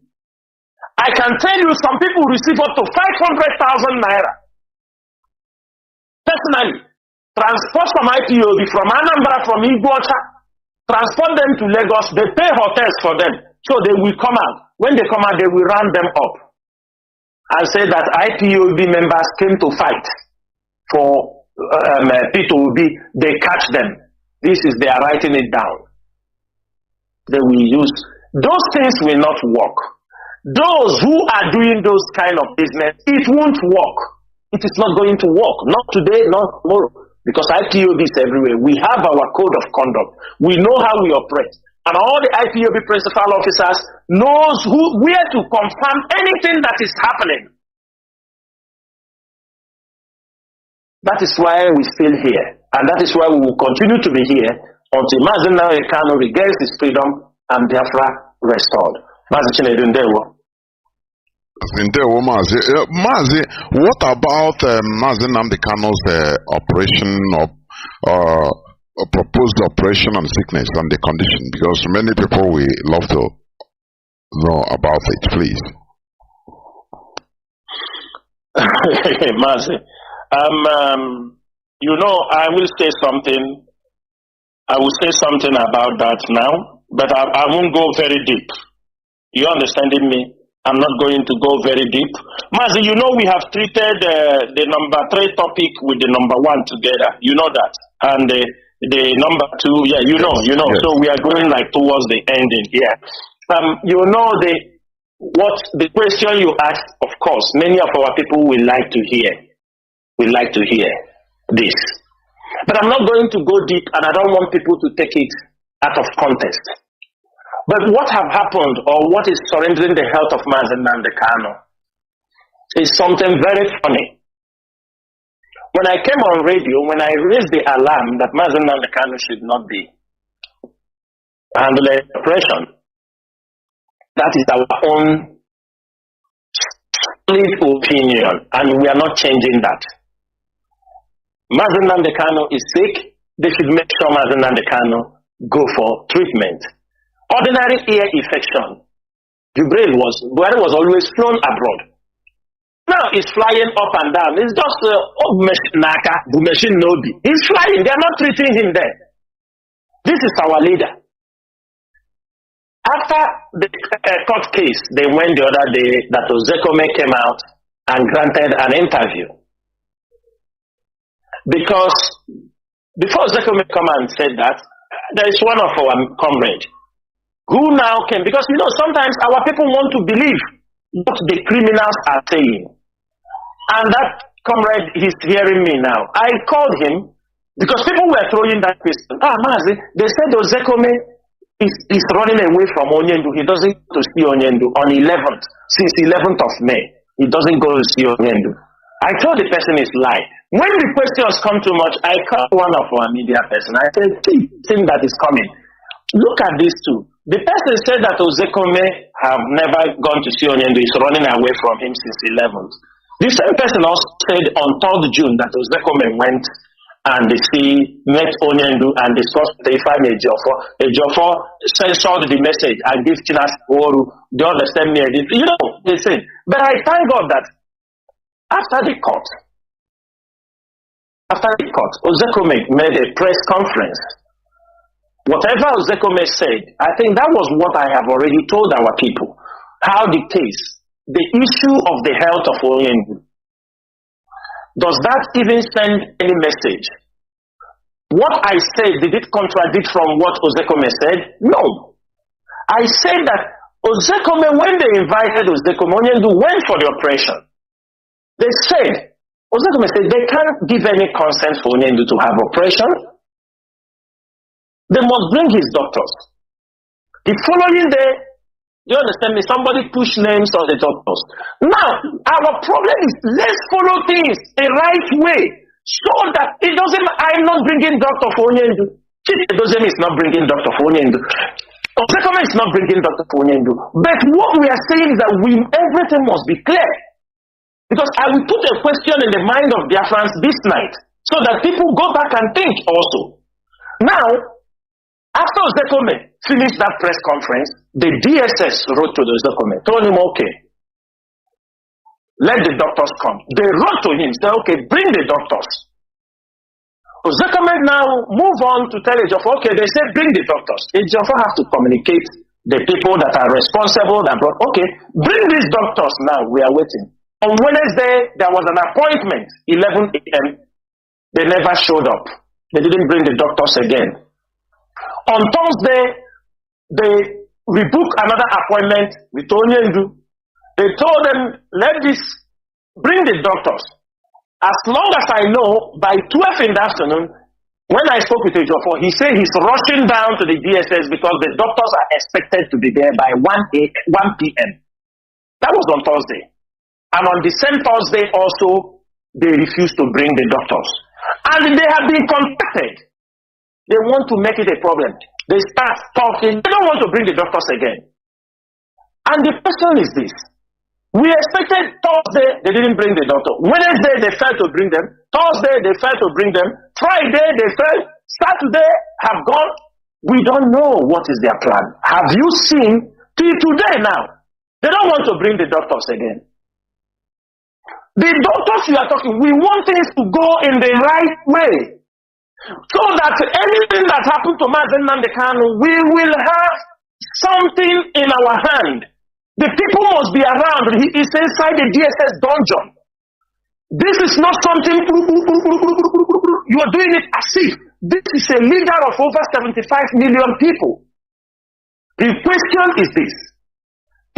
I can tell you some people receive up to 500,000 naira. Personally, transport from IPOB, from Anambra, from Iguacha, transport them to Lagos, they pay hotels for them. So they will come out. When they come out, they will round them up and say that IPOB members came to fight for P2B, they catch them. This is, they are writing it down. They will use, those things will not work. Those who are doing those kind of business, it won't work. It is not going to work. Not today, not tomorrow. Because IPOB is everywhere. We have our code of conduct. We know how we operate. And all the IPOB principal officers knows where to confirm anything that is happening. That is why we're still here. And that is why we will continue to be here until Mazi Kanu regains his freedom and Biafra restored. Mazi Chinedu Ndewo. Mazi, what about Mazi Nnamdi Kanu's operation of proposed operation on sickness and the condition? Because many people will love to know about it, please. Mazi. You know, I will say something. I will say something about that now, but I won't go very deep. You understanding me? I'm not going to go very deep. Mazi, you know we have treated the number 3 topic with the number 1 together. You know that, and the number 2, yeah, you know. Yes. So we are going like towards the ending here. You know the question you asked. Of course, many of our people will like to hear. We like to hear this. But I'm not going to go deep, and I don't want people to take it out of context. But what have happened, or what is surrendering the health of Mazi Nnamdi Kanu, is something very funny. When I came on radio, when I raised the alarm that Mazi Nnamdi Kanu should not be handling operation, that is our own solid opinion, and we are not changing that. Mazi Nnamdi Kanu is sick. They should make sure Mazi Nnamdi Kanu go for treatment. Ordinary ear infection. Buhari was always flown abroad. Now he's flying up and down. It's just Bumeshi Nobi. He's flying. They're not treating him there. This is our leader. After the court case, they went the other day that Ozekome came out and granted an interview. Because before Zekome come and said that, there is one of our comrades who now came, because you know sometimes our people want to believe what the criminals are saying. And that comrade, he's hearing me now. I called him because people were throwing that question. Mazi, they said Ozekome is running away from Onyendu. He doesn't go to see Onyendu on 11th, since 11th of May. He doesn't go to see Onyendu. I told the person is lie. When the questions come too much, I called one of our media person. I said, thing that is coming. Look at these two. The person said that Ozekome have never gone to see Onyendu. He's running away from him since 11th. The same person also said on 3rd June that Ozekome went and they met Onyendu and discussed the Ifeanyi Ejiofor. Ejiofor censored the message and gave Chinas Oru. They understand me. You know, they said. But I thank God that after the court, Ozekome made a press conference. Whatever Ozekome said, I think that was what I have already told our people. How the case, the issue of the health of Onyendu, does that even send any message? What I said, did it contradict from what Ozekome said? No. I said that Ozekome, when they invited Ozekome, Onyendu went for the operation. They said, Ozekome said they can't give any consent for Onyendu to have operation. They must bring his doctors. The following day, you understand me? Somebody pushed names on the doctors. Now, our problem is let's follow things the right way so that it doesn't. I'm not bringing Dr. Onyendu. Chinedu is not bringing Dr. Onyendu. Ozekome is not bringing Dr. Onyendu. But what we are saying is that everything must be clear. Because I will put a question in the mind of Biafrans this night so that people go back and think also. Now, after Ozekome finished that press conference, the DSS wrote to Ozekome, told him, okay, let the doctors come. They wrote to him, said, okay, bring the doctors. Ozekome now move on to tell Ejiofor, okay, they said bring the doctors. Ejiofor has to communicate the people that are responsible that brought, okay, bring these doctors now, we are waiting. On Wednesday, there was an appointment, 11 a.m. They never showed up. They didn't bring the doctors again. On Thursday, they rebooked another appointment with Onyendu. They told them, bring the doctors. As long as I know, by 12 in the afternoon, when I spoke with Ejiofor, he said he's rushing down to the DSS because the doctors are expected to be there by 1 p.m. That was on Thursday. And on the same Thursday also, they refused to bring the doctors. And they have been contacted. They want to make it a problem. They start talking. They don't want to bring the doctors again. And the question is this. We expected Thursday, they didn't bring the doctor. Wednesday, they failed to bring them. Thursday, they failed to bring them. Friday, they failed. Saturday, have gone. We don't know what is their plan. Have you seen till today now? They don't want to bring the doctors again. The doctors you are talking, we want things to go in the right way. So that anything that happened to Mazi Nnamdi Kanu, we will have something in our hand. The people must be around. He is inside the DSS dungeon. This is not something you are doing it as if this is a leader of over 75 million people. The question is this.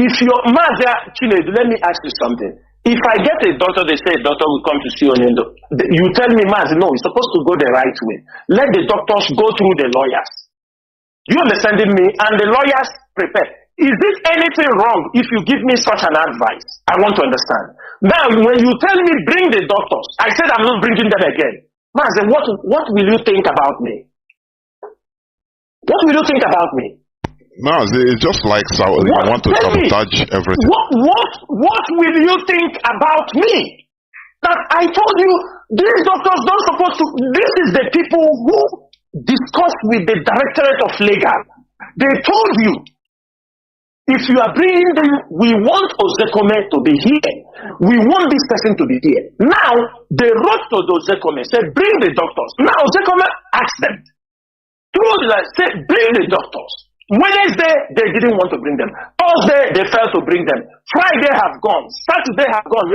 If your Mazi Chinedu, let me ask you something. If I get a doctor, they say a doctor will come to see Onyendu. You tell me, Mazi, no, it's supposed to go the right way. Let the doctors go through the lawyers. You understanding me? And the lawyers prepare. Is this anything wrong if you give me such an advice? I want to understand. Now, when you tell me bring the doctors, I said I'm not bringing them again. Mazi, what will you think about me? What will you think about me? No, it's just like you want to sabotage everything. What will you think about me? That I told you, these doctors don't suppose to. This is the people who discussed with the Directorate of Legal. They told you, if you are bringing them, we want Ozekome to be here. We want this person to be here. Now, they wrote to Ozekome, said, bring the doctors. Now, Ozekome asked them, said, bring the doctors. Wednesday, they didn't want to bring them. Thursday, they failed to bring them. Friday have gone. Saturday have gone.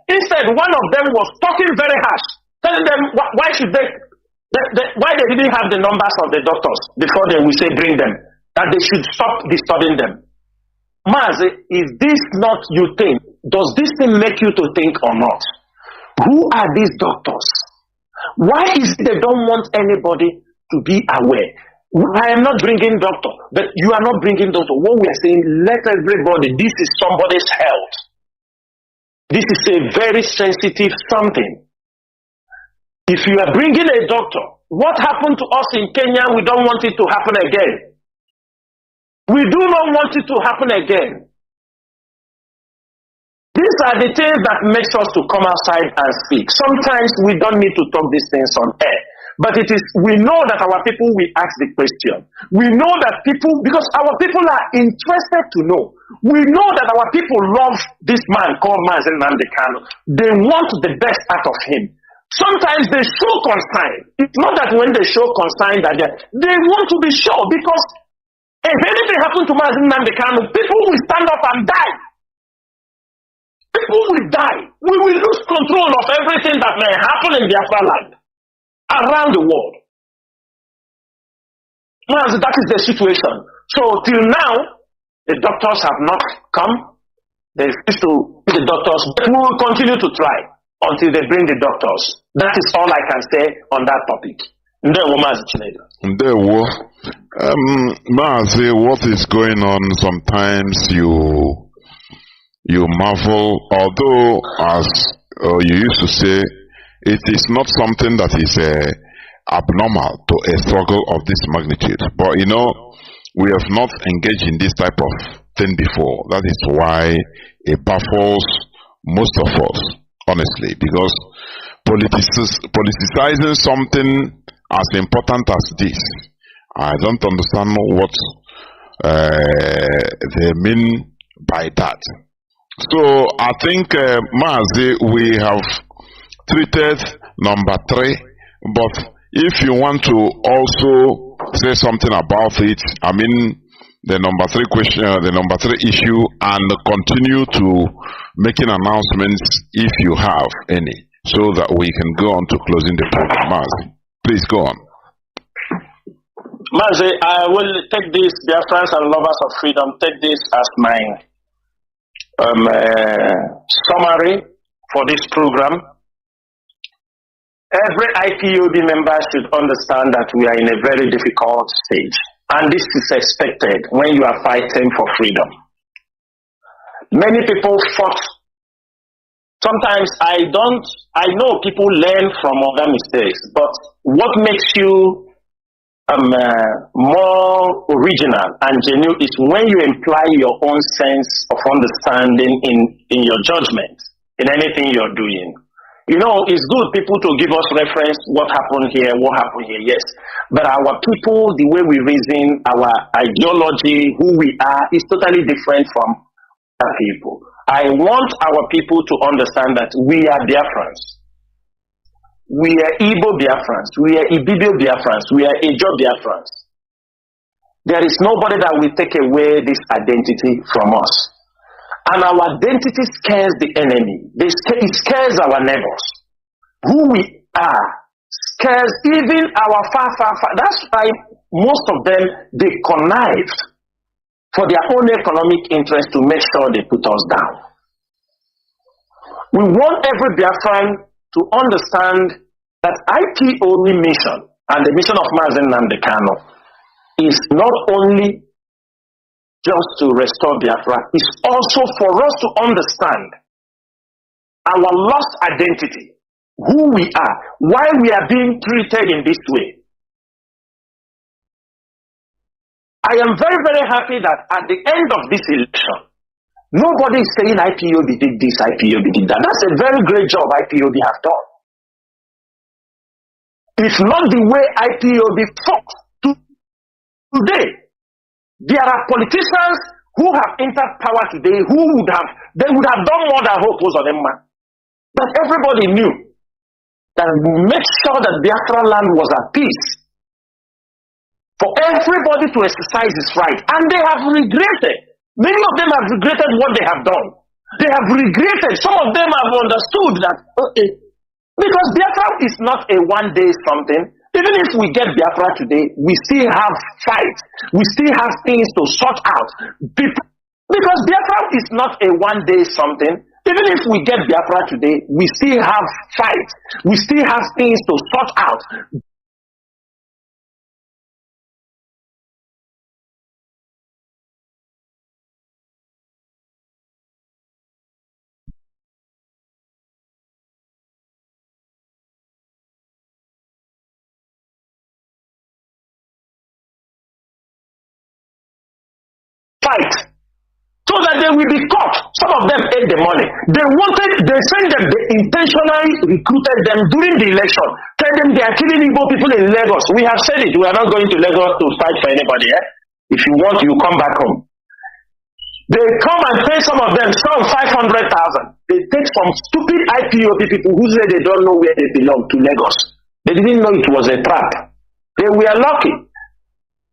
Instead, one of them was talking very harsh, telling them why they didn't have the numbers of the doctors before they will say bring them, that they should stop disturbing them. Mazi, is this not you think? Does this thing make you to think or not? Who are these doctors? Why is it they don't want anybody to be aware? I am not bringing doctor, but you are not bringing doctor. What we are saying, let everybody, this is somebody's health. This is a very sensitive something. If you are bringing a doctor, what happened to us in Kenya, we don't want it to happen again. We do not want it to happen again. These are the things that makes us to come outside and speak. Sometimes we don't need to talk these things on air. But we know that our people will ask the question. We know that because our people are interested to know. We know that our people love this man called Mazi Nnamdi Kanu. They want the best out of him. Sometimes they show concern. It's not that when they show concern that they want to be sure, because if anything happens to Mazi Nnamdi Kanu, people will stand up and die. People will die. We will lose control of everything that may happen in Biafra land around the world. That is the situation. So till now, the doctors have not come. They refuse to bring the doctors, but we will continue to try until they bring the doctors. That is all I can say on that topic. Mazi, what is going on? Sometimes you marvel, although as you used to say, it is not something that is abnormal to a struggle of this magnitude. But we have not engaged in this type of thing before. That is why it baffles most of us, honestly, because politicizing something as important as this, I don't understand what they mean by that. So I think, Mazi, we have treated number 3, but if you want to also say something about it, I mean the number 3 question, the number 3 issue, and continue to making announcements if you have any, so that we can go on to closing the program. Mazi, please go on. Mazi, I will take this, Biafrans and lovers of freedom, take this as my summary for this program. Every IPOB member should understand that we are in a very difficult stage, and this is expected when you are fighting for freedom. Many people fought. Sometimes I know people learn from other mistakes, but what makes you more original and genuine is when you imply your own sense of understanding in your judgment, in anything you're doing. It's good people to give us reference, what happened here, yes. But our people, the way we reason, our ideology, who we are, is totally different from other people. I want our people to understand that we are Biafrans. We are Igbo Biafrans. We are Ibibio Biafrans. We are Ijo Biafrans. There is nobody that will take away this identity from us. And our identity scares the enemy. It scares our neighbors. Who we are scares even our far. That's why most of them, they connived for their own economic interest to make sure they put us down. We want every Biafran to understand that IPOB mission and the mission of Mazi Nnamdi Kanu is not only just to restore Biafra, it's also for us to understand our lost identity, who we are, why we are being treated in this way. I am very, very happy that at the end of this election, nobody is saying IPOB did this, IPOB did that. That's a very great job IPOB have done. It's not the way IPOB fought today. There are politicians who have entered power today who would have done more than Hope was on them. But everybody knew that we make sure that Biafra land was at peace, for everybody to exercise his right. And they have regretted. Many of them have regretted what they have done. They have regretted. Some of them have understood that, because Biafra is not a one-day something. Even if we get Biafra today, we still have fight. We still have things to sort out. Because Biafra is not a one-day something. Even if we get Biafra today, we still have fight. We still have things to sort out. Fight. so that they will be caught. Some of them ate the money. They sent them, they intentionally recruited them during the election. Tell them they are killing Igbo people in Lagos. We have said it. We are not going to Lagos to fight for anybody. If you want, you come back home. They come and pay some of them, some 500,000. They take some stupid IPOB people who say they don't know where they belong to Lagos. They didn't know it was a trap. They were lucky.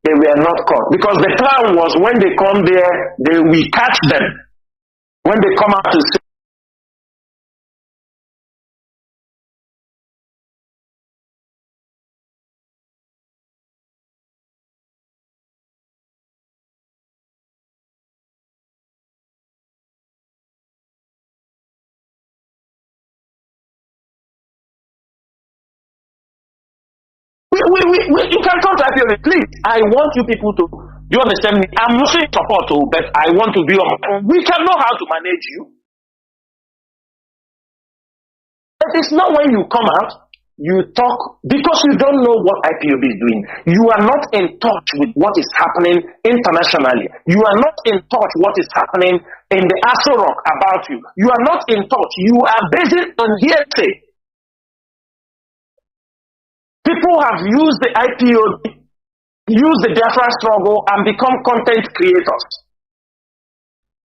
They were not caught. Because the plan was when they come there, they will catch them. When they come out to say, you can contact me, please. I want you people to, you understand me? I'm losing support too, but I want to be on. We can know how to manage you. But it's not when you come out, you talk, because you don't know what IPOB is doing. You are not in touch with what is happening internationally. You are not in touch what is happening in the Aso Rock about you. You are not in touch. You are based on hearsay. People have used the IPOB, used the Biafra struggle, and become content creators.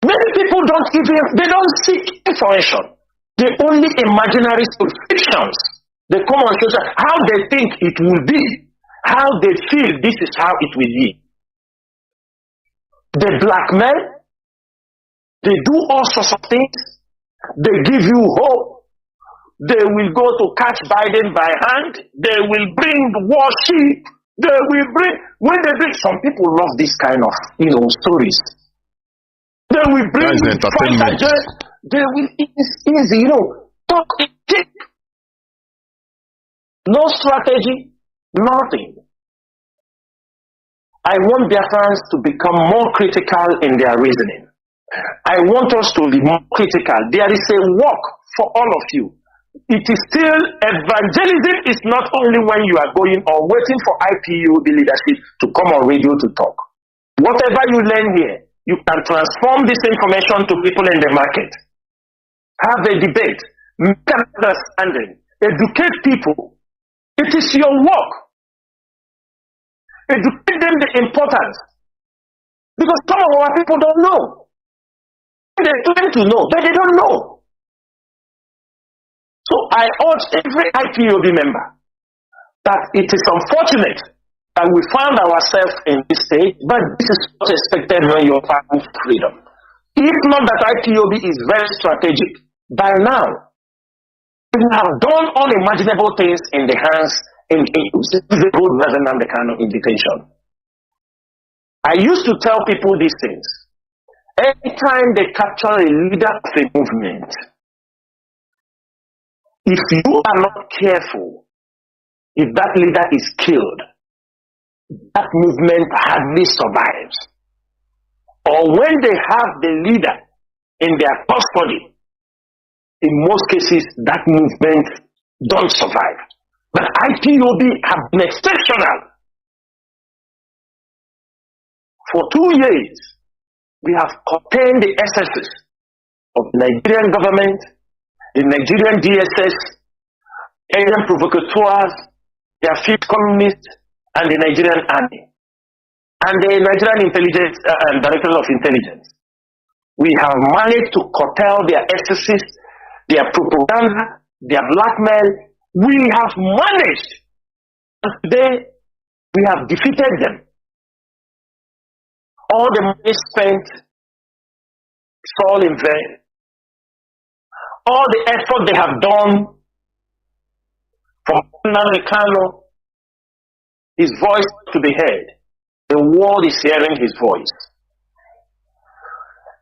Many people they don't seek information. They only imaginary fictions. They come on social, how they think it will be, how they feel this is how it will be. They blackmail, they do all sorts of things, they give you hope. They will go to catch Biden by hand. They will bring warship. They will bring, when they bring, some people love this kind of, stories. They will bring entertainment. They will, it's easy, talk, kick. No strategy, nothing. I want Biafrans to become more critical in their reasoning. I want us to be more critical. There is a work for all of you. It is still, evangelism is not only when you are going or waiting for IPOB leadership to come on radio to talk. Whatever you learn here, you can transform this information to people in the market. Have a debate, make an understanding, educate people. It is your work. Educate them the importance. Because some of our people don't know. They claim to know, but they don't know. So I urge every IPOB member that it is unfortunate that we found ourselves in this state, but this is what's expected when you're fighting for freedom. If not that IPOB is very strategic, by now, we have done unimaginable things in the hands in the good President Nnamdi Kanu in detention. I used to tell people these things. Anytime they capture a leader of a movement, if you are not careful, if that leader is killed, that movement hardly survives. Or when they have the leader in their custody, in most cases, that movement don't survive. But IPOB have been exceptional. For 2 years, we have contained the excesses of the Nigerian government, the Nigerian DSS, Indian provocateurs, their fifth columnists, and the Nigerian army, and the Nigerian intelligence director of intelligence. We have managed to curtail their excesses, their propaganda, their blackmail. We have managed, and today we have defeated them. All the money spent is all in vain. All the effort they have done from Nnamdi Kanu, his voice to be heard. The world is hearing his voice.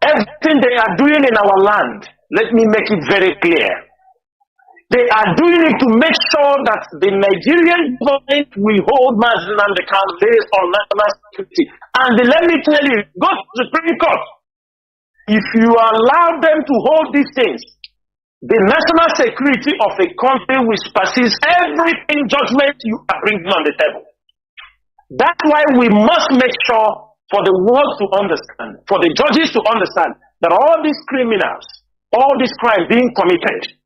Everything they are doing in our land, let me make it very clear. They are doing it to make sure that the Nigerian government will hold Mazi Nnamdi Kanu based on national security. And let me tell you, go to the Supreme Court. If you allow them to hold these things, the national security of a country will supersede everything judgment you are bringing on the table. That's why we must make sure for the world to understand, for the judges to understand that all these criminals, all these crimes being committed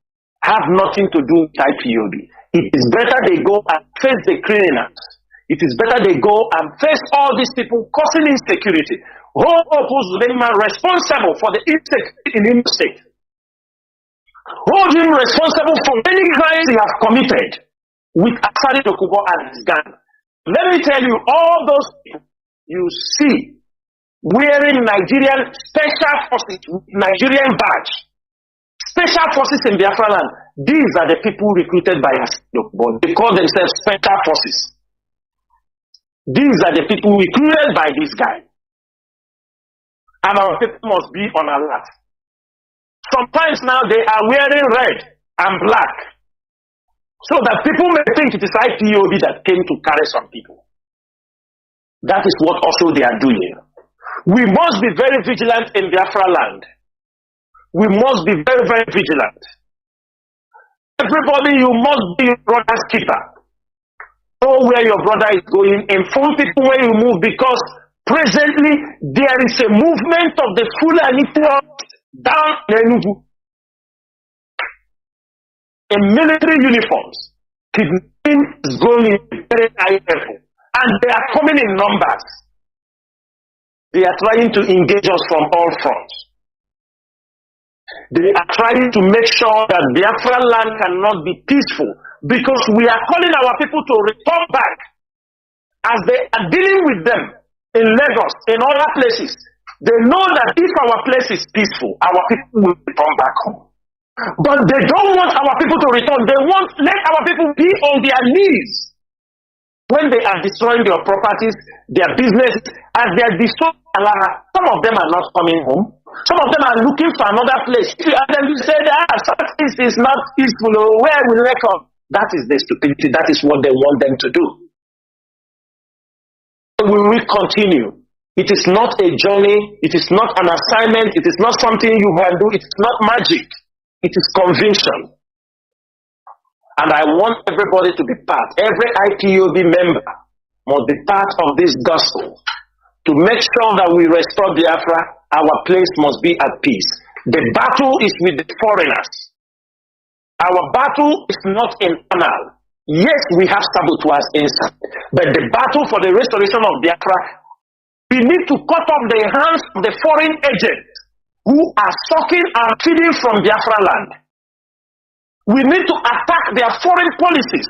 have nothing to do with IPOB. It is better they go and face the criminals. It is better they go and face all these people causing insecurity. Who's responsible for the insecurity in the state? Hold him responsible for any crimes he has committed with Asari Dokubo and his gang. Let me tell you, all those people you see wearing Nigerian special forces, Nigerian badge, special forces in Biafra land, these are the people recruited by Asari Dokubo. They call themselves special forces. These are the people recruited by this guy. And our people must be on alert. Sometimes now they are wearing red and black, so that people may think it is IPOB that came to carry some people. That is what also they are doing. We must be very vigilant in Biafra land. We must be very, very vigilant. Everybody, you must be your brother's keeper. Know where your brother is going. Inform people where you move, because presently there is a movement of the Fulani down Enugu in military uniforms. Kidnapping is going in very high level, and they are coming in numbers. They are trying to engage us from all fronts. They are trying to make sure that Biafra land cannot be peaceful, because we are calling our people to return back. As they are dealing with them in Lagos, in other places, they know that if our place is peaceful, our people will return back home. But they don't want our people to return. They want let our people be on their knees when they are destroying their properties, their businesses, as they are destroying Allah. Some of them are not coming home. Some of them are looking for another place. If you ask them, you say, Southeast is not peaceful. Where will they come? That is the stupidity. That is what they want them to do. We will continue. It is not a journey. It is not an assignment. It is not something you can do. It is not magic. It is conviction. And I want everybody to be part. Every IPOB member must be part of this gospel. To make sure that we restore Biafra, our place must be at peace. The battle is with the foreigners. Our battle is not internal. Yes, we have saboteurs inside. But the battle for the restoration of Biafra, we need to cut off the hands of the foreign agents who are sucking and feeding from Biafra land. We need to attack their foreign policies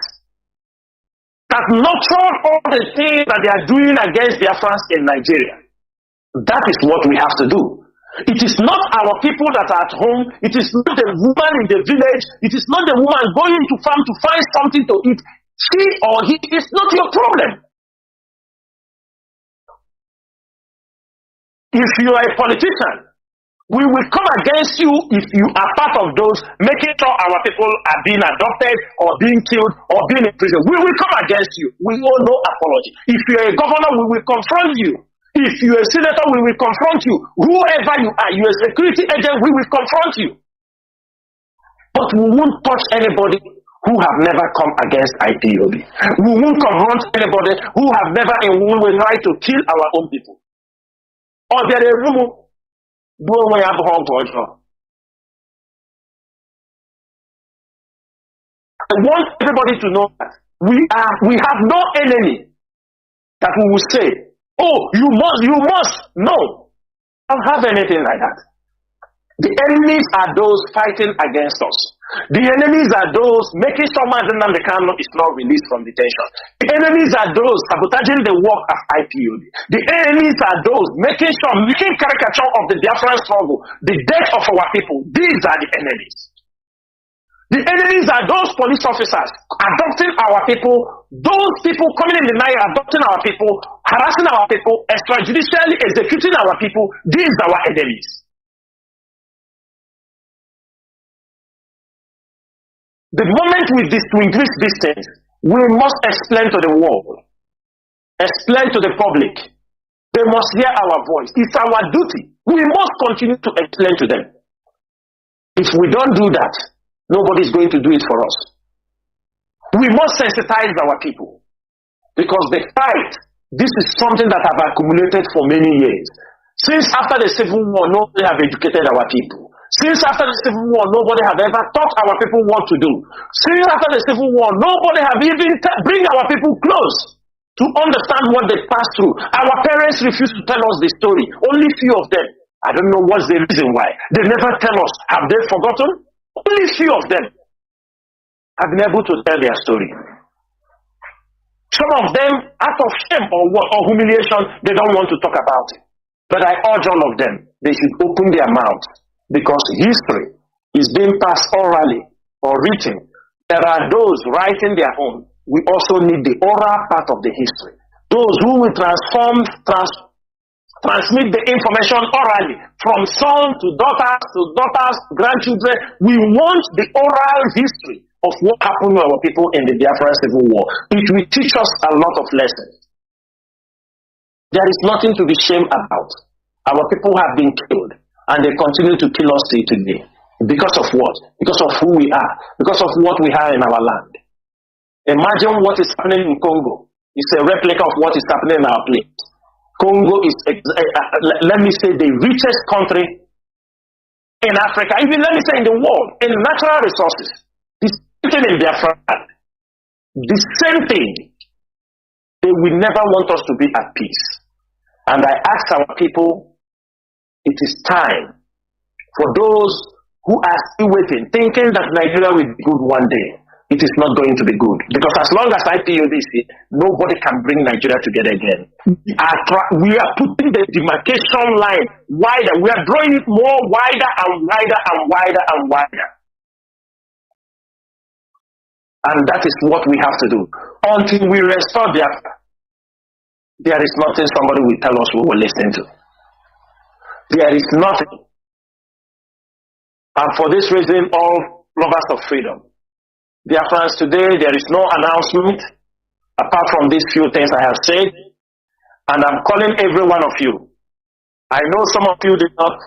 that nurture all the things that they are doing against Biafrans in Nigeria. That is what we have to do. It is not our people that are at home. It is not the woman in the village. It is not the woman going to farm to find something to eat. She or he is not your problem. If you are a politician, we will come against you if you are part of those making sure our people are being adopted or being killed or being in prison. We will come against you. We owe no apology. If you are a governor, we will confront you. If you are a senator, we will confront you. Whoever you are, you are a security agent, we will confront you. But we won't touch anybody who have never come against IPOB. We won't confront anybody who have never in one way tried to kill our own people. Or there is room. I want everybody to know that we have no enemy that we will say, oh, you must. No, I don't have anything like that. The enemies are those fighting against us. The enemies are those making sure Nnamdi Kanu is not released from detention. The enemies are those sabotaging the work of IPOB. The enemies are those making caricature of the Biafran struggle, the death of our people. These are the enemies. The enemies are those police officers adopting our people, those people coming in the night adopting our people, harassing our people, extrajudicially executing our people. These are our enemies. The moment we distinguish these things, we must explain to the world, explain to the public. They must hear our voice. It's our duty. We must continue to explain to them. If we don't do that, nobody's going to do it for us. We must sensitize our people, because the fight This is something that have accumulated for many years. Since after the Civil War, nobody have educated our people. Since after the Civil War, nobody have ever taught our people what to do. Since after the Civil War, nobody have even bring our people close to understand what they passed through. Our parents refuse to tell us the story. Only few of them. I don't know what's the reason why. They never tell us. Have they forgotten? Only few of them have been able to tell their story. Some of them, out of shame or humiliation, they don't want to talk about it. But I urge all of them, they should open their mouths, because history is being passed orally or written. There are those writing their own. We also need the oral part of the history. Those who will transmit the information orally from son to daughters, grandchildren. We want the oral history of what happened to our people in the Biafra Civil War. It will teach us a lot of lessons. There is nothing to be ashamed about. Our people have been killed, and they continue to kill us till today. Because of what? Because of who we are. Because of what we have in our land. Imagine what is happening in Congo. It's a replica of what is happening in our place. Congo is, let me say, the richest country in Africa, even let me say in the world, in natural resources. The same thing in Biafra. The same thing. They will never want us to be at peace. And I ask our people, it is time for those who are still waiting, thinking that Nigeria will be good one day. It is not going to be good. Because as long as IPOB is here, nobody can bring Nigeria together again. We are putting the demarcation line wider. We are drawing it more wider and wider and wider and wider. And that is what we have to do. Until we restore Biafra, there is nothing somebody will tell us we will listen to. There is nothing. And for this reason, all lovers of freedom, Biafrans, today there is no announcement apart from these few things I have said. And I'm calling every one of you. I know some of you did not,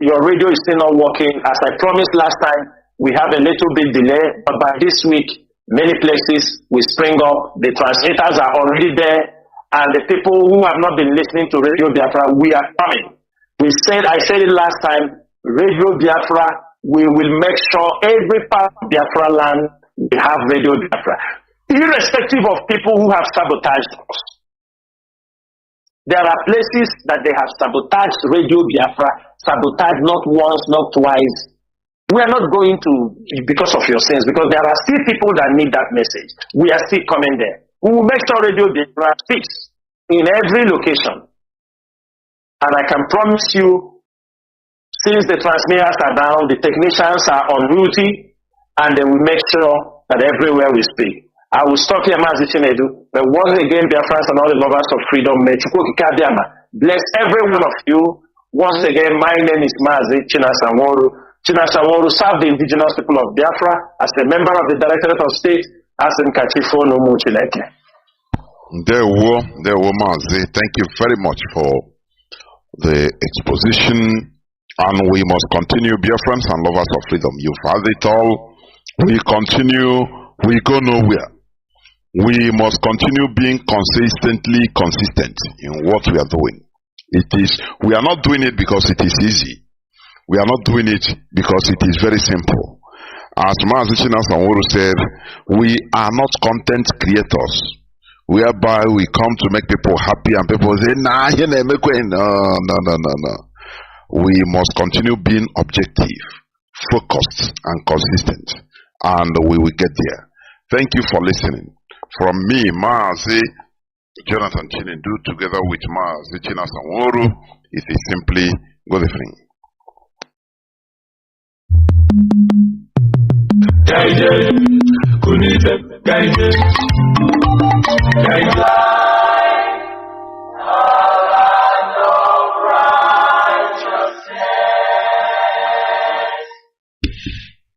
your radio is still not working. As I promised last time, we have a little bit delay, but by this week, many places will spring up. The transmitters are already there, and the people who have not been listening to Radio Biafra, we are coming. I said it last time, Radio Biafra, we will make sure every part of Biafra land will have Radio Biafra, irrespective of people who have sabotaged us. There are places that they have sabotaged Radio Biafra, sabotaged not once, not twice. We are not going to, because of your sins, because there are still people that need that message. We are still coming there. We will make sure Radio Biafra speaks in every location. And I can promise you, since the transmitters are down, the technicians are on duty, and they will make sure that everywhere we speak. I will stop here, Mazi Chinedu. But once again, Biafrans and all the lovers of freedom, bless every one of you. Once again, my name is Mazi Chinedu. Chinedu served the indigenous people of Biafra as a member of the Directorate of State as in Kachifo Nomu Chineke. There were Mazi. Thank you very much for the exposition. And we must continue, Biafrans and lovers of freedom. You've had it all. We continue. We go nowhere. We must continue being consistently consistent in what we are doing. We are not doing it because it is easy. We are not doing it because it is very simple. As Mazi Chinedu said, we are not content creators, whereby we come to make people happy and people say, nah, no. We must continue being objective, focused, and consistent, and we will get there. Thank you for listening. From me, Mazi Jonathan Chinedu, together with Mazi Chinedu, it is simply good evening.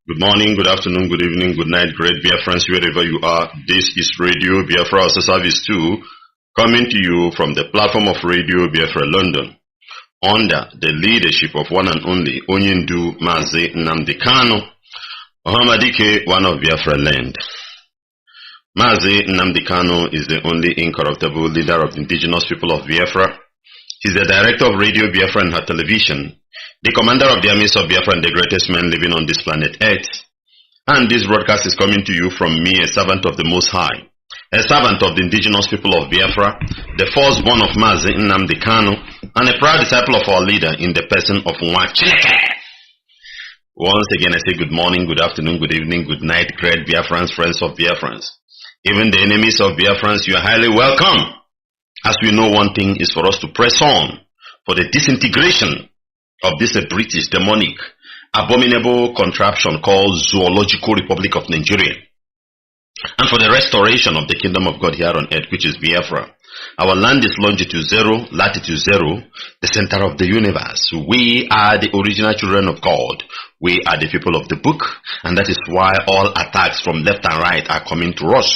Good morning, good afternoon, good evening, good night, great Biafrans, wherever you are. This is Radio Biafra HAUSA-SERVICE 2, coming to you from the platform of Radio Biafra London, under the leadership of one and only Onyendu Mazi Nnamdi Kanu, Muhammadike, one of Biafra land. Mazi Nnamdi Kanu is the only incorruptible leader of the indigenous people of Biafra. He's the director of Radio Biafra and her television, the commander of the armies of Biafra and the greatest man living on this planet Earth. And this broadcast is coming to you from me, a servant of the Most High, a servant of the indigenous people of Biafra, the firstborn of Mazi Nnamdi Kanu, and a proud disciple of our leader in the person of Chineke. Once again, I say good morning, good afternoon, good evening, good night, great Biafrans, friends of Biafrans. Even the enemies of Biafrans, you are highly welcome. As we know, one thing is for us to press on for the disintegration of this British demonic abominable contraption called Zoological Republic of Nigeria, and for the restoration of the kingdom of God here on earth, which is Biafra. Our land is longitude 0, latitude 0, the center of the universe. We are the original children of God. We are the people of the book, and that is why all attacks from left and right are coming to us.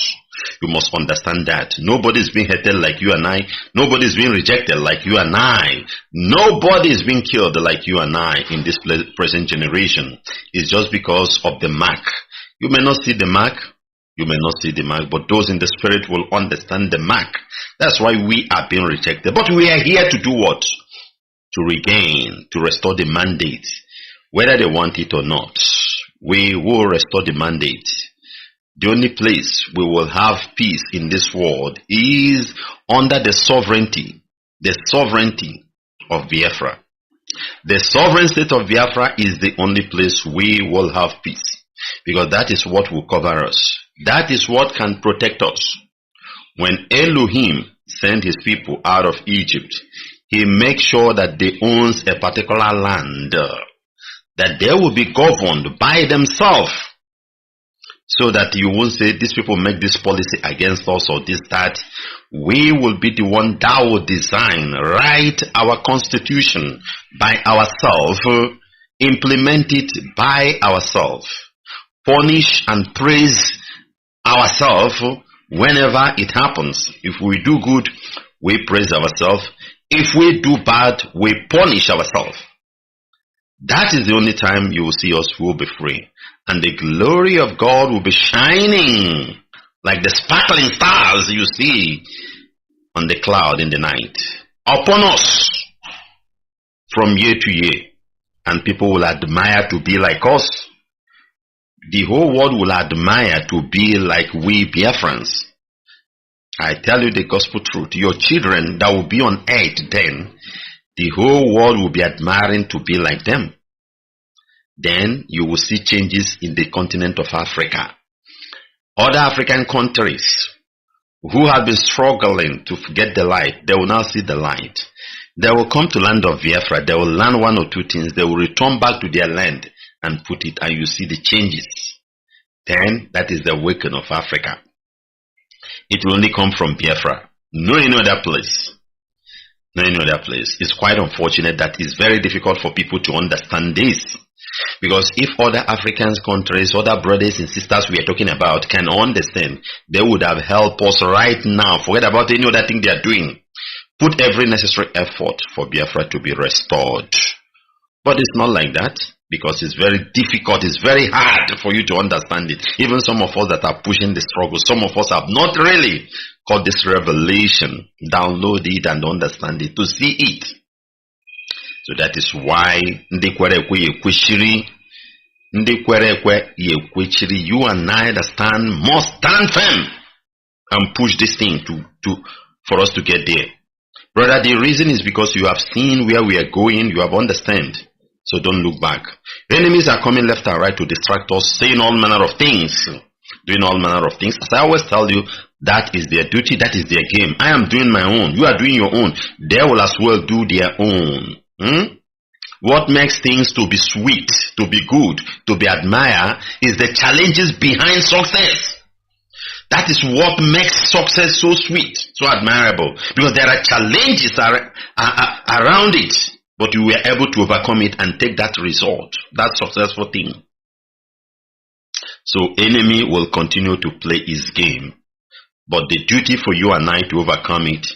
You must understand that. Nobody is being hated like you and I. Nobody is being rejected like you and I. Nobody is being killed like you and I in this present generation. It's just because of the mark. You may not see the mark. You may not see the mark, but those in the spirit will understand the mark. That's why we are being rejected. But we are here to do what? To regain, to restore the mandate. Whether they want it or not, we will restore the mandate. The only place we will have peace in this world is under the sovereignty of Biafra. The sovereign state of Biafra is the only place we will have peace, because that is what will cover us. That is what can protect us. When Elohim sent his people out of Egypt, he makes sure that they own a particular land, that they will be governed by themselves, so that you won't say these people make this policy against us or this, that. We will be the one that will design, write our constitution by ourselves, implement it by ourselves, punish and praise ourselves whenever it happens. If we do good, we praise ourselves. If we do bad, we punish ourselves. That is the only time you will see us will be free. And the glory of God will be shining like the sparkling stars you see on the cloud in the night upon us from year to year. And people will admire to be like us. The whole world will admire to be like we Biafrans. I tell you the gospel truth. Your children that will be on earth then, the whole world will be admiring to be like them. Then you will see changes in the continent of Africa. Other African countries who have been struggling to get the light, they will now see the light. They will come to land of Biafra. They will learn one or two things. They will return back to their land and put it, and you see the changes. Then that is the awakening of Africa. It will only come from Biafra. No any other place. No any other place. It's quite unfortunate that it's very difficult for people to understand this. Because if other African countries, other brothers and sisters we are talking about can understand, they would have helped us right now. Forget about any other thing they are doing. Put every necessary effort for Biafra to be restored. But it's not like that, because it's very difficult, it's very hard for you to understand it. Even some of us that are pushing the struggle, some of us have not really got this revelation, download it and understand it, to see it. So that is why you and I that stand must stand firm and push this thing for us to get there. Brother, the reason is because you have seen where we are going, you have understand. So don't look back. Enemies are coming left and right to distract us, saying all manner of things, doing all manner of things. As I always tell you, that is their duty, that is their game. I am doing my own, you are doing your own. They will as well do their own. What makes things to be sweet, to be good, to be admired is the challenges behind success. That is what makes success so sweet, so admirable. Because there are challenges around it, but you were able to overcome it and take that result, that successful thing. So enemy will continue to play his game, but the duty for you and I to overcome it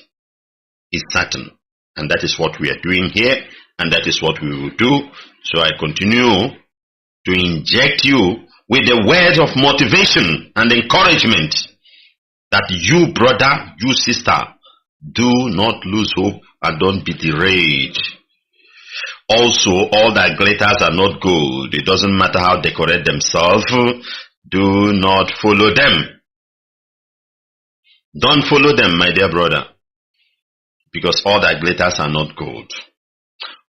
is certain. And that is what we are doing here, and that is what we will do. So I continue to inject you with the words of motivation and encouragement that you, brother, you, sister, do not lose hope and don't be deranged. Also, all that glitters are not good. It doesn't matter how decorate themselves. Do not follow them. Don't follow them, my dear brother, because all that glitters are not gold.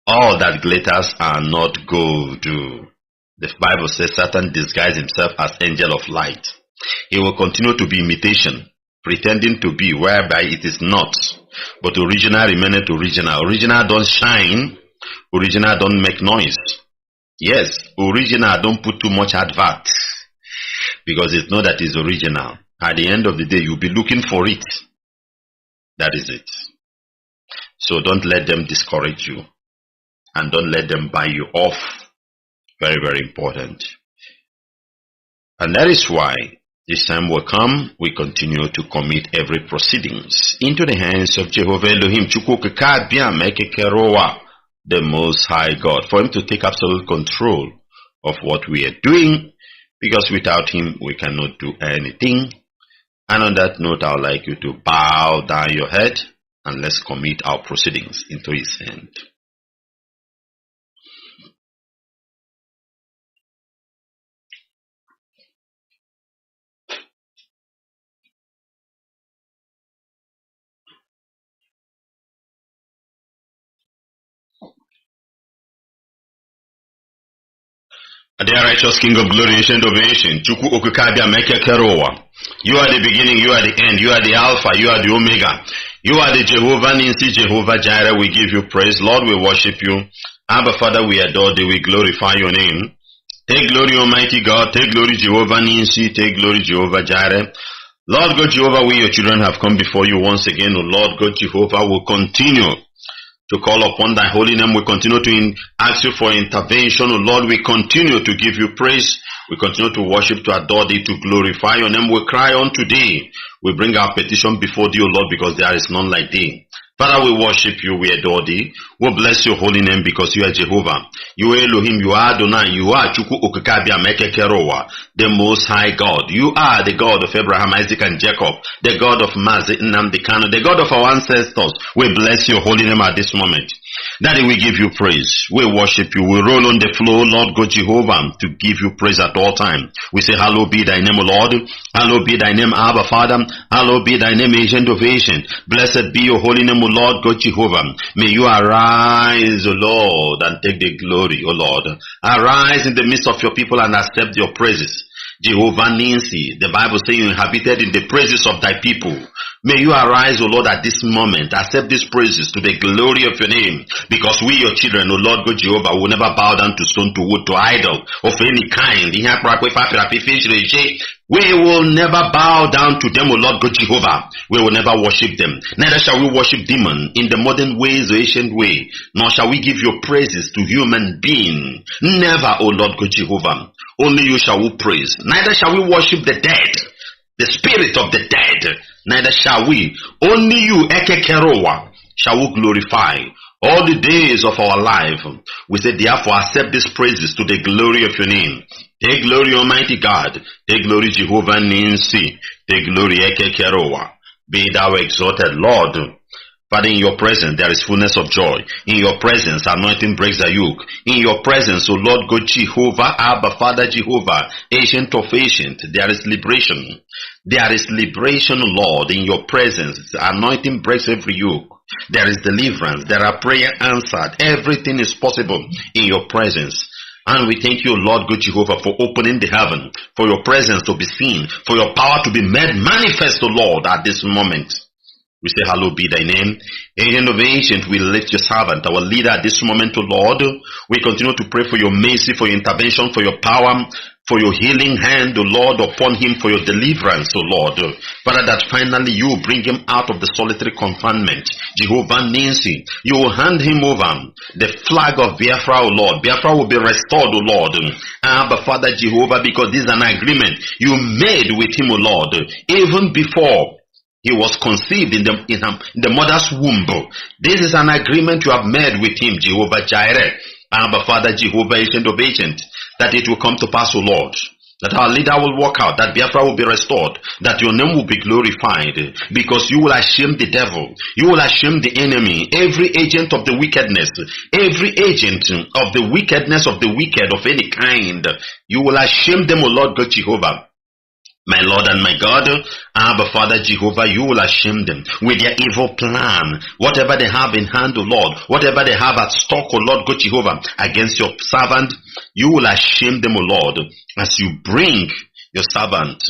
All that glitters are not gold. The Bible says Satan disguised himself as angel of light. He will continue to be imitation, pretending to be whereby it is not. But original remaineth original. Original don't shine. Original don't make noise. Yes, original don't put too much advert, because it's not that it's original. At the end of the day, you'll be looking for it. That is it. So don't let them discourage you, and don't let them buy you off. Very, very important. And that is why this time will come, we continue to commit every proceedings into the hands of Jehovah Elohim, the Most High God, for him to take absolute control of what we are doing, because without him we cannot do anything. And on that note, I would like you to bow down your head and let's commit our proceedings into his hand. The righteous King of glory, ancient of ancient, you are the beginning, you are the end, you are the Alpha, you are the Omega, you are the Jehovah Nissi, Jehovah Jireh. We give you praise, Lord. We worship you, Abba Father. We adore thee, we glorify your name. Take glory, Almighty God. Take glory, Jehovah Nissi. Take glory, Jehovah Jireh. Lord God Jehovah, we your children have come before you once again. O Lord God Jehovah, will continue to call upon thy holy name. We continue to ask you for intervention. Oh Lord, we continue to give you praise. We continue to worship, to adore thee, to glorify your name. We cry unto thee. We bring our petition before thee, O Lord, because there is none like thee. Father, we worship you, we adore thee. We bless your holy name because you are Jehovah. You are Elohim, you are Adonai, you are Chukwu Okikabia Mekekerowa, the Most High God. You are the God of Abraham, Isaac, and Jacob, the God of Mazi, Nnamdi, Kanu, the God of our ancestors. We bless your holy name at this moment. Daddy, we give you praise. We worship you. We roll on the floor, Lord God Jehovah, to give you praise at all times. We say, hallowed be thy name, O Lord. Hallowed be thy name, Abba Father. Hallowed be thy name, Ancient of Ancient. Blessed be your holy name, O Lord God Jehovah. May you arise, O Lord, and take the glory, O Lord. Arise in the midst of your people and accept your praises. Jehovah Nissi, the Bible says you inhabited in the praises of thy people. May you arise, O Lord, at this moment. Accept these praises to the glory of your name. Because we, your children, O Lord God Jehovah, will never bow down to stone, to wood, to idol of any kind. We will never bow down to them, O Lord God Jehovah. We will never worship them. Neither shall we worship demons in the modern ways or ancient way. Nor shall we give your praises to human being. Never, O Lord God Jehovah. Only you shall we praise. Neither shall we worship the dead, the spirit of the dead. Neither shall we. Only you, Ekekerowa, shall we glorify all the days of our life. We say, therefore, accept these praises to the glory of your name. Take glory, Almighty God. Take glory, Jehovah Nissi. Take glory, Ekekerowa. Be thou exalted, Lord. Father, in your presence there is fullness of joy. In your presence, anointing breaks the yoke. In your presence, O Lord God Jehovah, Abba, Father Jehovah, Ancient of Ancient, there is liberation. There is liberation, Lord, in your presence. Anointing breaks every yoke. There is deliverance. There are prayer answered. Everything is possible in your presence. And we thank you, Lord God Jehovah, for opening the heaven, for your presence to be seen, for your power to be made manifest, O Lord, at this moment. We say, hallowed be thy name. Agent of ancient, we lift your servant, our leader at this moment, O Lord. We continue to pray for your mercy, for your intervention, for your power, for your healing hand, O Lord, upon him, for your deliverance, O Lord. Father, that finally you bring him out of the solitary confinement. Jehovah Nissi, you will hand him over the flag of Biafra, O Lord. Biafra will be restored, O Lord. Abba, Father Jehovah, because this is an agreement you made with him, O Lord, even before he was conceived in the mother's womb. This is an agreement you have made with him, Jehovah Jireh, Abba Father, Jehovah Ancient of Ancient, that it will come to pass, O Lord. that our leader will walk out, that Biafra will be restored, that your name will be glorified, because you will shame the devil, you will shame the enemy, every agent of the wickedness, every agent of the wickedness of the wicked of any kind, you will shame them, O Lord God Jehovah. My Lord and my God, Abba Father Jehovah, you will shame them with their evil plan. Whatever they have in hand, O Lord, whatever they have at stock, O Lord God Jehovah, against your servant, you will shame them, O Lord, as you bring your servant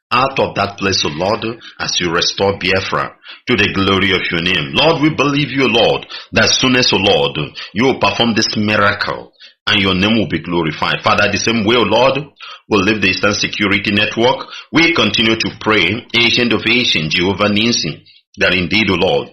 out of that place, O Lord, as you restore Biafra to the glory of your name. Lord, we believe you, Lord, that soon as, O Lord, you will perform this miracle and your name will be glorified. Father, the same way, O Lord, we'll leave the Eastern Security Network. We continue to pray, Ancient of Ancients, Jehovah Nissi, that indeed, O Lord,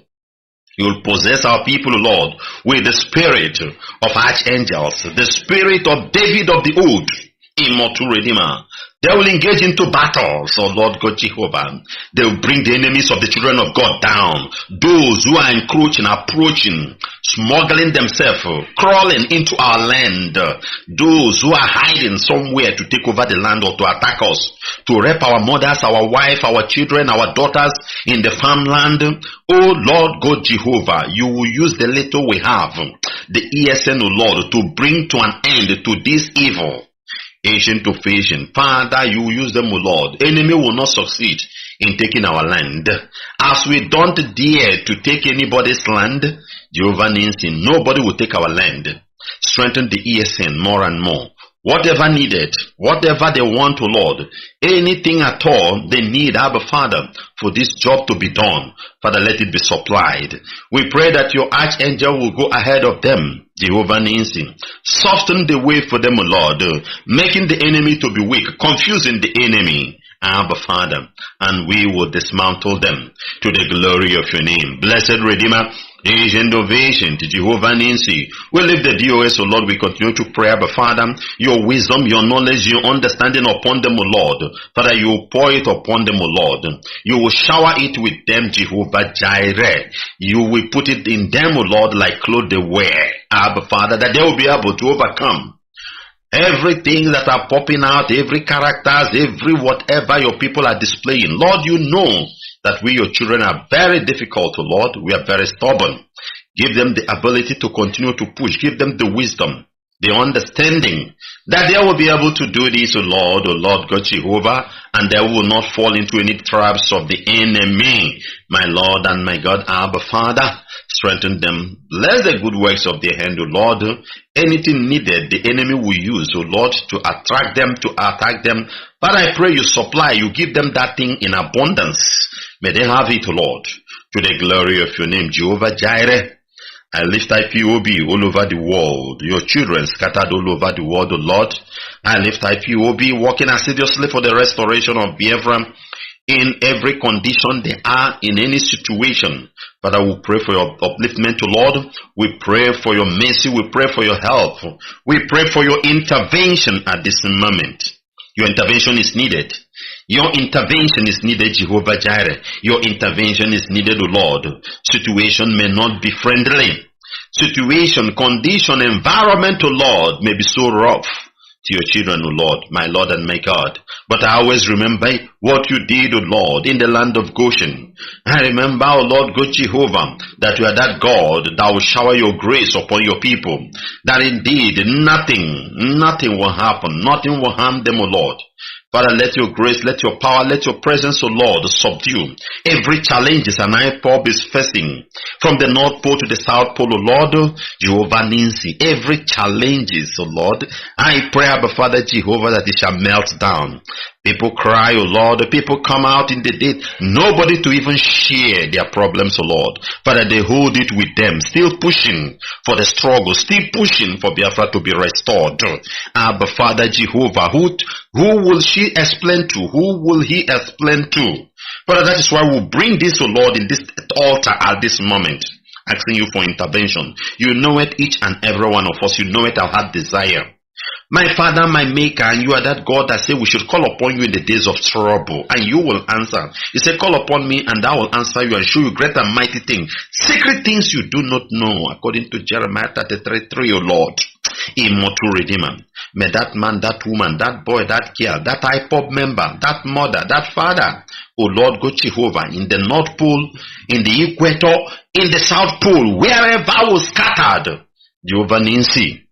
you will possess our people, O Lord, with the spirit of archangels, the spirit of David of the old, immortal Redeemer. They will engage into battles, oh Lord God Jehovah. They will bring the enemies of the children of God down. Those who are encroaching, approaching, smuggling themselves, crawling into our land. Those who are hiding somewhere to take over the land or to attack us, to rape our mothers, our wife, our children, our daughters in the farmland. Oh Lord God Jehovah, you will use the little we have, the ESN, oh Lord, to bring to an end to this evil. Ancient of Ancient, Father, you will use them, O Lord. Enemy will not succeed in taking our land. As we don't dare to take anybody's land, Jehovah Nissi, nobody will take our land. Strengthen the ESN more and more. Whatever needed, whatever they want, O Lord, anything at all they need, Abba Father, for this job to be done, Father, let it be supplied. We pray that your archangel will go ahead of them, Jehovah Nissi. Soften the way for them, O Lord, making the enemy to be weak, confusing the enemy, Abba Father, and we will dismantle them to the glory of your name. Blessed Redeemer, Agent of Ancient, Jehovah Nissi, we leave the DOS, O Lord, we continue to pray, Abba Father, your wisdom, your knowledge, your understanding upon them, O Lord. Father, you will pour it upon them, O Lord. You will shower it with them, Jehovah Jireh. You will put it in them, O Lord, like clothes they wear, Abba Father, that they will be able to overcome everything that are popping out, every characters, every whatever your people are displaying. Lord, you know that we, your children, are very difficult, O Lord. We are very stubborn. Give them the ability to continue to push. Give them the wisdom, the understanding that they will be able to do this, O Lord God Jehovah, and they will not fall into any traps of the enemy. My Lord and my God, Abba Father, strengthen them. Bless the good works of their hand, O Lord. Anything needed, the enemy will use, O Lord, to attract them, to attack them. But I pray you supply, you give them that thing in abundance. May they have it, O Lord, to the glory of your name, Jehovah Jireh. I lift IPOB all over the world. Your children scattered all over the world, O Lord. I lift IPOB working assiduously for the restoration of Biafra in every condition they are, in any situation. Father, we pray for your upliftment, O Lord. We pray for your mercy. We pray for your help. We pray for your intervention at this moment. Your intervention is needed. Your intervention is needed, Jehovah Jireh. Your intervention is needed, O Lord. Situation may not be friendly. Situation, condition, environment, O Lord, may be so rough to your children, O Lord, my Lord and my God. But I always remember what you did, O Lord, in the land of Goshen. I remember, O Lord God Jehovah, that you are that God that will shower your grace upon your people. That indeed nothing will happen. Nothing will harm them, O Lord. Father, let your grace, let your power, let your presence, O Lord, subdue every challenge an IPOB is facing. From the North Pole to the South Pole, O Lord, Jehovah Nissi, every challenge, O Lord, I pray, Abba Father Jehovah, that it shall melt down. People cry, O Lord, people come out in the day, nobody to even share their problems, O Lord. Father, they hold it with them, still pushing for the struggle, still pushing for Biafra to be restored. Abba Father Jehovah, who will she explain to? Who will he explain to? Father, that is why we'll bring this, O Lord, in this altar at this moment, asking you for intervention. You know it, each and every one of us. You know it, our heart desire. My Father, my Maker, and you are that God that say we should call upon you in the days of trouble, and you will answer. You say, call upon me, and I will answer you and show you great and mighty things, secret things you do not know, according to Jeremiah 33:3, O Lord. Immortal Redeemer. May that man, that woman, that boy, that girl, that IPOB member, that mother, that father, oh Lord God Jehovah, in the North Pole, in the Equator, in the South Pole, wherever was scattered, Jehovah Ninsi,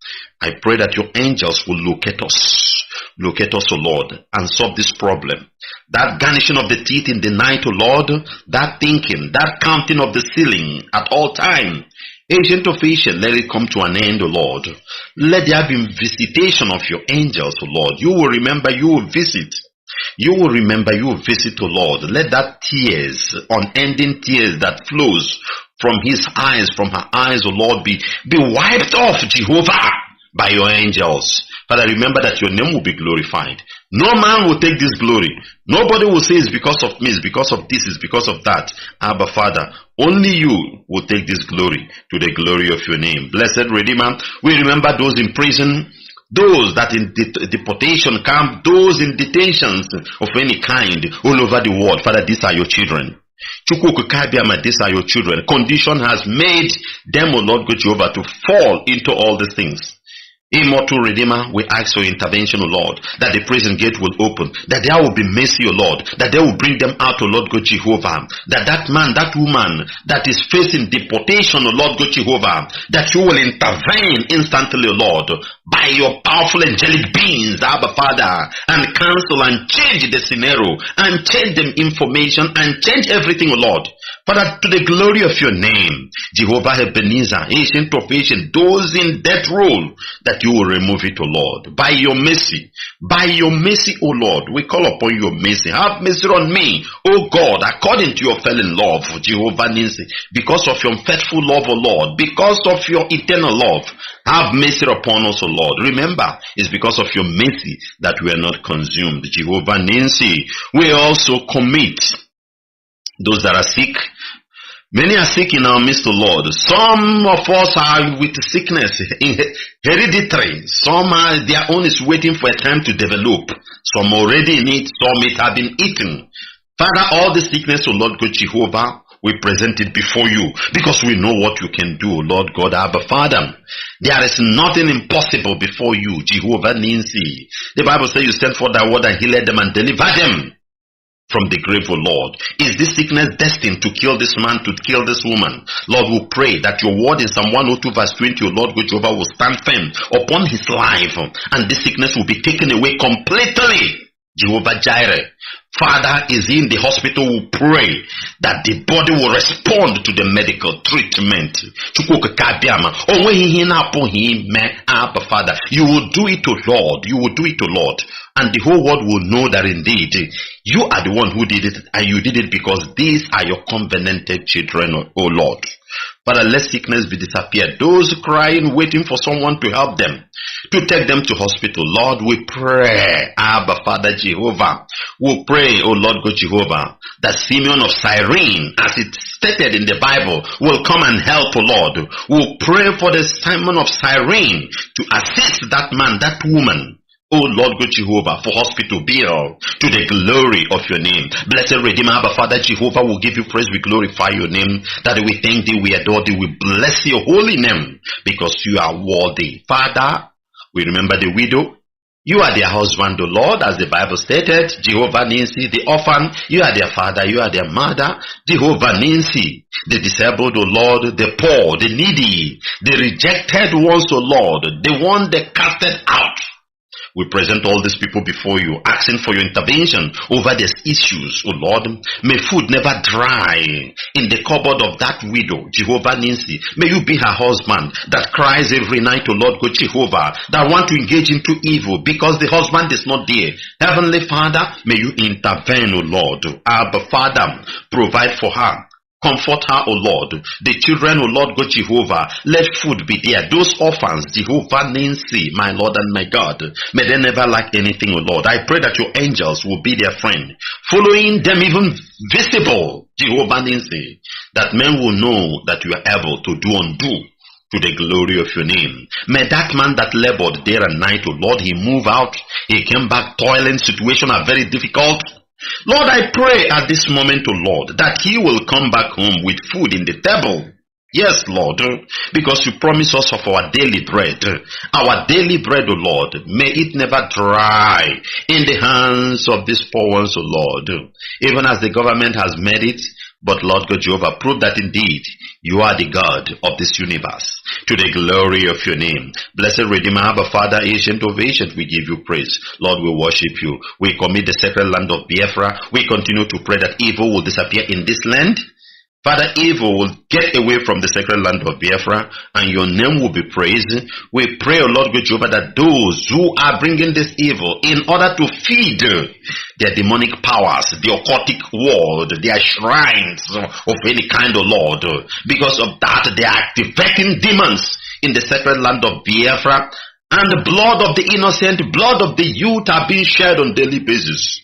I pray that your angels will locate us. Locate us, O Lord, and solve this problem. That garnishing of the teeth in the night, O Lord, that thinking, that counting of the ceiling at all time. Agent of Asian, let it come to an end, O Lord. Let there be visitation of your angels, O Lord. You will remember, you will visit. You will remember, you will visit, O Lord. Let that tears, unending tears that flows from his eyes, from her eyes, O Lord, be wiped off, Jehovah, by your angels. Father, remember that your name will be glorified. No man will take this glory. Nobody will say it's because of me, it's because of this, it's because of that. Abba, Father, only you will take this glory to the glory of your name. Blessed Redeemer, we remember those in prison, those that in deportation camp, those in detentions of any kind all over the world. Father, these are your children. These are your children. Condition has made them, O Lord God Jehovah, to fall into all these things. Immortal Redeemer, we ask for intervention, O Lord, that the prison gate will open, that there will be mercy, O Lord, that they will bring them out, O Lord God Jehovah, that man, that woman that is facing deportation, O Lord God Jehovah, that you will intervene instantly, O Lord, by your powerful angelic beings, Abba Father, and cancel and change the scenario, and change the information, and change everything, O Lord. Father, to the glory of your name, Jehovah Ebenezer, Ancient of Ancient, those in death row, that you will remove it, O Lord, by your mercy, O Lord. We call upon your mercy. Have mercy on me, O God, according to your felon love, Jehovah Nissi, because of your faithful love, O Lord, because of your eternal love. Have mercy upon us, O Lord. Remember, it's because of your mercy that we are not consumed, Jehovah Nissi. We also commit those that are sick. Many are sick in our midst, O Lord. Some of us are with sickness, hereditary. Some are, their own is waiting for a time to develop. Some already in it, some it have been eaten. Father, all the sickness, O Lord God Jehovah, we present it before you because we know what you can do, Lord God, Abba Father. There is nothing impossible before you, Jehovah Ninsi. The Bible says you sent forth thy word and healed them and delivered them from the grave, O Lord. Is this sickness destined to kill this man, to kill this woman? Lord, we pray that your word in Psalm 102 verse 20, O Lord God Jehovah, will stand firm upon his life, and this sickness will be taken away completely. Jehovah Jireh, Father, is in the hospital, we pray that the body will respond to the medical treatment. Father, you will do it, O Lord. You will do it, O Lord. And the whole world will know that indeed you are the one who did it, and you did it because these are your covenanted children, O Lord. Father, let sickness be disappeared. Those crying, waiting for someone to help them, to take them to hospital. Lord, we pray, Abba Father Jehovah, we pray, O Lord God Jehovah, that Simeon of Cyrene, as it stated in the Bible, will come and help, O Lord. We pray for the Simon of Cyrene to assist that man, that woman, O Lord God Jehovah, for hospital bill, to the glory of your name. Blessed Redeemer, Abba Father Jehovah, will give you praise, we glorify your name, that we thank thee, we adore thee, we bless your holy name, because you are worthy. Father, we remember the widow. You are their husband, O Lord, as the Bible stated. Jehovah Ninsi, the orphan, you are their father, you are their mother. Jehovah Ninsi, the disabled, O Lord, the poor, the needy, the rejected ones, O Lord, the one they casted out. We present all these people before you, asking for your intervention over these issues, O Lord. May food never dry in the cupboard of that widow, Jehovah Ninsi. May you be her husband that cries every night, O Lord God Jehovah, that want to engage into evil because the husband is not there. Heavenly Father, may you intervene, O Lord. Abba Father, provide for her. Comfort her, O Lord. The children, O Lord God Jehovah, let food be there. Those orphans, Jehovah Ninsi, my Lord and my God, may they never lack anything, O Lord. I pray that your angels will be their friend, following them even visible, Jehovah Ninsi, that men will know that you are able to do undo to the glory of your name. May that man that labored day and night, O Lord, he move out, he came back toiling, situations are very difficult. Lord, I pray at this moment, O Lord, that he will come back home with food in the table. Yes, Lord, because you promise us of our daily bread. Our daily bread, O Lord, may it never dry in the hands of these poor ones, O Lord. Even as the government has made it, but Lord God Jehovah, prove that indeed you are the God of this universe. To the glory of your name. Blessed Redeemer, Abba Father, Ancient of Ancient, we give you praise. Lord, we worship you. We commit the sacred land of Biafra. We continue to pray that evil will disappear in this land. Father, evil will get away from the sacred land of Biafra, and your name will be praised. We pray, O Lord God Jehovah, that those who are bringing this evil in order to feed their demonic powers, the occultic world, their shrines of any kind, O Lord, because of that they are activating demons in the sacred land of Biafra, and the blood of the innocent, blood of the youth are being shed on daily basis.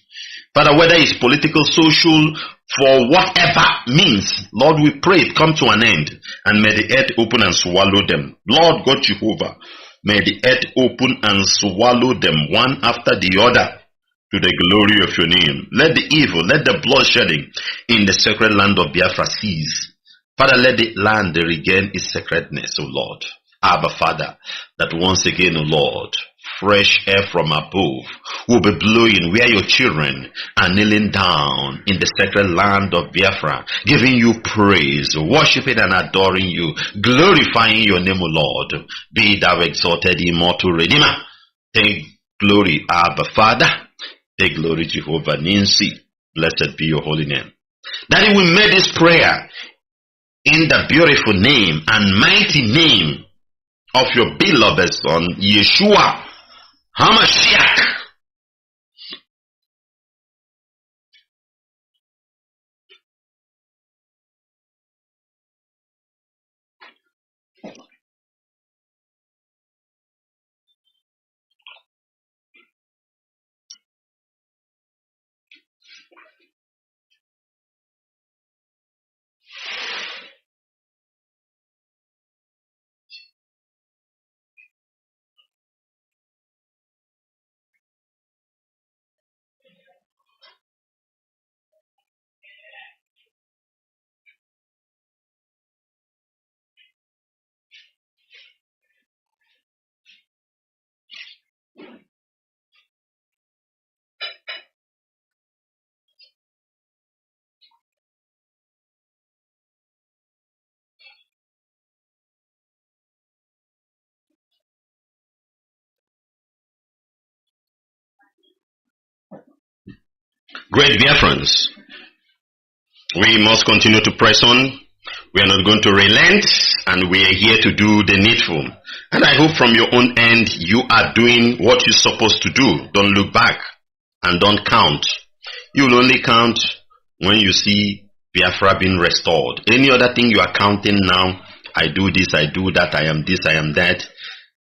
Father, whether it's political, social, for whatever means, Lord, we pray it come to an end, and may the earth open and swallow them. Lord God Jehovah, may the earth open and swallow them one after the other, to the glory of your name. Let the evil, let the bloodshedding in the sacred land of Biafra cease. Father, let the land regain its sacredness, O Lord. Abba, Father, that once again, O Lord, fresh air from above will be blowing where your children are kneeling down in the sacred land of Biafra, giving you praise, worshiping and adoring you, glorifying your name, O Lord. Be thou exalted, immortal Redeemer. Take glory, Abba, Father. Take glory, Jehovah Ninsi. Blessed be your holy name. Daddy, we made this prayer in the beautiful name and mighty name of your beloved Son, Yeshua HaMashiach. Great Biafrans, we must continue to press on. We are not going to relent, and we are here to do the needful. And I hope from your own end you are doing what you're supposed to do. Don't look back and don't count. You'll only count when you see Biafra being restored. Any other thing you are counting now, I do this, I do that, I am this, I am that,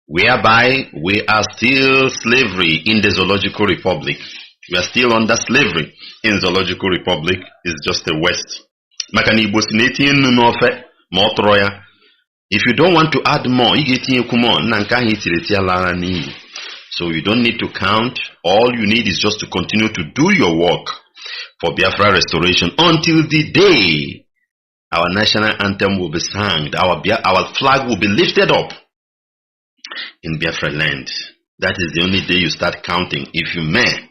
whereby we are still slavery in the Zoological Republic. We are still under slavery in Zoological Republic. It's just the West. If you don't want to add more, so you don't need to count. All you need is just to continue to do your work for Biafra restoration until the day our national anthem will be sung, our flag will be lifted up in Biafra land. That is the only day you start counting, if you may.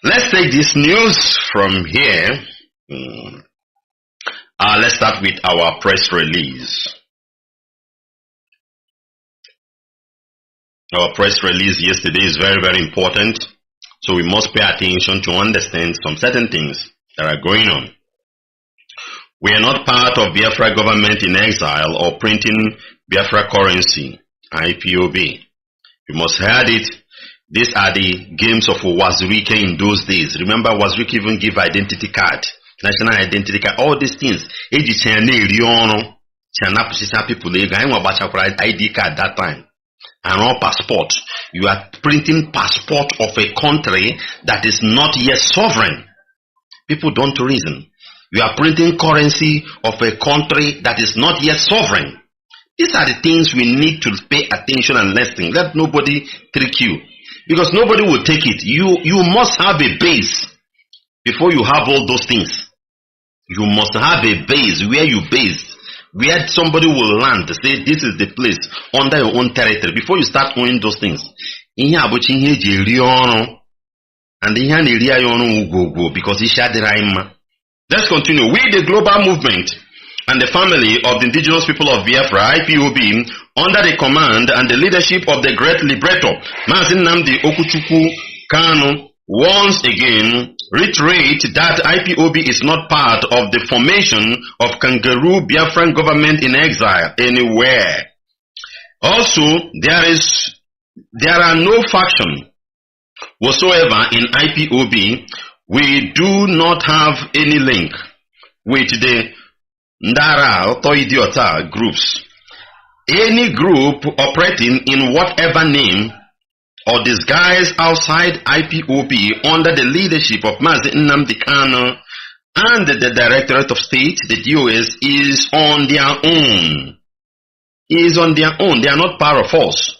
Let's take this news from here. Let's start with our press release. Our press release yesterday is very, very important. So we must pay attention to understand some certain things that are going on. We are not part of Biafra government in exile or printing Biafra currency, IPOB. You must heard it. These are the games of Wazirike in those days. Remember, Wazirike even give identity card, national identity card, all these things. ID card that time. And all passport. You are printing passport of a country that is not yet sovereign. People don't reason. You are printing currency of a country that is not yet sovereign. These are the things we need to pay attention and listen. Let nobody trick you. Because nobody will take it. You must have a base before you have all those things. You must have a base where you base where somebody will land to say this is the place under your own territory before you start owning those things. And because he shared the rhyme. Let's continue. We, the global movement and the family of the indigenous people of Biafra, IPOB, under the command and the leadership of the great liberator, Mazi Nnamdi Kanu, once again reiterate that IPOB is not part of the formation of kangaroo Biafran government in exile anywhere. Also, there are no faction whatsoever in IPOB. We do not have any link with the Ndara or Idiota groups. Any group operating in whatever name or disguise outside IPOB under the leadership of Mazi Nnamdi Kanu and the Directorate of State, the DOS, is on their own. Is on their own. They are not part of us.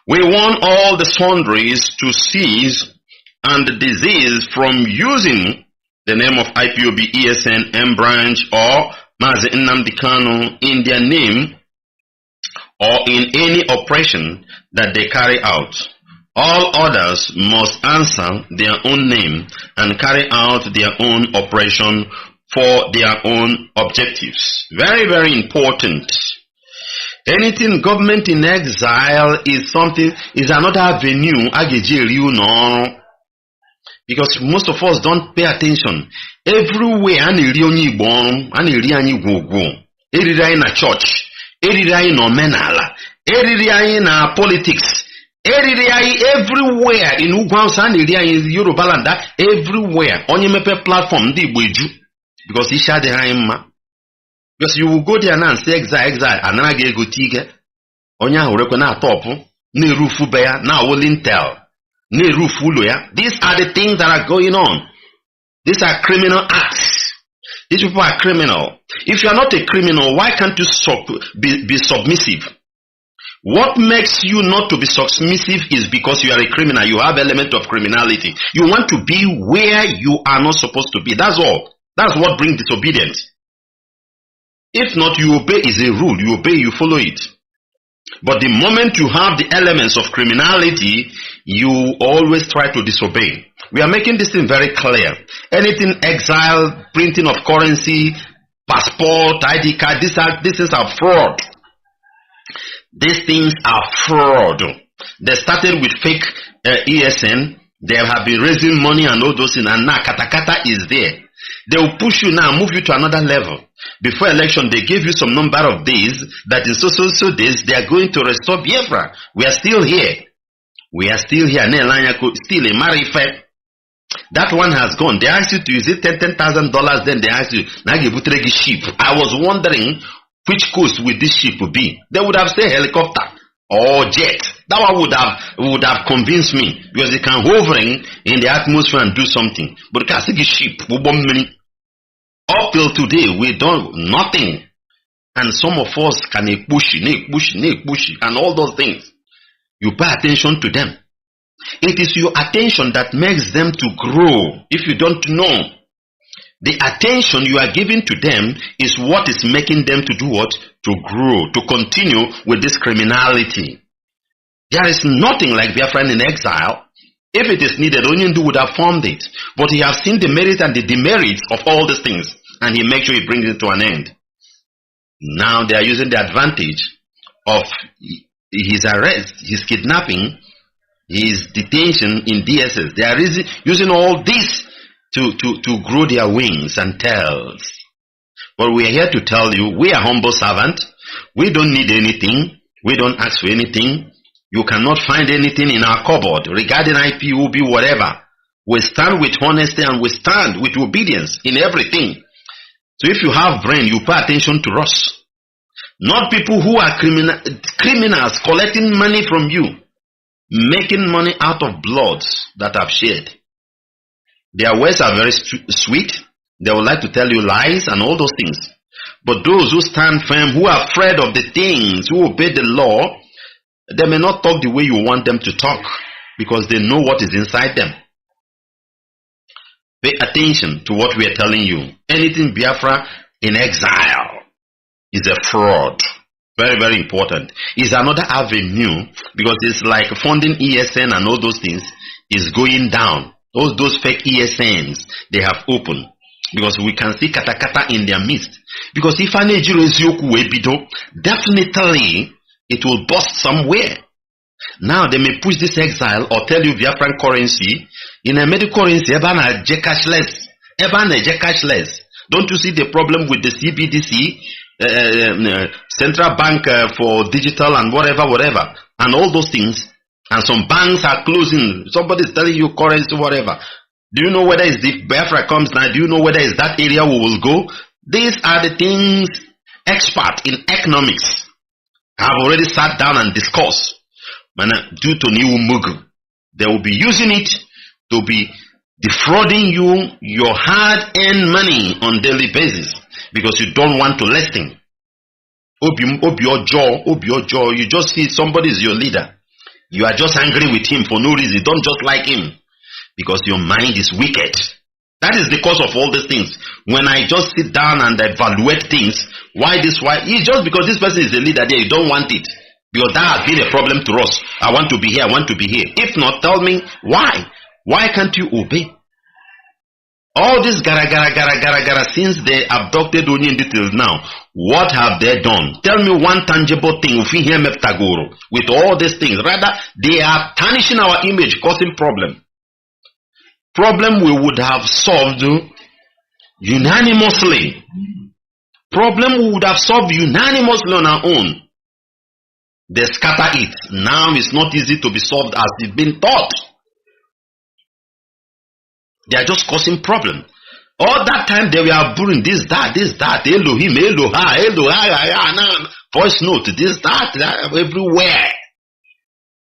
We want all the sundries to cease and desist from using the name of IPOB, ESN, M Branch, or Mazi Nnamdi Kanu in their name or in any operation that they carry out. All others must answer their own name and carry out their own operation for their own objectives. Very, very important. Anything government in exile is another avenue. Because most of us don't pay attention. Everywhere, in a church, in menala, in politics, everywhere in in Yoruba land, everywhere on your platform, because he share the because you will go there now and say exile, and then I get go tige. Onya hureko na top, ne rufu beya, na willing tell. These are the things that are going on. These are criminal acts. These people are criminal. If you are not a criminal, why can't you be submissive? What makes you not to be submissive is because you are a criminal. You have element of criminality. You want to be where you are not supposed to be. That's all. That's what brings disobedience. If not, you obey is a rule. You obey, you follow it. But the moment you have the elements of criminality, you always try to disobey. We are making this thing very clear. Anything exile, printing of currency, passport, ID card, these things are fraud. These things are fraud. They started with fake ESN. They have been raising money and all those things, and now katakata is there. They will push you now, move you to another level. Before election, they give you some number of days that in so days they are going to restore Biafra. We are still here. We are still here. Still a marife. That one has gone. They asked you to use it $10,000. Then they asked you, Nagibutregi ship. I was wondering which coast would this ship be. They would have said helicopter or jet. That one would have convinced me because it can hovering in the atmosphere and do something. But the ship, up till today, we done nothing. And some of us can push, and all those things. You pay attention to them. It is your attention that makes them to grow. If you don't know, the attention you are giving to them is what is making them to do what? To grow, to continue with this criminality. There is nothing like Biafran in exile. If it is needed, Onyendu would have formed it. But he has seen the merit and the demerits of all these things, and he makes sure he brings it to an end. Now they are using the advantage of his arrest, his kidnapping, his detention in DSS. They are using all this to grow their wings and tails. But we are here to tell you, we are humble servants. We don't need anything. We don't ask for anything. You cannot find anything in our cupboard regarding IPOB, whatever. We stand with honesty and we stand with obedience in everything. So if you have brain, you pay attention to us. Not people who are criminals collecting money from you, making money out of blood that have shed. Their words are very sweet. They would like to tell you lies and all those things. But those who stand firm, who are afraid of the things, who obey the law, they may not talk the way you want them to talk because they know what is inside them. Pay attention to what we are telling you. Anything Biafra in exile is a fraud. Very, very important. It's another avenue because it's like funding ESN and all those things is going down. Those fake ESNs they have opened because we can see katakata in their midst. Because if an definitely it will bust somewhere. Now they may push this exile or tell you Biafran currency in a medical currency cashless. Cashless. Don't you see the problem with the CBDC? Central bank for digital and whatever and all those things, and some banks are closing. Somebody is telling you currency whatever. Do you know whether it's the Biafra comes now? Do you know whether it's that area we will go? These are the things experts in economics have already sat down and discussed. Due to new Mugu, they will be using it to be defrauding you your hard-earned money on daily basis. Because you don't want to listen. You just see somebody is your leader. You are just angry with him for no reason. You don't just like him. Because your mind is wicked. That is the cause of all these things. When I just sit down and evaluate things, it's just because this person is the leader there, you don't want it. Because that has been a problem to us. I want to be here, I want to be here. If not, tell me why. Why can't you obey? All this gara since they abducted Onye details now, what have they done? Tell me one tangible thing with all these things. Rather, they are tarnishing our image, causing problem. Problem we would have solved unanimously. Problem we would have solved unanimously on our own. They scatter it. Now it's not easy to be solved as it's been taught. They are just causing problem. All that time they were brewing this, that, Elohim, Eloha, voice note, this, that, everywhere.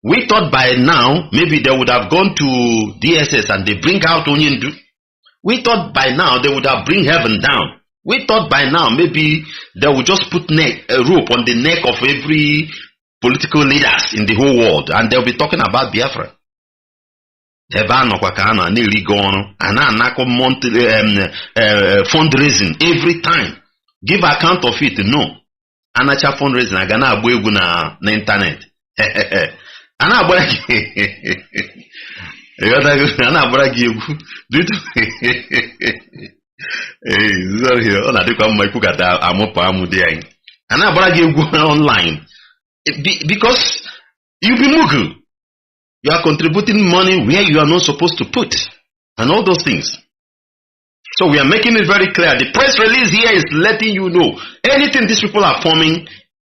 We thought by now, maybe they would have gone to DSS and they bring out Onyendu. We thought by now they would have bring heaven down. We thought by now maybe they would just put a rope on the neck of every political leaders in the whole world and they'll be talking about Biafra. Fundraising every time. Give account of it. No. Anacha fundraising agana agbo na internet. Online. Because you be mugu. You are contributing money where you are not supposed to put. And all those things. So we are making it very clear. The press release here is letting you know. Anything these people are forming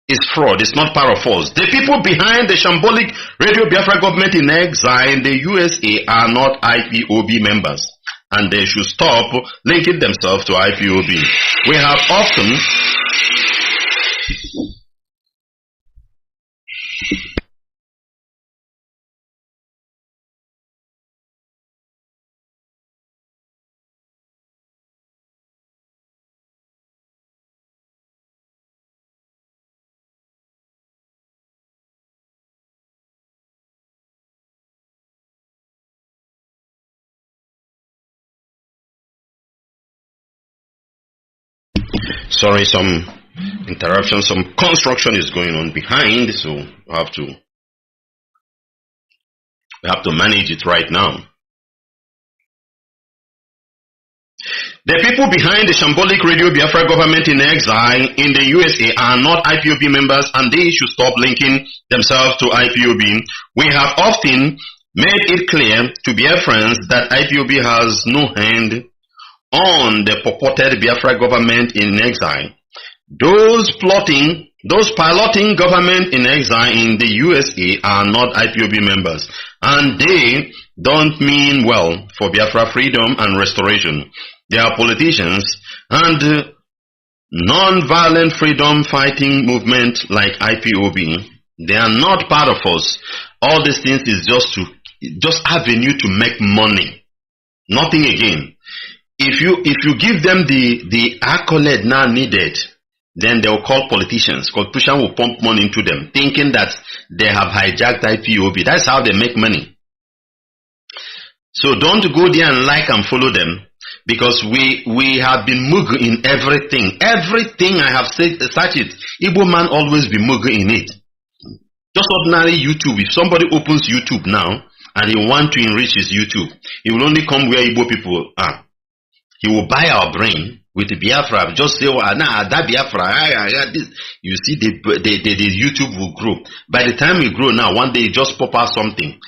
is fraud. It's not part of us. The people behind the shambolic Radio Biafra government in exile in the USA are not IPOB members. And they should stop linking themselves to IPOB. We have often... Sorry, some interruption, some construction is going on behind, so we have to manage it right now. The people behind the shambolic Radio Biafra government in exile in the USA are not IPOB members and they should stop linking themselves to IPOB. We have often made it clear to Biafrans that IPOB has no hand on the purported Biafra government in exile. Those piloting government in exile in the USA are not IPOB members, and they don't mean well for Biafra freedom and restoration. They are politicians and non-violent freedom fighting movement like IPOB. They are not part of us. All these things is just avenue to make money. Nothing again. If you give them the accolade now needed, then they will call politicians. Politicians will pump money into them, thinking that they have hijacked IPOB. That's how they make money. So don't go there and like and follow them. Because we have been mugu in everything. Everything I have said, such it. Igbo man always be mugu in it. Just ordinary YouTube. If somebody opens YouTube now and he want to enrich his YouTube, he will only come where Igbo people are. He will buy our brain with the Biafra. Just say, well, nah, that Biafra. This. You see, the YouTube will grow. By the time we grow now, one day just pop out something.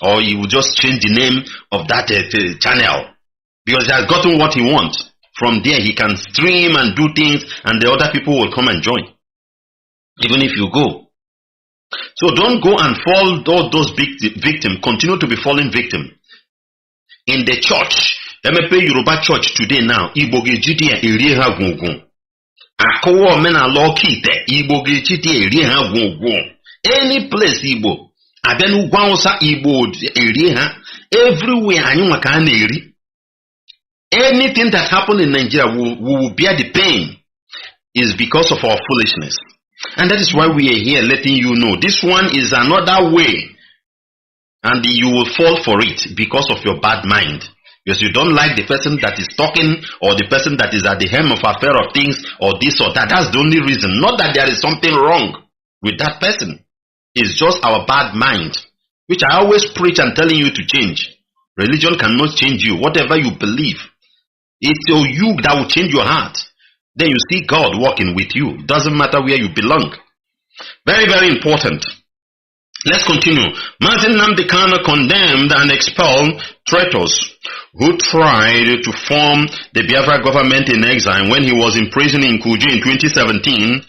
Or he will just change the name of that channel. Because he has gotten what he wants. From there, he can stream and do things, and the other people will come and join. Even if you go. So don't go and fall all those victims. Continue to be falling victim. In the church, MFA Yoruba church today now, Igbo Gejiti eri ha gungun. Akowo mena law kite, Igbo Gejiti eri ha gungun. Any place Igbo, abenu gwansa Igbo eri ha. Everywhere anyuma ka na eri. Anything that happened in Nigeria we will bear the pain is because of our foolishness. And that is why we are here letting you know this one is another way, and you will fall for it because of your bad mind. Because you don't like the person that is talking, or the person that is at the helm of affair of things, or this or that. That's the only reason. Not that there is something wrong with that person. It's just our bad mind, which I always preach and telling you to change. Religion cannot change you. Whatever you believe, it's you that will change your heart. Then you see God walking with you. Doesn't matter where you belong. Very, very important. Let's continue. Mazi Nnamdi Kanu condemned and expelled traitors who tried to form the Biafra government in exile when he was imprisoned in Kuji in 2017.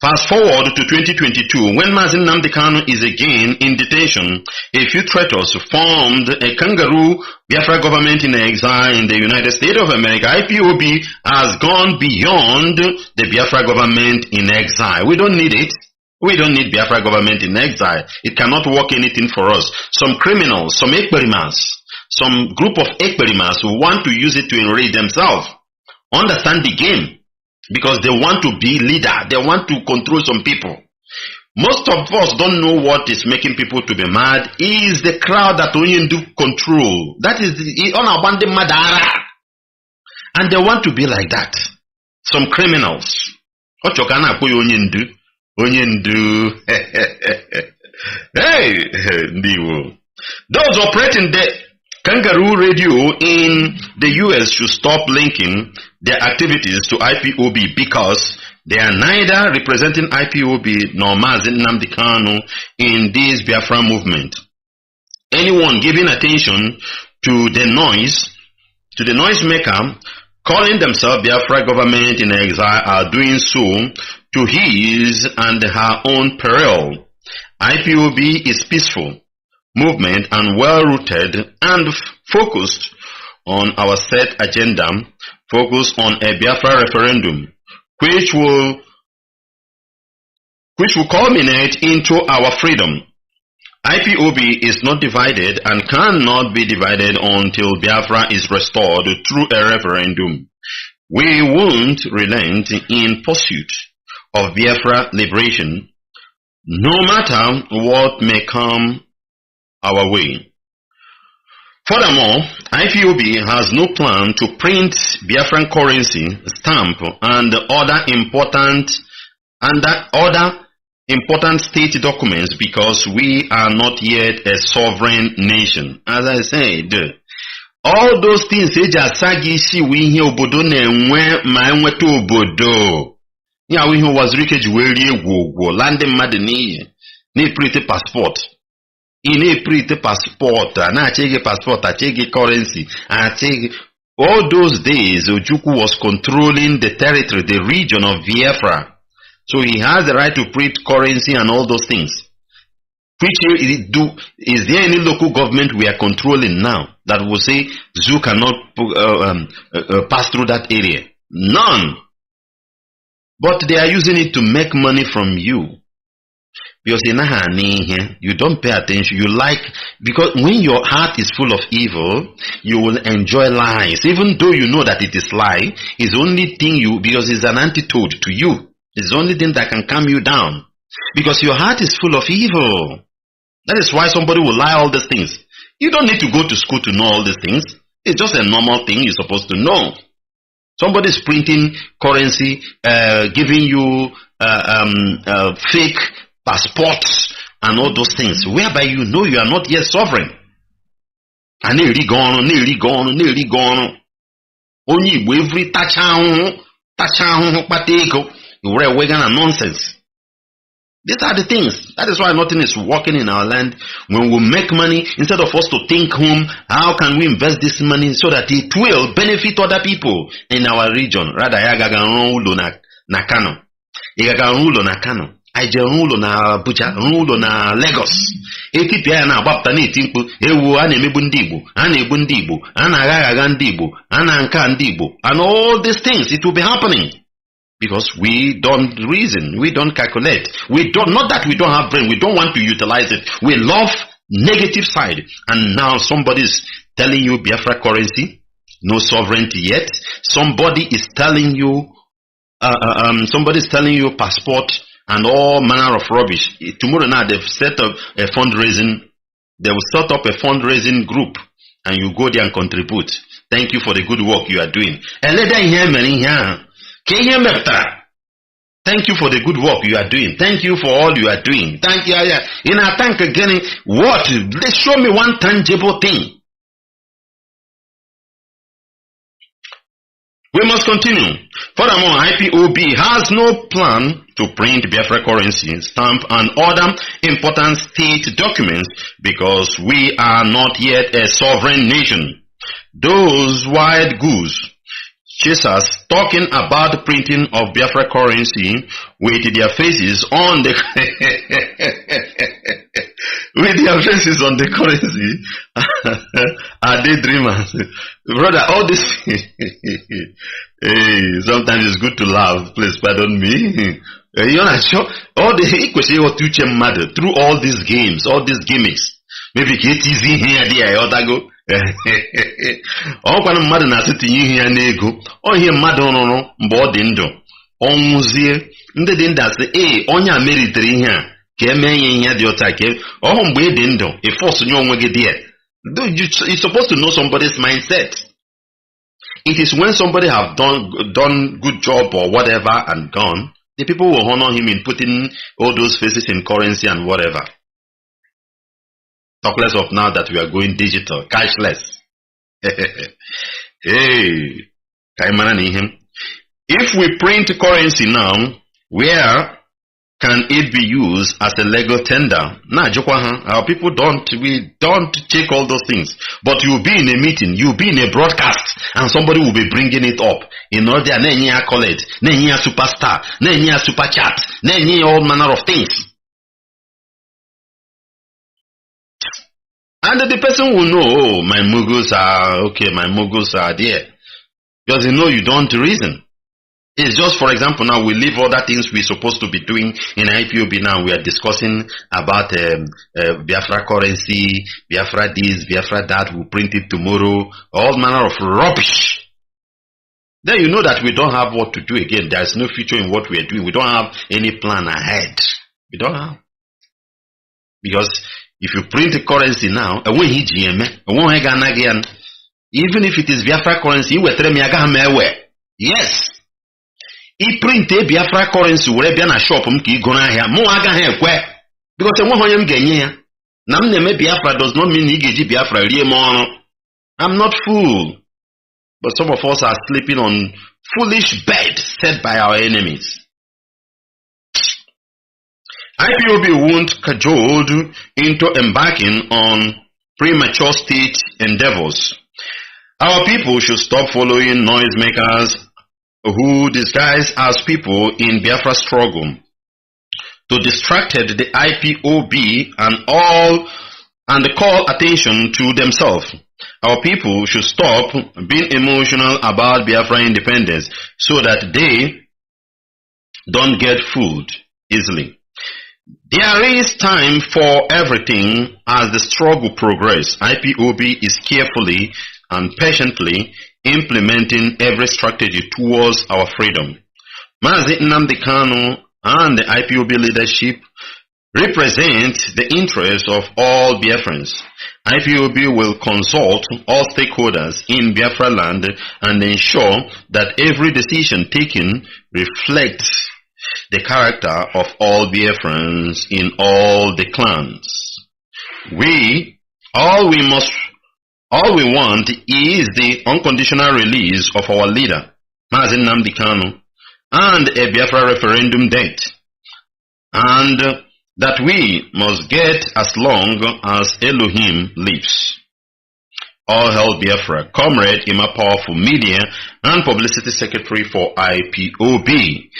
Fast forward to 2022, when Mazi Nnamdi Kanu is again in detention, a few traitors formed a kangaroo Biafra government in exile in the United States of America. IPOB has gone beyond the Biafra government in exile. We don't need it. We don't need Biafra government in exile. It cannot work anything for us. Some criminals, some ekperimas, some group of ekperimas who want to use it to enrich themselves, understand the game. Because they want to be leader. They want to control some people. Most of us don't know what is making people to be mad. It is the crowd that only do control. That is the unabandoned madara. And they want to be like that. Some criminals. Hey, those operating the Kangaroo Radio in the US should stop linking their activities to IPOB because they are neither representing IPOB nor Mazi Nnamdi Kanu in this Biafra movement. Anyone giving attention to the noisemaker calling themselves Biafra government in exile are doing so to his and her own peril. IPOB is peaceful movement and well-rooted and focused on our set agenda, focused on a Biafra referendum, which will culminate into our freedom. IPOB is not divided and cannot be divided until Biafra is restored through a referendum. We won't relent in pursuit of Biafra liberation, no matter what may come our way. Furthermore, IPOB has no plan to print Biafran currency, stamp, and other important state documents because we are not yet a sovereign nation. As I said, all those things we obodo na-enwe ma enweta obodo. Ya we was rikeji were egwu landing mmadụ n'iyi na-eprint passport. In a print passport, na achege passport, achege currency, achege. All those days, Ojukwu was controlling the territory, the region of Biafra. So he has the right to print currency and all those things. Is there any local government we are controlling now that will say zoo cannot pass through that area? None. But they are using it to make money from you. Because you don't pay attention. You like, because when your heart is full of evil, you will enjoy lies. Even though you know that it is lie, it's the only thing because it's an antidote to you. It's the only thing that can calm you down. Because your heart is full of evil. That is why somebody will lie all these things. You don't need to go to school to know all these things. It's just a normal thing you're supposed to know. Somebody's printing currency, giving you fake passports and all those things, whereby you know you are not yet sovereign. And nearly gone. Only every tachahun, pateko, you're wagon and nonsense. These are the things. That is why nothing is working in our land. When we make money, instead of us to think how can we invest this money so that it will benefit other people in our region. Rather, na Kanu. Na Kanu. Ulo na Abuja, ulo na Lagos. Etipia na agbapta na etimkpu ewu a na-emegbu ndị Igbo, a na-egbu ndị Igbo, a na-agha ndị Igbo, a na-anka ndị Igbo, and all these things, it will be happening. Because we don't reason, we don't calculate, not that we don't have brain, we don't want to utilize it. We love negative side. And now somebody is telling you Biafra currency, no sovereignty yet. Somebody is telling you passport and all manner of rubbish. Tomorrow now they've set up a fundraising. They will set up a fundraising group, and you go there and contribute. Thank you for the good work you are doing. Thank you for the good work you are doing. Thank you for all you are doing. Thank you. In a thank again, what? Let's show me one tangible thing. We must continue. Furthermore, IPOB has no plan to print Biafra currency, stamp, and other important state documents because we are not yet a sovereign nation. Those wild goose chasers talking about the printing of Biafra currency with their faces on the currency are they dreamers? Brother, all this hey, sometimes it's good to laugh. Please pardon me. You're not sure all the mother through all these games, all these gimmicks. Maybe get easy here, there, or go. Ọkwanụ mmadụ na-asịtinye ihe ya n'ego ihe mmadụ rụrụ mgbe ọ dị ndụ ọnwụzie ndị dị ndụ asị onye a meritere ihe a ka eme ihe dị ọta ka ọhụ mgbe ị dị ndụ ịfọsụnye onwe gị there. You're supposed to know somebody's mindset. It is when somebody have done good job or whatever and gone, the people will honor him in putting all those faces in currency and whatever. Talk less of now that we are going digital, cashless. Hey, if we print currency now, where can it be used as a legal tender? Our people we don't check all those things. But you'll be in a meeting, you'll be in a broadcast, and somebody will be bringing it up. In order, college, superstar, super chat, all manner of things. And the person will know, my muggles are there. Because you don't reason. It's just, for example, now we leave other things we're supposed to be doing in IPOB now. We are discussing about Biafra currency, Biafra this, Biafra that, we'll print it tomorrow, all manner of rubbish. Then you know that we don't have what to do again. There is no future in what we are doing. We don't have any plan ahead. We don't have. Because if you print the currency now, even if it is Biafra currency, yes. He print a Biafra currency where be na shop because Biafra does not mean Biafra. I'm not fool. But some of us are sleeping on foolish bed set by our enemies. IPOB won't cajoled into embarking on premature state endeavors. Our people should stop following noisemakers who disguise as people in Biafra struggle to distracted the IPOB and call attention to themselves. Our people should stop being emotional about Biafra independence so that they don't get fooled easily. There is time for everything as the struggle progresses. IPOB is carefully and patiently implementing every strategy towards our freedom. Mazi Nnamdi Kanu and the IPOB leadership represent the interests of all Biafrans IPOB will consult all stakeholders in Biafra land and ensure that every decision taken reflects the character of all Biafrans in all the clans. All we want is the unconditional release of our leader, Mazi Nnamdi Kanu, and a Biafra referendum date. And that we must get as long as Elohim lives. All hail Biafra, Comrade Ima Powerful Media and Publicity Secretary for IPOB.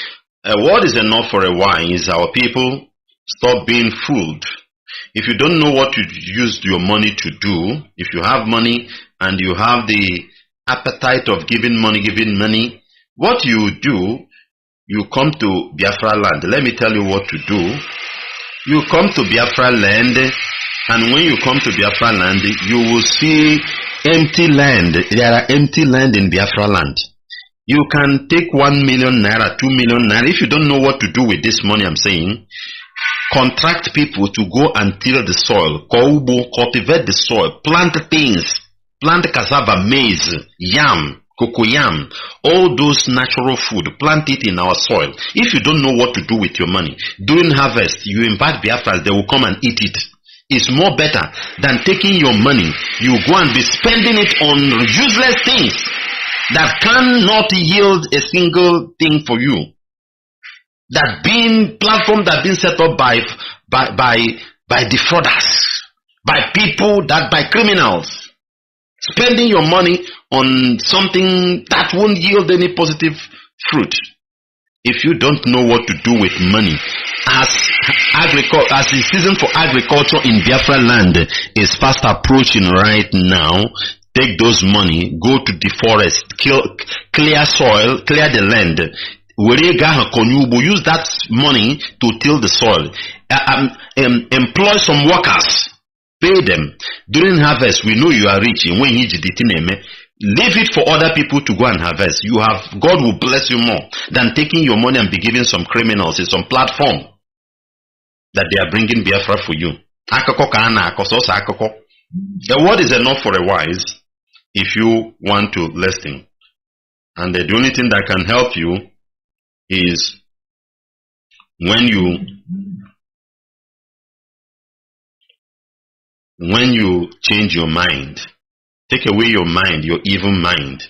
A word is enough for a wise. Our people, stop being fooled. If you don't know what you use your money to do, if you have money and you have the appetite of giving money, what you do, you come to Biafra land. Let me tell you what to do. You come to Biafra land, and when you come to Biafra land, you will see empty land. There are empty land in Biafra land. You can take 1 million naira, 2 million naira. If you don't know what to do with this money, I'm saying, contract people to go and till the soil, cultivate the soil, plant things, plant cassava, maize, yam, cocoyam, all those natural food, plant it in our soil. If you don't know what to do with your money, during harvest, you invite Biafrans, they will come and eat it. It's more better than taking your money, you go and be spending it on useless things that cannot yield a single thing for you. That being platform that been set up by defrauders, by people by criminals. Spending your money on something that won't yield any positive fruit. If you don't know what to do with money, as the season for agriculture in Biafra land is fast approaching right now, take those money, go to the forest, clear soil, clear the land. Use that money to till the soil. Employ some workers. Pay them. During harvest, we know you are rich. When you leave it for other people to go and harvest. God will bless you more than taking your money and be giving some criminals in some platform that they are bringing Biafra for you. The word is enough for a wise if you want to listen. And the only thing that can help you is when you change your mind, take away your mind, your evil mind,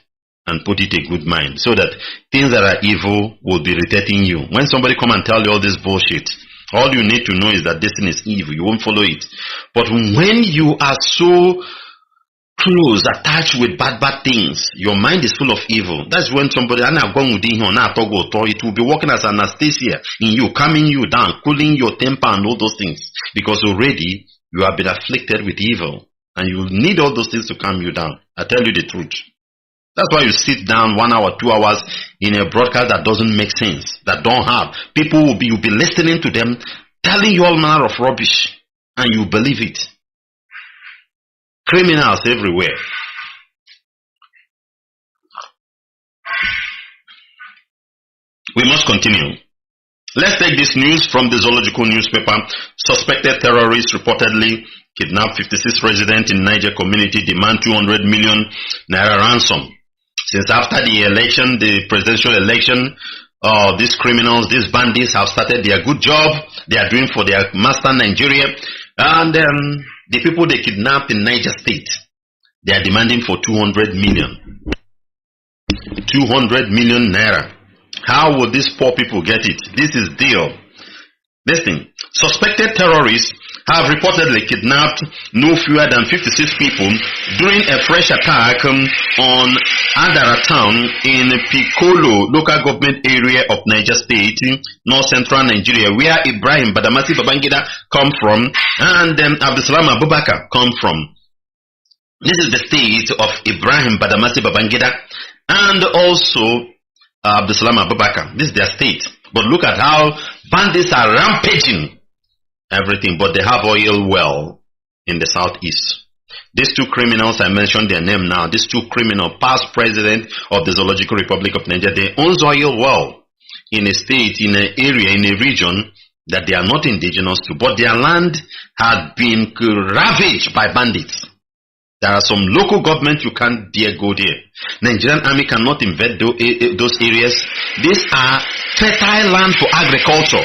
and put it a good mind, so that things that are evil will be irritating you. When somebody come and tell you all this bullshit, all you need to know is that this thing is evil. You won't follow it. But when you are so close, attached with bad things, your mind is full of evil. That's when somebody, it will be working as anesthesia in you, calming you down, cooling your temper and all those things, because already you have been afflicted with evil, and you need all those things to calm you down. I tell you the truth. That's why you sit down 1 hour, 2 hours in a broadcast that doesn't make sense, that don't have. People you'll be listening to them, telling you all manner of rubbish, and you believe it. Criminals everywhere. We must continue. Let's take this news from the Zoological newspaper. Suspected terrorists reportedly kidnapped 56 residents in Niger community, demand 200 million naira ransom. Since after the election, the presidential election, these criminals, these bandits have started their good job. They are doing for their master Nigeria. And the people they kidnapped in Niger State, they are demanding for 200 million. 200 million naira. How will these poor people get it? This is deal. Listen, suspected terrorists have reportedly kidnapped no fewer than 56 people during a fresh attack on Adara town in Piccolo local government area of Niger State, north central Nigeria, where Ibrahim Badamasi Babangida come from and Abdulsalam Abubakar come from. This is the state of Ibrahim Badamasi Babangida and also Abdulsalam Abubakar. This is their state. But look at how bandits are rampaging everything, but they have oil well in the southeast. These two criminals, I mentioned their name now, these two criminals, past president of the Zoological Republic of Nigeria, they own oil well in a state, in an area, in a region that they are not indigenous to, but their land had been ravaged by bandits. There are some local governments you can't dare go there. Nigerian army cannot invade those areas. These are fertile land for agriculture.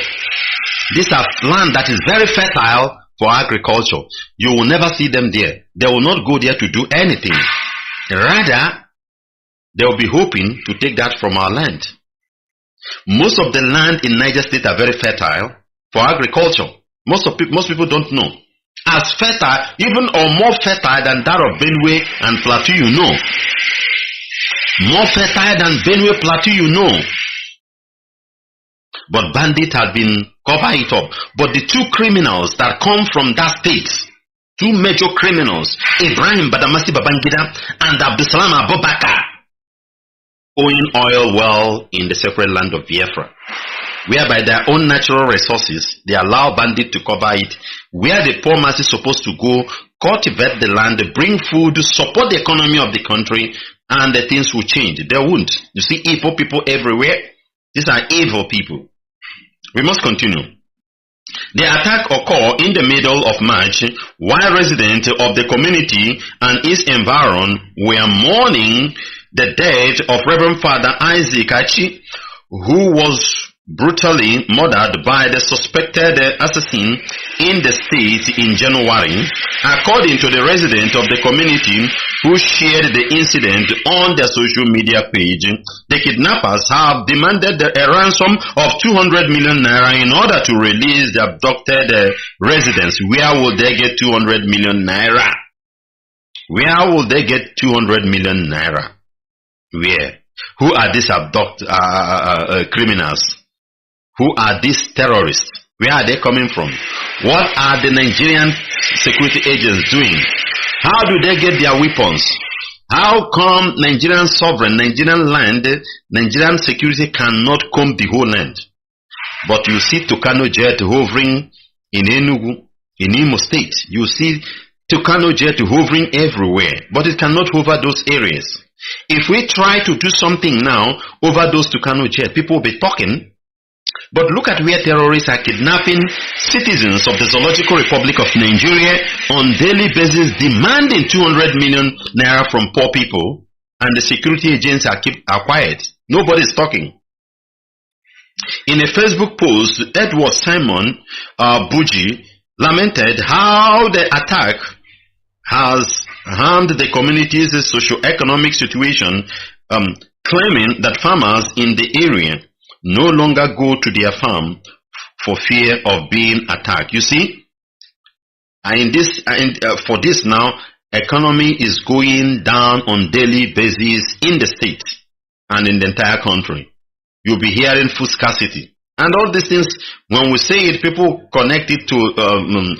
These are land that is very fertile for agriculture. You will never see them there. They will not go there to do anything. Rather, they will be hoping to take that from our land. Most of the land in Niger State are very fertile for agriculture. Most people don't know. As fertile, even or more fertile than that of Benue and Plateau, you know. More fertile than Benue, Plateau, you know. But bandit had been cover it up. But the two criminals that come from that state, two major criminals, Ibrahim Badamasi Babangida and Abdulsalam Abubakar, owing oil well in the sacred land of Biafra, whereby their own natural resources, they allow bandits to cover it, where the poor mass is supposed to go, cultivate the land, bring food, support the economy of the country, and the things will change. They won't. You see evil people everywhere. These are evil people. We must continue. The attack occurred in the middle of March, while residents of the community and its environment were mourning the death of Reverend Father Isaac Achi, who was brutally murdered by the suspected assassin in the state in January. According to the resident of the community who shared the incident on their social media page, the kidnappers have demanded a ransom of 200 million naira in order to release the abducted residents. Where will they get 200 million naira? Where will they get 200 million naira? Where? Who are these criminals? Who are these terrorists? Where are they coming from? What are the Nigerian security agents doing? How do they get their weapons? How come Nigerian sovereign, Nigerian land, Nigerian security cannot comb the whole land? But you see Kanu jet hovering in Enugu, in Imo State. You see Kanu jet hovering everywhere, but it cannot hover those areas. If we try to do something now over those Kanu jet, people will be talking. But look at where terrorists are kidnapping citizens of the Zoological Republic of Nigeria on daily basis, demanding 200 million naira from poor people, and the security agents are quiet. Nobody is talking. In a Facebook post, Edward Simon Buji lamented how the attack has harmed the community's socio-economic situation, claiming that farmers in the area no longer go to their farm for fear of being attacked. You see, for this now, economy is going down on daily basis in the state and in the entire country. You'll be hearing food scarcity. And all these things, when we say it, people connect it to,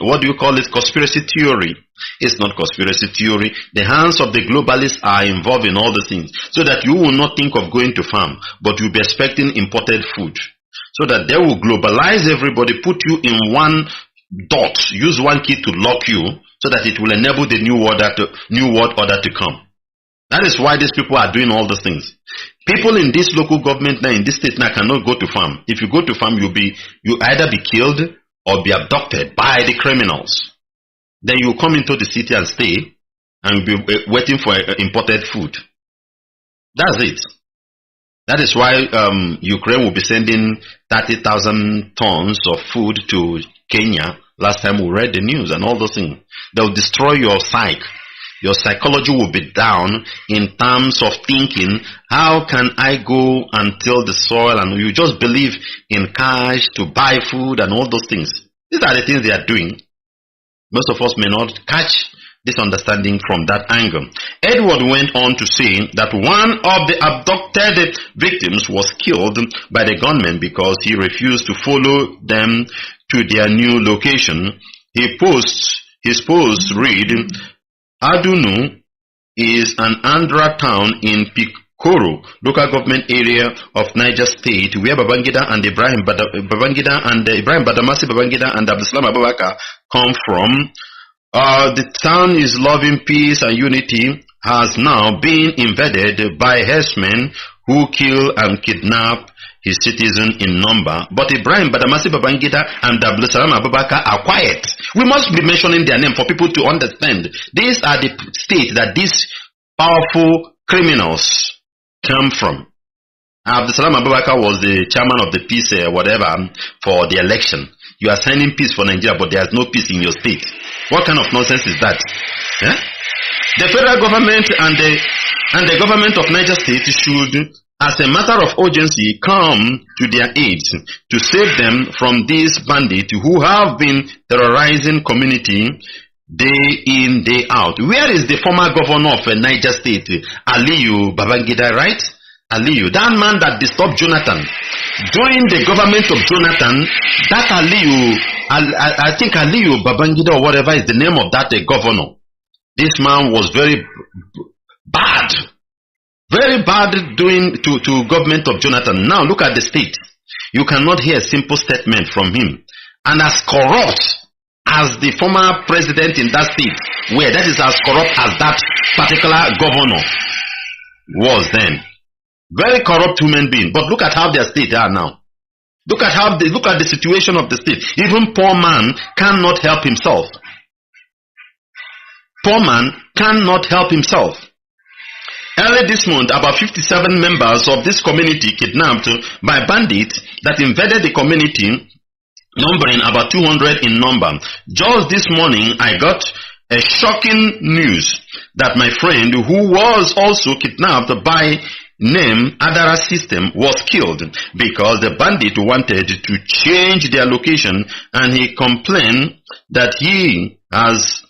what do you call it, conspiracy theory. It's not conspiracy theory. The hands of the globalists are involved in all the things. So that you will not think of going to farm, but you'll be expecting imported food. So that they will globalize everybody, put you in one dot, use one key to lock you, so that it will enable the new world order to come. That is why these people are doing all these things. People in this local government now, in this state now, cannot go to farm. If you go to farm, you either be killed or be abducted by the criminals. Then you come into the city and stay and be waiting for imported food. That's it. That is why Ukraine will be sending 30,000 tons of food to Kenya. Last time we read the news and all those things. They will destroy your psyche. Your psychology will be down in terms of thinking, how can I go and till the soil, and you just believe in cash to buy food and all those things. These are the things they are doing. Most of us may not catch this understanding from that angle. Edward went on to say that one of the abducted victims was killed by the gunmen because he refused to follow them to their new location. His post read, Adunu is an Andhra town in Pikoro, local government area of Niger State, where Babangida and Ibrahim Badamasi Babangida and Abdulsalam Abubakar come from. The town is loving peace and unity, has now been invaded by herdsmen who kill and kidnap his citizens in number, but Ibrahim Badamasi Babangida and Abdulsalam Abubakar are quiet. We must be mentioning their name for people to understand. These are the states that these powerful criminals come from. Abdulsalam Abubakar was the chairman of the peace, whatever, for the election. You are signing peace for Nigeria, but there is no peace in your state. What kind of nonsense is that? Yeah? The federal government and the government of Niger State should, as a matter of urgency, come to their aid to save them from these bandits who have been terrorizing community day in, day out. Where is the former governor of Niger State, Aliyu Babangida, right? Aliyu, that man that disturbed Jonathan. During the government of Jonathan, that Aliyu, I think Aliyu Babangida or whatever is the name of that governor. This man was very bad doing to government of Jonathan. Now look at the state. You cannot hear a simple statement from him. And as corrupt as the former president in that state, where that is as corrupt as that particular governor was then. Very corrupt human being. But look at how their state are now. Look at the situation of the state. Even poor man cannot help himself. Poor man cannot help himself. Early this month, about 57 members of this community kidnapped by bandits that invaded the community, numbering about 200 in number. Just this morning, I got a shocking news that my friend, who was also kidnapped by name Adara system, was killed because the bandit wanted to change their location, and he complained that he has